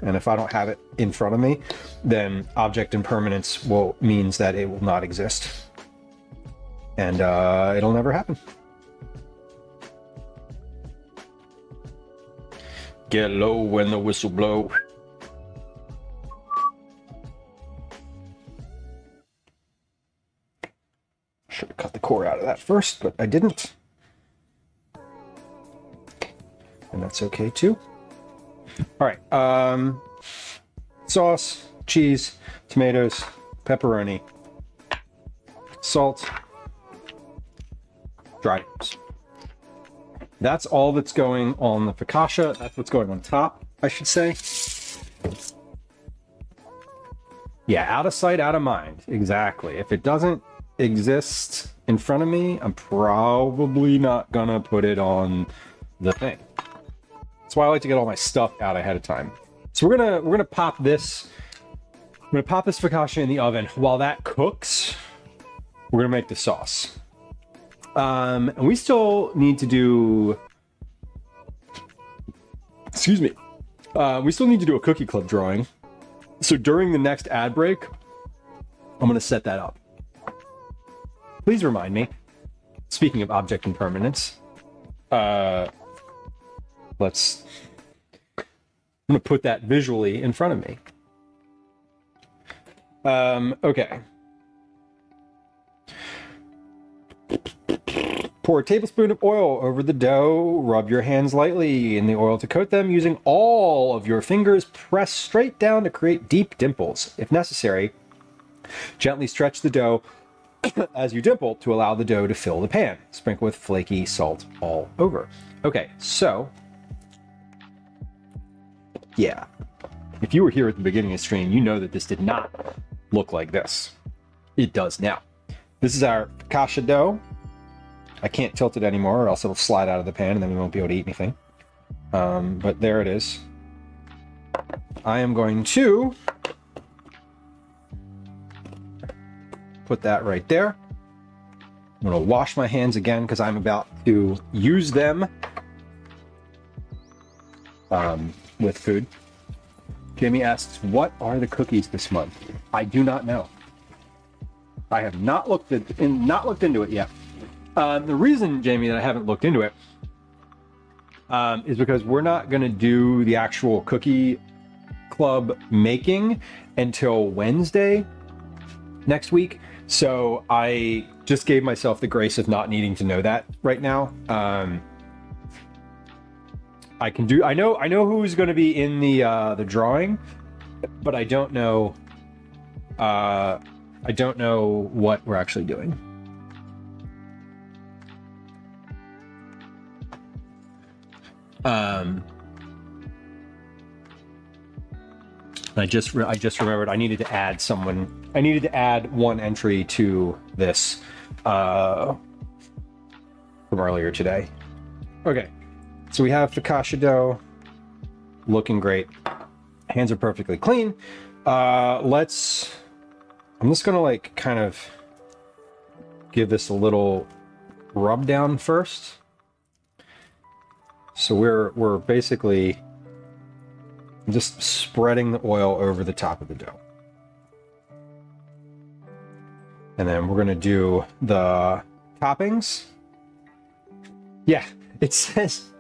And if I don't have it in front of me, then object impermanence means that it will not exist. And it'll never happen. Get low when the whistle blow. Should have cut the core out of that first, but I didn't. And that's okay too. All right, sauce, cheese, tomatoes, pepperoni, salt, dried herbs. That's all that's going on the focaccia. That's what's going on top, I should say. Yeah, out of sight, out of mind. Exactly. If it doesn't exist in front of me, I'm probably not gonna put it on the thing. That's why I like to get all my stuff out ahead of time. So we're gonna pop this. I'm gonna pop this focaccia in the oven. While that cooks, we're gonna make the sauce. And we still need to do. Excuse me. We still need to do a cookie club drawing. So during the next ad break, I'm gonna set that up. Please remind me. Speaking of object impermanence, I'm gonna put that visually in front of me. Okay. Pour a tablespoon of oil over the dough. Rub your hands lightly in the oil to coat them. Using all of your fingers, press straight down to create deep dimples. If necessary, gently stretch the dough as you dimple to allow the dough to fill the pan. Sprinkle with flaky salt all over. Okay, so yeah, if you were here at the beginning of the stream, you know that this did not look like this. It does now. This is our focaccia dough. I can't tilt it anymore or else it'll slide out of the pan and then we won't be able to eat anything. But there it is. I am going to put that right there. I'm going to wash my hands again because I'm about to use them with food. Jamie asks, what are the cookies this month? I do not know. I have not looked into it yet. The reason, Jamie, that I haven't looked into it is because we're not going to do the actual cookie club making until Wednesday next week. So I just gave myself the grace of not needing to know that right now. I know who's going to be in the drawing, but I don't know what we're actually doing. I just remembered I needed to add someone. I needed to add one entry to this from earlier today. Okay, so we have focaccia dough, looking great. Hands are perfectly clean. I'm just gonna like kind of give this a little rub down first. So we're basically just spreading the oil over the top of the dough. And then we're gonna do the toppings. Yeah, it says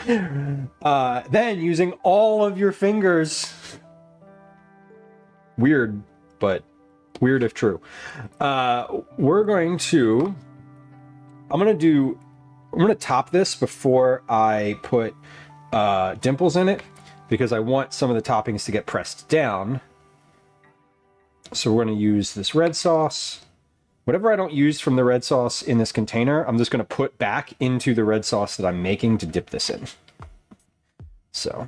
then using all of your fingers. Weird, but weird if true. I'm gonna top this before I put dimples in it, because I want some of the toppings to get pressed down. So we're going to use this red sauce. Whatever I don't use from the red sauce in this container, I'm just going to put back into the red sauce that I'm making to dip this in. So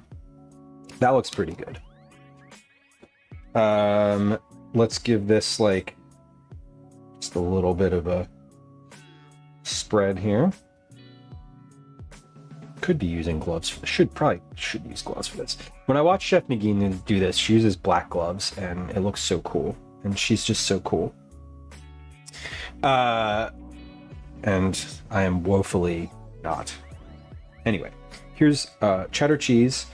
that looks pretty good. Let's give this like just a little bit of a spread here. Could be using gloves for this. Should use gloves for this. When I watch Chef Nagin do this, she uses black gloves and it looks so cool. And she's just so cool. And I am woefully not. Anyway, here's cheddar cheese.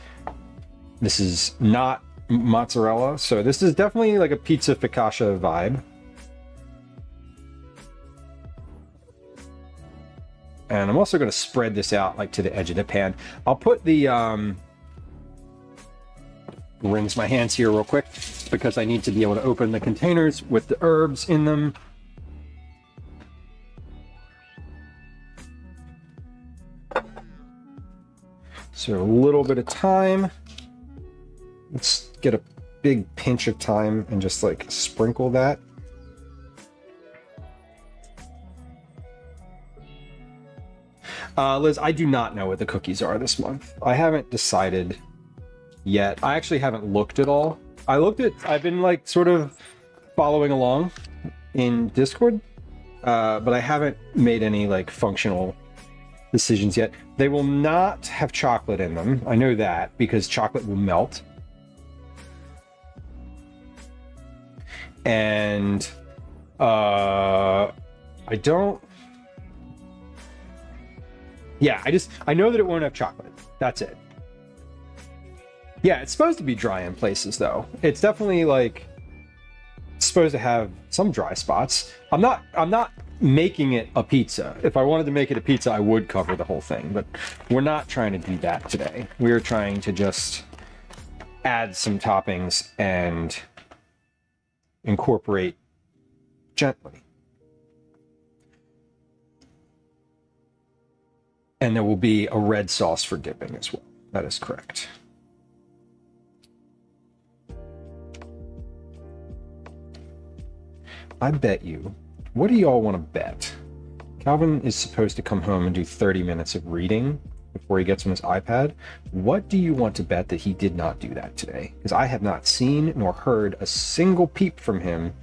This is not mozzarella, so this is definitely like a pizza focaccia vibe. And I'm also going to spread this out like to the edge of the pan. I'll put the rinse my hands here real quick because I need to be able to open the containers with the herbs in them. So a little bit of thyme. Let's get a big pinch of thyme and just like sprinkle that. Liz, I do not know what the cookies are this month. I haven't decided yet. I actually haven't looked at all. I've been like sort of following along in Discord, but I haven't made any like functional decisions yet. They will not have chocolate in them. I know that because chocolate will melt. And I don't. Yeah, I know that it won't have chocolate. That's it. Yeah, it's supposed to be dry in places though. It's definitely like supposed to have some dry spots. I'm not making it a pizza. If I wanted to make it a pizza, I would cover the whole thing, but we're not trying to do that today. We're trying to just add some toppings and incorporate gently. And there will be a red sauce for dipping as well. That is correct. I bet you. What do y'all want to bet? Calvin is supposed to come home and do 30 minutes of reading before he gets on his iPad. What do you want to bet that he did not do that today? Because I have not seen nor heard a single peep from him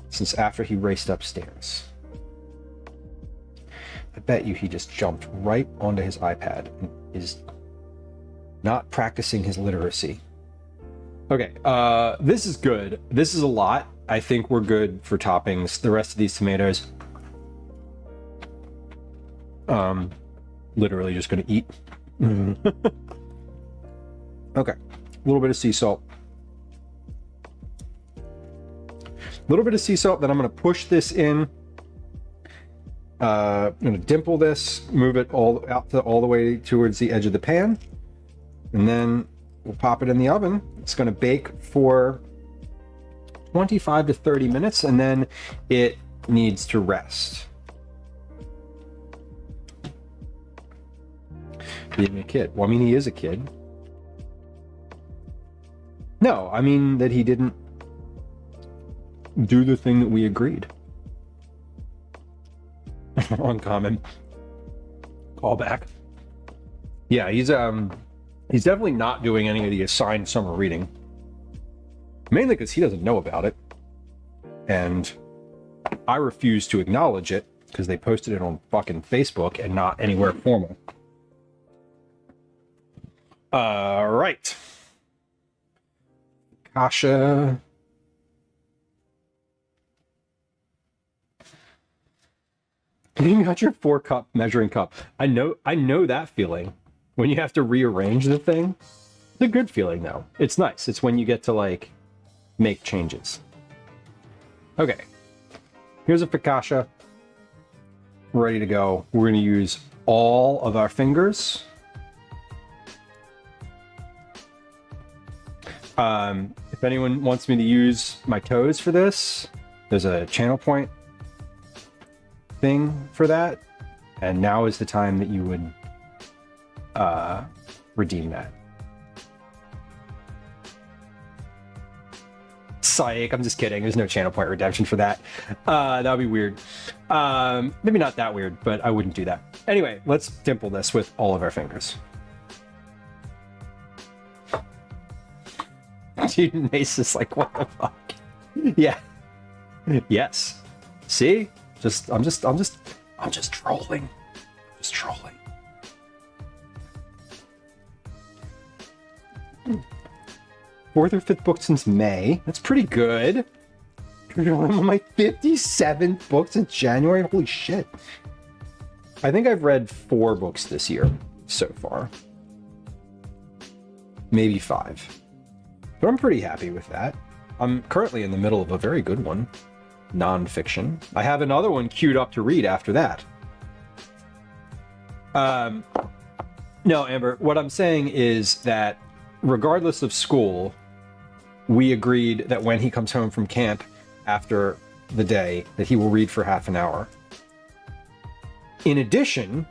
since after he raced upstairs. I bet you he just jumped right onto his iPad and is not practicing his literacy. Okay, this is good. This is a lot. I think we're good for toppings. The rest of these tomatoes, literally just gonna eat. Okay, a little bit of sea salt. A little bit of sea salt, then I'm gonna push this in I'm going to dimple this, move it all the way towards the edge of the pan, and then we'll pop it in the oven. It's going to bake for 25 to 30 minutes, and then it needs to rest. Being a kid. Well, I mean, he is a kid. No, I mean that he didn't do the thing that we agreed. Uncommon. Callback. Yeah, he's definitely not doing any of the assigned summer reading. Mainly because he doesn't know about it. And I refuse to acknowledge it because they posted it on fucking Facebook and not anywhere formal. Right. Kasha. You got your 4-cup measuring cup. I know that feeling. When you have to rearrange the thing. It's a good feeling though. It's nice. It's when you get to like make changes. Okay. Here's a focaccia. We're ready to go. We're going to use all of our fingers. If anyone wants me to use my toes for this, there's a channel point thing for that. And now is the time that you would redeem that. Psych, I'm just kidding. There's no channel point redemption for that. That would be weird. Maybe not that weird, but I wouldn't do that. Anyway, let's dimple this with all of our fingers. Dude, Mace is like, what the fuck? Yeah. Yes. See? I'm just trolling. Just trolling. Fourth or fifth book since May. That's pretty good. I'm on my 57th book since January. Holy shit. I think I've read 4 books this year so far. Maybe 5. But I'm pretty happy with that. I'm currently in the middle of a very good one. Non-fiction. I have another one queued up to read after that. No, Amber, what I'm saying is that regardless of school, we agreed that when he comes home from camp after the day, that he will read for half an hour. In addition,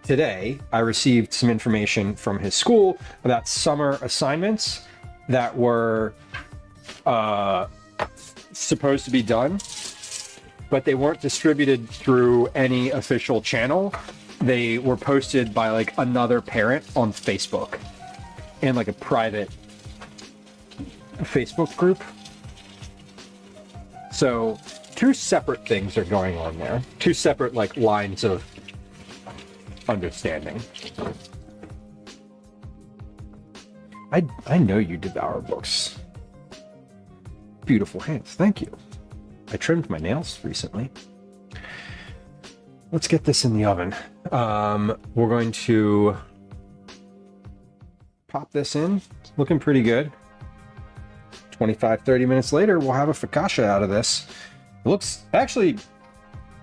today, I received some information from his school about summer assignments that were supposed to be done, but they weren't distributed through any official channel. They were posted by like another parent on Facebook in like a private Facebook group. So 2 separate things are going on there. 2 separate like lines of understanding. I know you devour books. Beautiful hands, thank you. I trimmed my nails recently. Let's get this in the oven. We're going to pop this in. Looking pretty good. 25-30 minutes later, we'll have a focaccia out of this. It looks, actually,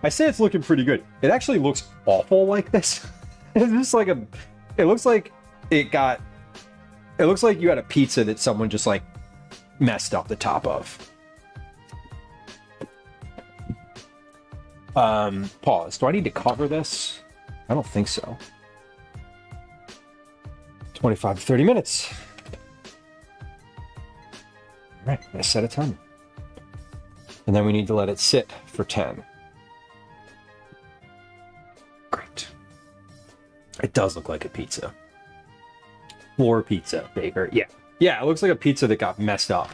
I say it's looking pretty good. It actually looks awful like this. It's just like it looks like it looks like you had a pizza that someone just like messed up the top of. Pause. Do I need to cover this? I don't think so. 25 to 30 minutes. All right, I set a time. And then we need to let it sit for 10. Great. It does look like a pizza. Floor pizza, baker. Yeah. Yeah, it looks like a pizza that got messed up.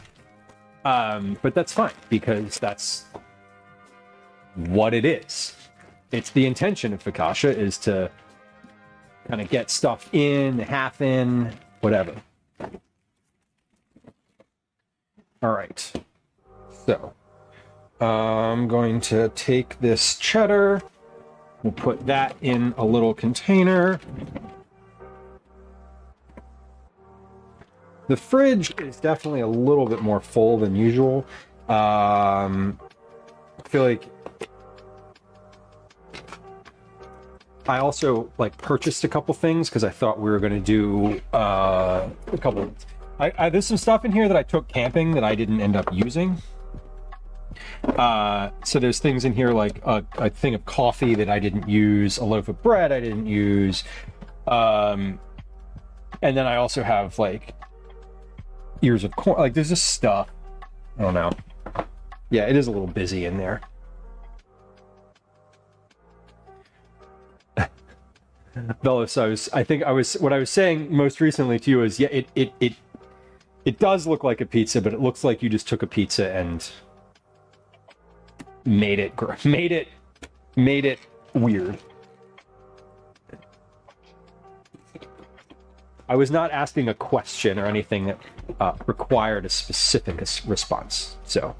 But that's fine, because that's what it is. It's the intention of focaccia is to kind of get stuff in, half in, whatever. All right. So I'm going to take this cheddar. We'll put that in a little container. The fridge is definitely a little bit more full than usual. I feel like I also like purchased a couple things because I thought we were going to do a couple. There's some stuff in here that I took camping that I didn't end up using. So there's things in here like a thing of coffee that I didn't use, a loaf of bread I didn't use, and then I also have like ears of corn. Like there's just stuff. I don't know. Yeah, it is a little busy in there. Velos, what I was saying most recently to you is, yeah, it does look like a pizza, but it looks like you just took a pizza and made it weird. I was not asking a question or anything that required a specific response, so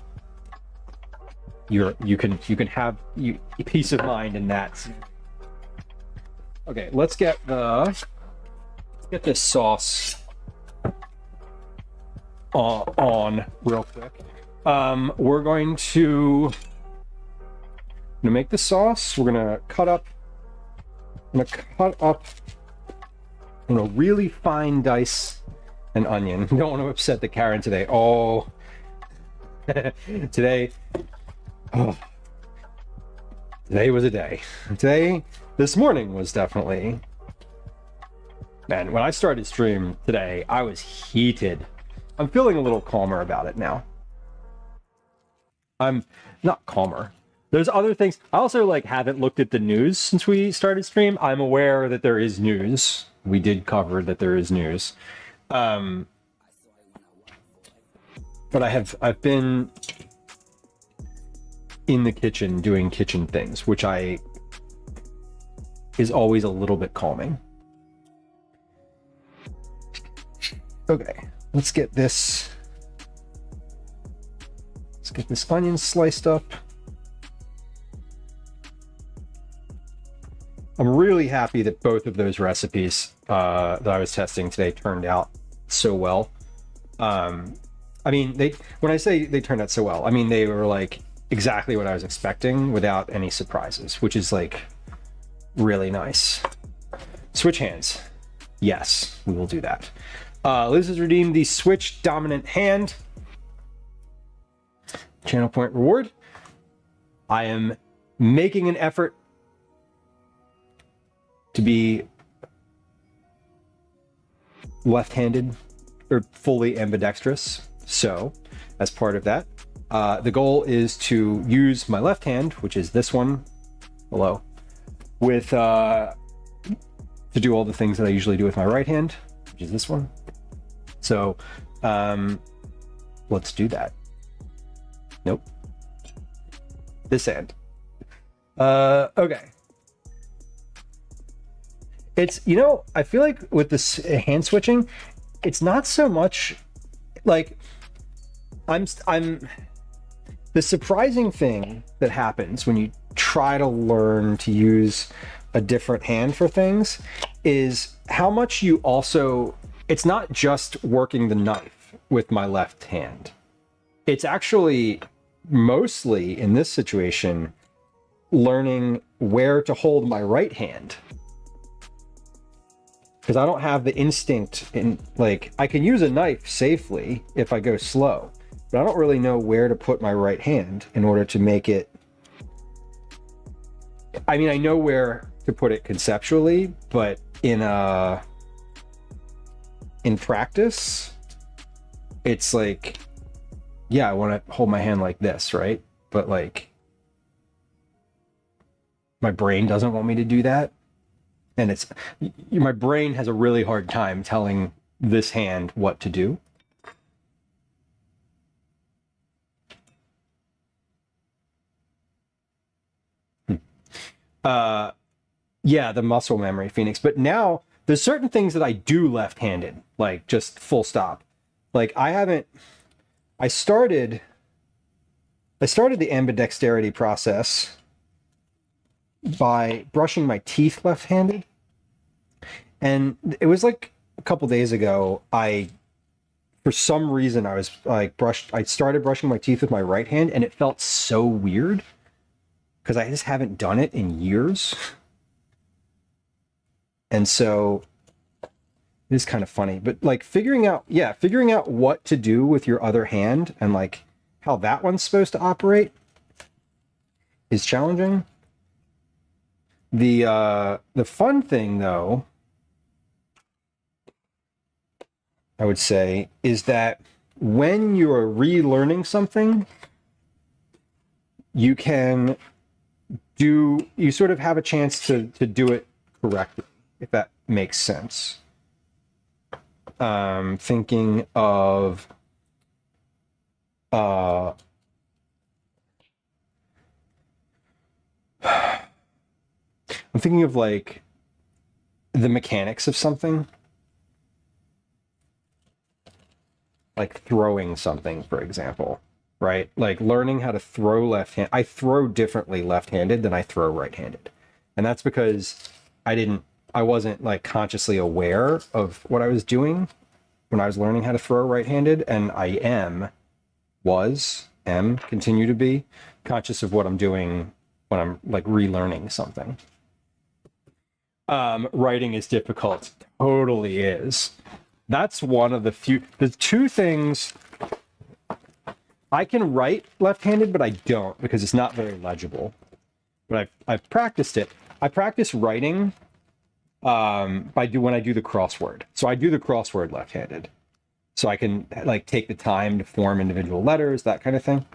you can have peace of mind in that. Okay, let's get this sauce on real quick. We're going to make the sauce. We're gonna cut up really fine dice an onion. Don't want to upset the Karen today. Oh, today was a day. This morning was definitely. Man, when I started stream today, I was heated. I'm feeling a little calmer about it now. I'm not calmer. There's other things. I also haven't looked at the news since we started stream. I'm aware that there is news. We did cover that there is news. But I've been in the kitchen doing kitchen things, which is always a little bit calming. Okay, let's get this onion sliced up. I'm really happy that both of those recipes that I was testing today turned out so well. I mean, when I say they turned out so well, I mean they were exactly what I was expecting without any surprises, which is really nice. Switch hands. Yes, we will do that. Liz has redeemed the Switch dominant hand. Channel point reward. I am making an effort to be left-handed or fully ambidextrous. So, as part of that, the goal is to use my left hand, which is this one, hello, with to do all the things that I usually do with my right hand, which is this one. So, let's do that. Nope. This hand. Okay. It's, I feel like with this hand switching, it's not so much I'm the surprising thing that happens when you try to learn to use a different hand for things is how much you also, it's not just working the knife with my left hand. It's actually mostly in this situation learning where to hold my right hand. Because I don't have the instinct in, I can use a knife safely if I go slow, but I don't really know where to put my right hand in order to make it. I mean, I know where to put it conceptually, but in practice, it's yeah, I want to hold my hand like this, right? But my brain doesn't want me to do that. And my brain has a really hard time telling this hand what to do. Yeah, the muscle memory, Phoenix. But now there's certain things that I do left-handed, just full stop. I started the ambidexterity process by brushing my teeth left-handed, and it was a couple days ago, for some reason I was I started brushing my teeth with my right hand, and it felt so weird because I just haven't done it in years. And so it is kind of funny, but like figuring out what to do with your other hand and like how that one's supposed to operate is challenging. The fun thing though, I would say, is that when you're relearning something, you sort of have a chance to do it correctly, if that makes sense. Thinking of I'm thinking of like the mechanics of something, like throwing something, for example, right? Like learning how to throw left-handed. I throw differently left-handed than I throw right-handed. And that's because I wasn't like consciously aware of what I was doing when I was learning how to throw right-handed, and I continue to be conscious of what I'm doing when I'm like relearning something. Writing is difficult. Totally is. That's one of the two things. I can write left-handed, but I don't because it's not very legible. But I've practiced it. I practice writing when I do the crossword. So I do the crossword left-handed. So I can like take the time to form individual letters, that kind of thing.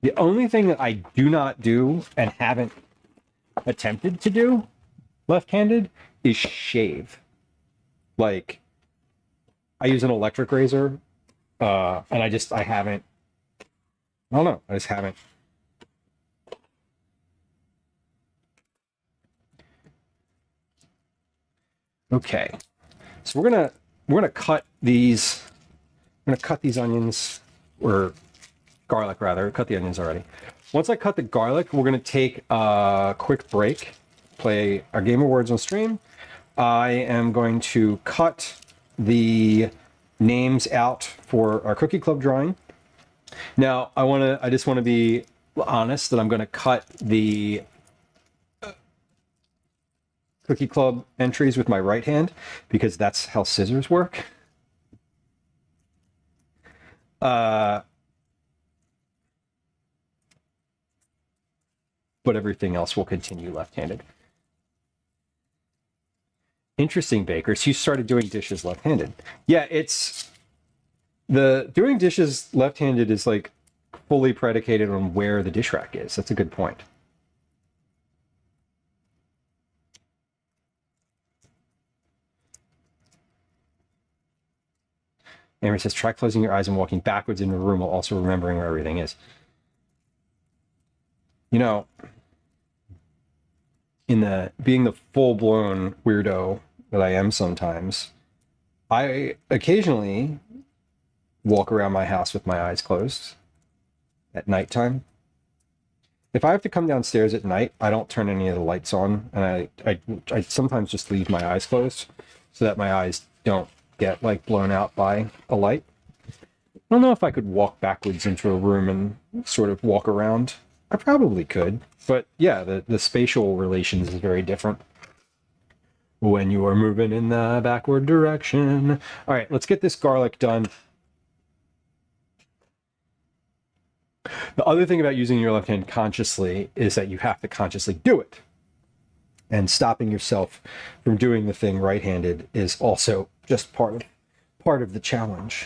The only thing that I do not do and haven't attempted to do left-handed is shave. Like, I use an electric razor, and I just haven't. Okay, so we're gonna cut these. I'm gonna cut these onions, or garlic rather. Cut the onions already. Once I cut the garlic, we're gonna take a quick break, play our game of words on stream. I am going to cut the names out for our cookie club drawing. Now, I just want to be honest that I'm going to cut the cookie club entries with my right hand because that's how scissors work. But everything else will continue left-handed. Interesting, bakers. You started doing dishes left-handed. Yeah, doing dishes left-handed is like fully predicated on where the dish rack is. That's a good point. Amber says, try closing your eyes and walking backwards in the room while also remembering where everything is. You know, being the full-blown weirdo that I am sometimes, I occasionally walk around my house with my eyes closed at nighttime. If I have to come downstairs at night, I don't turn any of the lights on, and I sometimes just leave my eyes closed so that my eyes don't get like blown out by a light. I don't know if I could walk backwards into a room and sort of walk around. I probably could, but yeah, the spatial relations is very different when you are moving in the backward direction. All right, let's get this garlic done. The other thing about using your left hand consciously is that you have to consciously do it. And stopping yourself from doing the thing right-handed is also just part of the challenge.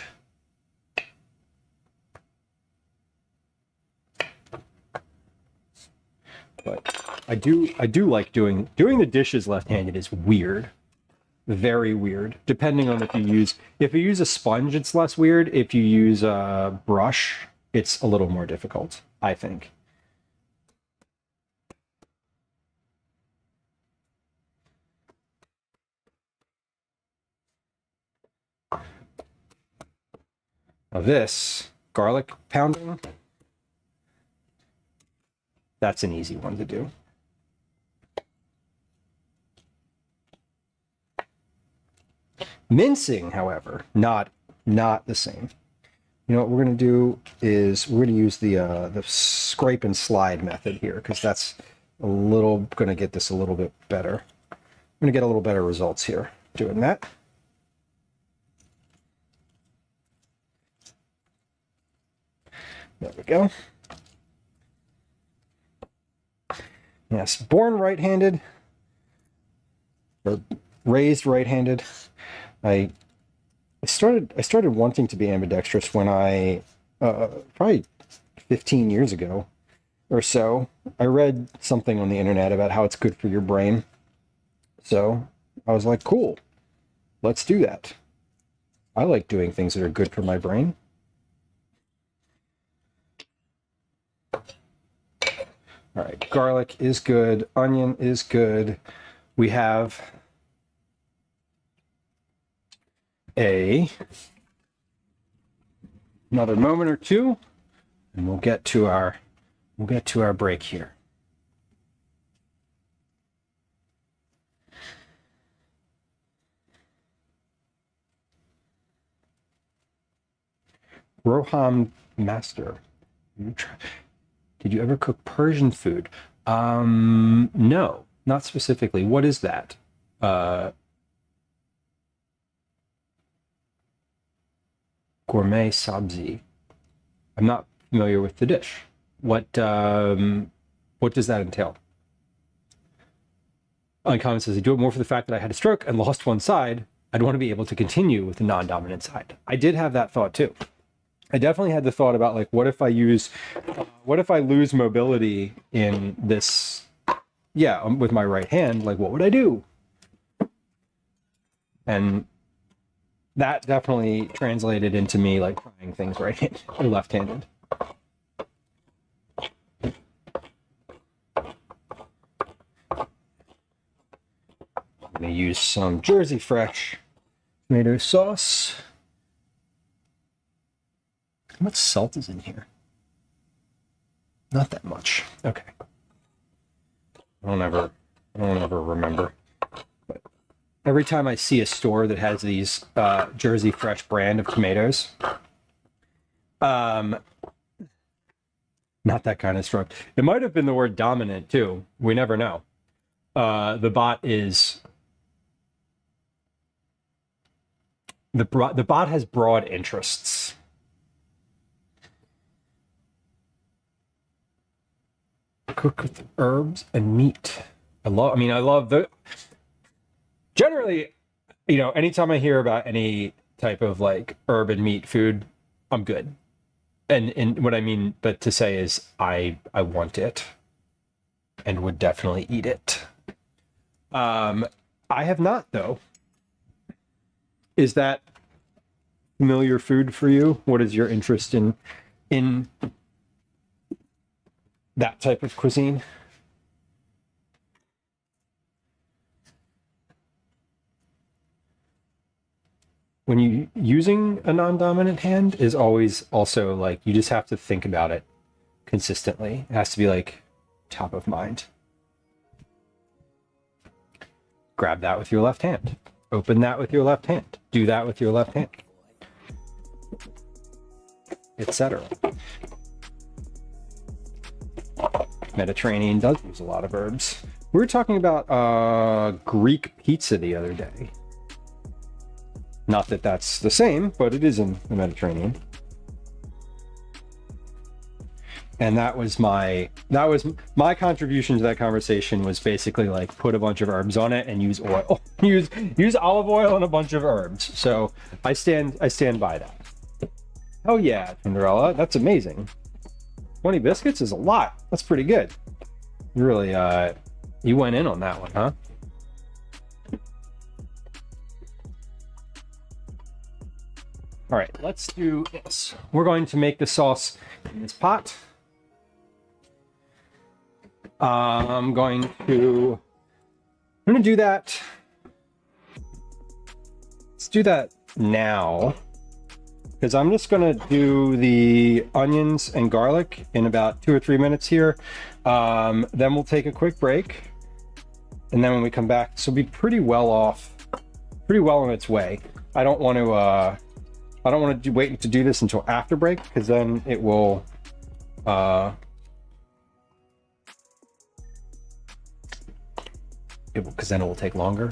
But I do like doing the dishes left-handed is weird. Very weird. Depending on if you use a sponge, it's less weird. If you use a brush, it's a little more difficult, I think. Now this garlic pounding, that's an easy one to do. Mincing, however, not the same. You know what we're going to do is we're going to use the scrape and slide method here because that's gonna get this a little bit better. I'm gonna get a little better results here doing that. There we go. Yes, born right-handed, or raised right-handed. I started wanting to be ambidextrous when I probably 15 years ago or so. I read something on the internet about how it's good for your brain. So I was like, cool, let's do that. I like doing things that are good for my brain. All right, garlic is good, onion is good. We have another moment or two, and we'll get to our break here. Roham Master. Did you ever cook Persian food? No, not specifically. What is that? Gourmet sabzi. I'm not familiar with the dish. What does that entail? Uncommon says, I do it more for the fact that I had a stroke and lost one side. I'd want to be able to continue with the non-dominant side. I did have that thought too. I definitely had the thought about like, what if I lose mobility in this, with my right hand, like what would I do? And that definitely translated into me like trying things right-handed or left-handed. I'm gonna use some Jersey Fresh tomato sauce. How much salt is in here? Not that much. Okay. I don't ever remember. But every time I see a store that has these Jersey Fresh brand of tomatoes, not that kind of stroke. It might have been the word dominant too. We never know. The bot has broad interests. Cook with herbs and meat. I love generally, anytime I hear about any type of like herb and meat food, I'm good. And what I mean, but to say is I want it and would definitely eat it. I have not though. Is that familiar food for you? What is your interest in that type of cuisine? When you using a non-dominant hand is always also like, you just have to think about it consistently. It has to be like top of mind. Grab that with your left hand. Open that with your left hand. Do that with your left hand. Etc. Mediterranean does use a lot of herbs. We were talking about Greek pizza the other day. Not that that's the same, but it is in the Mediterranean. And that was my contribution to that conversation, was basically like put a bunch of herbs on it and use oil. use olive oil and a bunch of herbs. So I stand by that. Oh yeah, Cinderella, that's amazing. 20 biscuits is a lot. That's pretty good. You really you went in on that one, huh? All right, let's do this. We're going to make the sauce in this pot. I'm going to do that. Let's do that now, because I'm just going to do the onions and garlic in about 2 or 3 minutes here. Then we'll take a quick break. And then when we come back, this will be pretty well on its way. I don't want to wait to do this until after break, because then it will because then it will take longer.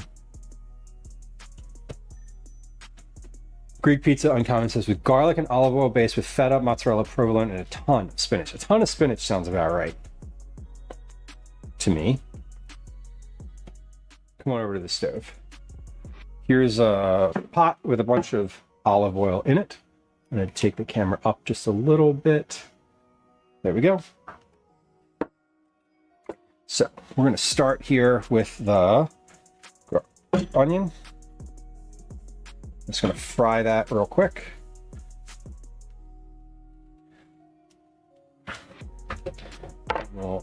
Greek pizza uncommon says with garlic and olive oil based with feta, mozzarella, provolone, and a ton of spinach. A ton of spinach sounds about right to me. Come on over to the stove. Here's a pot with a bunch of olive oil in it. I'm going to take the camera up just a little bit. There we go. So we're going to start here with the onion. Just going to fry that real quick.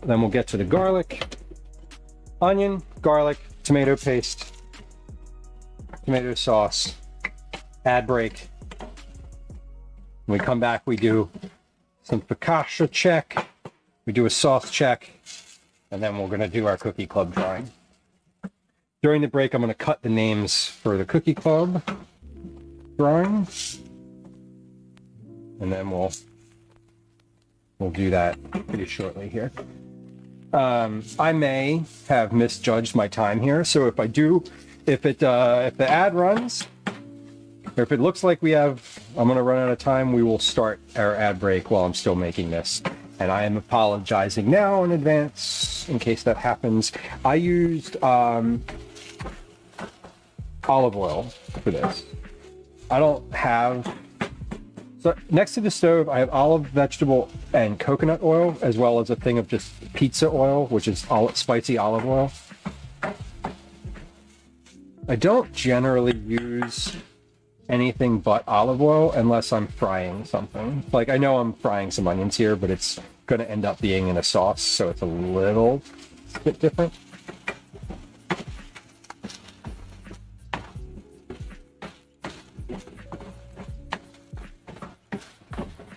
Then we'll get to the garlic, onion, garlic, tomato paste, tomato sauce, ad break. When we come back, we do some focaccia check, we do a sauce check, and then we're going to do our cookie club drawing. During the break, I'm going to cut the names for the cookie club drawing, and then we'll do that pretty shortly here. I may have misjudged my time here, so if the ad runs, or if it looks like I'm going to run out of time, we will start our ad break while I'm still making this. And I am apologizing now in advance in case that happens. I used olive oil for this. I don't have... So next to the stove, I have olive, vegetable, and coconut oil, as well as a thing of just pizza oil, which is spicy olive oil. I don't generally use anything but olive oil unless I'm frying something. Like, I know I'm frying some onions here, but it's going to end up being in a sauce, so it's a little bit different.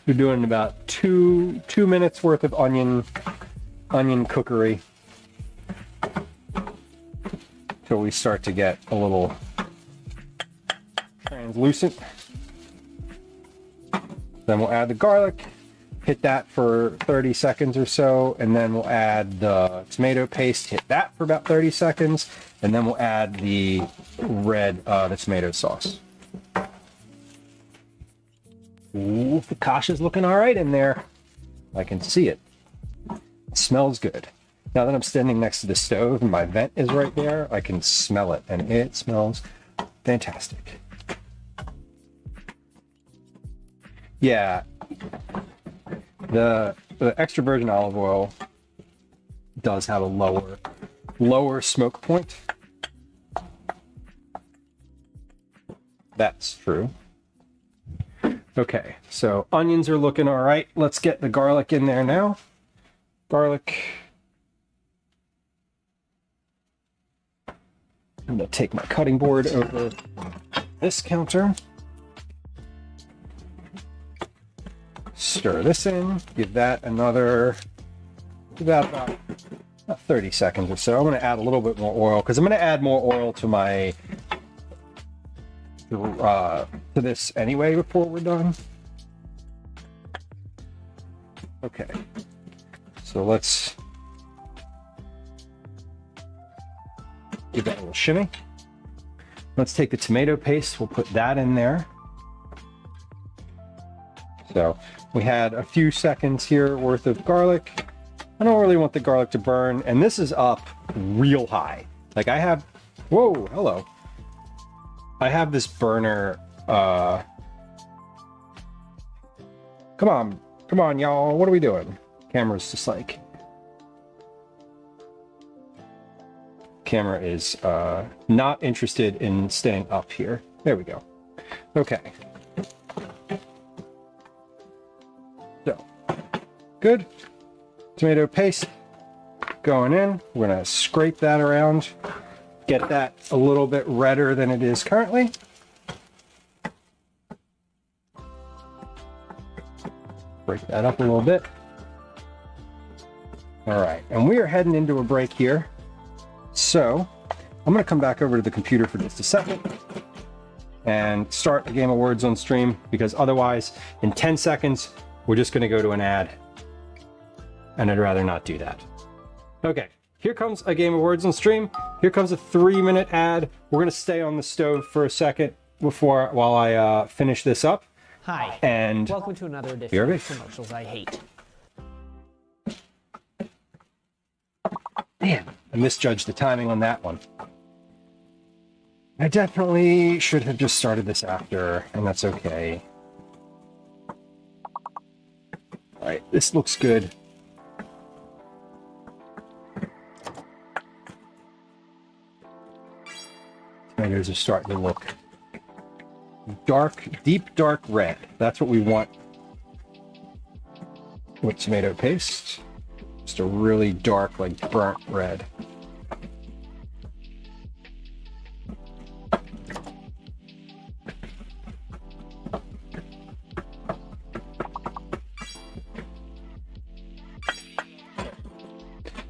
We're doing about two minutes worth of onion cookery till we start to get a little translucent. Then we'll add the garlic, hit that for 30 seconds or so, and then we'll add the tomato paste, hit that for about 30 seconds, and then we'll add the the tomato sauce. Ooh, focaccia's looking all right in there. I can see it. It smells good. Now that I'm standing next to the stove and my vent is right there, I can smell it, and it smells fantastic. Yeah, the extra virgin olive oil does have a lower smoke point. That's true. Okay, so onions are looking all right. Let's get the garlic in there now. Garlic. I'm gonna take my cutting board over this counter. Stir this in, give that about 30 seconds or so. I'm gonna add a little bit more oil because I'm gonna add more oil to my to this anyway before we're done. Okay, so let's give that a little shimmy. Let's take the tomato paste, we'll put that in there. So we had a few seconds here worth of garlic. I don't really want the garlic to burn, and this is up real high. Like I have, whoa, hello. I have this burner, come on, y'all, what are we doing? Camera's just like, camera is not interested in staying up here. There we go. Okay. So, good. Tomato paste going in. We're gonna scrape that around. Get that a little bit redder than it is currently. Break that up a little bit. All right, and we are heading into a break here. So I'm gonna come back over to the computer for just a second and start a game of words on stream, because otherwise in 10 seconds, we're just gonna go to an ad, and I'd rather not do that. Okay, here comes a game of words on stream. Here comes a 3-minute ad. We're gonna stay on the stove for a second while I finish this up. Hi, And welcome to another edition BRB. of Commercials I Hate. Man, I misjudged the timing on that one. I definitely should have just started this after, and that's okay. All right, this looks good. Tomatoes are starting to look dark, deep dark red. That's what we want with tomato paste. Just a really dark, like burnt red.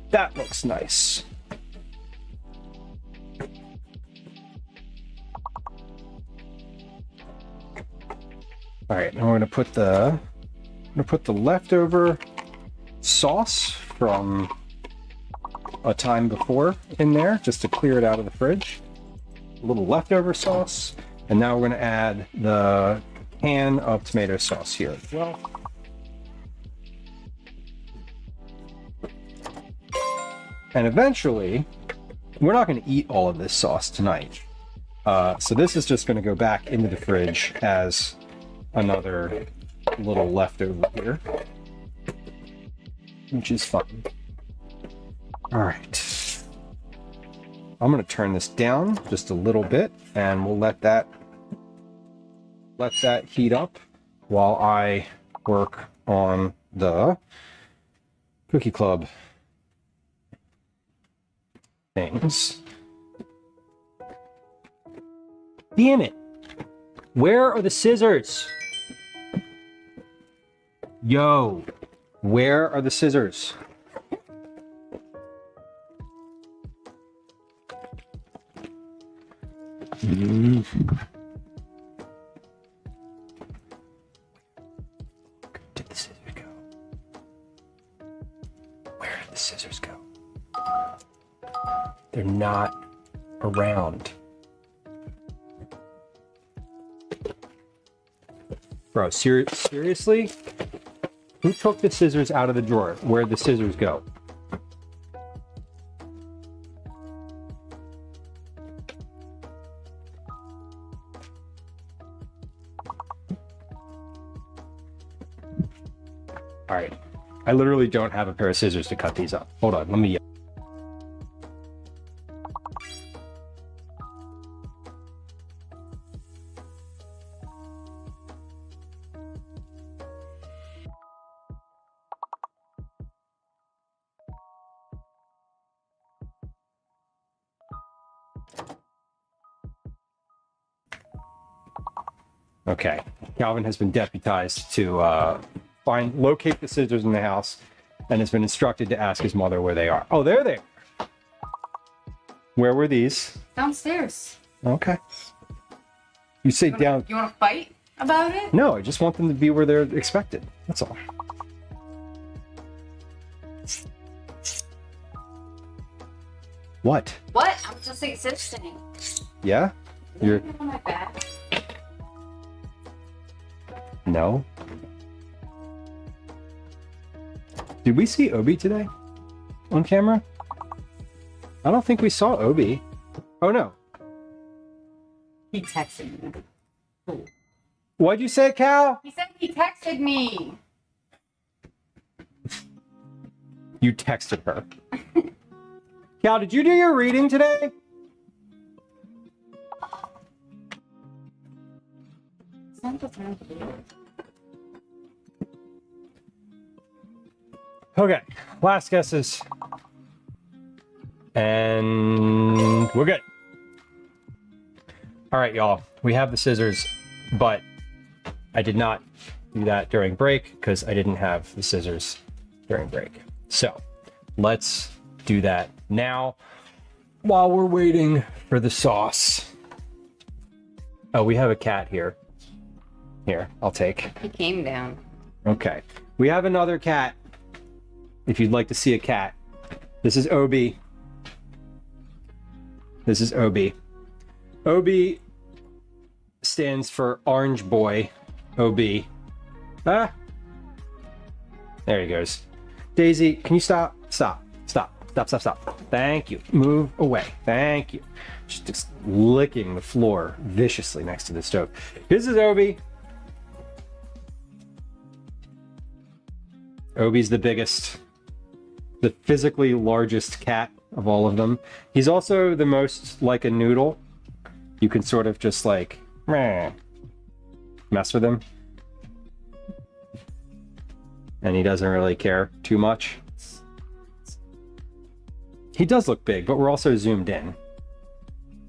That looks nice. All right, now we're gonna put the leftover sauce from a time before in there, just to clear it out of the fridge. A little leftover sauce, and now we're gonna add the can of tomato sauce here as well. And eventually, we're not going to eat all of this sauce tonight. So this is just going to go back into the fridge as another little leftover here, which is fun. All right. I'm going to turn this down just a little bit, and we'll let that heat up while I work on the Cookie Club things. Damn it! Where are the scissors? Yo, where are the scissors? Where did the scissors go? Where did the scissors go? They're not around. Bro, seriously? Who took the scissors out of the drawer? Where'd the scissors go? All right. I literally don't have a pair of scissors to cut these up. Hold on, let me... Okay, Calvin has been deputized to locate the scissors in the house and has been instructed to ask his mother where they are. Oh, they're there. Where were these? Downstairs. Okay. You say down. You want to fight about it? No, I just want them to be where they're expected. That's all. What? What? I'm just existing. Yeah? You're... On my back. No. Did we see Obi today on camera? I don't think we saw Obi. Oh no. He texted me. What'd you say, Cal? He said he texted me. You texted her. Cal, did you do your reading today? Okay, last guesses. And we're good. All right, y'all. We have the scissors, but I did not do that during break because I didn't have the scissors during break. So let's do that now while we're waiting for the sauce. Oh, we have a cat here. Here, I'll take. He came down. Okay. We have another cat. If you'd like to see a cat. This is Obi. This is OB. OB stands for Orange Boy. OB. Ah. There he goes. Daisy, can you stop? Stop. Stop. Stop, stop, stop. Thank you. Move away. Thank you. Just licking the floor viciously next to the stove. This is Obi. Obi's the biggest, the physically largest cat of all of them. He's also the most like a noodle. You can sort of just like mess with him. And he doesn't really care too much. He does look big, but we're also zoomed in.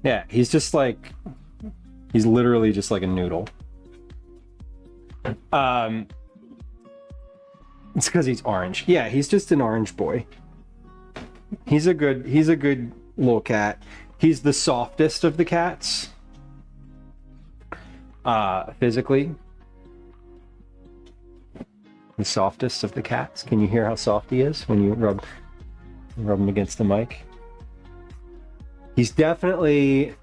Yeah, he's just like, he's literally just like a noodle. It's because he's orange. Yeah, he's just an orange boy. He's a good little cat. He's the softest of the cats. Physically. The softest of the cats. Can you hear how soft he is when you rub him against the mic? He's definitely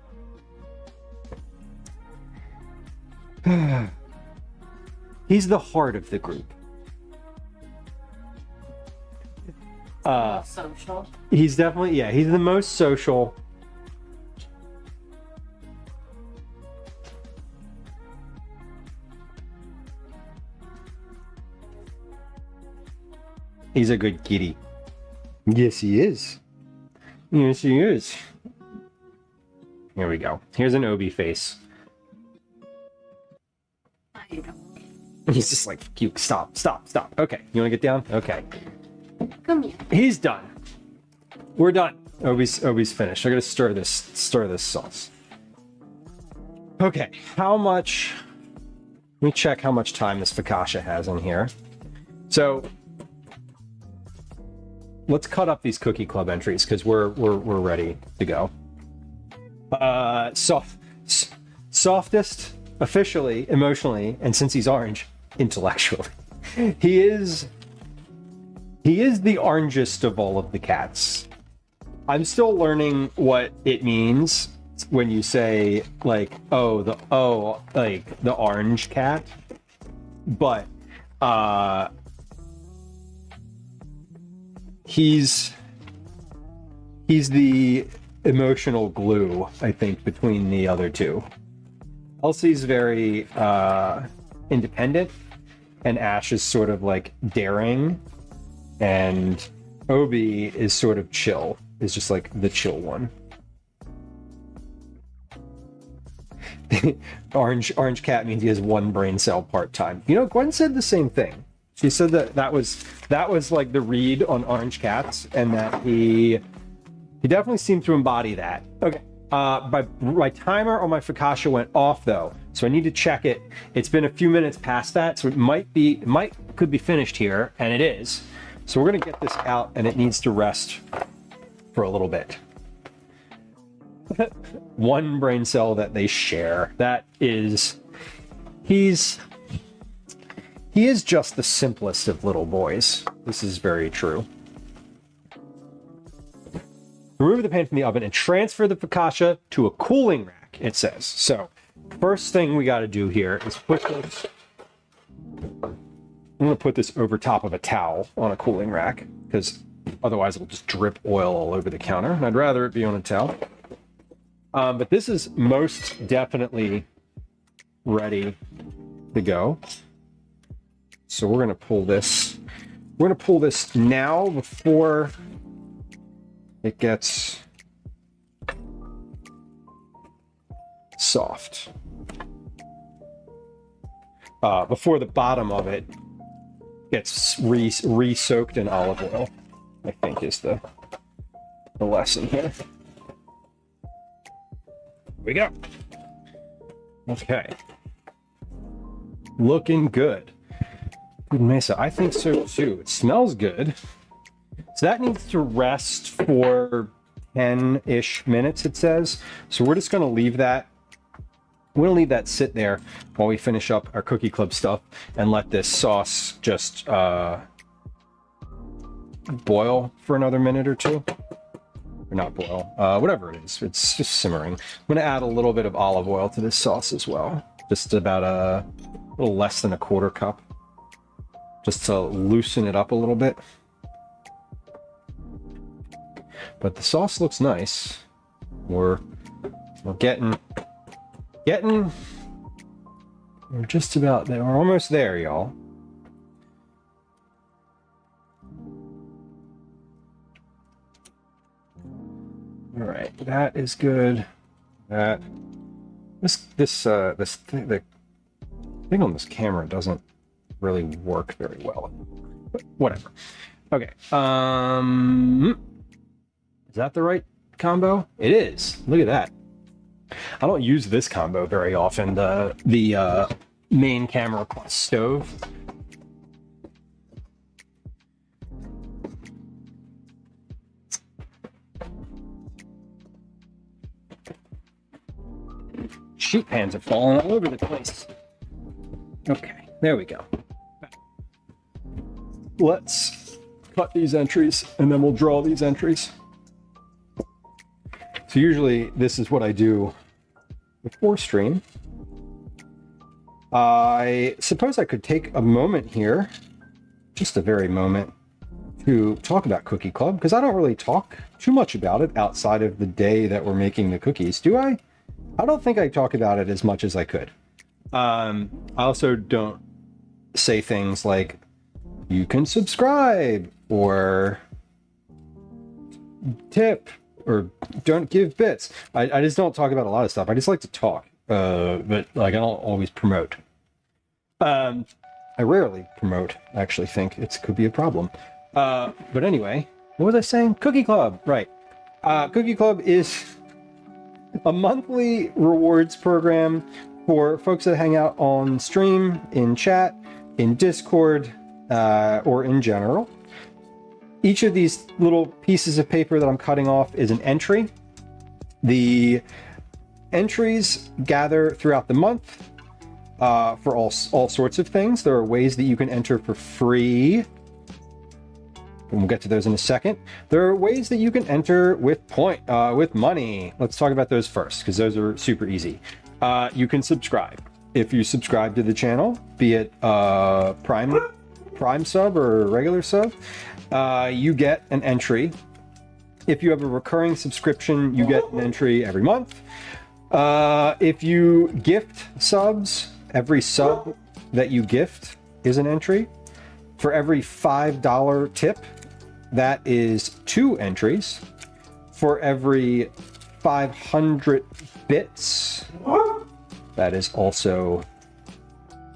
he's the heart of the group. Social. He's definitely, yeah, he's the most social. He's a good kitty. Yes, he is. Yes, he is. Here we go. Here's an Obi face. He's just like, you stop, stop, stop. Okay, you want to get down? Okay. Come here. He's done. We're done. Obi's finished. I gotta stir this sauce. Okay, how much? Let me check how much time this focaccia has in here. So let's cut up these Cookie Club entries because we're ready to go. Softest officially, emotionally, and since he's orange, intellectually. He is the orangest of all of the cats. I'm still learning what it means when you say like, like the orange cat. But he's the emotional glue, I think, between the other two. Elsie's very independent, and Ash is sort of like daring, and Obi is sort of chill, is just like the chill one. Orange cat means he has one brain cell part-time. You know, Gwen said the same thing. She said that was like the read on orange cats, and that he definitely seemed to embody that. Okay. My timer on my focaccia went off though, so I need to check it. It's been a few minutes past that, so it could be finished here, and it is. So we're gonna get this out, and it needs to rest for a little bit. One brain cell that they share. That is, he is just the simplest of little boys. This is very true. Remove the pan from the oven and transfer the focaccia to a cooling rack, it says. So, first thing we got to do here is put this... I'm going to put this over top of a towel on a cooling rack, because otherwise it'll just drip oil all over the counter, and I'd rather it be on a towel. But this is most definitely ready to go. So we're going to pull this. We're going to pull this now before it gets soft. Before the bottom of it gets re-soaked in olive oil, I think is the lesson here. Here we go. Okay. Looking good. Good mesa. I think so too. It smells good. So that needs to rest for 10-ish minutes, it says. So we're just going to leave that. We're going to leave that sit there while we finish up our Cookie Club stuff and let this sauce just boil for another minute or two. or not boil, whatever it is. It's just simmering. I'm going to add a little bit of olive oil to this sauce as well. Just about a little less than a quarter cup. Just to loosen it up a little bit. But the sauce looks nice. We're getting, we're just about there. We're almost there, y'all. All right, that is good. The thing on this camera doesn't really work very well, but whatever. Okay, is that the right combo? It is. Look at that. I don't use this combo very often. The main camera plus stove. Sheet pans have fallen all over the place. Okay, there we go. Let's cut these entries and then we'll draw these entries. So usually this is what I do before stream. I suppose I could take a moment here, just a very moment, to talk about Cookie Club, because I don't really talk too much about it outside of the day that we're making the cookies, do I? I don't think I talk about it as much as I could. I also don't say things like, you can subscribe, or tip, or don't give bits. I just don't talk about a lot of stuff. I just like to talk, but like I don't always promote. I rarely promote, I actually think it could be a problem. But anyway, what was I saying? Cookie Club, right. Cookie Club is a monthly rewards program for folks that hang out on stream, in chat, in Discord, or in general. Each of these little pieces of paper that I'm cutting off is an entry. The entries gather throughout the month for all sorts of things. There are ways that you can enter for free, and we'll get to those in a second. There are ways that you can enter with with money. Let's talk about those first, because those are super easy. You can subscribe. If you subscribe to the channel, be it Prime sub or regular sub, you get an entry. If you have a recurring subscription, you get an entry every month. If you gift subs, every sub that you gift is an entry. For every $5 tip, that is 2 entries. For every 500 bits, that is also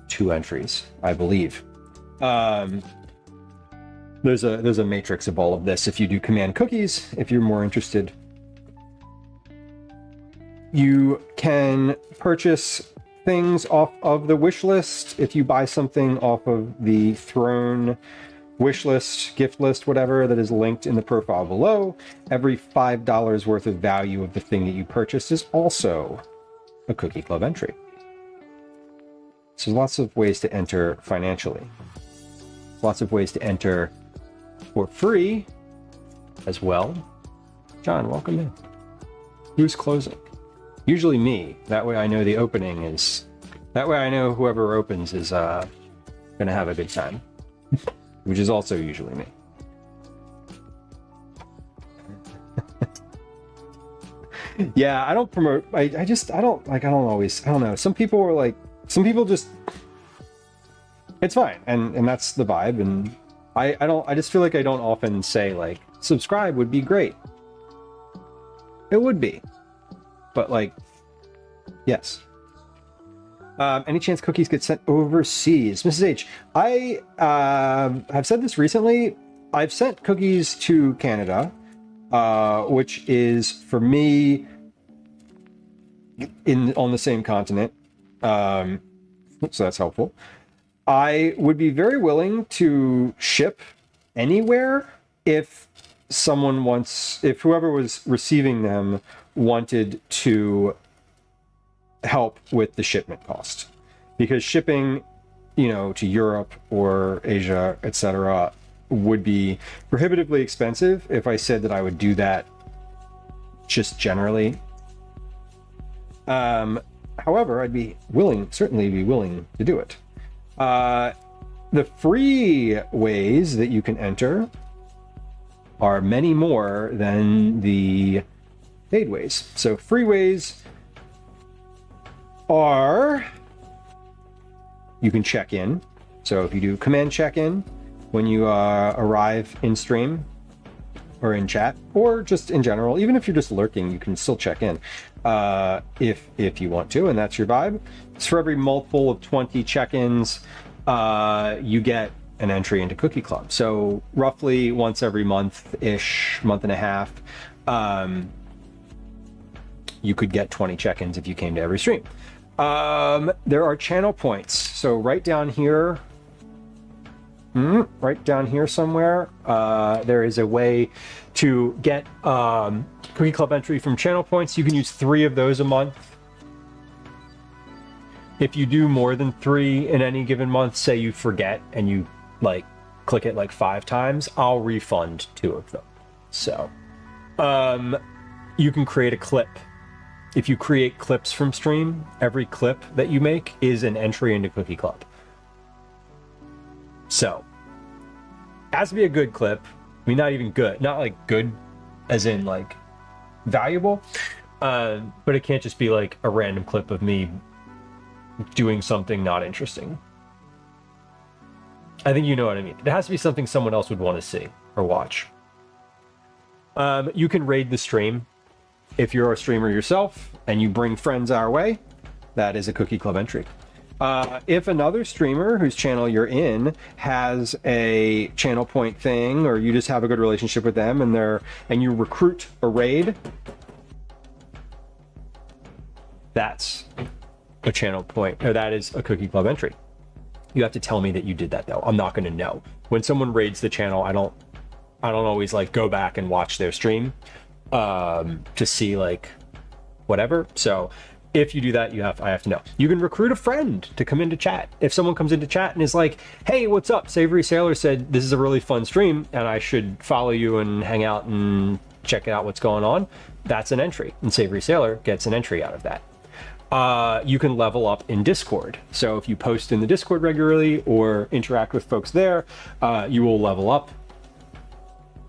2 entries, I believe. There's a matrix of all of this if you do command cookies, if you're more interested. You can purchase things off of the wish list. If you buy something off of the Throne wish list, gift list, whatever, that is linked in the profile below, every $5 worth of value of the thing that you purchased is also a Cookie Club entry. So lots of ways to enter financially. Lots of ways to enter for free as well. John, welcome in. Who's closing? Usually me. That way I know the opening is... That way I know whoever opens is gonna have a good time. Which is also usually me. Yeah, I don't promote... I don't know. Some people are like... Some people just... It's fine, and that's the vibe, and I just feel like I don't often say, like, subscribe would be great. It would be. But, like, yes. Any chance cookies get sent overseas? Mrs. H, I have said this recently. I've sent cookies to Canada, which is, for me, on the same continent. So that's helpful. I would be very willing to ship anywhere if whoever was receiving them wanted to help with the shipment cost, because shipping, to Europe or Asia, etc., would be prohibitively expensive if I said that I would do that just generally. However, I'd be certainly be willing to do it. The free ways that you can enter are many more than the paid ways. So free ways are, you can check in. So if you do command check in when you arrive in stream or in chat, or just in general, even if you're just lurking, you can still check in if you want to, and that's your vibe. So for every multiple of 20 check-ins, you get an entry into Cookie Club. So roughly once every month-ish, month and a half, you could get 20 check-ins if you came to every stream. There are channel points. So right down here somewhere, there is a way to get Cookie Club entry from channel points. You can use 3 of those a month. If you do more than 3 in any given month, say you forget and you like click it like 5 times, I'll refund 2 of them. So you can create a clip. If you create clips from stream, every clip that you make is an entry into Cookie Club. So it has to be a good clip. I mean, not even good, not like good as in like valuable, but it can't just be like a random clip of me doing something not interesting. I think you know what I mean. It has to be something someone else would want to see or watch. You can raid the stream. If you're a streamer yourself and you bring friends our way, that is a Cookie Club entry. If another streamer whose channel you're in has a channel point thing, or you just have a good relationship with them and you recruit a raid, that's a channel point, or that is a Cookie Club entry. You have to tell me that you did that though. I'm not going to know. When someone raids the channel, I don't always like go back and watch their stream to see like whatever. So if you do that, I have to know. You can recruit a friend to come into chat. If someone comes into chat and is like, hey, what's up? Savory Sailor said this is a really fun stream and I should follow you and hang out and check out what's going on. That's an entry, and Savory Sailor gets an entry out of that. You can level up in Discord. So if you post in the Discord regularly or interact with folks there, you will level up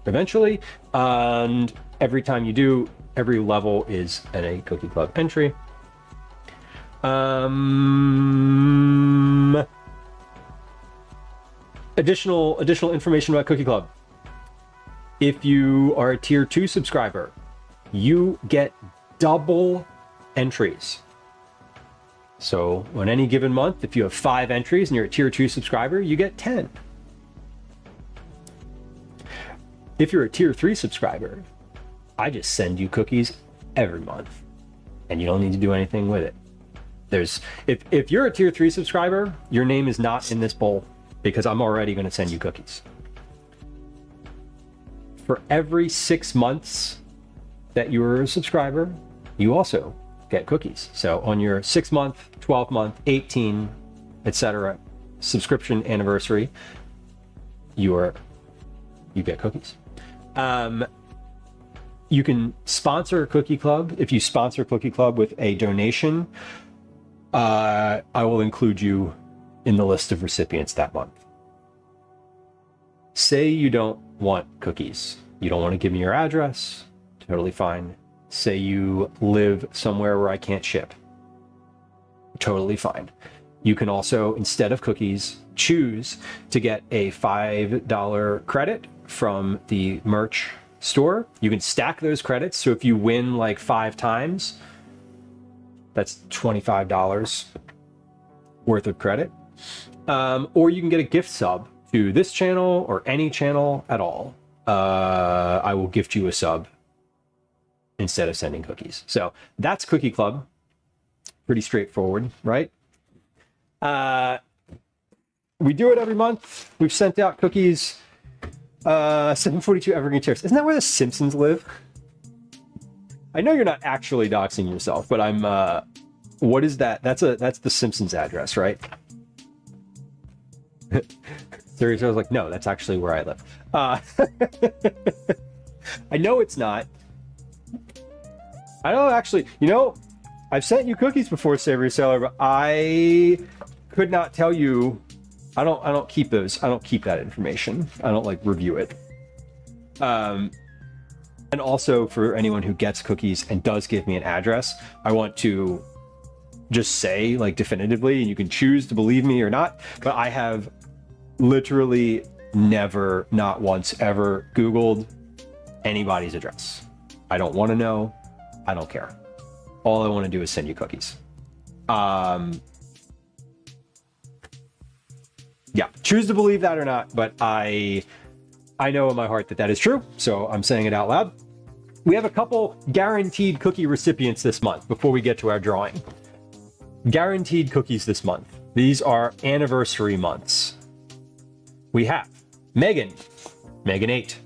eventually. And every time you do, every level is a Cookie Club entry. Additional information about Cookie Club. If you are a tier 2 subscriber, you get double entries. So on any given month, if you have 5 entries and you're a tier 2 subscriber, you get 10. If you're a tier 3 subscriber, I just send you cookies every month and you don't need to do anything with it. If you're a tier 3 subscriber, your name is not in this bowl because I'm already going to send you cookies. For every 6 months that you are a subscriber, you also get cookies. So on your 6-month, 12-month, 18, etc. subscription anniversary, you get cookies. You can sponsor Cookie Club. If you sponsor Cookie Club with a donation, I will include you in the list of recipients that month. Say you don't want cookies. You don't want to give me your address. Totally fine. Say you live somewhere where I can't ship. Totally fine. You can also, instead of cookies, choose to get a $5 credit from the merch store. You can stack those credits. So if you win like 5 times, that's $25 worth of credit. Or you can get a gift sub to this channel or any channel at all. I will gift you a sub instead of sending cookies. So that's Cookie Club. Pretty straightforward, right? We do it every month. We've sent out cookies. 742 Evergreen Terrace. Isn't that where the Simpsons live? I know you're not actually doxing yourself, but I'm what is that? That's the Simpsons address, right? Seriously, I was like, no, that's actually where I live. I know it's not. I don't actually, you know, I've sent you cookies before, Savory Sailor, but I could not tell you. I don't keep those. I don't keep that information. I don't like review it. And also for anyone who gets cookies and does give me an address, I want to just say like definitively, and you can choose to believe me or not, but I have literally never, not once ever Googled anybody's address. I don't want to know. I don't care. All I want to do is send you cookies. Yeah, choose to believe that or not, but I know in my heart that that is true, so I'm saying it out loud. We have a couple guaranteed cookie recipients this month before we get to our drawing. Guaranteed cookies this month. These are anniversary months. We have Megan 8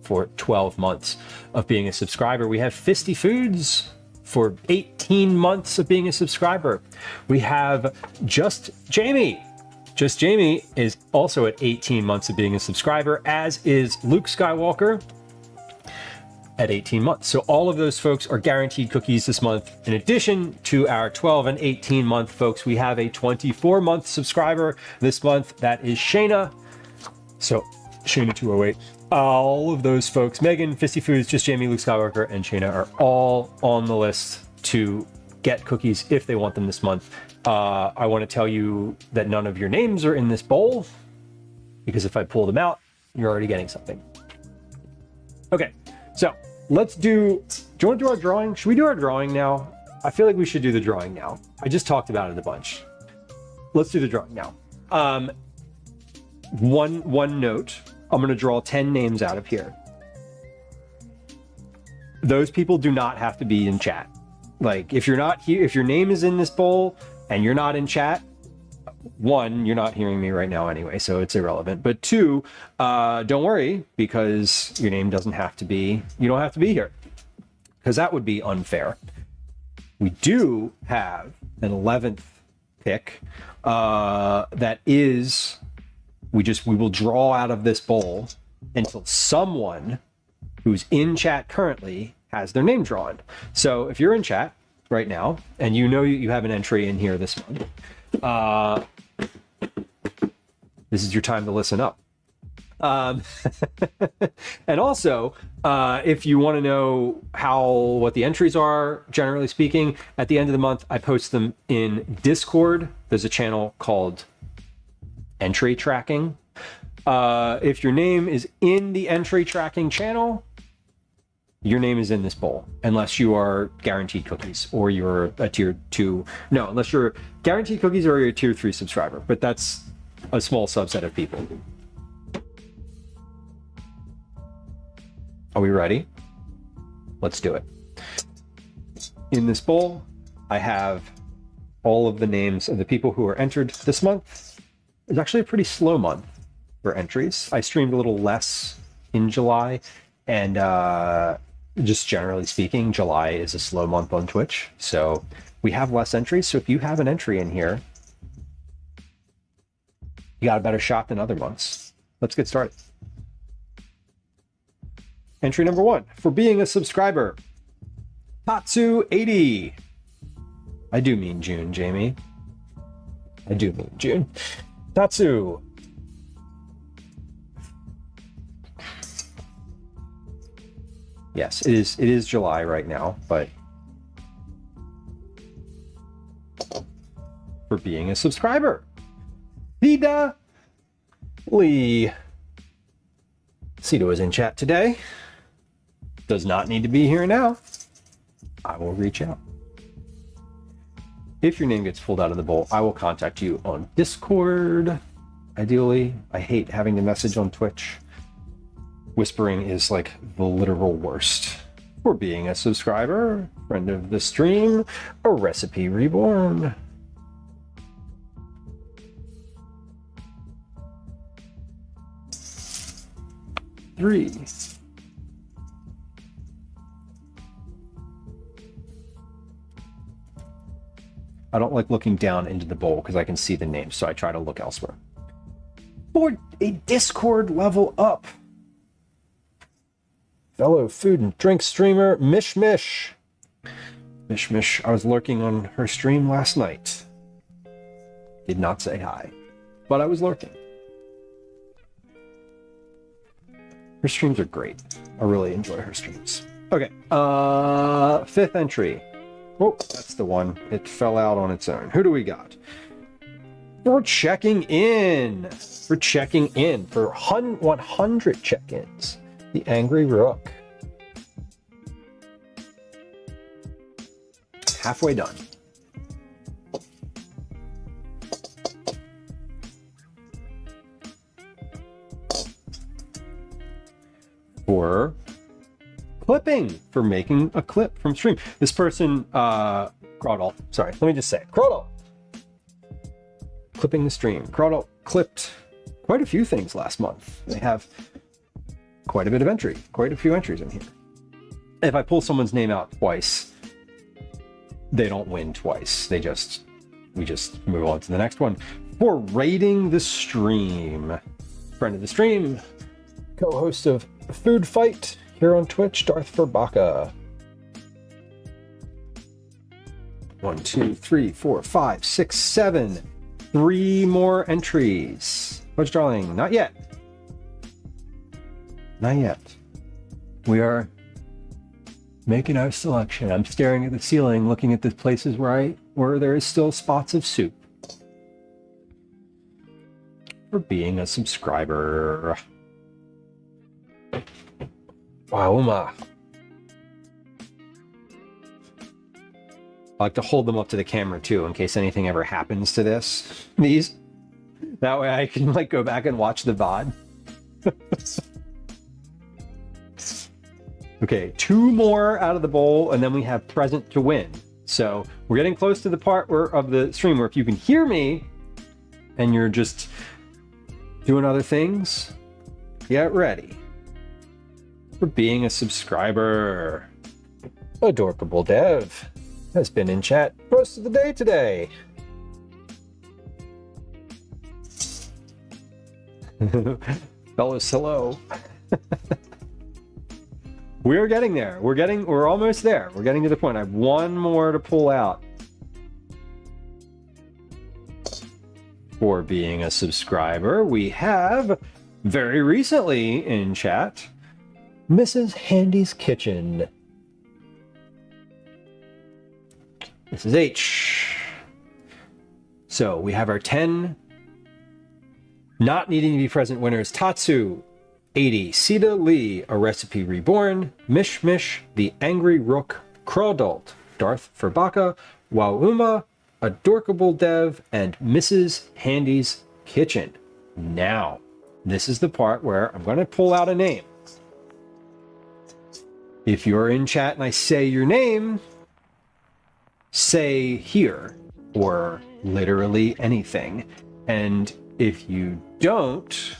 for 12 months of being a subscriber. We have Fisty Foods for 18 months of being a subscriber. We have Just Jamie. Just Jamie is also at 18 months of being a subscriber, as is Luke Skywalker at 18 months. So all of those folks are guaranteed cookies this month. In addition to our 12 and 18 month folks, we have a 24-month subscriber this month. That is Shayna. So Shayna 208. All of those folks, Megan, Fisty Foods, Just Jamie, Luke Skywalker, and Shayna are all on the list to get cookies if they want them this month. I want to tell you that none of your names are in this bowl, because if I pull them out, you're already getting something. Okay, so let's do you want to do our drawing? Should we do our drawing now? I feel like we should do the drawing now. I just talked about it a bunch. Let's do the drawing now. One note, I'm going to draw 10 names out of here. Those people do not have to be in chat. Like, if you're not here, if your name is in this bowl and you're not in chat, one, you're not hearing me right now anyway, so it's irrelevant. But two, don't worry, because your name doesn't have to be, you don't have to be here, because that would be unfair. We do have an 11th pick that is, we will draw out of this bowl until someone who's in chat currently has their name drawn. So if you're in chat right now and you know you have an entry in here this month, this is your time to listen up. And also, if you want to know what the entries are, generally speaking, at the end of the month, I post them in Discord. There's a channel called Entry Tracking. If your name is in the entry tracking channel, your name is in this bowl, unless you are guaranteed cookies or you're a tier 2. No, unless you're guaranteed cookies or you're a tier 3 subscriber, but that's a small subset of people. Are we ready? Let's do it. In this bowl, I have all of the names of the people who are entered this month. It's actually a pretty slow month for entries. I streamed a little less in July, and just generally speaking, July is a slow month on Twitch, so we have less entries. So if you have an entry in here, you got a better shot than other months. Let's get started. Entry number 1 for being a subscriber, Tatsu80. I do mean June, Jamie. I do mean June. Tatsu. Yes, it is July right now, but for being a subscriber, Vida Lee. Cito is in chat today. Does not need to be here now. I will reach out. If your name gets pulled out of the bowl, I will contact you on Discord. Ideally, I hate having to message on Twitch. Whispering is like the literal worst. For being a subscriber, friend of the stream, a recipe reborn. Three. I don't like looking down into the bowl because I can see the names, so I try to look elsewhere. For a Discord level up, fellow food and drink streamer Mish Mish. Mish Mish, I was lurking on her stream last night. Did not say hi, but I was lurking. Her streams are great. I really enjoy her streams. Okay, 5th entry. Oh, that's the one. It fell out on its own. Who do we got? For checking in. For 100 check-ins. The Angry Rook. Halfway done. For clipping, for making a clip from stream. This person, Crawdle, sorry, let me just say, Crawdle, clipping the stream. Crawdle clipped quite a few things last month. They have quite a bit of entry, quite a few entries in here. If I pull someone's name out twice, they don't win twice. We just move on to the next one. For rating the stream. Friend of the stream, co-host of Food Fight here on Twitch, Darth Verbaka. 1, 2, 3, 4, 5, 6, 7. 3 more entries. Coach Darling, not yet. Not yet. We are making our selection. I'm staring at the ceiling, looking at the places where there is still spots of soup. For being a subscriber. Wow, Uma. I like to hold them up to the camera too, in case anything ever happens to these. That way I can like go back and watch the VOD. Okay, 2 more out of the bowl, and then we have present to win. So we're getting close to the part of the stream where if you can hear me and you're just doing other things, get ready. For being a subscriber. Adorkable Dev has been in chat most of the day today. Fellas, hello. We're getting there. We're almost there. We're getting to the point. I have 1 more to pull out. For being a subscriber, we have very recently in chat Mrs. Handy's Kitchen. This is H. So we have our 10 not needing to be present winners. Tatsu, 80. Sita Lee, A Recipe Reborn. Mish Mish, The Angry Rook. Crawdalt, Darth Verbaka. Wauma, Adorkable Dev, and Mrs. Handy's Kitchen. Now, this is the part where I'm going to pull out a name. If you're in chat and I say your name, say here, or literally anything. And if you don't,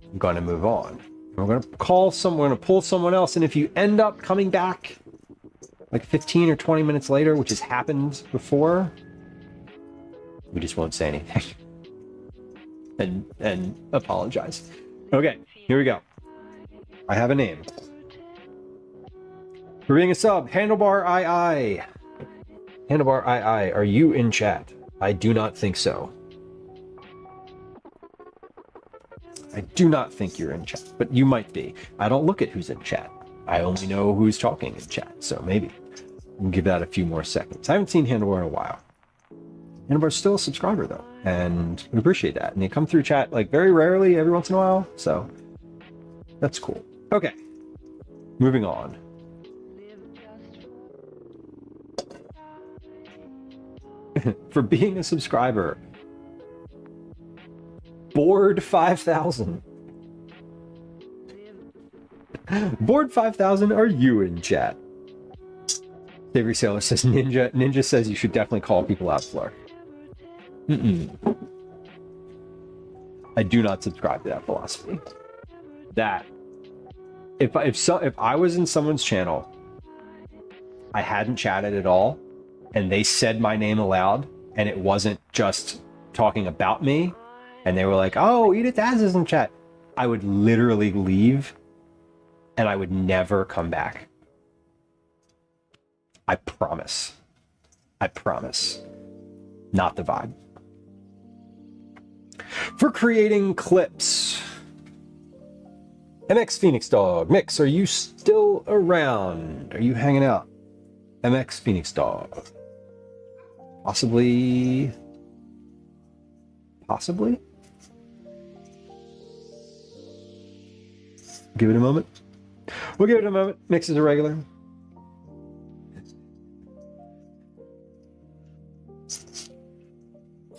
I'm going to move on. We're going to pull someone else, and if you end up coming back like 15 or 20 minutes later, which has happened before, we just won't say anything. and apologize. Okay, here we go. I have a name. For being a sub, Handlebar II. Handlebar II, are you in chat? I do not think so. I do not think you're in chat, but you might be. I don't look at who's in chat. I only know who's talking in chat, so maybe. We'll give that a few more seconds. I haven't seen Handlebar in a while. Handlebar's still a subscriber, though, and we appreciate that. And they come through chat, like, very rarely, every once in a while, so that's cool. Okay, moving on. For being a subscriber, Board 5000. Board 5000, are you in chat? Savory Sailor says Ninja. Ninja says you should definitely call people out, Fleur. I do not subscribe to that philosophy. That if I was in someone's channel, I hadn't chatted at all, and they said my name aloud, and it wasn't just talking about me, and they were like, "Oh, Edith Az is in chat," I would literally leave, and I would never come back. I promise. I promise. Not the vibe. For creating clips. MX Phoenix Dog. Mix, are you still around? Are you hanging out? MX Phoenix Dog. Possibly. Possibly? Give it a moment. We'll give it a moment. Mix is a regular.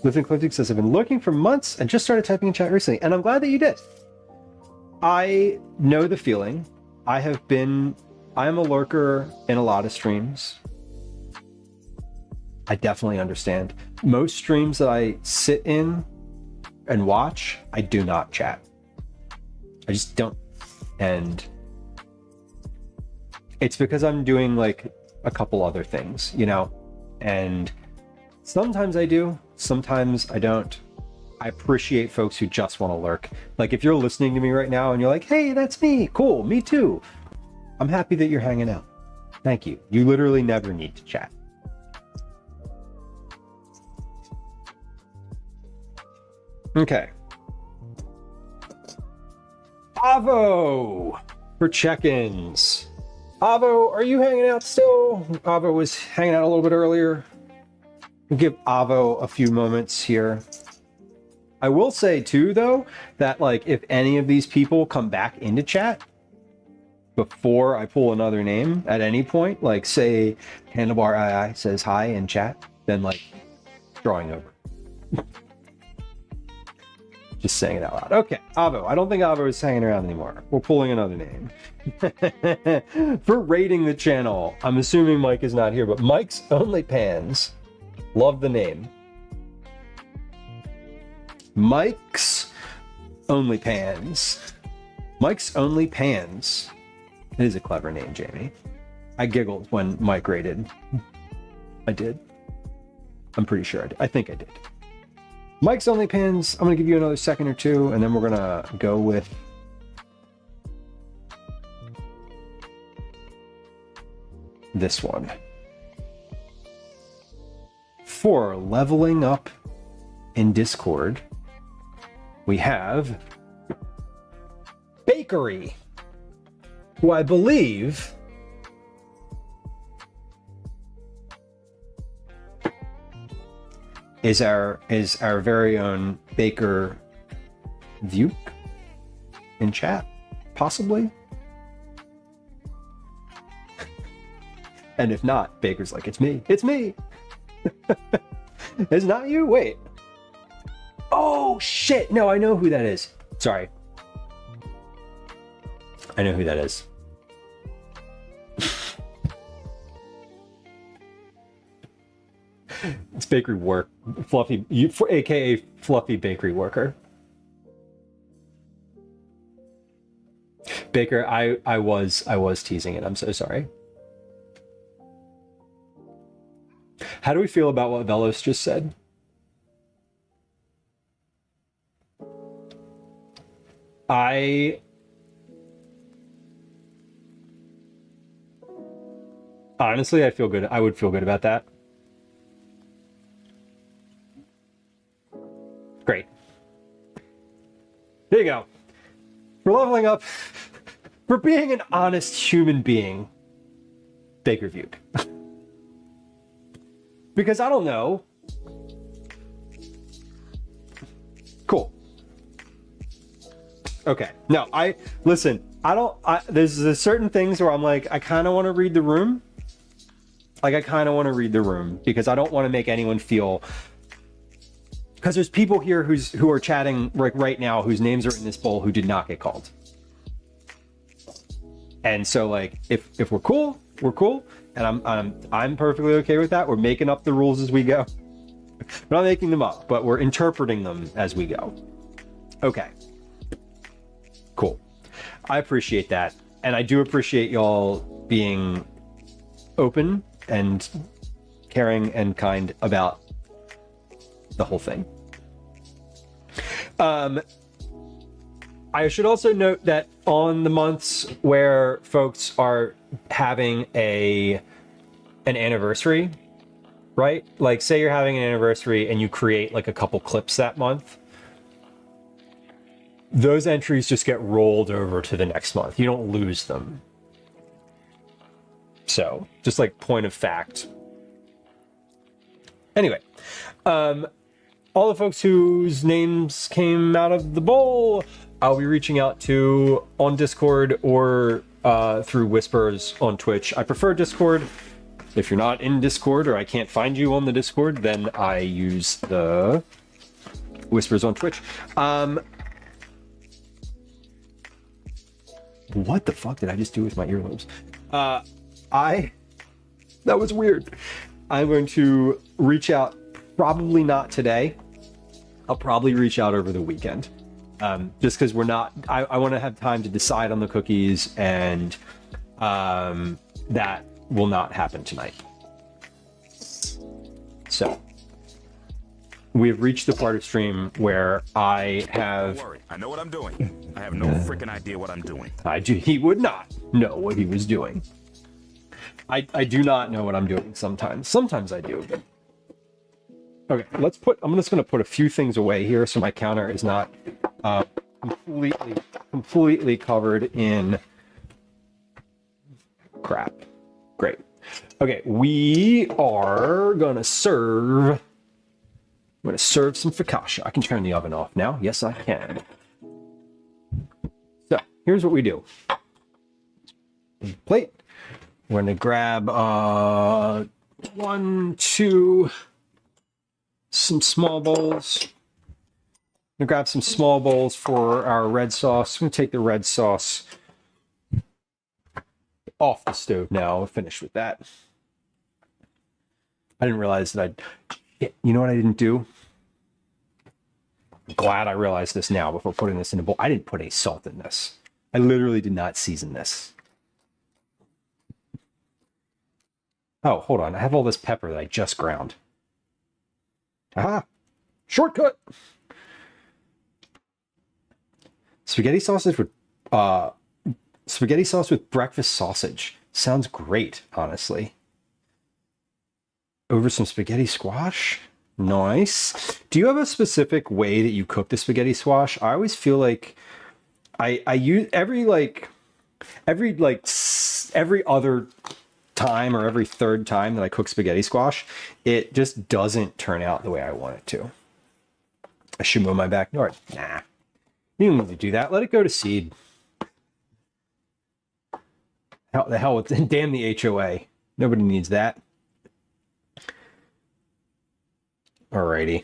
Living Clifty says, I've been looking for months and just started typing in chat recently, and I'm glad that you did. I know the feeling. I am a lurker in a lot of streams. I definitely understand. Most streams that I sit in and watch, I do not chat. I just don't. And it's because I'm doing like a couple other things, you know? And sometimes I do, sometimes I don't. I appreciate folks who just want to lurk. Like if you're listening to me right now and you're like, hey, that's me, cool, me too. I'm happy that you're hanging out. Thank you. You literally never need to chat. Okay. Avo for check-ins. Avo, are you hanging out still? Avo was hanging out a little bit earlier. We'll give Avo a few moments here. I will say too, though, that like if any of these people come back into chat before I pull another name at any point, like say Handlebar II says hi in chat, then like drawing over. Just saying it out loud. Okay, Avo. I don't think Avo is hanging around anymore. We're pulling another name. For rating the channel, I'm assuming Mike is not here, but Mike's Only Pans. Love the name. Mike's Only Pans. Mike's Only Pans. It is a clever name, Jamie. I giggled when Mike rated. I did. I'm pretty sure I did. I think I did. Mike's Only Pins, I'm going to give you another second or two, and then we're going to go with this one. For leveling up in Discord, we have Bakery, who I believe is our very own Baker Vuke in chat, possibly. And if not, Baker's like, it's me. It's me. It's not you? Wait. Oh, shit. No, I know who that is. Sorry. I know who that is. It's Bakery Work. Fluffy, aka Fluffy Bakery Worker. Baker, I was teasing it. I'm so sorry. How do we feel about what Velos just said? Honestly, I feel good. I would feel good about that. Great. There you go. For leveling up, for being an honest human being, Baker Vuke. Because I don't know. Cool. Okay. No, there's certain things where I'm like, I kind of want to read the room. Like, I kind of want to read the room because I don't want to make anyone feel. Because there's people here who are chatting right now whose names are in this poll who did not get called. And so, like, if we're cool, we're cool, and I'm perfectly okay with that. We're making up the rules as we go. We're not making them up, but we're interpreting them as we go. Okay. Cool. I appreciate that, and I do appreciate y'all being open and caring and kind about the whole thing. I should also note that on the months where folks are having a an anniversary, right? Like say you're having an anniversary and you create like a couple clips that month. Those entries just get rolled over to the next month. You don't lose them. So just like point of fact. Anyway, all the folks whose names came out of the bowl, I'll be reaching out to on Discord or through Whispers on Twitch. I prefer Discord. If you're not in Discord or I can't find you on the Discord, then I use the Whispers on Twitch. What the fuck did I just do with my earlobes? That was weird. I'm going to reach out, probably not today. I'll probably reach out over the weekend. Just because we're not, I want to have time to decide on the cookies, and that will not happen tonight. So, we have reached the part of stream where I have... Don't worry, I know what I'm doing. I have no freaking idea what I'm doing. He would not know what he was doing. I do not know what I'm doing sometimes. Sometimes I do. Okay, I'm just going to put a few things away here so my counter is not completely covered in crap. Great. Okay, we are going to serve... I'm going to serve some focaccia. I can turn the oven off now. Yes, I can. So, here's what we do. Plate. We're going to grab some small bowls. I'm going to grab some small bowls for our red sauce. I'm going to take the red sauce off the stove now. We're finished with that. I didn't realize that you know what I didn't do? I'm glad I realized this now before putting this in a bowl. I didn't put any salt in this. I literally did not season this. Oh, hold on. I have all this pepper that I just ground. Aha! Shortcut! Spaghetti sausage with breakfast sausage. Sounds great, honestly. Over some spaghetti squash? Nice. Do you have a specific way that you cook the spaghetti squash? I always feel like I use every other time or every third time that I cook spaghetti squash, it just doesn't turn out the way I want it to. I should mow my backyard. Nah, you don't need to do that. Let it go to seed. How the hell with damn the HOA. Nobody needs that. Alrighty.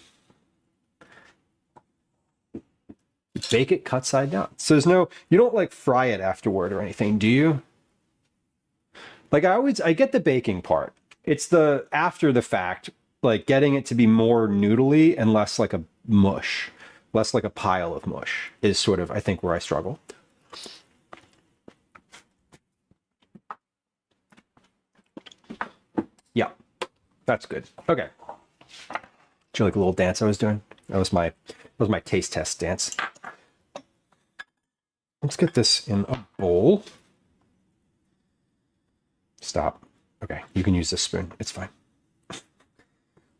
Bake it cut side down. So there's no, you don't like fry it afterward or anything, do you? Like I get the baking part. It's the after the fact, like getting it to be more noodly and less like a mush, less like a pile of mush is sort of, I think, where I struggle. Yeah, that's good. Okay. Do you like a little dance I was doing? That was my taste test dance. Let's get this in a bowl. Stop. Okay, you can use this spoon. It's fine. I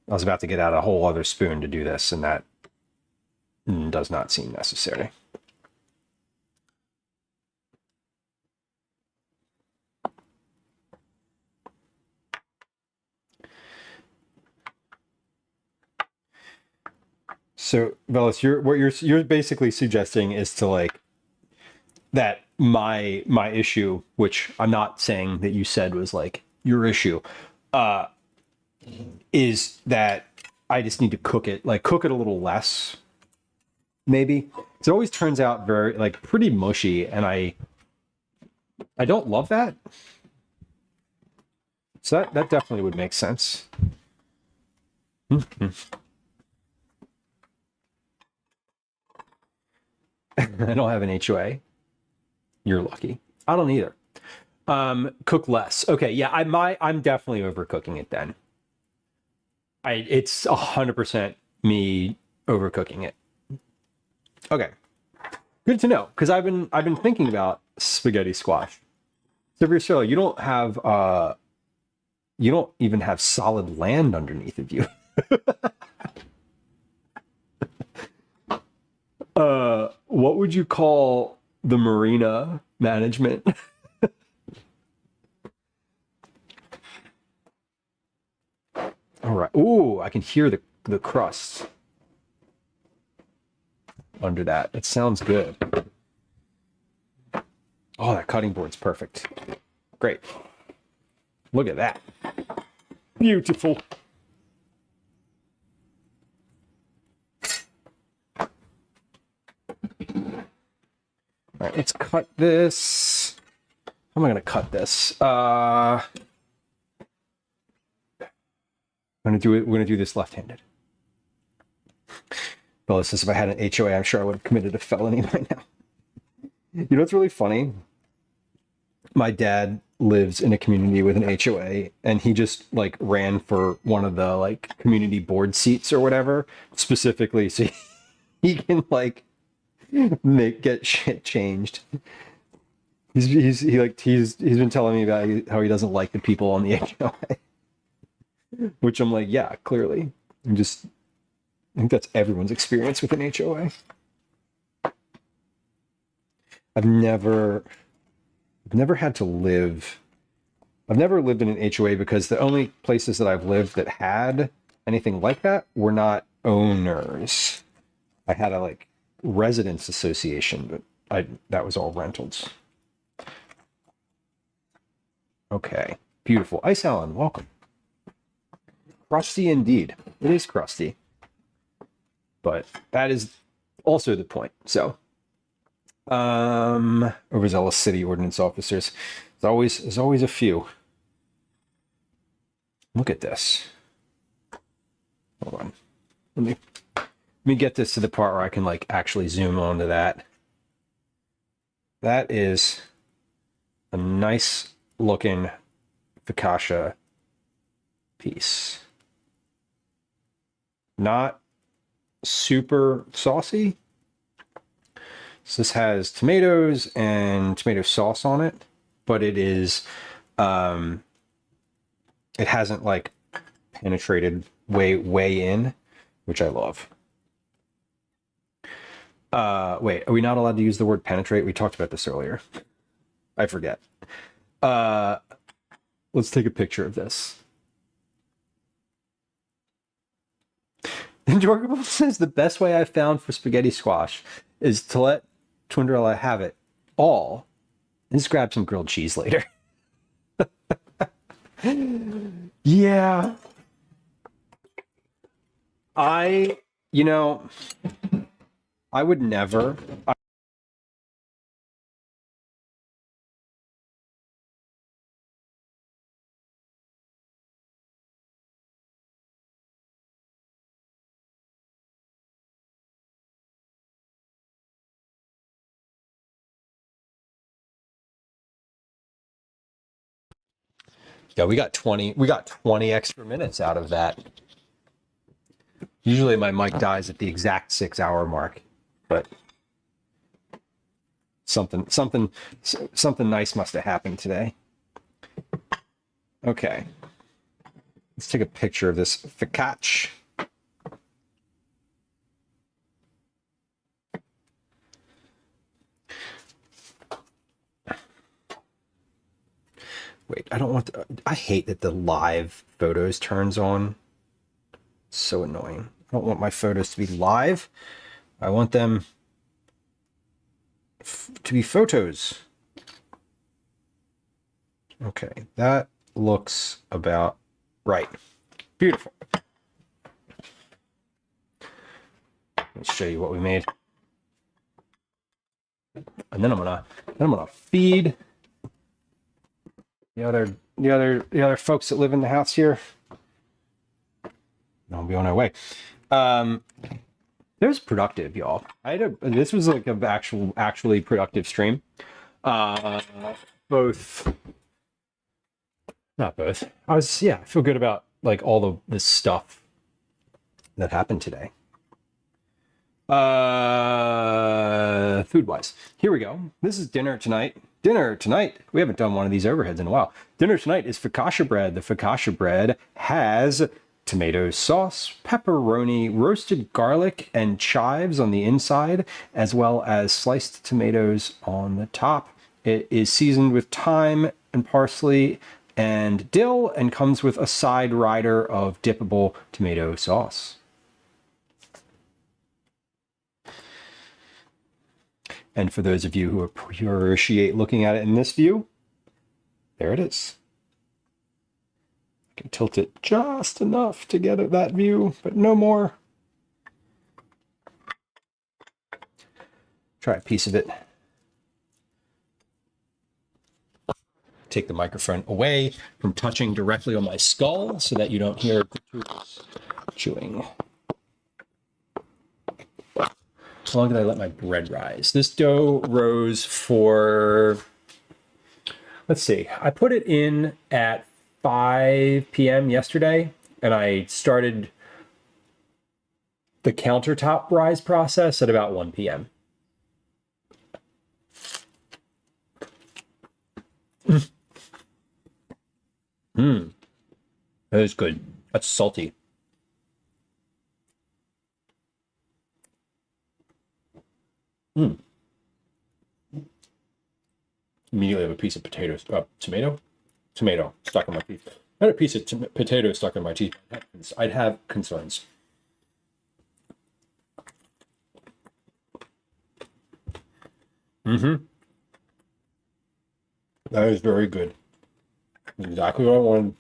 was about to get out a whole other spoon to do this, and that does not seem necessary. So, Velas, you're basically suggesting is to like that my issue, which I'm not saying that you said was like your issue, is that I just need to cook it a little less, maybe. It always turns out very like pretty mushy, and I don't love that. So that definitely would make sense. I don't have an HOA. You're lucky. I don't either. Cook less. Okay, yeah, I'm definitely overcooking it then. It's 100% me overcooking it. Okay. Good to know, because I've been thinking about spaghetti squash. So Bricello, you don't have You don't even have solid land underneath of you. What would you call the marina management? All right. Ooh, I can hear the crust under that. It sounds good. Oh, that cutting board's perfect. Great. Look at that. Beautiful. All right, let's cut this. How am I going to cut this? I'm going to do it. We're going to do this left-handed. Well, this is if I had an HOA, I'm sure I would have committed a felony by now. You know what's really funny? My dad lives in a community with an HOA, and he just like ran for one of the like community board seats or whatever, specifically so he can like get shit changed. He's been telling me about how he doesn't like the people on the HOA, which I'm like, yeah, clearly. I think that's everyone's experience with an HOA. I've never had to live. I've never lived in an HOA because the only places that I've lived that had anything like that were not owners. I had a like residence association, but that was all rentals. Okay, beautiful. Ice Allen, welcome. Crusty indeed. It is crusty, but that is also the point. So. Overzealous city ordinance officers. There's always a few. Look at this. Hold on. Let me get this to the part where I can like actually zoom onto that. That is a nice looking focaccia piece. Not super saucy. So this has tomatoes and tomato sauce on it, but it is, it hasn't like penetrated way in, which I love. Wait, are we not allowed to use the word penetrate? We talked about this earlier. I forget. Let's take a picture of this. Enjoyable says the best way I've found for spaghetti squash is to let Twinderella have it all and just grab some grilled cheese later. Yeah. I would never. Yeah, we got 20 extra minutes out of that. Usually my mic dies at the exact 6-hour mark, but something nice must have happened today. Okay. Let's take a picture of this focaccia. Wait, I don't want to, I hate that the live photos turns on. It's so annoying. I don't want my photos to be live. I want them to be photos. Okay, that looks about right. Beautiful. Let's show you what we made. And then I'm gonna feed the other folks that live in the house here. I'll be on our way. It was productive, y'all. This was like an actually productive stream. Not both. I feel good about like all this stuff that happened today. Food wise, here we go. This is dinner tonight. Dinner tonight. We haven't done one of these overheads in a while. Dinner tonight is focaccia bread. The focaccia bread has tomato sauce, pepperoni, roasted garlic, and chives on the inside, as well as sliced tomatoes on the top. It is seasoned with thyme and parsley and dill and comes with a side rider of dippable tomato sauce. And for those of you who appreciate looking at it in this view, there it is. I can tilt it just enough to get at that view, but no more. Try a piece of it. Take the microphone away from touching directly on my skull so that you don't hear gratuitous chewing. How long did I let my bread rise? This dough rose for, let's see, I put it in at 5 p.m. yesterday, and I started the countertop rise process at about 1 p.m. That is good. That's salty. Immediately have a piece of tomato stuck in my teeth. I had a piece of potato stuck in my teeth. I'd have concerns. That is very good. Exactly what I wanted.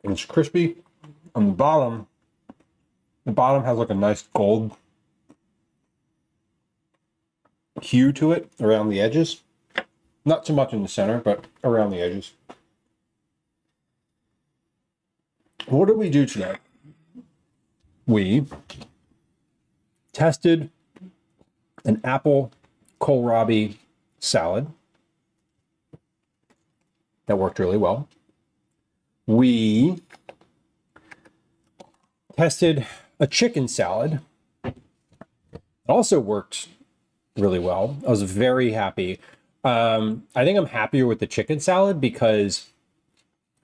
And it's crispy on the bottom. The bottom has like a nice gold hue to it around the edges. Not so much in the center, but around the edges. What did we do today? We tested an apple kohlrabi salad that worked really well. We tested a chicken salad. It also worked really well. I was very happy. I think I'm happier with the chicken salad because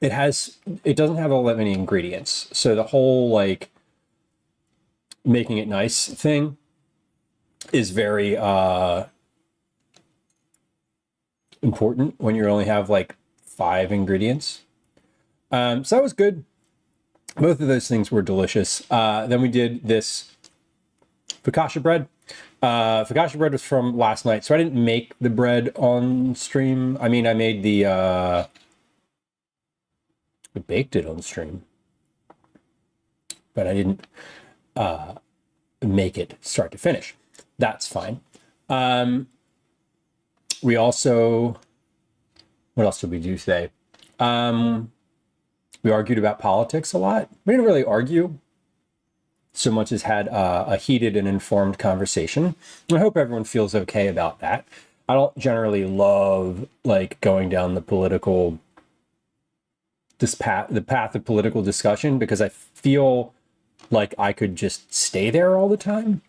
it doesn't have all that many ingredients. So the whole like making it nice thing is very important when you only have like 5 ingredients. So that was good. Both of those things were delicious. Then we did this focaccia bread. Focaccia bread was from last night, so I didn't make the bread on stream. I mean, I made I baked it on stream, but I didn't make it start to finish. That's fine. We also, what else did we do today? We argued about politics a lot. We didn't really argue so much as had a heated and informed conversation. And I hope everyone feels okay about that. I don't generally love like going down the path of political discussion because I feel like I could just stay there all the time.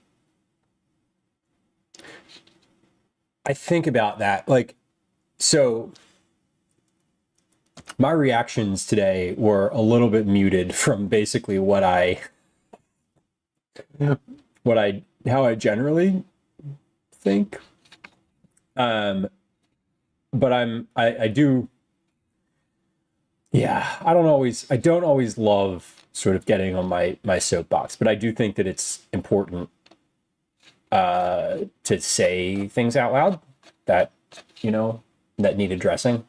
I think about that. Like, so my reactions today were a little bit muted from basically how I generally think. But I do, yeah, I don't always love sort of getting on my soapbox, but I do think that it's important to say things out loud that, that need addressing.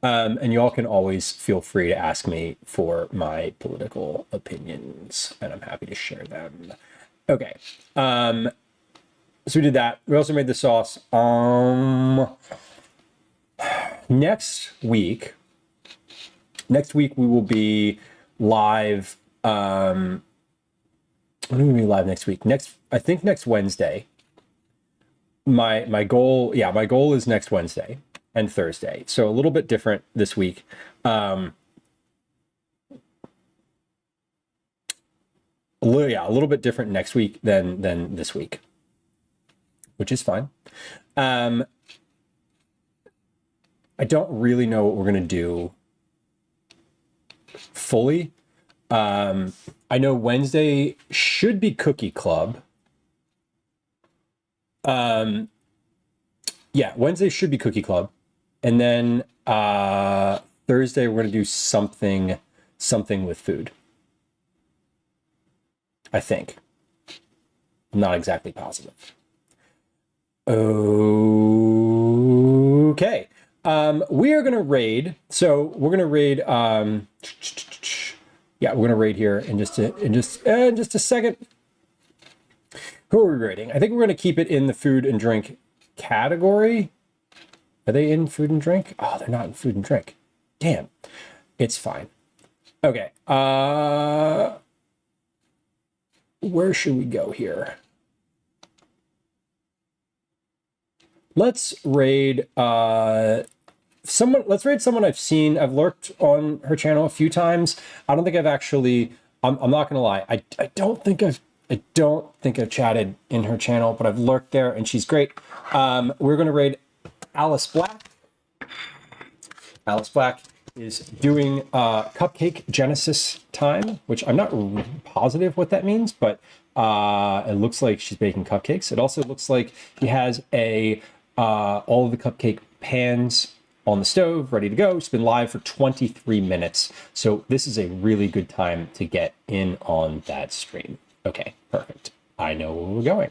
And y'all can always feel free to ask me for my political opinions, and I'm happy to share them. Okay. So we did that. We also made the sauce. Next week we will be live. When are we gonna be live next week? I think next Wednesday. My goal is next Wednesday. and Thursday. So a little bit different this week. A little bit different next week than this week, which is fine. I don't really know what we're gonna do fully. I know Wednesday should be Cookie Club. Yeah, Wednesday should be Cookie Club. And then Thursday we're gonna do something with food. I think. I'm not exactly positive. Okay. We are gonna raid. So we're gonna raid yeah, we're gonna raid here in just a second. Who are we raiding? I think we're gonna keep it in the food and drink category. Are they in food and drink? Oh, they're not in food and drink. Damn. It's fine. Okay. Where should we go here? Let's raid someone. Let's raid someone I've seen. I've lurked on her channel a few times. I don't think I've actually. I'm not gonna lie. I don't think I've chatted in her channel, but I've lurked there, and she's great. We're gonna raid Alice Black. Alice Black is doing Cupcake Genesis time, which I'm not positive what that means, but it looks like she's baking cupcakes. It also looks like she has all of the cupcake pans on the stove ready to go. It's been live for 23 minutes. So this is a really good time to get in on that stream. Okay, perfect. I know where we're going.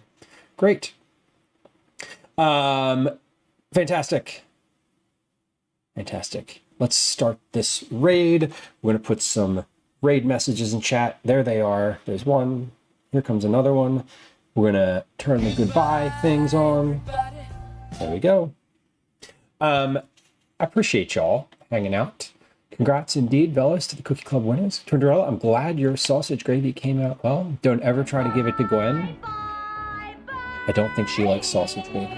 Great. Fantastic. Fantastic. Let's start this raid. We're going to put some raid messages in chat. There they are. There's one. Here comes another one. We're going to turn the goodbye things on. There we go. I appreciate y'all hanging out. Congrats indeed, Velas, to the Cookie Club winners. Tundrella, I'm glad your sausage gravy came out well. Don't ever try to give it to Gwen. I don't think she likes sausage gravy.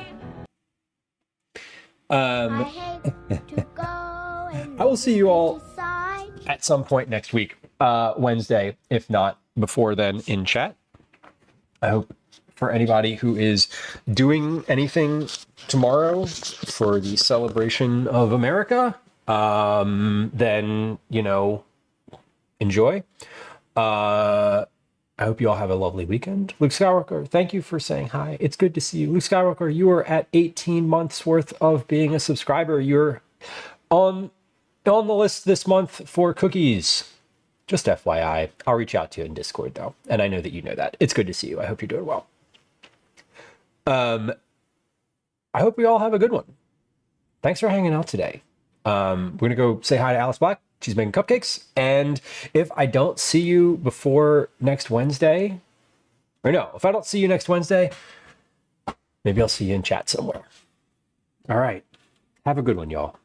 I will see you all at some point next week, Wednesday, if not before then, in chat. I hope for anybody who is doing anything tomorrow for the celebration of America, then, you know, enjoy. I hope you all have a lovely weekend. Luke Skywalker, thank you for saying hi. It's good to see you. Luke Skywalker, you are at 18 months worth of being a subscriber. You're on the list this month for cookies. Just FYI. I'll reach out to you in Discord, though. And I know that you know that. It's good to see you. I hope you're doing well. I hope we all have a good one. Thanks for hanging out today. We're going to go say hi to Alice Black. She's making cupcakes. And if I don't see you before next Wednesday, or no, if I don't see you next Wednesday, maybe I'll see you in chat somewhere. All right. Have a good one, y'all.